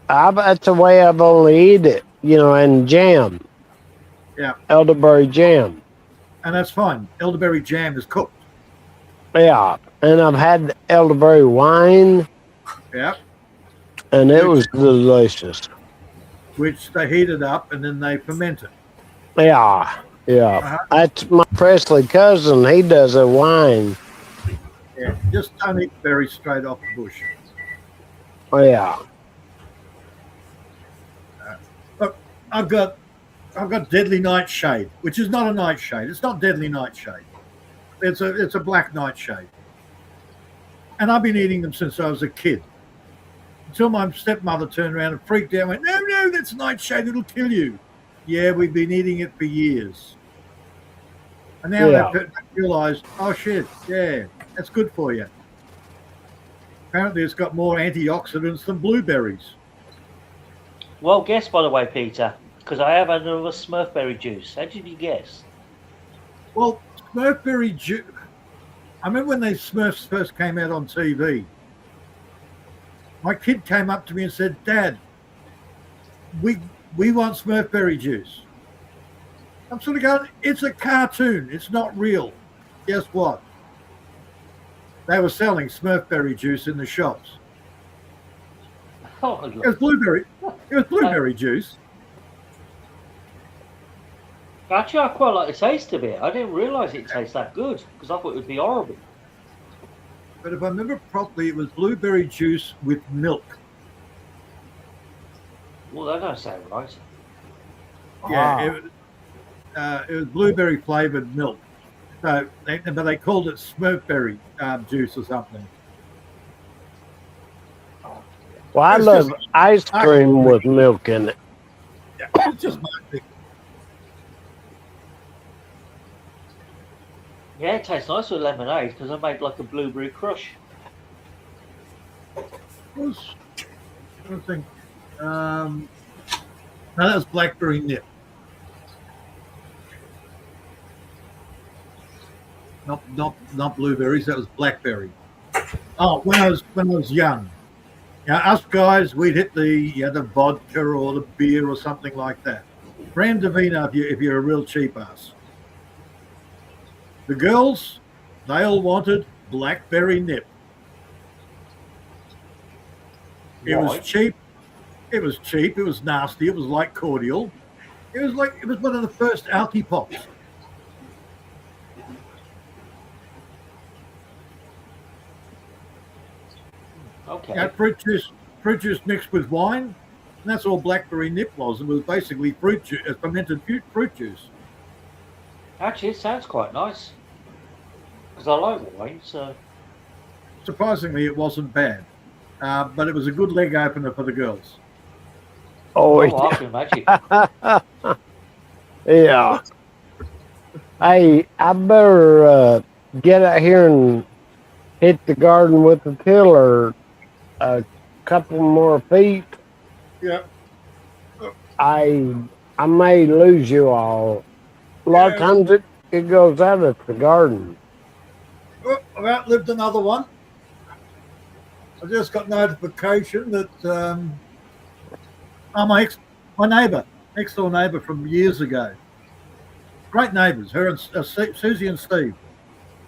that's the way I've only eat it, you know, and jam. Yeah, Elderberry jam. and that's fine. Elderberry jam is cooked. Yeah, and I've had elderberry wine, Yeah, and it was delicious. which they heat it up and then they ferment it. Yeah, yeah. That's my Presley cousin. He does a wine. Yeah, just don't eat berries straight off the bush. Yeah. Look, I've got deadly nightshade, which is not a nightshade. It's not deadly nightshade. It's a black nightshade, and I've been eating them since I was a kid. Until my stepmother turned around and freaked out and went, "No, that's nightshade. It'll kill you." Yeah, we've been eating it for years, and now they realised, oh shit, yeah, that's good for you. Apparently, it's got more antioxidants than blueberries. Well, guess by the way, Peter, because I have had another Smurfberry juice. How did you guess? Well, Smurfberry juice. I remember when they Smurfs first came out on TV. My kid came up to me and said, "Dad, we want Smurfberry juice." I'm sort of going, "It's a cartoon. It's not real." Guess what? They were selling Smurfberry juice in the shops. Oh, It was blueberry. It was blueberry juice. actually, I quite like the taste of it. I didn't realise it tastes that good because I thought it would be horrible. But if I remember properly, it was blueberry juice with milk. Well, that don't sound right. Yeah, it was blueberry flavored milk. So, but they called it Smurfberry juice or something. Well, I It's love just- ice cream with milk in it. Yeah, it's just my thing. Yeah, it tastes nice with lemonade because I made like a blueberry crush. I don't think. No, that was blackberry nip. Not blueberries. That was blackberry. Oh, when I was young, us guys, we'd hit the vodka or the beer or something like that. Brand Davina if you're a real cheap ass. The girls, they all wanted blackberry nip. It was Right. cheap. It was cheap. It was nasty. It was like cordial. It was one of the first alky pops. Okay. Yeah, fruit juice mixed with wine, and that's all blackberry nip was. It was basically fruit juice, fermented fruit juice. Actually, it sounds quite nice because I like wine. So Surprisingly, it wasn't bad, but it was a good leg opener for the girls. Oh, I can imagine. yeah. Hey, I better get out here and hit the garden with the tiller a couple more feet. Yeah. I may lose you all. A lot of times it goes out at the garden. Oh, I've outlived another one. I just got notification that My neighbour, next door neighbour from years ago. Great neighbours, her and Susie and Steve.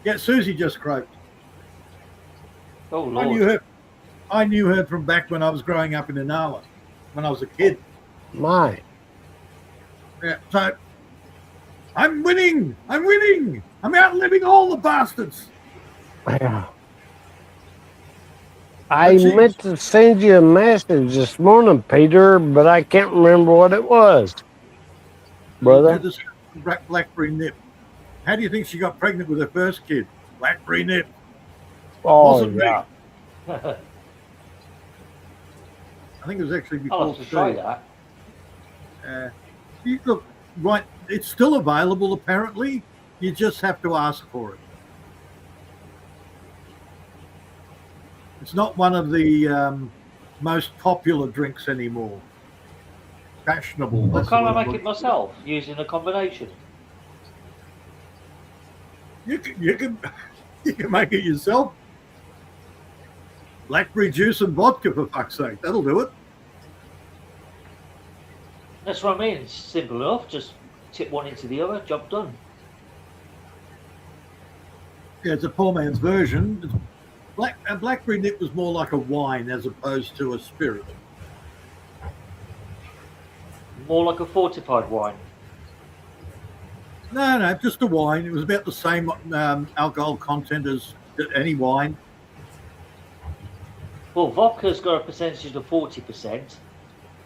Yeah, Susie just croaked. Oh I Lord. knew her. I knew her from back when I was growing up in Inala, when I was a kid. My. Yeah, so I'm winning. I'm winning. I'm outliving all the bastards. Yeah. I But she- meant to send you a message this morning, Peter, but I can't remember what it was. Brother? This blackberry nip. How do you think she got pregnant with her first kid? Blackberry nip. Oh, Wasn't me. yeah. I think it was actually I'll before have to try Steve. that. Look, right, it's still available apparently. You just have to ask for it. It's not one of the most popular drinks anymore. Fashionable. Well, that's the can't I word I'm make it looking for. myself using a combination? You can make it yourself. Blackberry juice and vodka, for fuck's sake. That'll do it. That's what I mean. It's simple enough. Just tip one into the other. Job done. Yeah, it's a poor man's version. A blackberry nip was more like a wine as opposed to a spirit. More like a fortified wine. No, just a wine. It was about the same alcohol content as any wine. Well, vodka's got a percentage of 40%,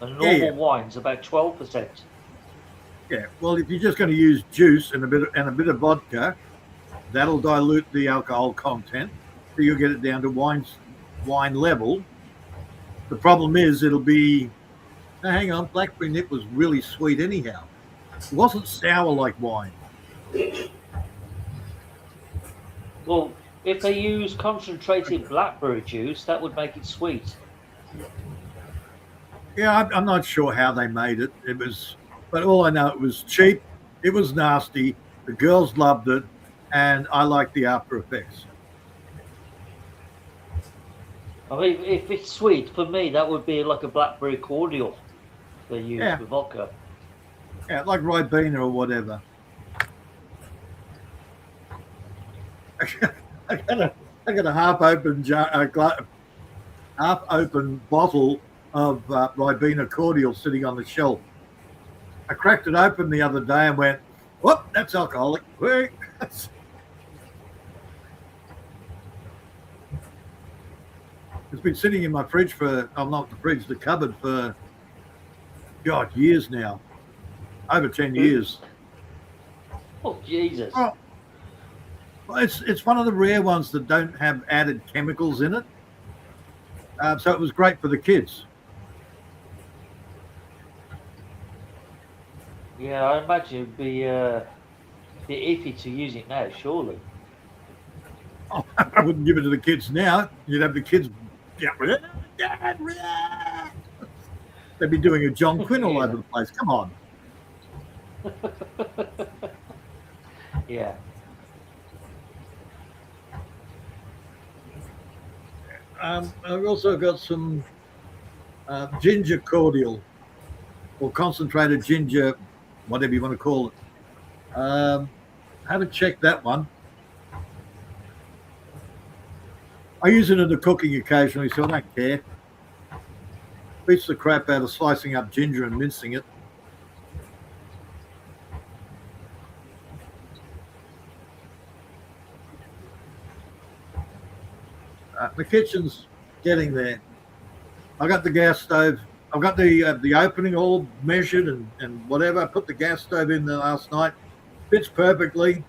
and normal wine's about 12%. Yeah. Well, if you're just going to use juice and a bit of vodka, that'll dilute the alcohol content, so you'll get it down to wine level. The problem is it'll be. Now, hang on, blackberry nip was really sweet anyhow. It wasn't sour like wine. Well, if they use concentrated blackberry juice, that would make it sweet. Yeah, I'm not sure how they made it. But all I know, it was cheap. It was nasty. The girls loved it, and I liked the after effects. I mean, if it's sweet, for me, that would be like a blackberry cordial they use Yeah. with vodka. Yeah, like Ribena or whatever. I got a half open bottle of Ribena cordial sitting on the shelf. I cracked it open the other day and went, "Whoop, that's alcoholic." Quick. It's been sitting in my fridge the cupboard for, God, years now. Over 10 years. Oh, Jesus. Oh, well, it's one of the rare ones that don't have added chemicals in it. So it was great for the kids. Yeah, I imagine it'd be iffy to use it now, surely. Oh, I wouldn't give it to the kids now. You'd have the kids, they'd be doing a John Quinn all over the place. Come on. Yeah. I've also got some ginger cordial or concentrated ginger, whatever you want to call it. Haven't checked that one. I use it in the cooking occasionally, so I don't care. Beats the crap out of slicing up ginger and mincing it. The kitchen's getting there. I got the gas stove. I've got the opening all measured and whatever. I put the gas stove in there last night. Fits perfectly.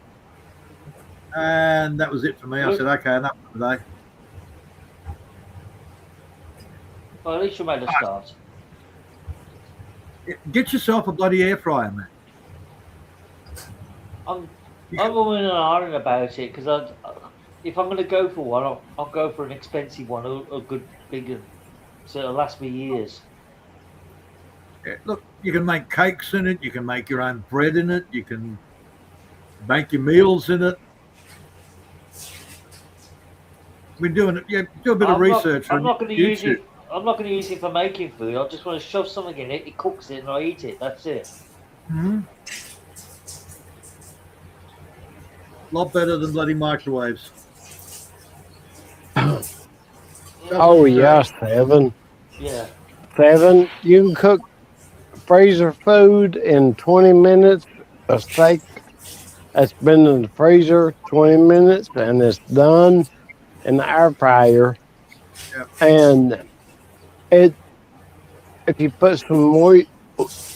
And that was it for me. I said, okay, enough for today. Well, at least you made a start. Get yourself a bloody air fryer, man. I'm umming and ahhing about it because if I'm going to go for one, I'll go for an expensive one, a good big one, so it'll last me years. Yeah, look, you can make cakes in it. You can make your own bread in it. You can make your meals in it. We're doing it. Yeah, do a bit of research. I'm not going to use it. I'm not going to use it for making food. I just want to shove something in it. It cooks it, and I eat it. That's it. Hmm. A lot better than bloody microwaves. Oh yeah, 7. Yeah. 7. You can cook freezer food in 20 minutes. A steak that's been in the freezer 20 minutes and it's done in the air fryer. Yep. And if you put some more,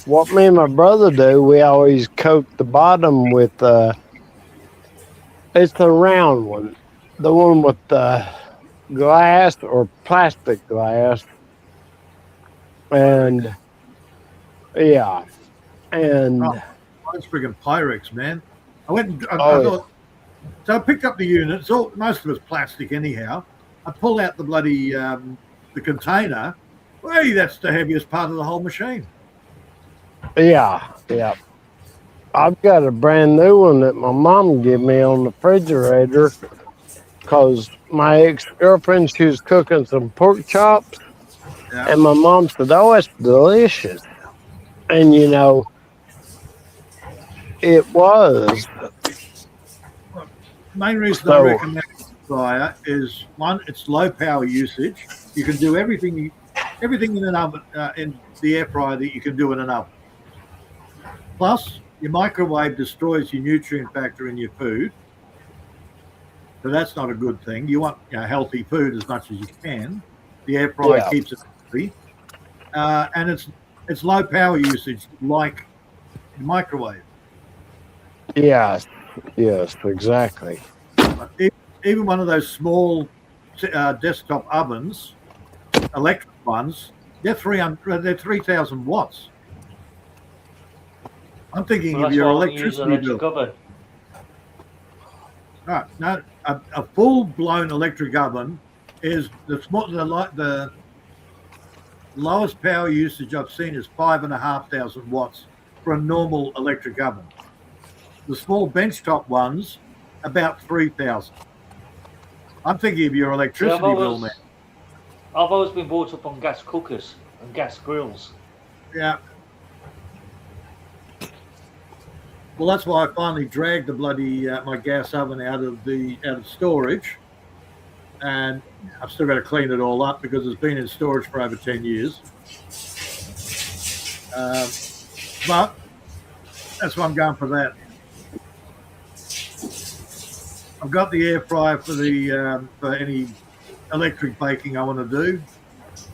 what me and my brother do, we always coat the bottom with it's the round one, the one with the glass or plastic glass, and yeah, and Mine's friggin' Pyrex, man. I went and I Oh, thought, so I picked up the unit. It's all, most of it's plastic anyhow. I pull out the bloody the container. Hey, that's the heaviest part of the whole machine. yeah. I've got a brand new one that my mom gave me on the refrigerator because my ex-girlfriend, she was cooking some pork chops, Yeah. and my mom said, "Oh, it's delicious," and you know, it was. Main reason So- I recommend fryer is one, it's low power usage. You can do everything in an oven, in the air fryer that you can do in an oven. Plus, your microwave destroys your nutrient factor in your food, so that's not a good thing. You want healthy food as much as you can. The air fryer Yeah. keeps it healthy, and it's low power usage like the microwave. Yes, exactly. Even one of those small desktop ovens, electric ones, they're 3,000 watts. I'm thinking Well, of that's your why I don't use electricity electric bill. oven. Right, no, a full-blown electric oven is the lowest power usage I've seen is 5,500 watts for a normal electric oven. The small benchtop ones, about 3,000. I'm thinking of your See, electricity bill, man. I've always been brought up on gas cookers and gas grills. Yeah. Well, that's why I finally dragged the bloody my gas oven out of storage, and I've still got to clean it all up because it's been in storage for over 10 years. But that's why I'm going for that. I've got the air fryer for the for any electric baking I want to do.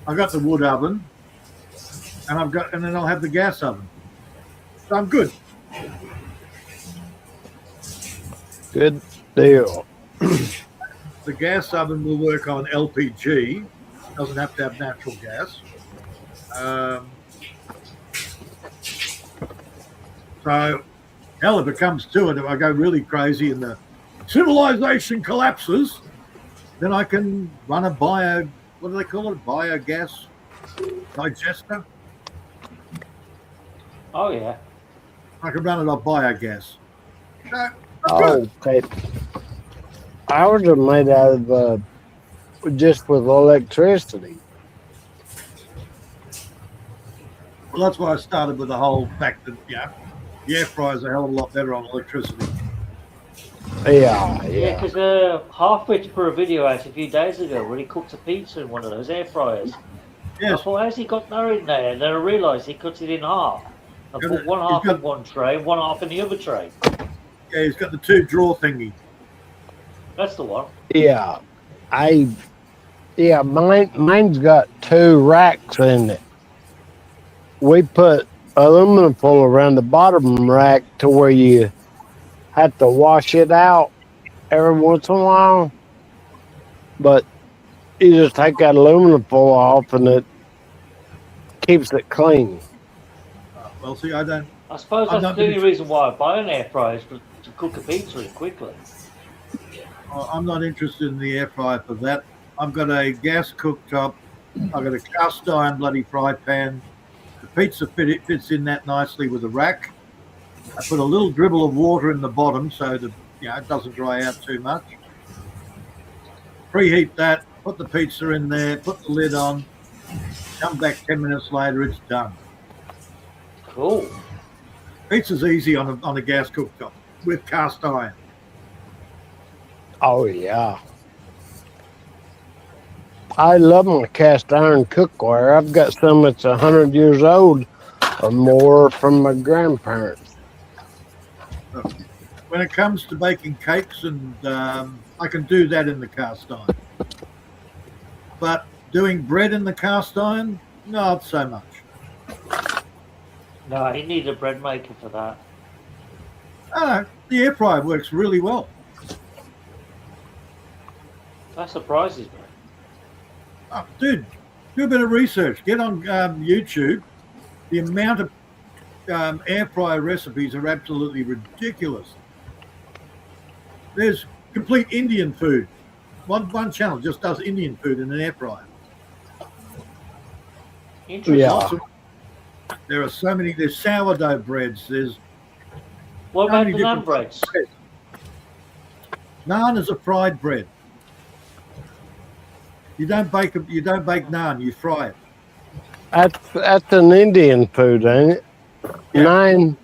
I've got the wood oven, and then I'll have the gas oven. So I'm good. Good deal. The gas oven will work on LPG. Doesn't have to have natural gas. So, hell, if it comes to it, if I go really crazy and the civilization collapses, then I can run a what do they call it? Biogas digester. Oh yeah. I can run it off biogas. So, I'm Oh, good. okay. Ours are made out of just with electricity. Well, that's why I started with the whole fact that, the air fryer is a hell of a lot better on electricity. Yeah. Yeah, because Halfwich put a video out a few days ago where he cooked a pizza in one of those air fryers. Yes. I thought, how's he got that in there? And then I realised he cut it in half and Yeah, put one he's half got- in one tray, one half in the other tray. Yeah, he's got the 2 drawer thingy. That's the one. Yeah. Mine's got 2 racks in it. We put aluminum foil around the bottom rack to where you have to wash it out every once in a while. But you just take that aluminum foil off and it keeps it clean. Well, see, I don't. I suppose I'm that's not the only gonna- reason why I buy an air fryer is to cook a pizza in quickly. I'm not interested in the air fryer for that. I've got a gas cooktop. I've got a cast iron bloody fry pan. The pizza fits in that nicely with a rack. I put a little dribble of water in the bottom so that it doesn't dry out too much. Preheat that. Put the pizza in there. Put the lid on. Come back 10 minutes later, it's done. Cool. Pizza's easy on a gas cooktop with cast iron. Oh yeah. I love my cast iron cookware. I've got some that's 100 years old or more from my grandparents. When it comes to baking cakes, and I can do that in the cast iron. But doing bread in the cast iron, not so much. No, you need a bread maker for that. Oh, the air fryer works really well. That surprises me. Oh, dude, do a bit of research. Get on YouTube. The amount of air fryer recipes are absolutely ridiculous. There's complete Indian food. One channel just does Indian food in an air fryer. Interesting. Yeah. There are so many. There's sourdough breads. There's What so about many the different naan breads? breads. Naan is a fried bread. You don't bake naan. You fry it. That's an Indian food, ain't it? Yeah. Nine.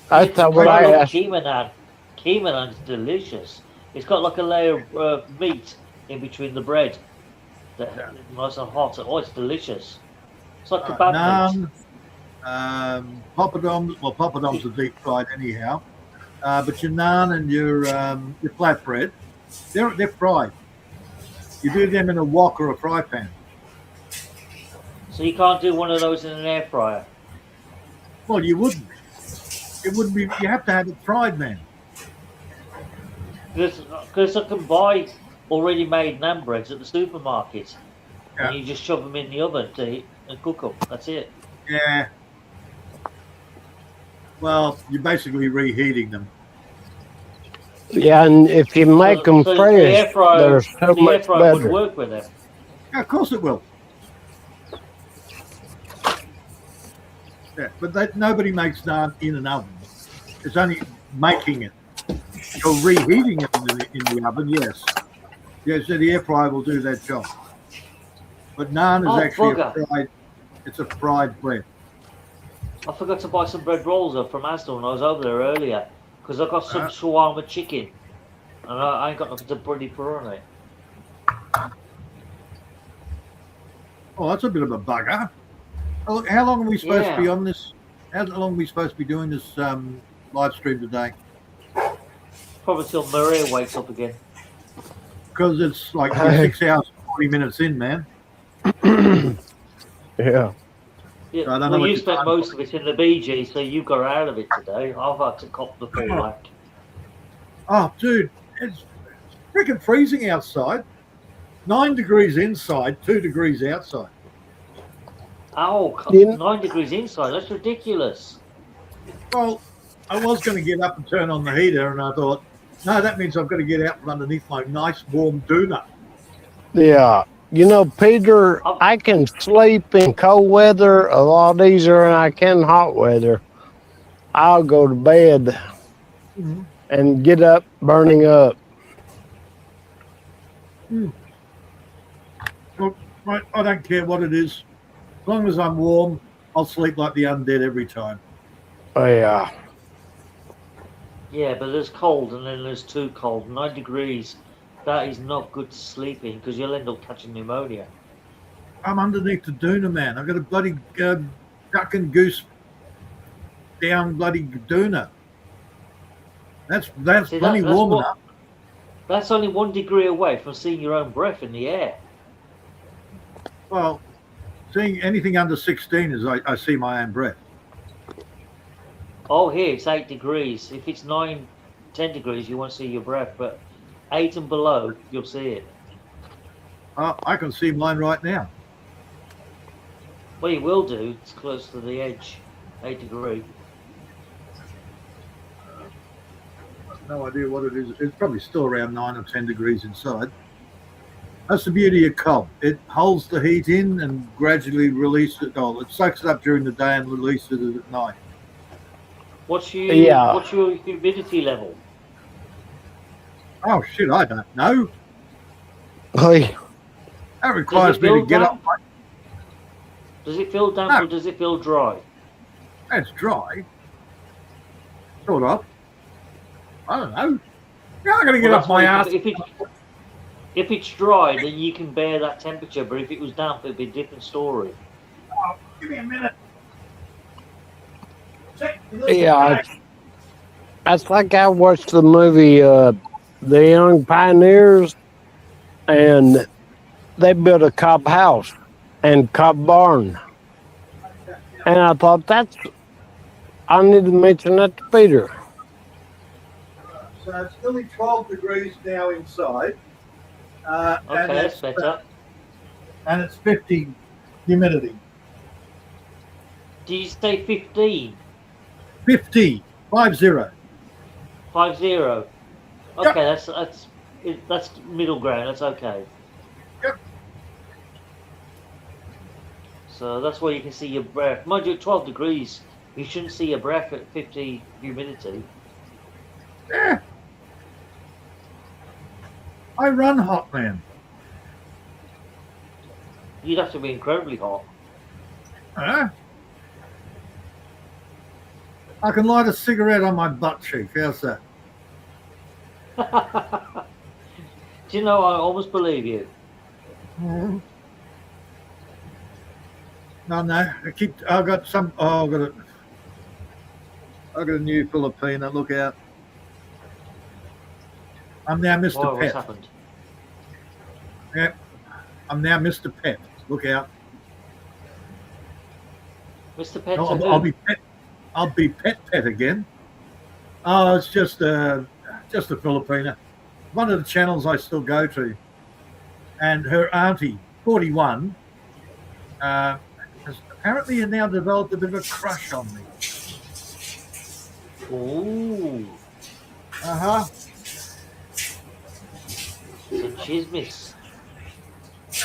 That's It's what quite I like asked. keema naan. Keema naan's delicious. It's got like a layer of meat in between the bread. That nice and hot. Oh, it's delicious. It's like kebab meat. Naan, poppadoms. Well, poppadoms are deep fried anyhow. But your naan and your flatbread, they're fried. You do them in a wok or a fry pan. So you can't do one of those in an air fryer. Well, you wouldn't. It wouldn't be. You have to have it fried, man. Because I can buy already made naan breads at the supermarket. Yeah. And you just shove them in the oven to heat and cook them. That's it. Yeah. Well, you're basically reheating them. Yeah, and if you make them so fresh, the air fryer, they're so the air much fryer would better. work with it. Yeah, of course it will. Yeah, but nobody makes naan in an oven. It's only making it. You're reheating it in the oven, yes. Yeah, so the air fryer will do that job. But naan is actually it's a fried bread. I forgot to buy some bread rolls up from Asda when I was over there earlier. Because I got some shawarma chicken. And I ain't got nothing to bloody put on it. Oh, that's a bit of a bugger. Oh, how long are we supposed to be on this? How long are we supposed to be doing this live stream today? Probably till Maria wakes up again. Because it's like 6 hours and 40 minutes in, man. Yeah. Yeah, So I don't know well, what you your spent time most of it in the BG, so you got out of it today. I've had to cop the full whack. Oh, dude, it's freaking freezing outside. 9 degrees inside, 2 degrees outside. Ow, Yeah. 9 degrees inside, that's ridiculous. Well, I was going to get up and turn on the heater, and I thought, no, that means I've got to get out from underneath my nice warm doona. Yeah. You know, Peter, I can sleep in cold weather a lot easier than I can hot weather. I'll go to bed and get up burning up. Look, I don't care what it is. As long as I'm warm, I'll sleep like the undead every time. Oh, yeah. Yeah, but there's cold and then there's too cold. 9 degrees, that is not good to sleep in because you'll end up catching pneumonia. I'm underneath the doona, man. I've got a bloody duck and goose down bloody doona. That's See, plenty that's warm what- enough. That's only 1 degree away from seeing your own breath in the air. Well, seeing anything under 16 is I see my own breath. Oh, here it's 8 degrees. If it's 9, 10 degrees, you won't see your breath, but 8 and below, you'll see it. I can see mine right now. Well, you will do. It's close to the edge, 8 degree. No idea what it is. It's probably still around 9 or 10 degrees inside. That's the beauty of cob. It holds the heat in and gradually releases it. Oh, it soaks it up during the day and releases it at night. What's your humidity level? Oh shit, I don't know. Hey, That requires me to build get up? up. Does it feel damp No. or does it feel dry? It's dry. Sort of. I don't know. You're not going to get Well, up my ass. If it's dry, then you can bear that temperature. But if it was damp, it'd be a different story. Oh, give me a minute. Yeah, it's like I watched the movie The Young Pioneers, and they built a cob house and cob barn. And I thought, I need to mention that to Peter. So it's only 12 degrees now inside. Okay, that's better. And it's 50 humidity. Do you say 15? 50. 50. 50. Okay, Yep. that's middle ground. That's okay. Yep. So that's where you can see your breath. Mind you, at 12 degrees, you shouldn't see your breath at 50 humidity. Yeah. I run hot, man. You'd have to be incredibly hot. Huh? I can light a cigarette on my butt cheek. How's that? Do you know, I almost believe you. Mm-hmm. No. I've got some. Oh, I've got a new Filipina. Look out! I'm now Mr. Why, what's Pet. happened? Yeah, I'm now Mr. Pet. Look out! Mr. Pet, I'll be pet. I'll be pet again. Oh, it's just a Filipina. One of the channels I still go to, and her auntie, 41, has apparently now developed a bit of a crush on me. Ooh, Uh-huh. so chismis.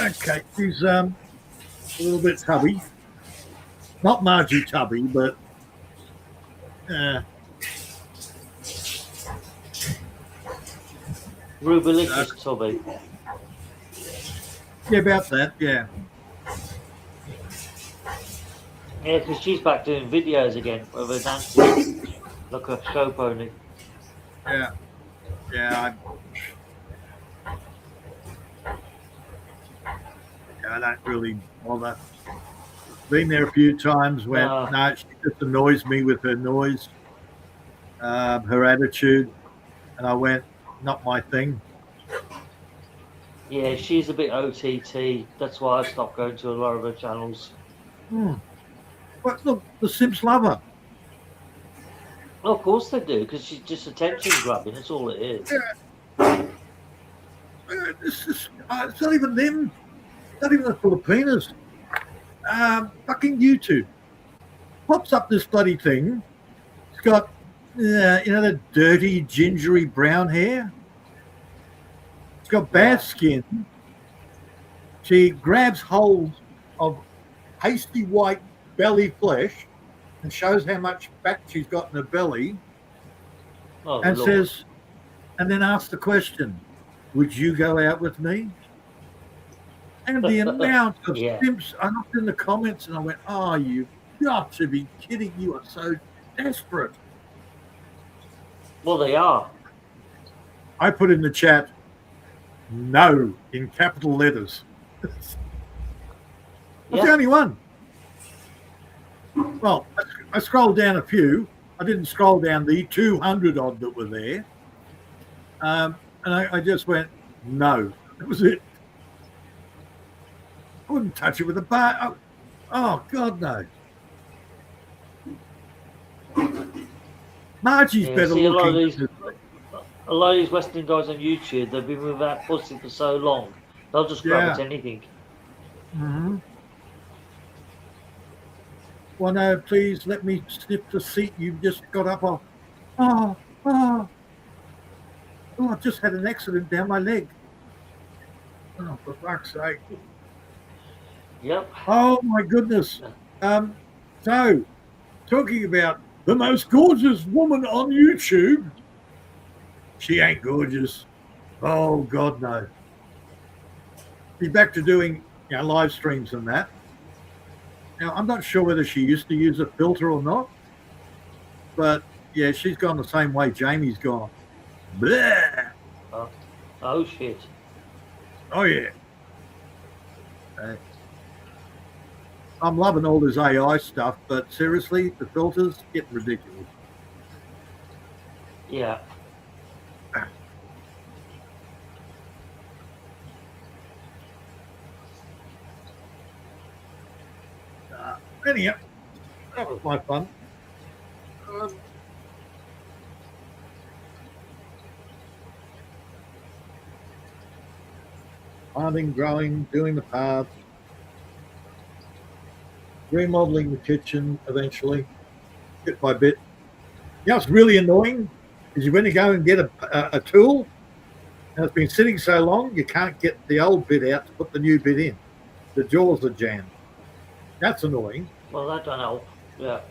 Okay, she's a little bit tubby. Not Margie tubby, but Rubalicious tubby. yeah, about that, yeah. Yeah, because she's back doing videos again of her dancing. Like a show pony. Yeah. I don't really bother. Been there a few times when no, she just annoys me with her noise, her attitude, and I went, not my thing. Yeah, she's a bit OTT. That's why I stopped going to a lot of her channels. But look, the Simps love her. Well, of course they do, because she's just attention grabbing. That's all it is. Yeah. It's not even them. Not even the Filipinas. Fucking YouTube pops up this bloody thing. It's got, the dirty, gingery brown hair. It's got bad skin. She grabs hold of pasty white belly flesh and shows how much fat she's got in her belly, and Lord. says, and then asks the question, would you go out with me? And the amount of simps, I looked in the comments and I went, oh, you've got to be kidding. You are so desperate. Well, they are. I put in the chat, no, in capital letters. That's the only one. Well, I scrolled down a few. I didn't scroll down the 200 odd that were there. And I just went, no, that was it. I wouldn't touch it with a bar. Oh, God, no. Margie's better looking. A lot of these Western guys on YouTube, they've been with that pussy for so long, they'll just grab at anything. Mm-hmm. Well, no, please let me snip the seat you've just got up on. Oh, I've just had an accident down my leg. Oh, for fuck's sake. Yep. Oh, my goodness. So, talking about the most gorgeous woman on YouTube. She ain't gorgeous. Oh, God, no. Be back to doing live streams and that. Now, I'm not sure whether she used to use a filter or not, but yeah, she's gone the same way Jamie's gone. Blah! Oh shit. Oh, yeah. I'm loving all this AI stuff, but seriously, the filters getting ridiculous. Yeah. Anyhow, that was my fun. Planting, growing, doing the path, remodeling the kitchen eventually, bit by bit. You know what's really annoying is you when you go and get a tool, and it's been sitting so long, you can't get the old bit out to put the new bit in. The jaws are jammed. That's annoying. Well, that don't help. Yeah.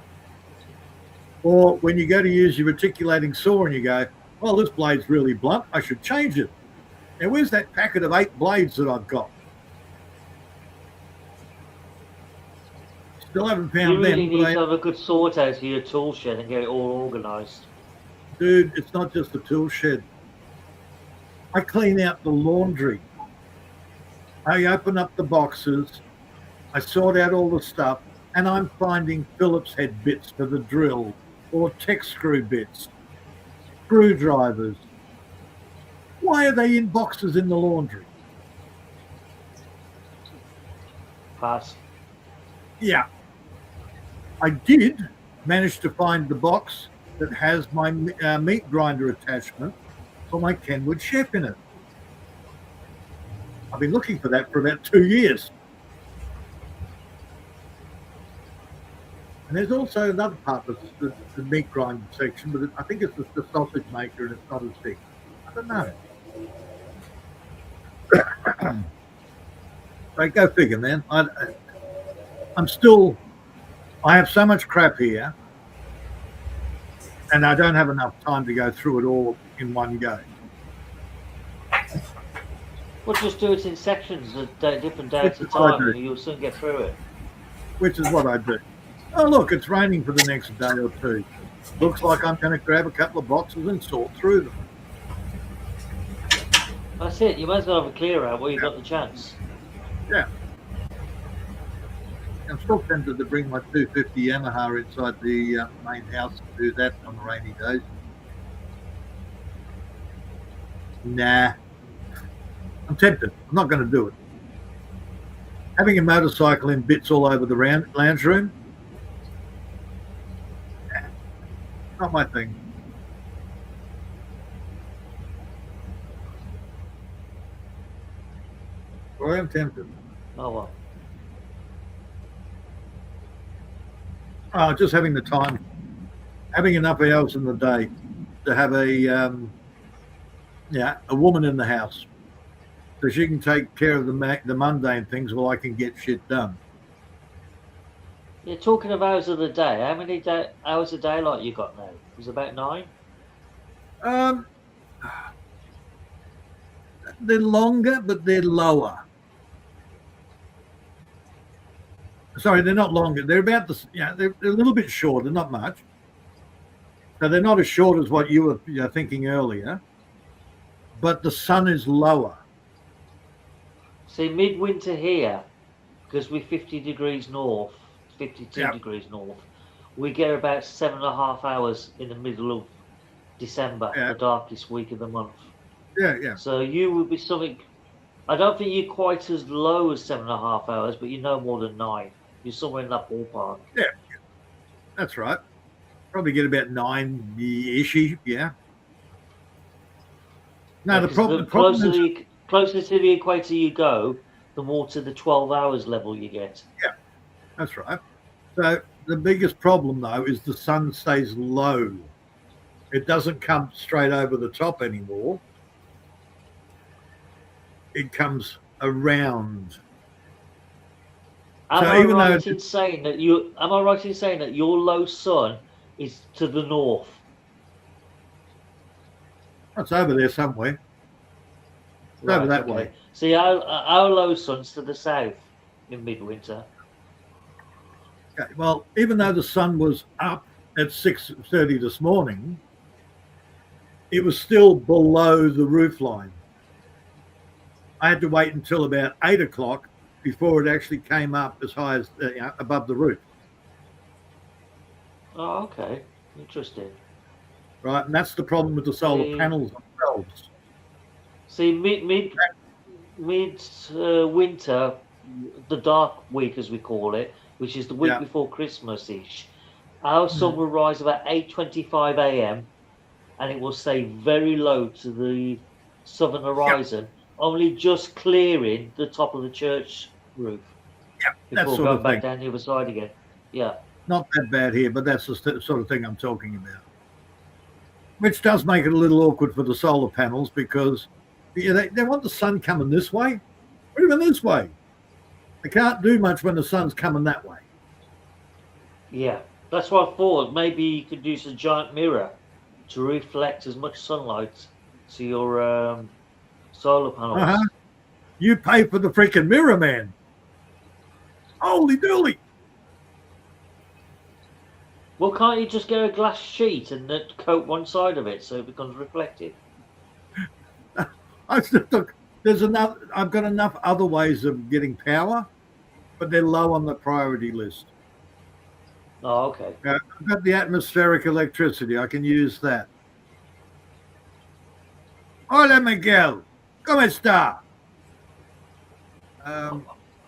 Or when you go to use your reticulating saw and you go, well, this blade's really blunt, I should change it. Now, where's that packet of 8 blades that I've got? Still haven't found You really them. need to have a good sort out of your tool shed and get it all organised. Dude, it's not just the tool shed. I clean out the laundry. I open up the boxes. I sort out all the stuff, and I'm finding Phillips head bits for the drill, or tech screw bits, screwdrivers. Why are they in boxes in the laundry? Pass. Yeah. I did manage to find the box that has my meat grinder attachment for my Kenwood chef in it. I've been looking for that for about 2 years. And there's also another part of the meat grinder section, but I think it's the sausage maker and it's not as big. I don't know. So go figure, man. I have so much crap here, and I don't have enough time to go through it all in one go. Well, just do it in sections at different days Which of is what I time, do. and you'll soon get through it. Which is what I do. Oh, look, it's raining for the next day or two. Looks like I'm going to grab a couple of boxes and sort through them. That's it. You might as well have a clear out where you got the chance. Yeah. I'm still tempted to bring my 250 Yamaha inside the main house and do that on the rainy days. Nah. I'm tempted. I'm not going to do it. Having a motorcycle in bits all over the lounge room, not my thing. Well, I'm tempted. Oh well. Just having the time, having enough hours in the day to have a woman in the house, so she can take care of the mundane things while I can get shit done. You're talking of hours of the day. How many hours a day like you got now? Is it about 9? They're longer, but they're lower. Sorry, they're not longer. They're about the they're a little bit shorter, not much. So they're not as short as what you were thinking earlier, but the sun is lower. See, midwinter here, because we're 50 degrees north, 52 degrees north, we get about 7.5 hours in the middle of December, the darkest week of the month. Yeah. So you would be something. I don't think you're quite as low as 7.5 hours, but you're no more than 9. You're somewhere in that ballpark. Yeah, that's right. Probably get about 9-ish. Yeah. No, the problem is closer to the equator you go, the more to the 12 hours level you get. Yeah, that's right. So the biggest problem though is the sun stays low. It doesn't come straight over the top anymore. It comes around. Am I right in saying that your low sun is to the north? It's over there somewhere. It's over that way. See, our low sun's to the south in midwinter. Okay, well, even though the sun was up at 6:30 this morning, it was still below the roof line. I had to wait until about 8 o'clock before it actually came up as high as above the roof. Oh, okay. Interesting. Right, and that's the problem with the solar See- panels themselves. See, mid winter, the dark week as we call it, which is the week Yeah. before Christmas-ish, our sun will rise about 8:25 a.m. and it will stay very low to the southern horizon, only just clearing the top of the church roof Yeah, that before sort going of back thing. down the other side again. Yeah. Not that bad here, but that's the sort of thing I'm talking about. Which does make it a little awkward for the solar panels because they want the sun coming this way, or even this way. They can't do much when the sun's coming that way. Yeah, that's what I thought. Maybe you could use a giant mirror to reflect as much sunlight to your solar panels. Uh-huh. You pay for the freaking mirror, man. Holy dooly. Well, can't you just get a glass sheet and then coat one side of it so it becomes reflective? I've got enough other ways of getting power, but they're low on the priority list. Oh, okay. I've got the atmospheric electricity. I can use that. Hola, Miguel. ¿Cómo está?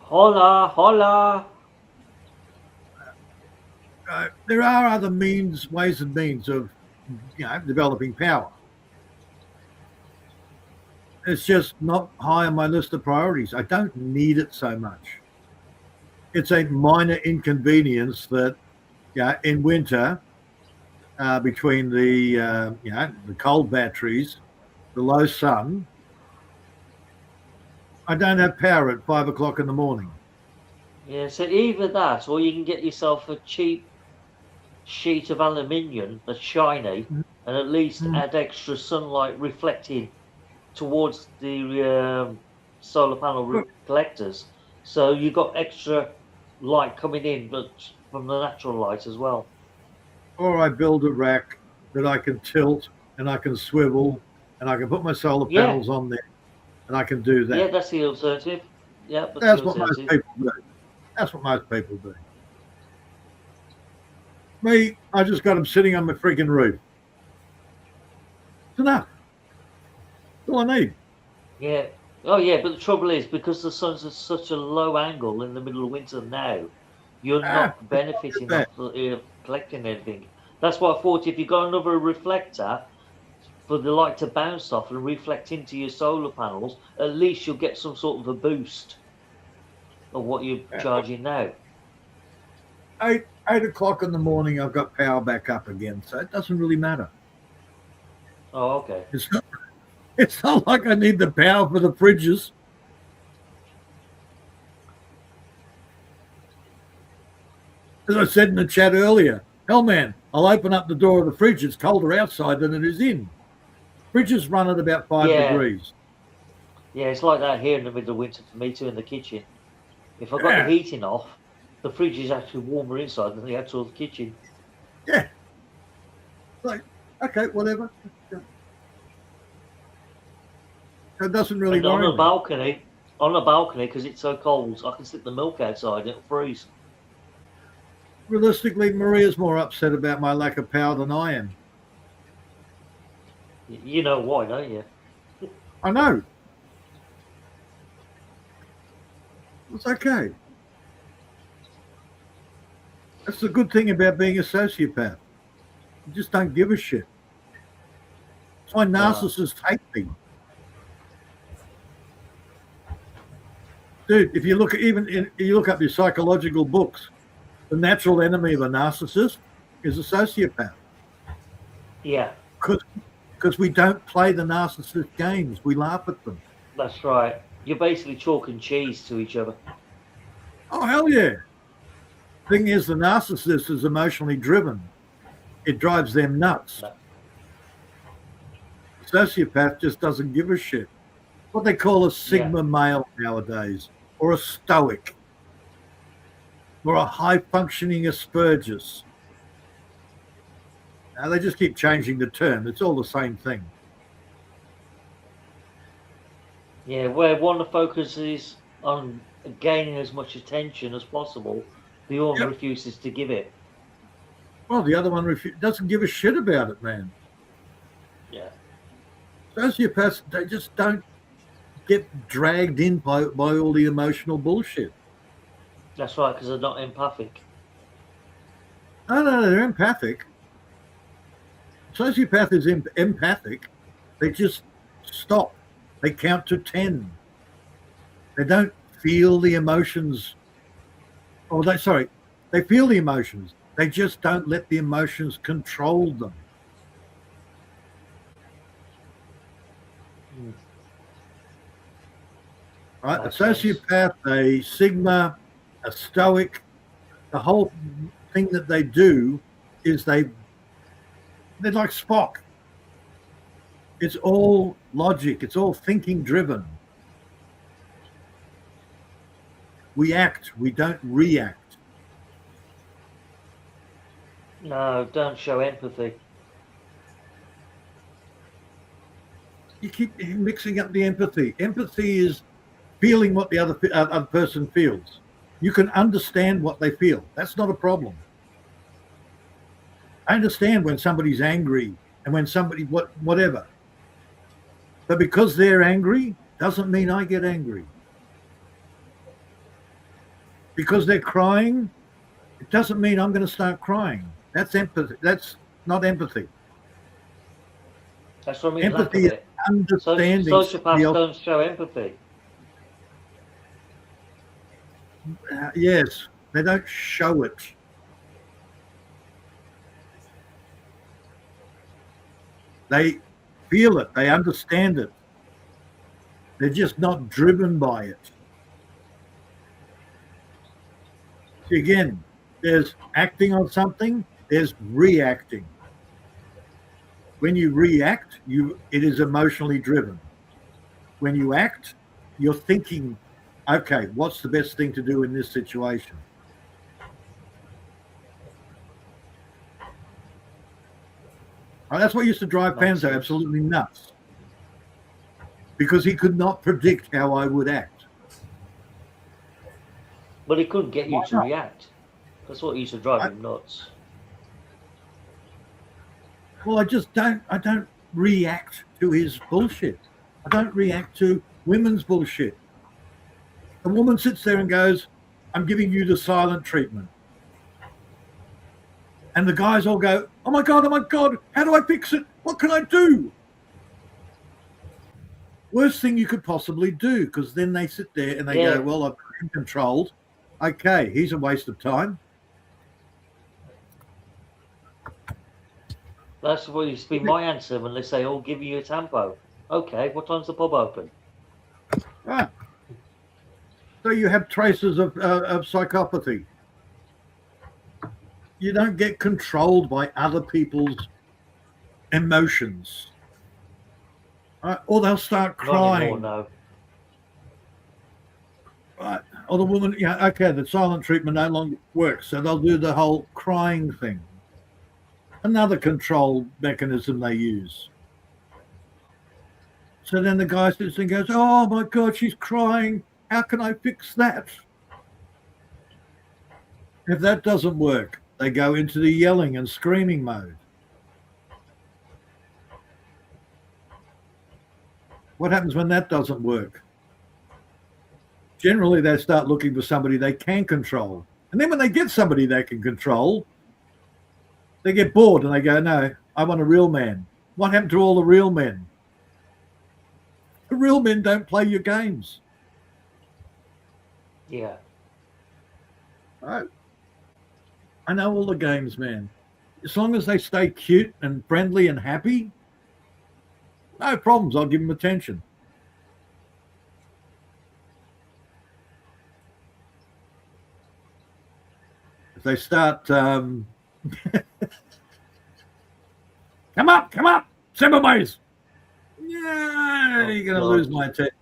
Hola, hola. There are other ways and means of developing power. It's just not high on my list of priorities. I don't need it so much. It's a minor inconvenience that, in winter, between the cold batteries, the low sun, I don't have power at 5 o'clock in the morning. Yeah, so either that or you can get yourself a cheap sheet of aluminium that's shiny and at least add extra sunlight reflecting towards the solar panel collectors. So you've got extra light coming in, but from the natural light as well. Or I build a rack that I can tilt and I can swivel and I can put my solar panels on there and I can do that. Yeah, that's the alternative. Yeah, that's what most people do. That's what most people do. Me, I just got them sitting on my freaking roof. It's enough. That's all I need. Yeah. Oh, yeah, but the trouble is, because the sun's at such a low angle in the middle of winter now, you're not benefiting off collecting anything. That's why I thought if you got another reflector for the light to bounce off and reflect into your solar panels, at least you'll get some sort of a boost of what you're charging now. 8 o'clock in the morning, I've got power back up again, so it doesn't really matter. Oh, okay. It's not like I need the power for the fridges. As I said in the chat earlier, hell man, I'll open up the door of the fridge. It's colder outside than it is in. Fridges run at about 5 degrees. Yeah, it's like that here in the middle of winter for me too in the kitchen. If I got the heating off, the fridge is actually warmer inside than the actual kitchen. Yeah. Like, okay, whatever. It doesn't really and worry on me. On a balcony, because it's so cold, I can stick the milk outside and it'll freeze. Realistically, Maria's more upset about my lack of power than I am. You know why, don't you? I know. It's okay. That's the good thing about being a sociopath. You just don't give a shit. That's why narcissists hate me. Dude, if you look at you look up your psychological books, the natural enemy of a narcissist is a sociopath. Yeah. Because we don't play the narcissist games. We laugh at them. That's right. You're basically chalk and cheese to each other. Oh, hell yeah. Thing is, the narcissist is emotionally driven. It drives them nuts. No. Sociopath just doesn't give a shit. What they call a sigma male nowadays, or a stoic. or a high-functioning Asperger's. Now, they just keep changing the term. It's all the same thing. Yeah, where one focuses on gaining as much attention as possible, the other Yep. refuses to give it. Well, the other one doesn't give a shit about it, man. Yeah. Sociopaths, they just don't get dragged in by all the emotional bullshit. That's right, because they're not empathic. No, they're empathic. Sociopath is empathic. They just stop. They count to 10. They don't feel the emotions. They feel the emotions. They just don't let the emotions control them. Right? A sociopath, a Sigma, a Stoic, the whole thing that they do is they're like Spock. It's all logic. It's all thinking driven. We act. We don't react. No, don't show empathy. You keep mixing up the empathy. Empathy is feeling what the other person feels. You can understand what they feel. That's not a problem. I understand when somebody's angry and when somebody whatever. But because they're angry doesn't mean I get angry. Because they're crying, it doesn't mean I'm going to start crying. That's empathy. That's not empathy. That's what I mean. Empathy is understanding. Sociopaths don't show empathy. Yes, they don't show it. They feel it. They understand it. They're just not driven by it. See, again, there's acting on something, there's reacting. When you react, it is emotionally driven. When you act, you're thinking, okay, what's the best thing to do in this situation? That's what used to drive Panzo absolutely nuts. Because he could not predict how I would act. But he couldn't get you to react. That's what used to drive him nuts. Well, I don't react to his bullshit. I don't react to women's bullshit. The woman sits there and goes, I'm giving you the silent treatment. And the guys all go, oh my God, how do I fix it? What can I do? Worst thing you could possibly do, because then they sit there and they go, well, I've got him controlled. Okay, he's a waste of time. That's what used to be my answer when they say, oh, give you a tampo. Okay, what time's the pub open? Right. So you have traces of psychopathy. You don't get controlled by other people's emotions. Right? Or they'll start crying. No. Right. Or the woman, okay, the silent treatment no longer works. So they'll do the whole crying thing. Another control mechanism they use. So then the guy sits and goes, oh my God, she's crying. How can I fix that? If that doesn't work, they go into the yelling and screaming mode. What happens when that doesn't work? Generally, they start looking for somebody they can control. And then when they get somebody they can control, they get bored and they go, no, I want a real man. What happened to all the real men? The real men don't play your games. Yeah. Right. I know all the games, man. As long as they stay cute and friendly and happy, no problems. I'll give them attention. If they start, come up, Simmermays. Yeah, you're going to lose my attention.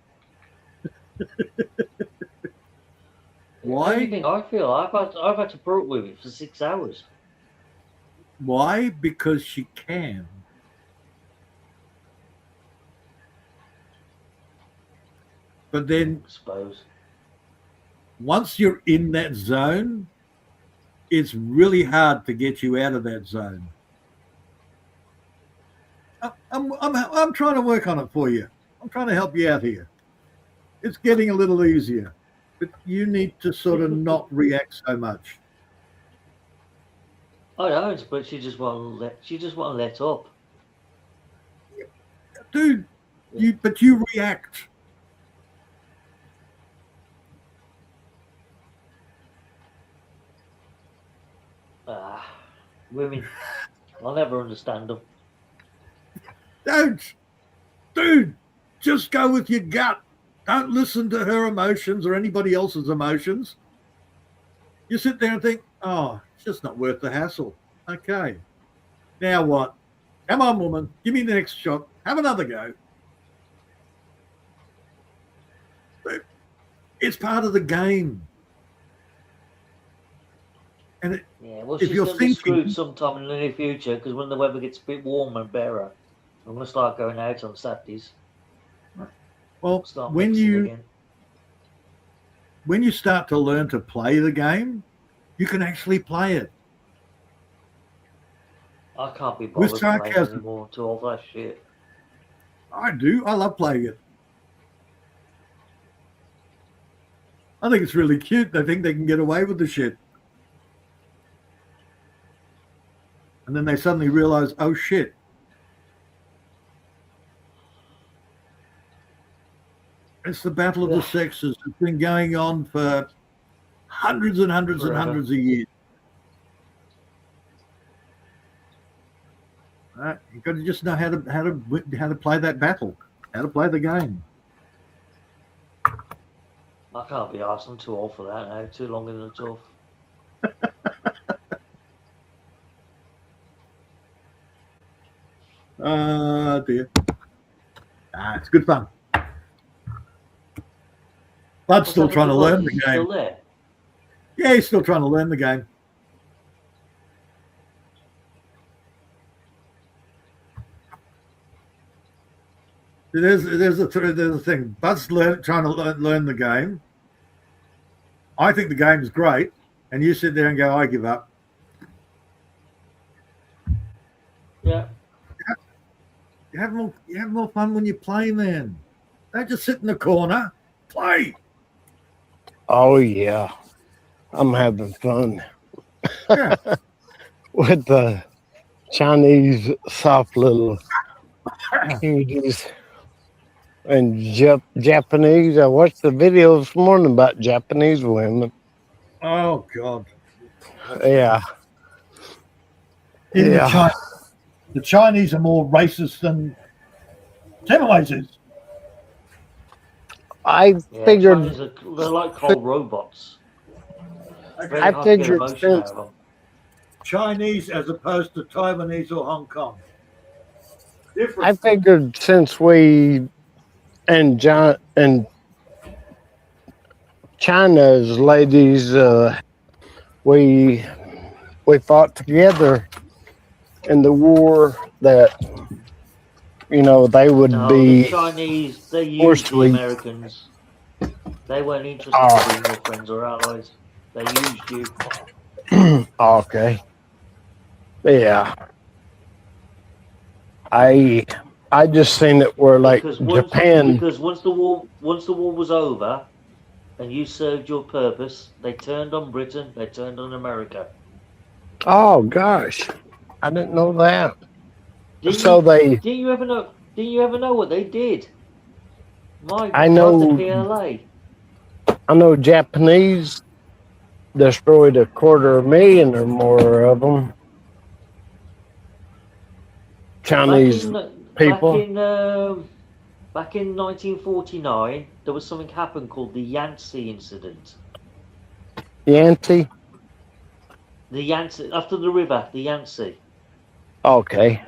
Why? Anything I feel, I've had to put up with it for 6 hours. Why? Because she can. But then I suppose. once you're in that zone, it's really hard to get you out of that zone. I'm trying to work on it for you. I'm trying to help you out here. It's getting a little easier, but you need to sort of not react so much. I don't, but she just won't let up. Dude, you react. Women, I'll never understand them. Dude, just go with your gut. Don't listen to her emotions or anybody else's emotions. You sit there and think, oh, it's just not worth the hassle. Okay. Now what? Come on, woman. Give me the next shot. Have another go. It's part of the game. And Yeah, well, if she's you're going to be thinking, screwed sometime in the near future because when the weather gets a bit warmer and better, I'm going to start going out on Saturdays. well, Start when mixing you again. when you start to learn to play the game, you can actually play it. I can't be with bothered playing sarcasm. anymore to all that shit. I do. I love playing it. I think it's really cute. They think they can get away with the shit. And then they suddenly realize, oh shit. It's the battle of the sexes. It's been going on for hundreds and hundreds and hundreds of years. Right? You've got to just know how to play that battle, how to play the game. I can't be arsed. I'm too old for that now. Too long in the tooth. Dear. It's good fun. Bud's still trying to learn the game. Still there? Yeah, he's still trying to learn the game. There's a thing. Bud's trying to learn the game. I think the game's great, and you sit there and go, I give up. Yeah. You have more fun when you play, man. Don't just sit in the corner. Play. Oh yeah, I'm having fun. Yeah. With the Chinese soft little cuties and Japanese. I watched the video this morning about Japanese women. Oh God. Yeah. The Chinese are more racist than Taiwanese is. I figured they're like cold robots. I figured since Chinese as opposed to Taiwanese or Hong Kong. Different. I figured since we and China's ladies, we fought together in the war that they would be the Chinese. They used the forcefully- Americans. They weren't interested in being your friends or allies. They used you. Okay. Yeah. I just seen it where like Japan. Because once the war was over, and you served your purpose, they turned on Britain. They turned on America. Oh gosh, I didn't know that. Didn't you ever know what they did? I know. The PLA. I know Japanese destroyed 250,000 or more of them. Chinese people. Back in 1949, there was something happened called the Yangtze incident. Yangtze? The Yangtze, after the river, the Yangtze. Okay.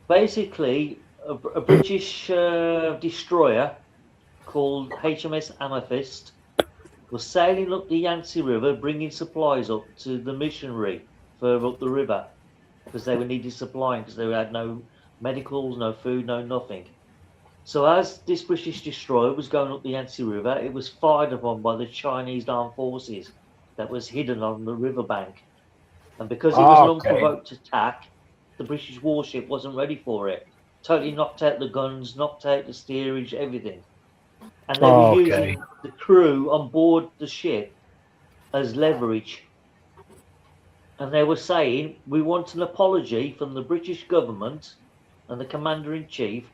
Basically, a British destroyer called HMS Amethyst was sailing up the Yangtze River, bringing supplies up to the missionary further up the river because they were needed supplying because they had no medicals, no food, no nothing. So as this British destroyer was going up the Yangtze River, it was fired upon by the Chinese armed forces that was hidden on the riverbank. And because it was an unprovoked attack, the British warship wasn't ready for it. Totally knocked out the guns, knocked out the steerage, everything. And they were using the crew on board the ship as leverage. And they were saying, we want an apology from the British government and the commander-in-chief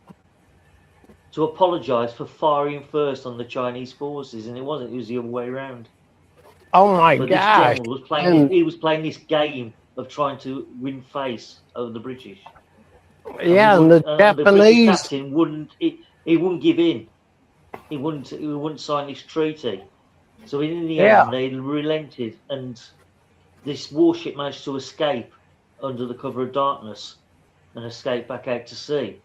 to apologise for firing first on the Chinese forces. And it wasn't, it was the other way around. Oh my But gosh. this general was playing, he was playing this game of trying to win face over the British. Yeah, and the British Japanese. captain wouldn't, he wouldn't give in. He wouldn't sign this treaty. So in the end, they relented, and this warship managed to escape under the cover of darkness and escape back out to sea.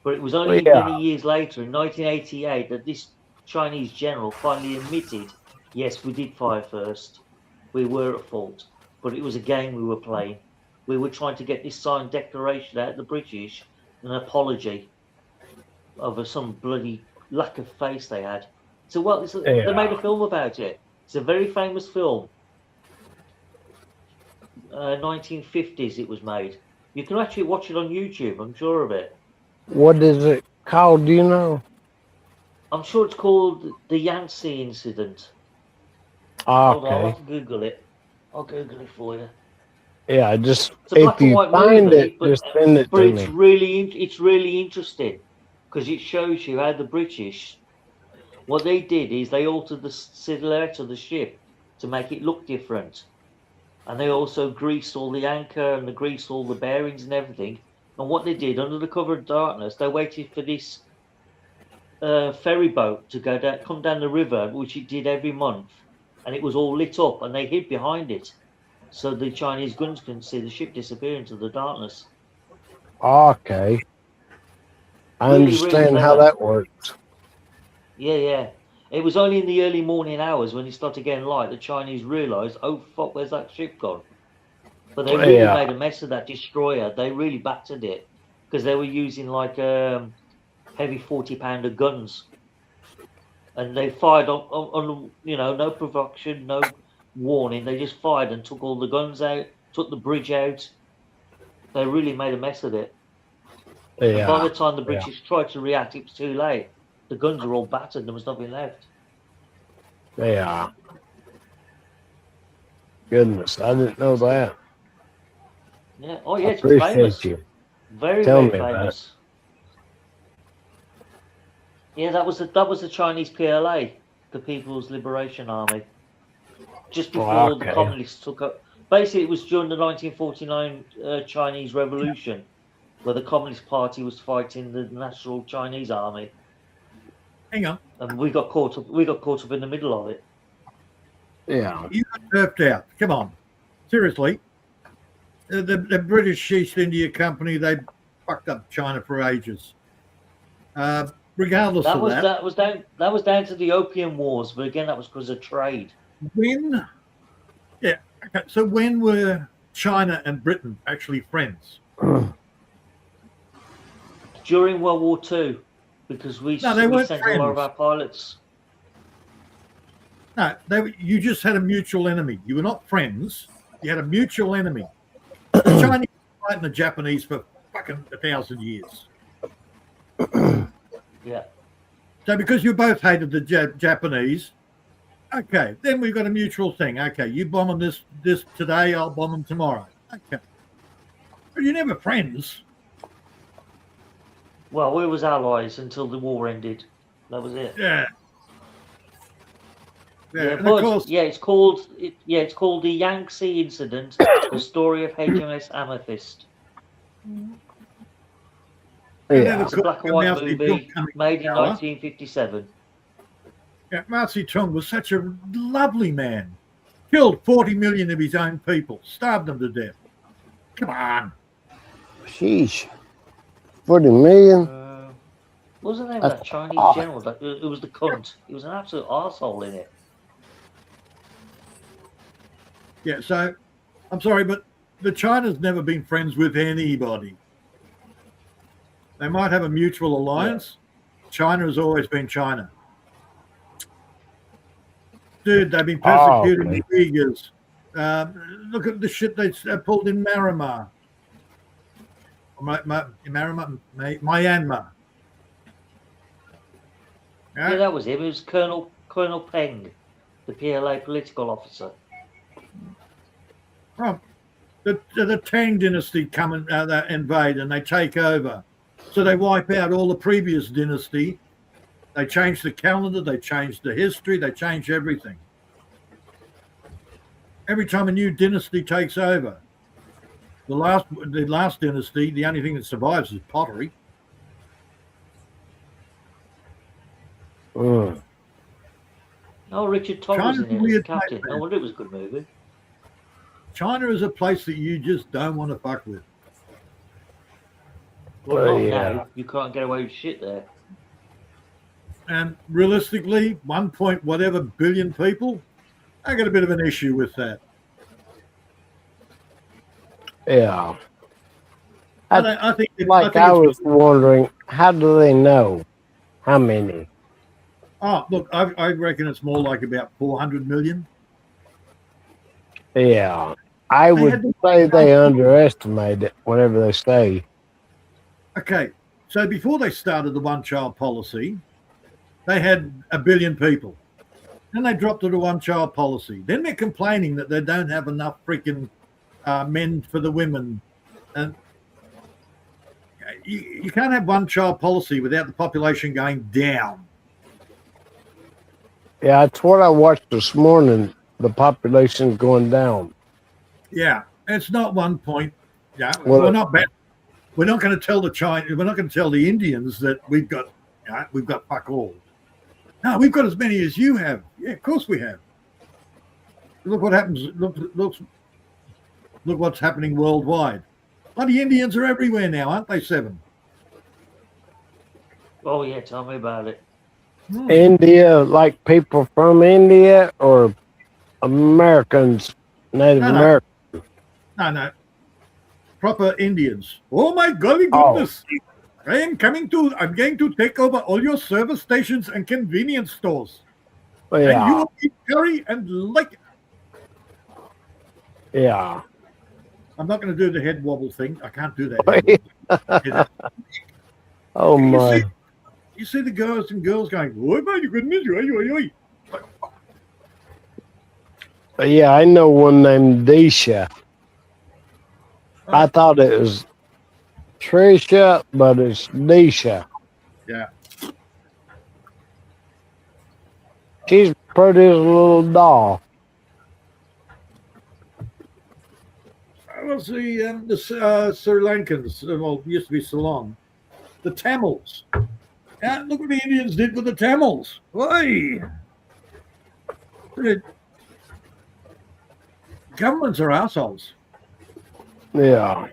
But it was only many years later, in 1988, that this Chinese general finally admitted, yes, we did fire first. We were at fault. But it was a game we were playing. We were trying to get this signed declaration out of the British, an apology over some bloody lack of face they had. So they made a film about it. It's a very famous film. 1950s it was made. You can actually watch it on YouTube, I'm sure of it. What is it called, do you know? I'm sure it's called The Yangtze Incident. Okay. Hold on, I'll have to Google it. I'll Google it for you. Yeah, just It's a black if and you white find movie, it, just send it but to it's me. it's really interesting because it shows you how the British, what they did is they altered the silhouette of the ship to make it look different, and they also greased all the anchor and they greased all the bearings and everything. And what they did under the cover of darkness, they waited for this ferry boat to come down the river, which it did every month, and it was all lit up, and they hid behind it. So the Chinese guns couldn't see the ship disappear into the darkness. Okay. I Really, understand really how clever. that works. Yeah. It was only in the early morning hours when it started getting light, the Chinese realised, oh fuck, where's that ship gone? But they really made a mess of that destroyer. They really battered it because they were using like heavy 40-pounder guns, and they fired on no provocation, no warning. They just fired and took all the guns out, took the bridge out. They really made a mess of it. And by the time the British tried to react, it was too late. The guns were all battered. There was nothing left. Yeah. Goodness, I didn't know that. Yeah. Oh yeah, it's Appreciate famous. you. Very, Tell very me about famous. Yeah, that was the Chinese PLA, the People's Liberation Army. Just before the communists took up. Basically, it was during the 1949 Chinese Revolution, where the Communist Party was fighting the National Chinese Army. Hang on. And we got caught up in the middle of it. Yeah. You got turfed out. Come on. Seriously. The British East India Company, they fucked up China for ages. Regardless of that. That was down to the Opium Wars, but again, that was because of trade. So when were China and Britain actually friends? During World War II, because we sent a lot of our pilots. No, you just had a mutual enemy. You were not friends. You had a mutual enemy. The Chinese were fighting the Japanese for fucking 1,000 years. Yeah. So because you both hated the Japanese, okay, then we've got a mutual thing. Okay, you bomb them this today, I'll bomb them tomorrow. Okay. But you're never friends. Well, we was allies until the war ended. That was it. Yeah. It's called the Yangtze Incident: The Story of HMS Amethyst. Yeah. It's a black and white movie made in 1957. Yeah, Mao Zedong was such a lovely man. Killed 40 million of his own people, starved them to death. Come on. Sheesh. 40 million? What was the name of that Chinese general? It was the cunt. He was an absolute arsehole in it. Yeah, so I'm sorry, but the China's never been friends with anybody. They might have a mutual alliance. China has always been China. Dude, they've been persecuting okay. the Uyghurs. Look at the shit they pulled in Myanmar. Myanmar. Yeah, that was him. It was Colonel Peng, the PLA political officer. Oh, the Tang dynasty come and invade and they take over. So they wipe out all the previous dynasty. They change the calendar, they change the history, they change everything. Every time a new dynasty takes over, the last dynasty, the only thing that survives is pottery. Mm. Oh, Richard Todd was in it as captain. I wonder it was a good movie. China is a place that you just don't want to fuck with. Well, not now. You can't get away with shit there. And realistically, 1 point whatever billion people, I got a bit of an issue with that. Yeah. I think I was wondering, how do they know how many? Oh, look, I reckon it's more like about 400 million. Yeah. I would say they underestimate it, whatever they say. Okay, so before they started the one-child policy, they had 1 billion people. Then they dropped it to one-child policy. Then they're complaining that they don't have enough freaking men for the women. And you can't have one-child policy without the population going down. Yeah, that's what I watched this morning. The population's going down. Yeah, it's not 1 point. Yeah, Well, we're not bad. We're not going to tell the We're not going to tell the Indians that we've got fuck all. No, we've got as many as you have. Yeah, of course we have. Look what happens. Look what's happening worldwide. Bloody Indians are everywhere now, aren't they, Seven? Oh, yeah, tell me about it. India, like people from India or Americans, Native Americans? No. Proper Indians. Oh my golly goodness. I'm going to take over all your service stations and convenience stores. Oh, yeah. And you will eat curry and like it. Yeah. I'm not going to do the head wobble thing. I can't do that. Oh, my. You see the girls going, oh my goodness, oi. Yeah, I know one named Disha. I thought it was Trisha, but it's Disha. Yeah. She's pretty as a little doll. Well, the Sri Lankans, well, used to be Ceylon. The Tamils. Yeah, look what the Indians did with the Tamils. Oi! Governments are assholes. Yeah.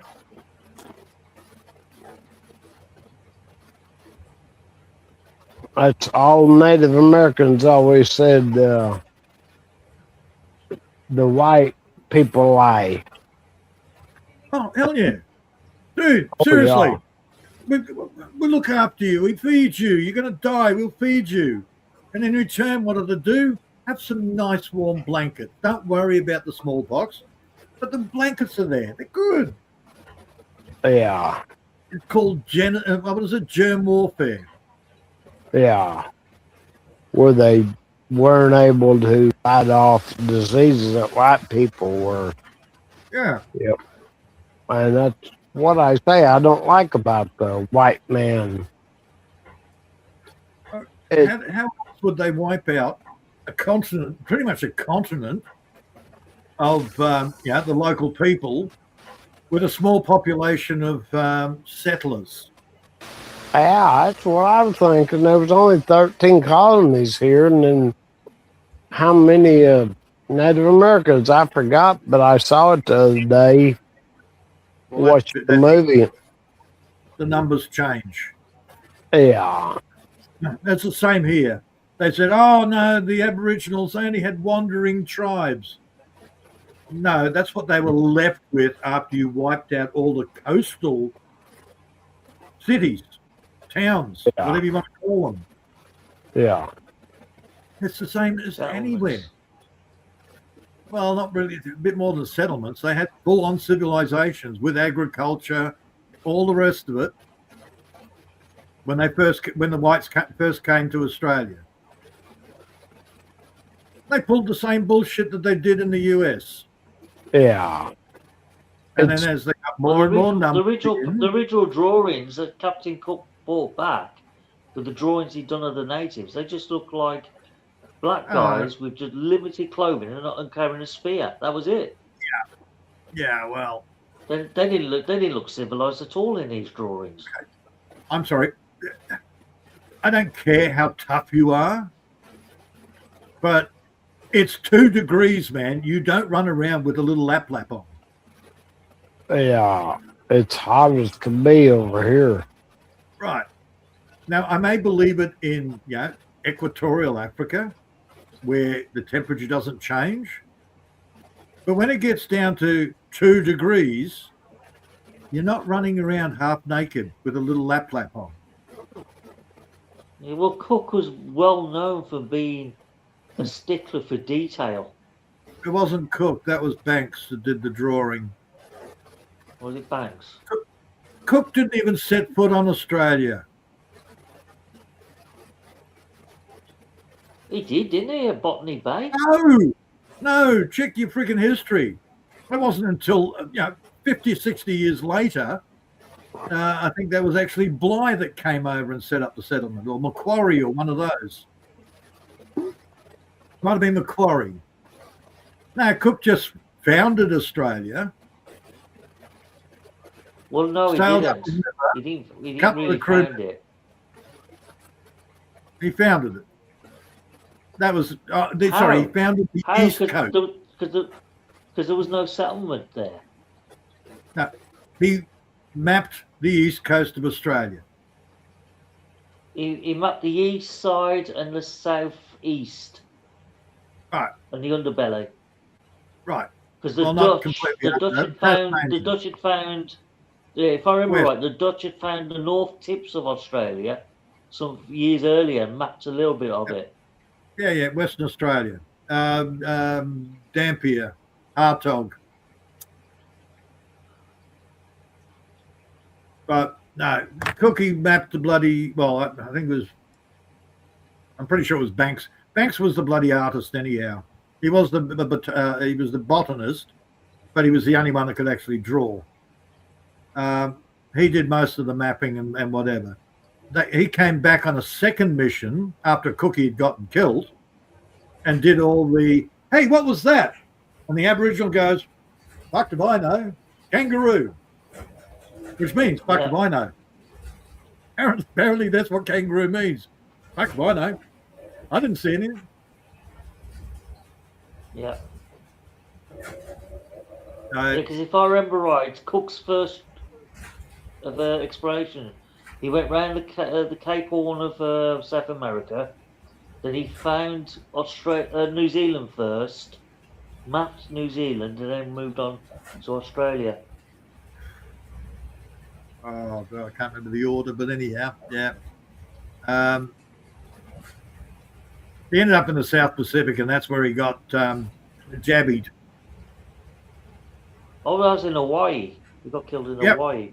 That's all Native Americans always said. The white people lie. Oh, hell yeah. Dude, seriously. Yeah. We look after you. We feed you. You're going to die. We'll feed you. And in return, what do they do? Have some nice warm blanket. Don't worry about the smallpox. But the blankets are there. They're good. Yeah. It's called germ warfare. Yeah. Where they weren't able to fight off diseases that white people were. Yeah. Yep. And that's what I say I don't like about the white man. How else would they wipe out a continent, pretty much a continent of the local people with a small population of settlers? Yeah, that's what I was thinking. There was only 13 colonies here, and then how many Native Americans? I forgot, but I saw it the other day. Watched the movie. The numbers change. Yeah. That's the same here. They said, oh, no, the Aboriginals only had wandering tribes. No, that's what they were left with after you wiped out all the coastal cities, towns, Yeah. whatever you want to call them. Yeah. It's the same as Settlements. anywhere. Well, not really. A bit more than settlements. They had full-on civilizations with agriculture, all the rest of it. When the whites first came to Australia, they pulled the same bullshit that they did in the US. Yeah. And It's- then as they got more and more the numbers, original drawings that Captain Cook brought back, with the drawings he'd done of the natives, they just look like black guys with just limited clothing and carrying a spear. That was it. yeah, well, They didn't look civilized at all in these drawings. I'm sorry. I don't care how tough you are, but it's 2 degrees, man. You don't run around with a little lap on. Yeah. It's hot as can be over here. Right. Now, I may believe it in equatorial Africa, where the temperature doesn't change. But when it gets down to 2 degrees, you're not running around half naked with a little lap on. Yeah, well, Cook was well known for being a stickler for detail. It wasn't Cook. That was Banks that did the drawing. Was it Banks? Cook didn't even set foot on Australia. He did, didn't he, at Botany Bay? No. Check your freaking history. It wasn't until 50, 60 years later. I think that was actually Bligh that came over and set up the settlement, or Macquarie, or one of those. Might have been Macquarie. No, Cook just founded Australia. Well, no, he Sailed didn't. up the river, He didn't cut the really crew. found it. He founded it. That was sorry. He founded the How? East Coast. Because there was no settlement there. No, he mapped the East Coast of Australia. He mapped the east side and the southeast. Right. And the underbelly. Right. Because Well, not completely. the Dutch had found, yeah, if I remember Where? right, the Dutch had found the north tips of Australia some years earlier and mapped a little bit of it. Yeah, Western Australia. Dampier, Hartog. But no, Cookie mapped the bloody. Well, I think it was. I'm pretty sure it was Banks. Banks was the bloody artist, anyhow. He was the botanist, but he was the only one that could actually draw. He did most of the mapping and whatever. He came back on a second mission after Cookie had gotten killed, and did all the. Hey, what was that? And the Aboriginal goes, "Fuck if I know, kangaroo," which means "fuck if I know." Apparently, that's what kangaroo means. Fuck if I know. I didn't see anything. Yeah. Because if I remember right, Cook's first exploration, he went round the Cape Horn of South America. Then he found New Zealand first, mapped New Zealand, and then moved on to Australia. Oh, God, I can't remember the order, but anyhow, yeah. He ended up in the South Pacific, and that's where he got jabbied. Oh, that was in Hawaii. He got killed in Hawaii.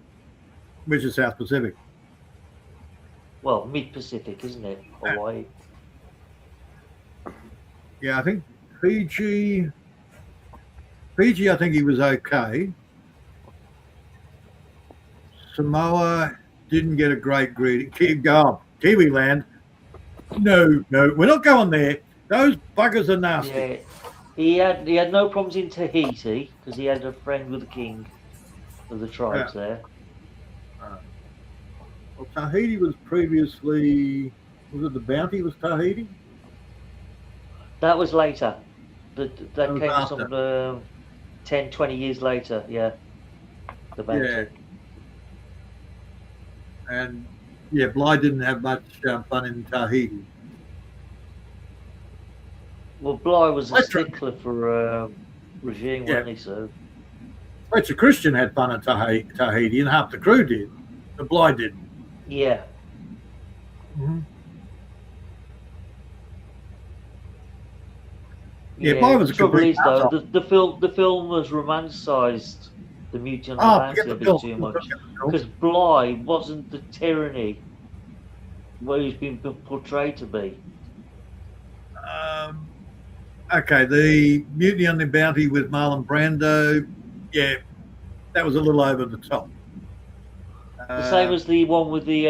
Which is South Pacific. Well, mid-Pacific, isn't it? Hawaii. Yeah, I think Fiji, I think he was okay. Samoa didn't get a great greeting. Kiwi land. No, we're not going there. Those buggers are nasty. Yeah, he had no problems in Tahiti because he had a friend with the king of the tribes there. Well, Tahiti was previously. Was it the Bounty? Was Tahiti? That was later. That came after. some 10, 20 years later. Yeah, the Bounty. Yeah. And yeah, Bligh didn't have much fun in Tahiti. Well, Bligh was a stickler for regime, Yeah. weren't they, so? Fletcher Christian had fun at Tahiti, and half the crew did. The Bly didn't. Yeah. Yeah, Bly was the a trouble complete is though, arsehole. the film was romanticised the Mutant and the Oh, Bounty forget a the bit film. too much, Forget the film. because Bly wasn't the tyranny where he's been portrayed to be. Okay, the Mutiny on the Bounty with Marlon Brando, yeah, that was a little over the top. The same as the one with the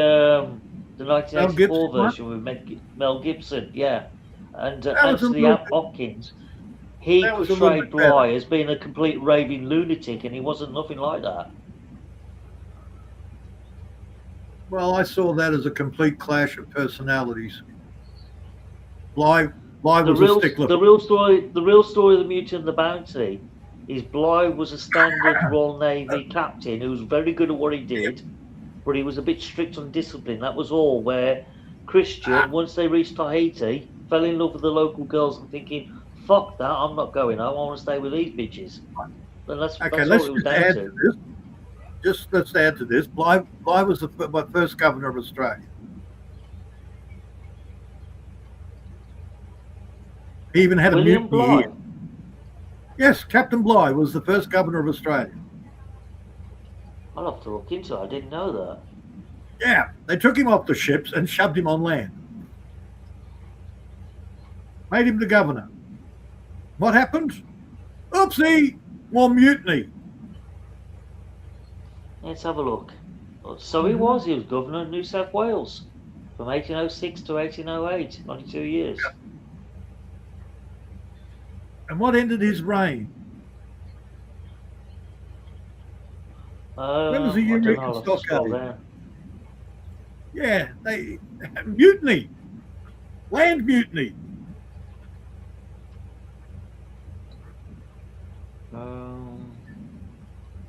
1984 Gibson one? version with Mel Gibson, yeah. And That was a Anthony little bit- Hopkins, he that was a little portrayed bit better. Bly as being a complete raving lunatic, and he wasn't nothing like that. Well, I saw that as a complete clash of personalities. Bly was a stickler. The real story of the Mutant and the Bounty is Bly was a standard Royal Navy captain who was very good at what he did, but he was a bit strict on discipline. That was all. Where Christian, once they reached Tahiti, fell in love with the local girls and thinking, "Fuck that! I'm not going home. I want to stay with these bitches." And that's Okay, all let's it was just down add to. to this. Let's add to this. Bly was the first governor of Australia. He even had William a mutiny Bly. here. Yes, Captain Bly was the first governor of Australia. I'll have to look into it. I didn't know that. Yeah, they took him off the ships and shoved him on land. Made him the governor. What happened? Oopsie, more mutiny. Let's have a look. So he was governor of New South Wales from 1806 to 1808, 92 years. And what ended his reign? When was the I don't know, Eureka I'll have to stock scroll age? down. Yeah, they mutiny. Land mutiny.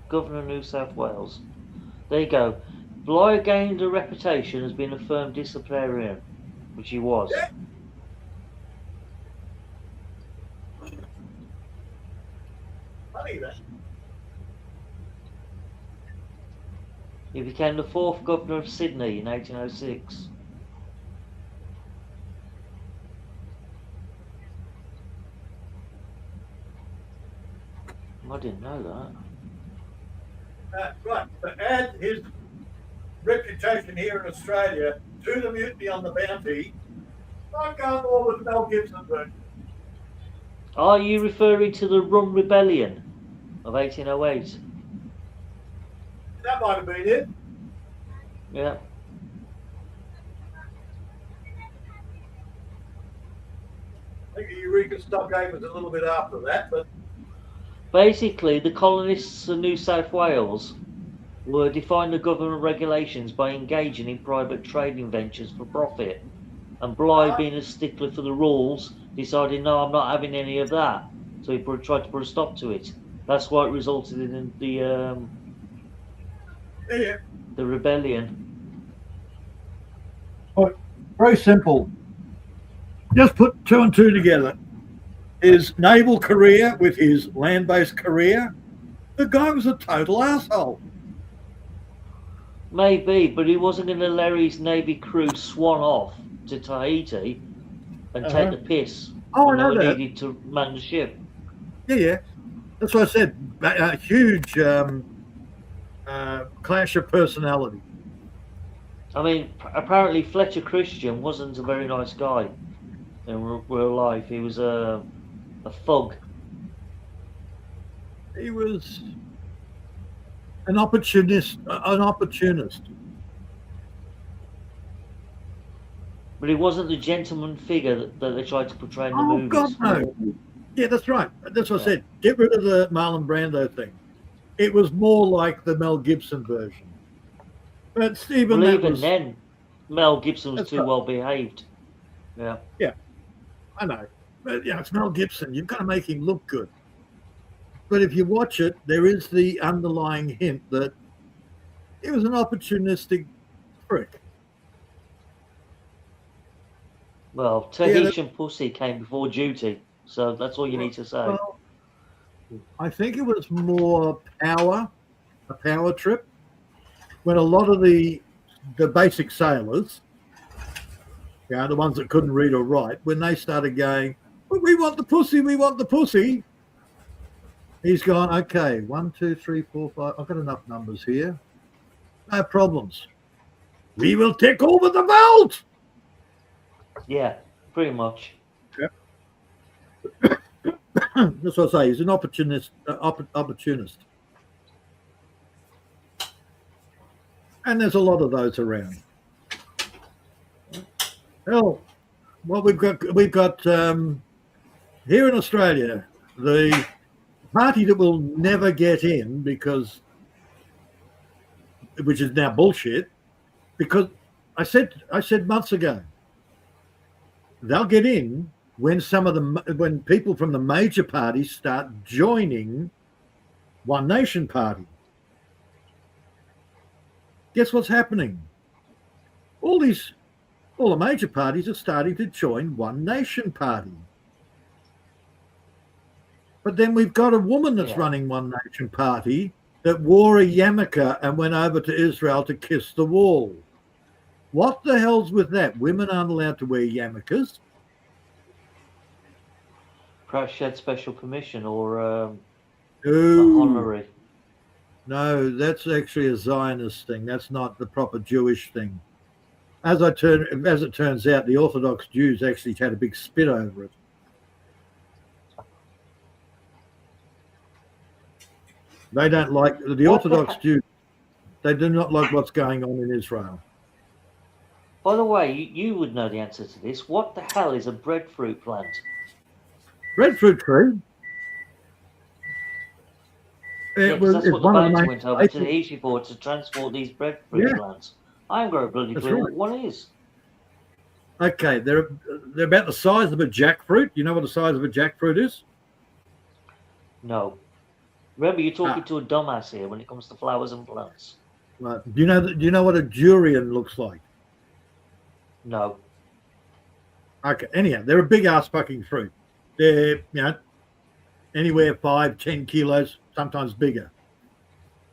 Governor of New South Wales. There you go. Bly gained a reputation as being a firm disciplinarian, which he was. Yeah. Funny that. He became the 4th governor of Sydney in 1806. I didn't know that. Right, to add his reputation here in Australia to the Mutiny on the Bounty, I'm going more with Mel Gibson version. Are you referring to the Rum Rebellion of 1808? That might have been it. Yeah. I think the Eureka Stockade was a little bit after that, but Basically, the colonists of New South Wales were defying the government regulations by engaging in private trading ventures for profit. And Bly, being a stickler for the rules, decided, no, I'm not having any of that. So he tried to put a stop to it. That's why it resulted in the rebellion. very simple. Just put two and two together. His naval career with his land-based career, the guy was a total asshole. Maybe, but he wasn't going to let his Navy crew swan off to Tahiti and take the piss. Oh, when I know they that. needed to man the ship. Yeah. That's what I said. A huge clash of personality. I mean, apparently Fletcher Christian wasn't a very nice guy in real life. He was a thug. He was an opportunist. But he wasn't the gentleman figure that they tried to portray in the Oh, movies. God, no. Yeah, that's right. That's what I said. Get rid of the Marlon Brando thing. It was more like the Mel Gibson version. But Stephen, Well, that even was, then, Mel Gibson was That's too right. well behaved. Yeah. I know. But yeah, it's Mel Gibson. You've got to make him look good. But if you watch it, there is the underlying hint that he was an opportunistic prick. Well, Tahitian pussy came before duty, so that's all you need to say. Well, I think it was more a power trip, when a lot of the basic sailors, the ones that couldn't read or write, when they started going, we want the pussy, we want the pussy. He's gone, okay, 1, 2, 3, 4, 5. I've got enough numbers here. No problems. We will take over the world. Yeah, pretty much. That's what I say. He's an opportunist. And there's a lot of those around. Hell, what we've got here in Australia, the party that will never get in, which is now bullshit, because I said months ago, they'll get in when people from the major parties start joining One Nation Party. Guess what's happening? All the major parties are starting to join One Nation Party. But then we've got a woman that's running One Nation Party that wore a yarmulke and went over to Israel to kiss the wall. What the hell's with that? Women aren't allowed to wear yarmulkes. Perhaps she had special permission or No. honorary. No, that's actually a Zionist thing. That's not the proper Jewish thing. As it turns out, the Orthodox Jews actually had a big spit over it. They don't like the Orthodox Jews. They do not like what's going on in Israel. By the way, you would know the answer to this. What the hell is a breadfruit plant? Breadfruit tree. Yeah, It's that's what the one of the boats main went over to places. the Egypt for, to transport these breadfruit plants. I haven't got a bloody That's clue right. what one is. Okay, they're about the size of a jackfruit. You know what the size of a jackfruit is? No. Remember, you're talking to a dumbass here when it comes to flowers and plants. Right. Do you know what a durian looks like? No. Okay. Anyhow, they're a big ass fucking fruit. They're anywhere 5, 10 kilos, sometimes bigger,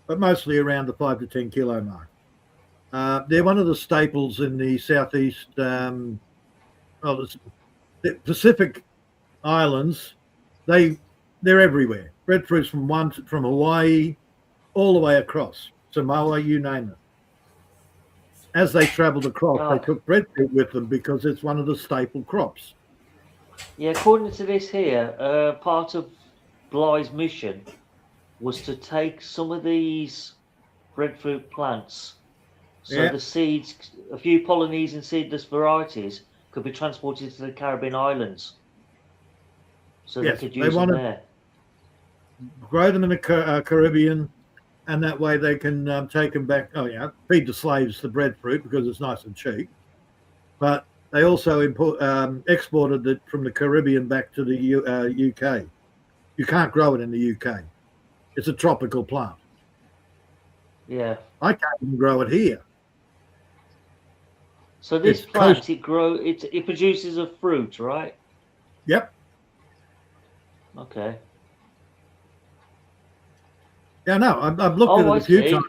but mostly around the 5 to 10 kilo mark. They're one of the staples in the southeast, the Pacific Islands. They're everywhere. Breadfruits from Hawaii all the way across Samoa, you name it. As they travelled across, they took breadfruit with them because it's one of the staple crops. Yeah, according to this here, part of Bly's mission was to take some of these breadfruit plants, so the seeds, a few Polynesian seedless varieties, could be transported to the Caribbean islands, so they could use them there. Grow them in the Caribbean, and that way they can take them back. Feed the slaves the breadfruit because it's nice and cheap. But they also exported it from the Caribbean back to the UK. You can't grow it in the UK. It's a tropical plant. Yeah. I can't even grow it here. So this plant, it produces a fruit, right? Yep. Okay. Yeah, no, I've looked at it a few times.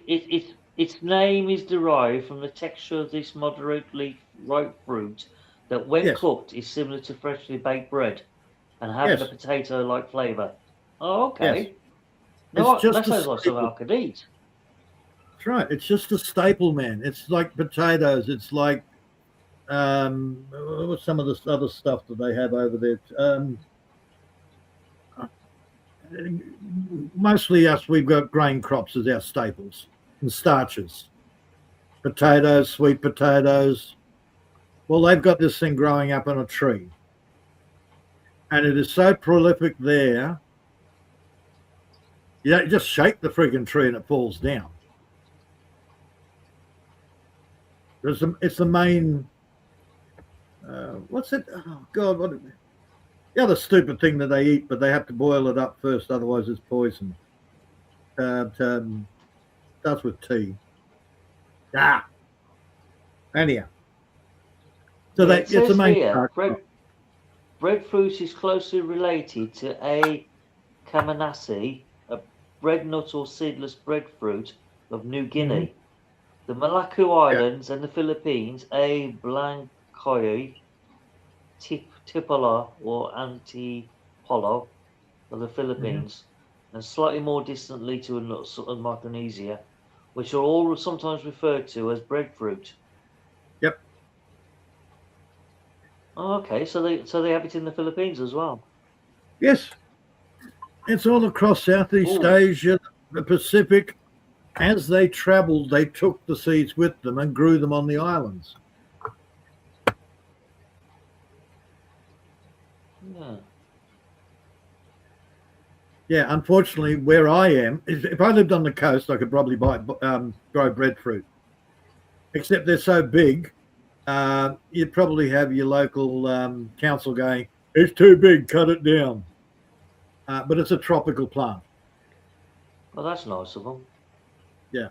Its name is derived from the texture of this moderately ripe fruit that, when cooked, is similar to freshly baked bread and having a potato-like flavour. Oh, okay. Yes. No, It's just that sounds like something I could eat. That's right. It's just a staple, man. It's like potatoes. It's like what's some of the other stuff that they have over there? Mostly us, we've got grain crops as our staples and starches. Potatoes, sweet potatoes. Well, they've got this thing growing up on a tree. And it is so prolific there. You just shake the friggin' tree and it falls down. It's the main, what's it? Oh, God, what is it? The other stupid thing that they eat, but they have to boil it up first, otherwise it's poison. Starts with T. Anyhow. So it's the main here, breadfruit is closely related to A. camanasi, a bread nut or seedless breadfruit of New Guinea. The Maluku Islands and the Philippines, A. blancoi, tipola or antipolo of the Philippines, and slightly more distantly to Micronesia, which are all sometimes referred to as breadfruit. Yep. Oh, okay, so they have it in the Philippines as well. Yes. It's all across Southeast Asia, the Pacific. As they traveled, they took the seeds with them and grew them on the islands. Yeah. Yeah, unfortunately, where I am, if I lived on the coast, I could probably grow breadfruit. Except they're so big, you'd probably have your local council going, "It's too big, cut it down." But it's a tropical plant. Well, that's nice of them. Yeah.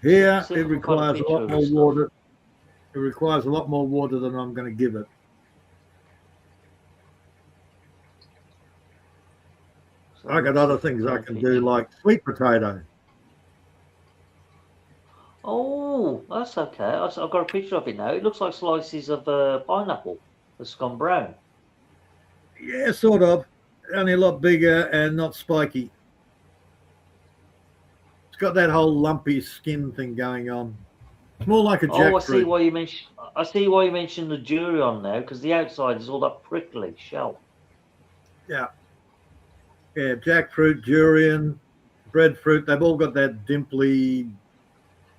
Here, See if I it can find a requires a picture lot of more this water. It requires a lot more water than I'm going to give it. So I got other things I can do, like sweet potato. Oh, that's okay. I've got a picture of it now. It looks like slices of pineapple that's gone brown. Yeah, sort of. Only a lot bigger and not spiky. It's got that whole lumpy skin thing going on. It's more like a jackfruit. Oh, I see why you mentioned. I see why you mentioned the durian now, because the outside is all that prickly shell. Yeah. Yeah, jackfruit, durian, breadfruit, they've all got that dimply,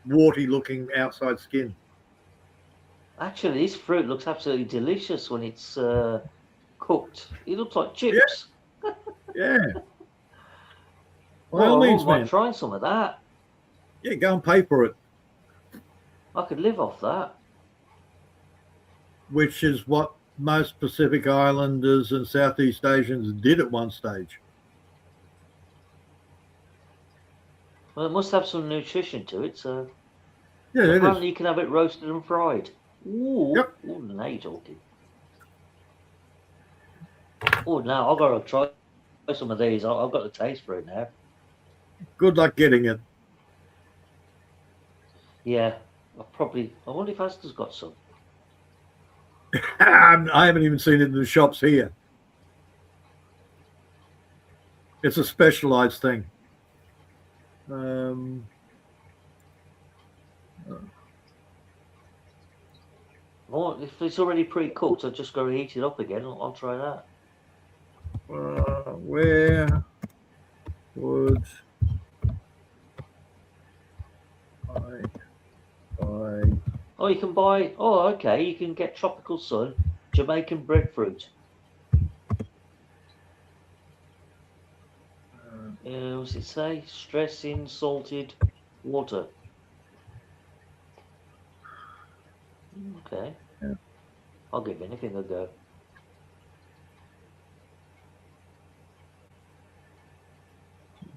warty-looking outside skin. Actually, this fruit looks absolutely delicious when it's cooked. It looks like chips. Yeah. Well, I means, might man. try some of that. Yeah, go and pay for it. I could live off that. Which is what most Pacific Islanders and Southeast Asians did at one stage. Well, it must have some nutrition to it, so Yeah, it apparently is. you can have it roasted and fried. Ooh, Yep. Ooh, now you're talking. Oh, now I've got to try some of these. I've got the taste for it now. Good luck getting it. Yeah, I wonder if Asda's got some. I haven't even seen it in the shops here. It's a specialized thing. Well, if it's already pre-cooked, I've just got to heat it up again. I'll try that. Where would I buy? Oh, you can buy. Oh, okay. You can get Tropical Sun Jamaican breadfruit. What's it say? Stress in salted water. Okay. Yeah. I'll give anything a go.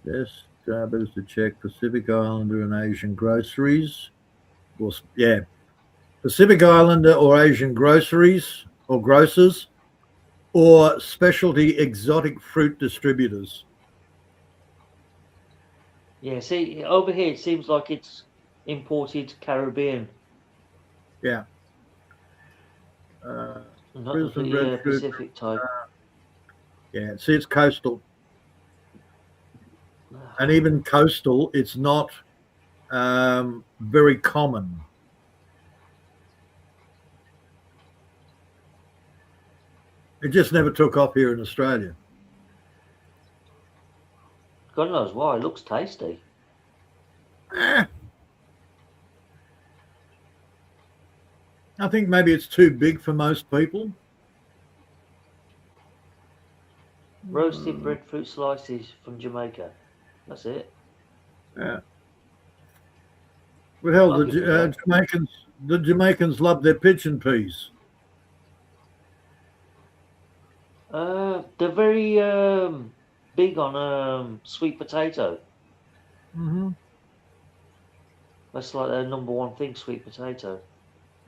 Best jobbers to check Pacific Islander and Asian groceries. Well, yeah, Pacific Islander or Asian groceries or grocers, or specialty exotic fruit distributors. Yeah, see, over here it seems like it's imported Caribbean. Yeah. Not Brisbane the breadfruit. Pacific type. Yeah, see, it's coastal. And even coastal, it's not very common. It just never took off here in Australia. God knows why. It looks tasty. I think maybe it's too big for most people. Roasted breadfruit slices from Jamaica. That's it. Yeah. Well, hell, I'll give it a go. the Jamaicans love their pigeon peas. They're very big on sweet potato. Mm-hmm. That's like their number one thing, sweet potato.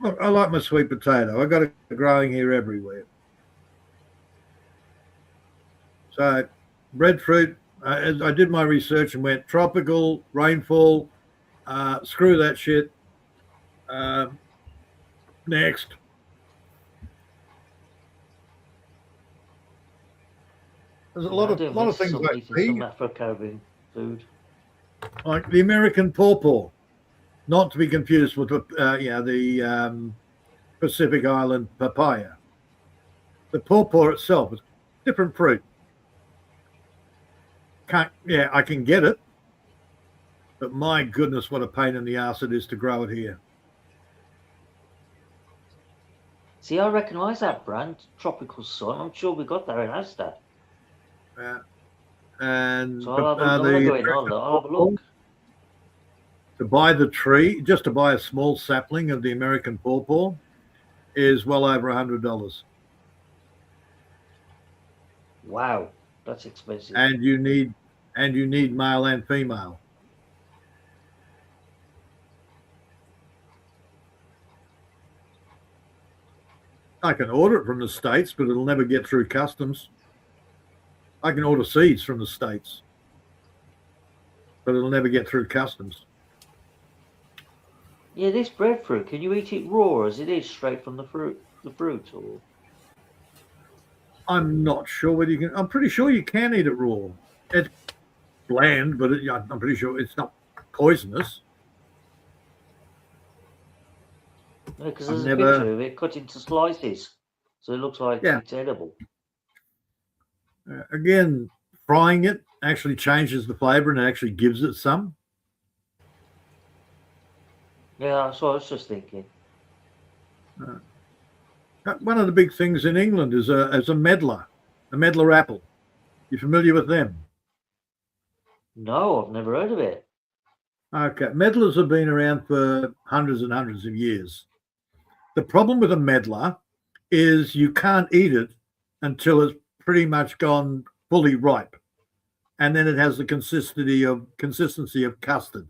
Look, I like my sweet potato. I got it growing here everywhere. So breadfruit. I did my research and went tropical rainfall. Screw that shit. Next. There's a lot of things like some Afro-Caribbean food. Like the American pawpaw, not to be confused with the Pacific Island papaya. The pawpaw itself is different fruit. I can get it, but my goodness, what a pain in the ass it is to grow it here. See, I recognise that brand, Tropical Sun. I'm sure we got that in Asda. And so I'll have a look. To buy the tree, just to buy a small sapling of the American pawpaw, is well over $100. Wow, that's expensive. And you need male and female. I can order it from the States, but it'll never get through customs. I can order seeds from the States, but it'll never get through customs. Yeah, this breadfruit, can you eat it raw as it is straight from the fruit? Or? I'm not sure whether you can. I'm pretty sure you can eat it raw. It's bland, but I'm pretty sure it's not poisonous. Because there's a picture of it cut into slices, so it looks like it's edible. Again, frying it actually changes the flavor and it actually gives it some. Yeah, that's what I was just thinking. One of the big things in England is a medlar apple. You familiar with them? No, I've never heard of it. Okay, medlars have been around for hundreds and hundreds of years. The problem with a medlar is you can't eat it until it's pretty much gone fully ripe, and then it has the consistency of custard.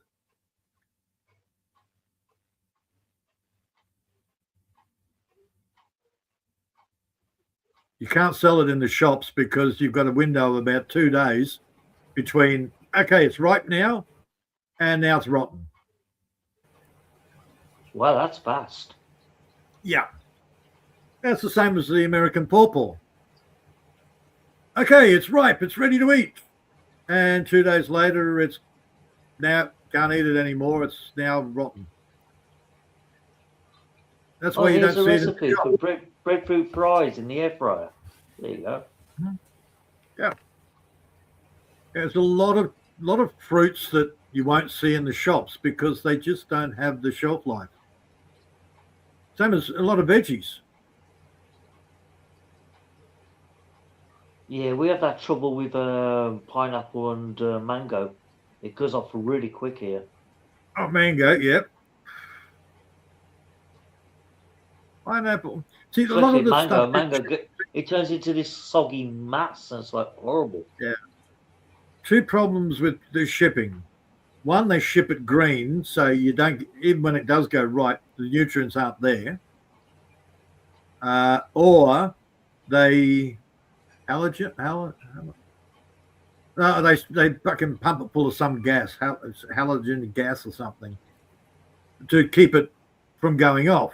You can't sell it in the shops because you've got a window of about 2 days between, okay, it's ripe now, and now it's rotten. Well, that's fast. Yeah. That's the same as the American pawpaw. Okay, it's ripe, it's ready to eat. And 2 days later, it's now can't eat it anymore. It's now rotten. That's why you don't see it. Here's a recipe for breadfruit fries in the air fryer. There you go. Yeah. There's a lot of fruits that you won't see in the shops because they just don't have the shelf life. Same as a lot of veggies. Yeah, we have that trouble with pineapple and mango. It goes off really quick here. Oh, mango, yep. Pineapple. See, a lot of the mango, it turns into this soggy mass, and it's like horrible. Yeah. Two problems with the shipping. One, they ship it green, so you don't, even when it does go ripe, the nutrients aren't there. Or they they fucking pump it full of some gas, halogen gas or something, to keep it from going off.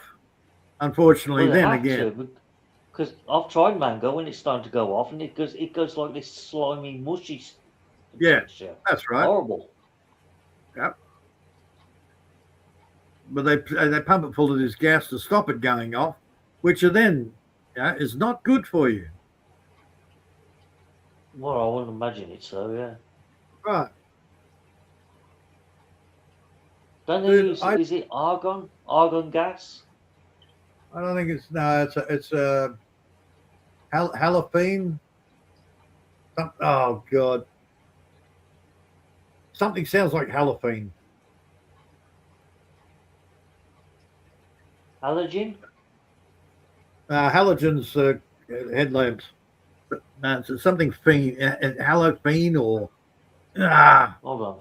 Unfortunately, then again, because I've tried mango when it's starting to go off, and it goes like this slimy, mushy. Yeah, that's right. Horrible. Yep. But they pump it full of this gas to stop it going off, which then is not good for you. Well, I wouldn't imagine it so, yeah. Right. Don't they use, is it argon? Argon gas? I don't think it's a halophene. Oh God. Something sounds like halophene. Halogen? Halogens headlamps. It's something halophene or Hold on.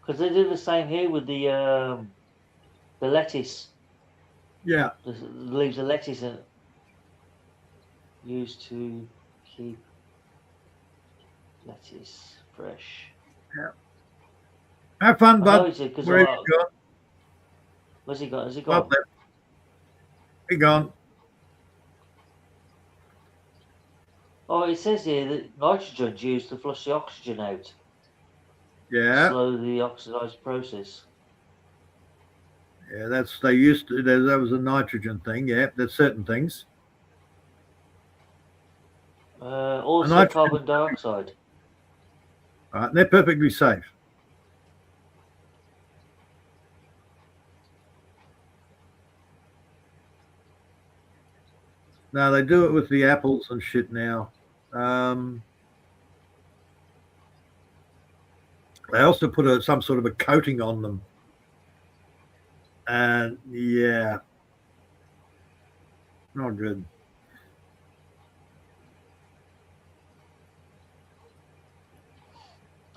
Because they do the same here with the lettuce. Yeah. The leaves of lettuce in it. used to keep lettuce fresh. Have fun, I know bud. it's because Where have you gone? where's he gone? Has he Up gone? there. He gone. Oh, it says here that nitrogen's used to flush the oxygen out, Yeah. slow the oxidized process. Yeah, they used to. That was a nitrogen thing. Yeah, there's certain things. Also nitrogen- carbon dioxide. Right, they're perfectly safe. No, they do it with the apples and shit now. They also put some sort of a coating on them. And yeah, not good.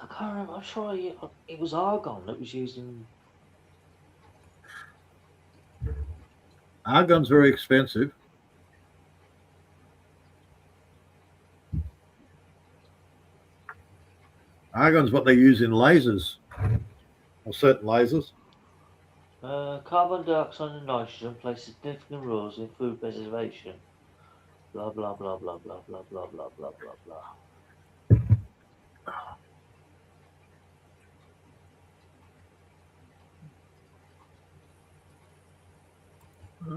I can't remember. I'm sure it was argon that was used in. Argon's very expensive. Argon's what they use in lasers, or certain lasers. Carbon dioxide and nitrogen play significant roles in food preservation. Blah blah blah blah blah blah blah blah blah blah blah.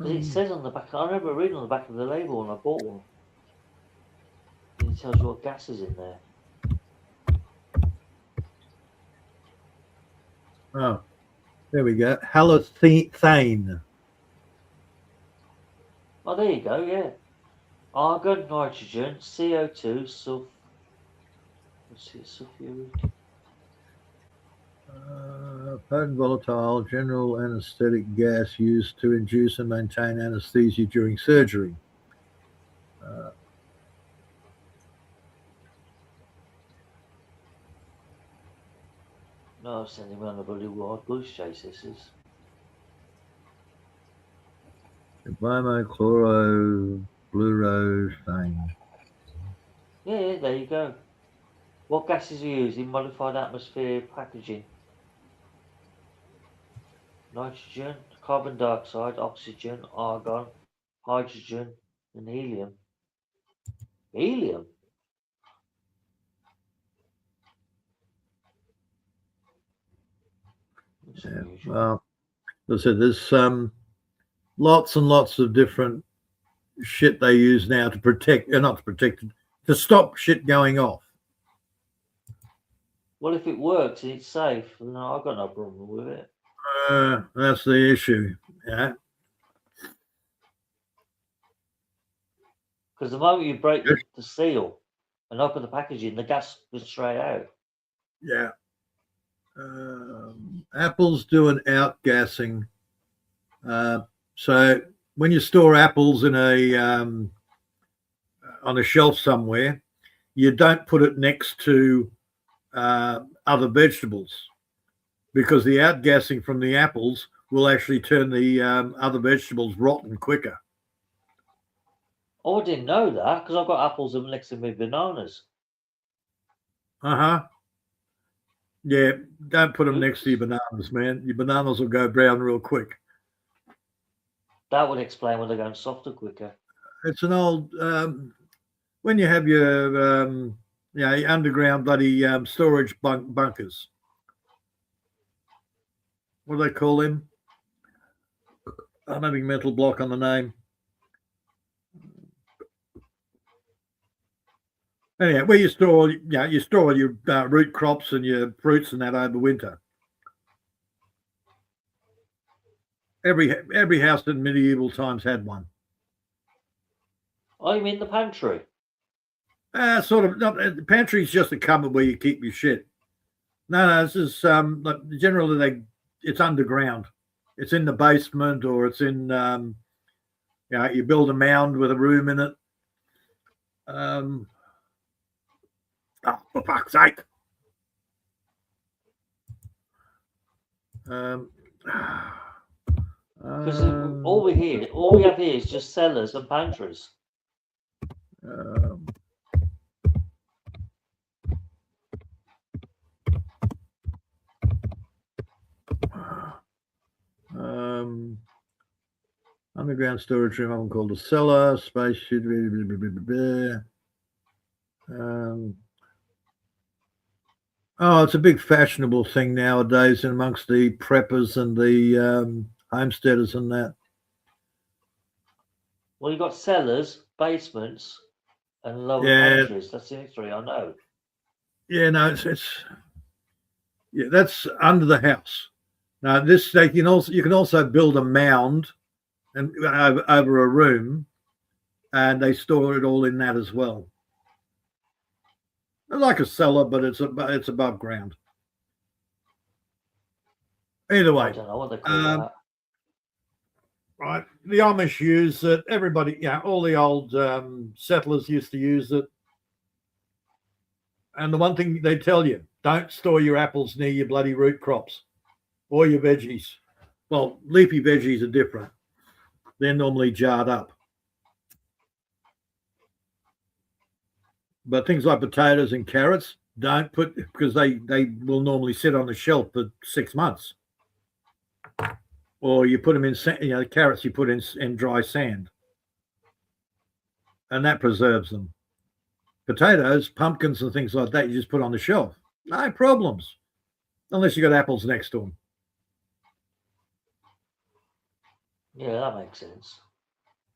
It says on the back. I remember reading on the back of the label when I bought one. It tells you what gas is in there. Oh, there we go. Halothane. Oh, there you go. Yeah, argon, nitrogen, CO2, sulfuric. Potent volatile general anesthetic gas used to induce and maintain anesthesia during surgery. No, sending me on a bloody wild goose chase. This is. Bimochlorothane. Yeah, there you go. What gases are used in modified atmosphere packaging? Nitrogen, carbon dioxide, oxygen, argon, hydrogen, and helium. Helium? That's unusual. Well, as I said, there's lots and lots of different shit they use now to protect, not to protect it, to stop shit going off. Well, if it works and it's safe, then I've got no problem with it. That's the issue. Yeah. Because the moment you break the seal and open the packaging, the gas goes straight out. Yeah. Apples do an outgassing. So when you store apples in on a shelf somewhere, you don't put it next to other vegetables, because the outgassing from the apples will actually turn the other vegetables rotten quicker. Oh, I didn't know that, because I've got apples next to my bananas. Yeah, don't put them next to your bananas, man. Your bananas will go brown real quick. That would explain why they're going softer quicker. It's an old when you have your underground bloody storage bunkers. What do they call them? I'm having mental block on the name. Anyway, where you store, your root crops and your fruits and that over winter. Every house in medieval times had one. Oh, you mean the pantry? Sort of. The pantry is just a cupboard where you keep your shit. No, this is generally it's underground. It's in the basement, or it's in you build a mound with a room in it. Oh, for fuck's sake! Because all we have here is just cellars and pantries. Um, underground storage room, often called a cellar, space should be. Oh, it's a big fashionable thing nowadays amongst the preppers and the homesteaders and that. Well, you've got cellars, basements, and lower Yeah. pantries. That's the only three I know. Yeah, no, it's yeah, that's under the house. Now this you can also build a mound and over a room, and they store it all in that as well. Like a cellar, but it's above ground. Either way, I don't know what they call that. right? The Amish use it. Everybody, all the old settlers used to use it. And the one thing they tell you, don't store your apples near your bloody root crops or your veggies. Well, leafy veggies are different. They're normally jarred up. But things like potatoes and carrots, don't put, because they will normally sit on the shelf for 6 months. Or you put them in, carrots you put in dry sand. And that preserves them. Potatoes, pumpkins and things like that, you just put on the shelf. No problems. Unless you got apples next to them. Yeah, that makes sense.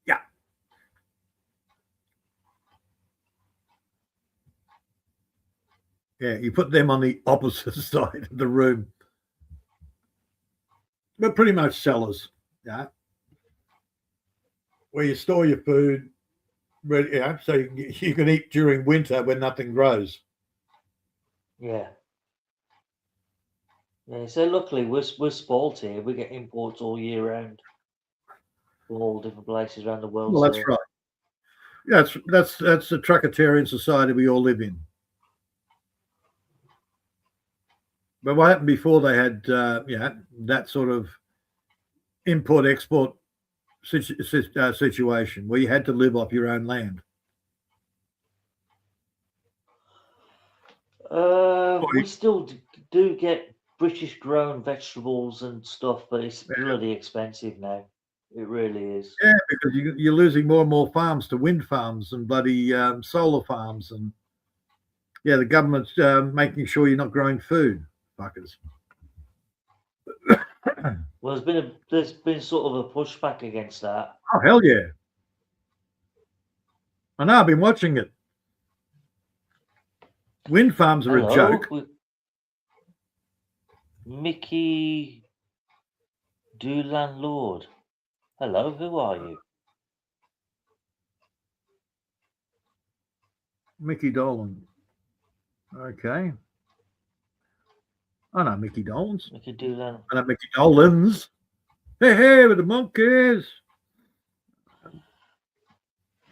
Yeah. Yeah, you put them on the opposite side of the room. But pretty much cellars, yeah. Where you store your food, so you can eat during winter when nothing grows. Yeah. Yeah, so luckily we're spoilt here. We get imports all year round from all different places around the world. Well, that's right. Yeah, that's the truckitarian society we all live in. But what happened before they had, that sort of import-export situation where you had to live off your own land? We still do get British-grown vegetables and stuff, but it's bloody expensive now. It really is. Yeah, because you're losing more and more farms to wind farms and bloody solar farms, and the government's making sure you're not growing food, fuckers. Well, there's been sort of a pushback against that. Oh hell yeah! I know. I've been watching it. Wind farms are a joke. Mickey Landlord. Hello, who are you? Mickey Dolan. Okay. I know Mickey Dolans. Mickey Dolan. I know Mickey Dolans. Hey, with the monkeys.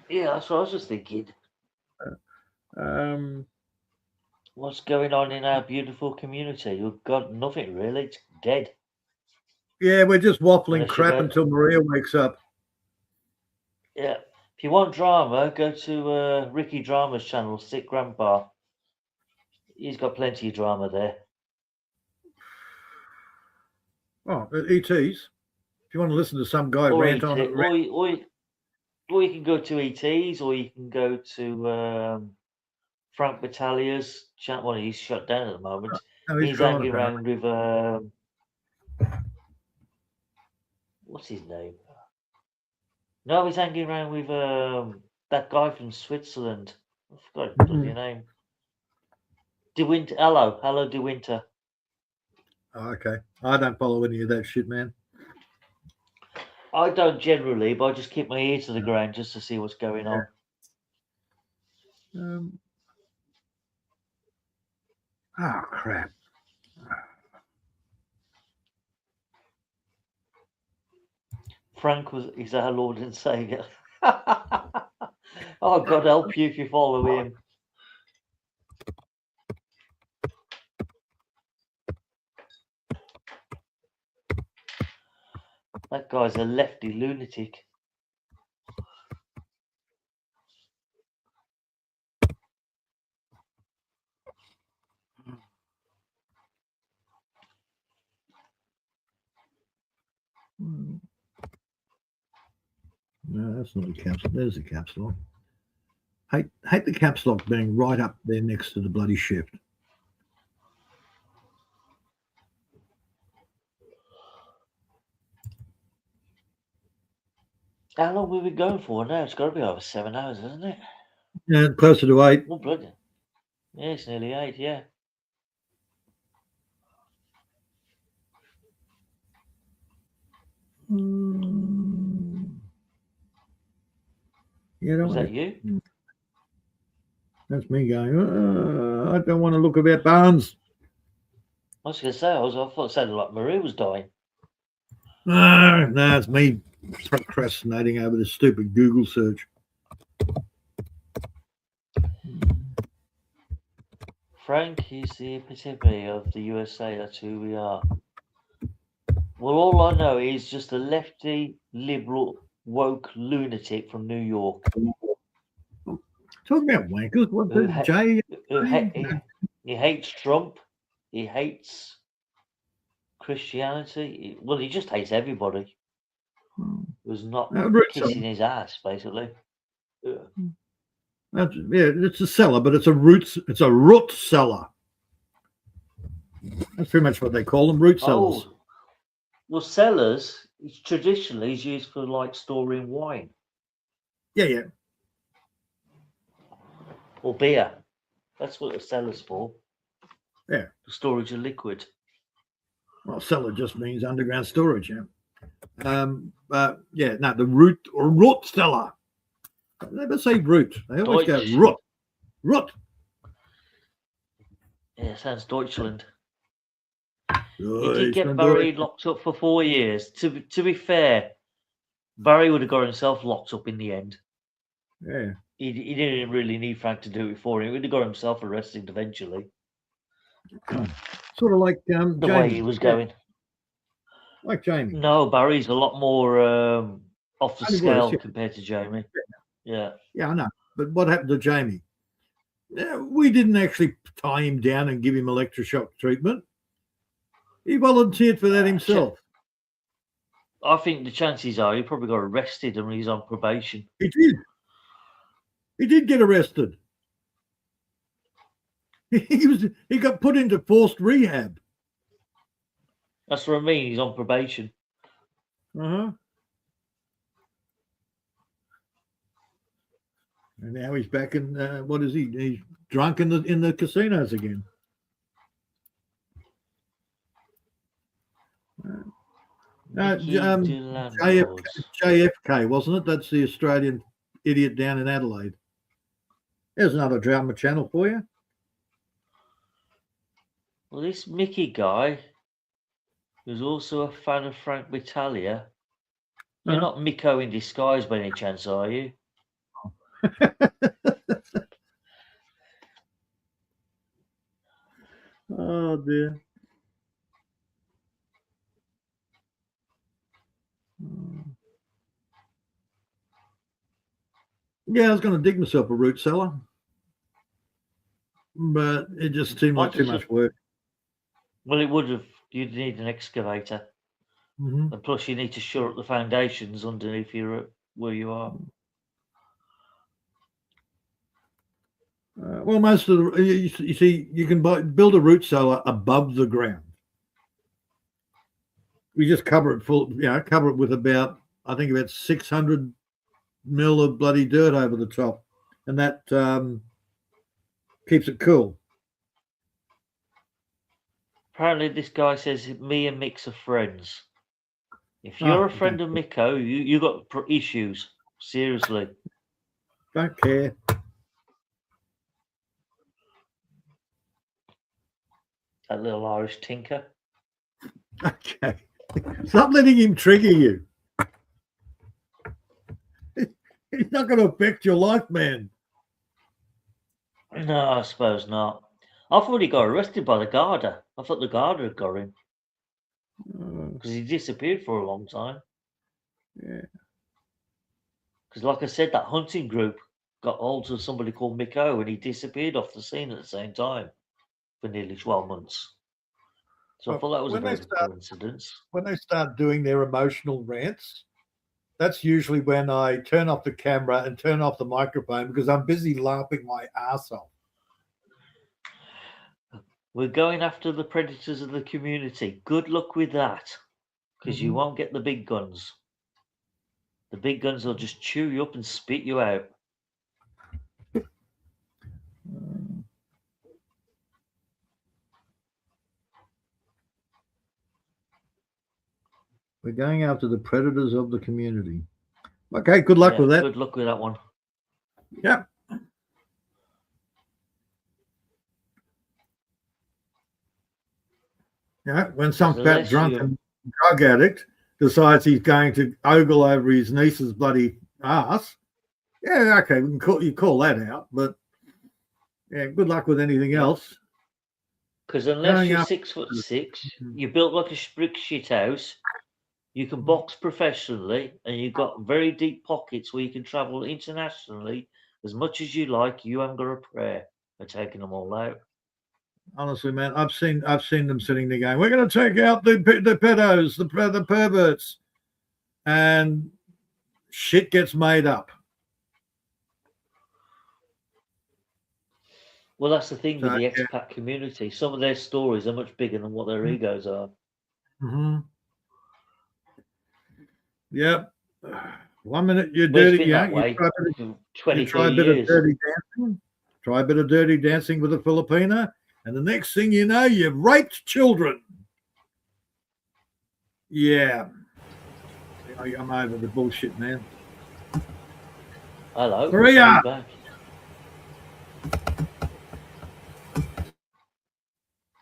Yeah, that's what I was just thinking. What's going on in our beautiful community? We've got nothing really. It's dead. Yeah, we're just waffling crap until Maria wakes up. Yeah. If you want drama, go to Ricky Drama's channel, Sick Grandpa. He's got plenty of drama there. Oh, ETs. If you want to listen to some guy rant on it. Or you can go to ETs, or you can go to Frank Battaglia's channel. Well, he's shut down at the moment. No, he's hanging around with what's his name? No, he's hanging around with that guy from Switzerland. I forgot his bloody name. De Winter. Hello, De Winter. Oh, okay. I don't follow any of that shit, man. I don't generally, but I just keep my ear to the ground just to see what's going on. Oh, crap. Frank is our Lord and Saviour. Oh, God help you if you follow him. That guy's a lefty lunatic. No, that's not a caps. There's a caps lock. Hate the caps lock being right up there next to the bloody shift. How long have we been going for now? It's got to be over 7 hours, hasn't it? Yeah, closer to 8. Oh, bloody. Yeah, it's nearly 8, yeah. You know, Was that you? That's me going, I don't want to look about Barnes. I was going to say, I thought it sounded like Marie was dying. No, it's me procrastinating over this stupid Google search. Frank is the epitome of the USA. That's who we are. Well, all I know is just a lefty, liberal, woke lunatic from New York. Talking about wankers, what the Jay? He hates Trump. He hates Christianity. Well, he just hates everybody. Who's not kissing his ass, basically. It's a cellar, but it's a root cellar. That's pretty much what they call them, root cellars. Oh, well, cellars traditionally is used for like storing wine. Yeah. Or beer. That's what a cellar's for. Yeah. For storage of liquid. Well, cellar just means underground storage, yeah. The root cellar. They never say root. They always go root. Root. Yeah, sounds Deutschland. He Oh, did get Barry locked up for 4 years. To be fair, Barry would have got himself locked up in the end. Yeah. He didn't really need Frank to do it for him. He would have got himself arrested eventually. Sort of like the Jamie. way he was going. Like Jamie. No, Barry's a lot more off the scale compared to Jamie. Yeah. Yeah, I know. But what happened to Jamie? We didn't actually tie him down and give him electroshock treatment. He volunteered for that himself. I think the chances are he probably got arrested and he's on probation. He did. He did get arrested. He got put into forced rehab. That's what I mean. He's on probation. And now he's back in. What is he? He's drunk in the casinos again. JFK, wasn't it? That's the Australian idiot down in Adelaide. There's another drama channel for you. Well, this Mickey guy, who's also a fan of Frank Battaglia, you're not MACAU in disguise by any chance, are you? Oh dear. Yeah, I was going to dig myself a root cellar, but it just seemed like too much work. Well, it would have. You'd need an excavator, and plus you need to shore up the foundations underneath where you are. Well, most of the you see, you can build a root cellar above the ground. We just cover it full, cover it with about 600 mil of bloody dirt over the top, and that keeps it cool. Apparently, this guy says me and Mick's are friends. If you're a friend of MACAU, you got issues. Seriously. Don't care. That little Irish tinker. Okay. Stop letting him trigger you. He's not going to affect your life, man. No, I suppose not. I thought he got arrested by the Garda. I thought the Garda had got him. Because he disappeared for a long time. Yeah. Because like I said, that hunting group got hold of somebody called MACAU and he disappeared off the scene at the same time for nearly 12 months. So I thought that was a when they very good start coincidence. when they start doing their emotional rants, that's usually when I turn off the camera and turn off the microphone because I'm busy laughing my ass off. We're going after the predators of the community. Good luck with that, because you Mhm. won't get the big guns. The big guns will just chew you up and spit you out. We're going after the predators of the community. Okay, good luck Yeah, with that. good luck with that one. Yeah. Yeah, when some fat Unless drunken drug addict decides he's going to ogle over his niece's bloody ass, yeah, okay, we can call that out. But yeah, good luck with anything else. Because unless Going you're up- 6'6", you're built like a brick shit house. You can box professionally, and you've got very deep pockets where you can travel internationally as much as you like. You haven't got a prayer for taking them all out. Honestly, man, I've seen them sitting there going, "We're going to take out the pedos, the perverts," and shit gets made up. Well, that's the thing with So, the yeah. expat community. Some of their stories are much bigger than what their egos are. Mm-hmm. Yep. 1 minute you're Well, it's dirty, been yeah. that way for 20, You try a 30 bit years. of dirty dancing. Try a bit of dirty dancing with a Filipina, and the next thing you know, you've raped children. Yeah. I'm over the bullshit, man. Hello, Maria! back.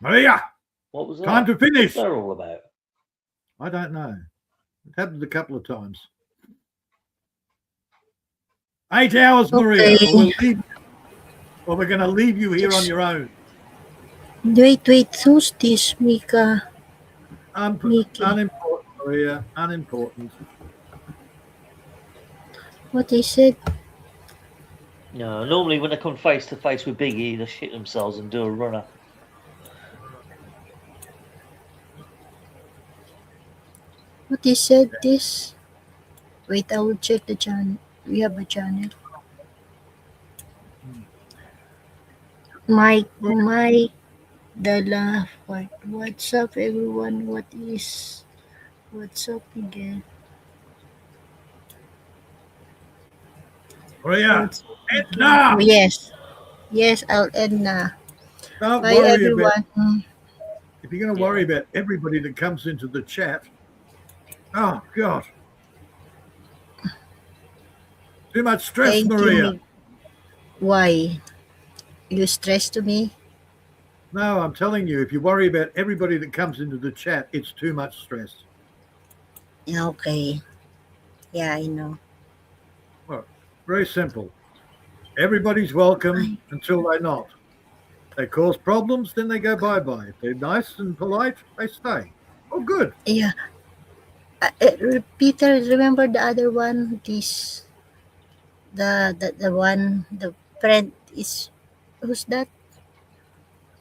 Maria! What was that? Time to finish. What's that all about? I don't know. It happened a couple of times. 8 hours, Maria, Okay. or we're going to leave you here on your own. Wait, who's this, Mika? Mickey. Unimportant, Maria. Unimportant. What they said? No, normally when they come face to face with Biggie, they shit themselves and do a runner. What they said this? Wait, I will check the channel. We have a channel. Mike, the laugh. What's up, everyone? What's up again? Maria, What's up again? Edna! Yes, I'll end now. Don't Bye, worry everyone. about. If you're going to worry about everybody that comes into the chat, oh God, too much stress, Thank Maria. you. Why? You stressed to me? No, I'm telling you, if you worry about everybody that comes into the chat, it's too much stress. Okay. Yeah, I know. Well, very simple. Everybody's welcome until they're not. They cause problems, then they go bye-bye. If they're nice and polite, they stay. Oh, good. Yeah. Peter, remember the other one? The one, the friend is, who's that?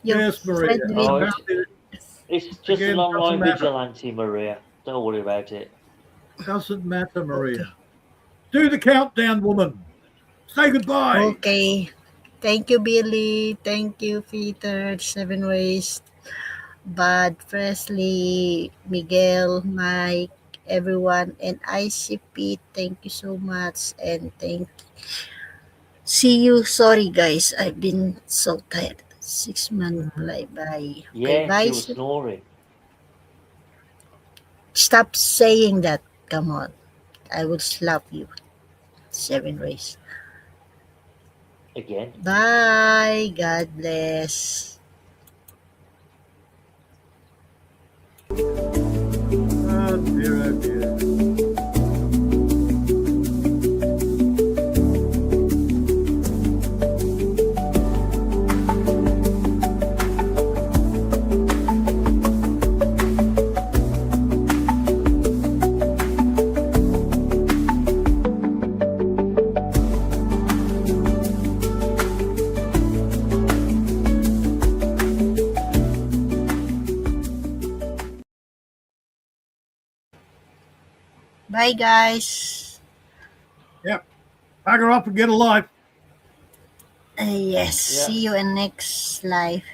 Your Yes, Maria. friend Oh, with, it's just Again, an online doesn't matter. vigilante, Maria. Don't worry about it. Doesn't matter, Maria. Do the countdown, woman. Say goodbye. Okay. Thank you, Billy. Thank you, Peter. 7 ways. Bud, Presley, Miguel, Mike, everyone, and ICP. Thank you so much. And see you. Sorry, guys. I've been so tired. 6 months. Bye. Okay, Yes, bye. you were snoring. Stop saying that. Come on. I will slap you. 7 ways. Again. Bye. God bless. Oh, dear, oh, dear. Bye, guys. Pack her up and get a life. Yes. Yeah. See you in next live.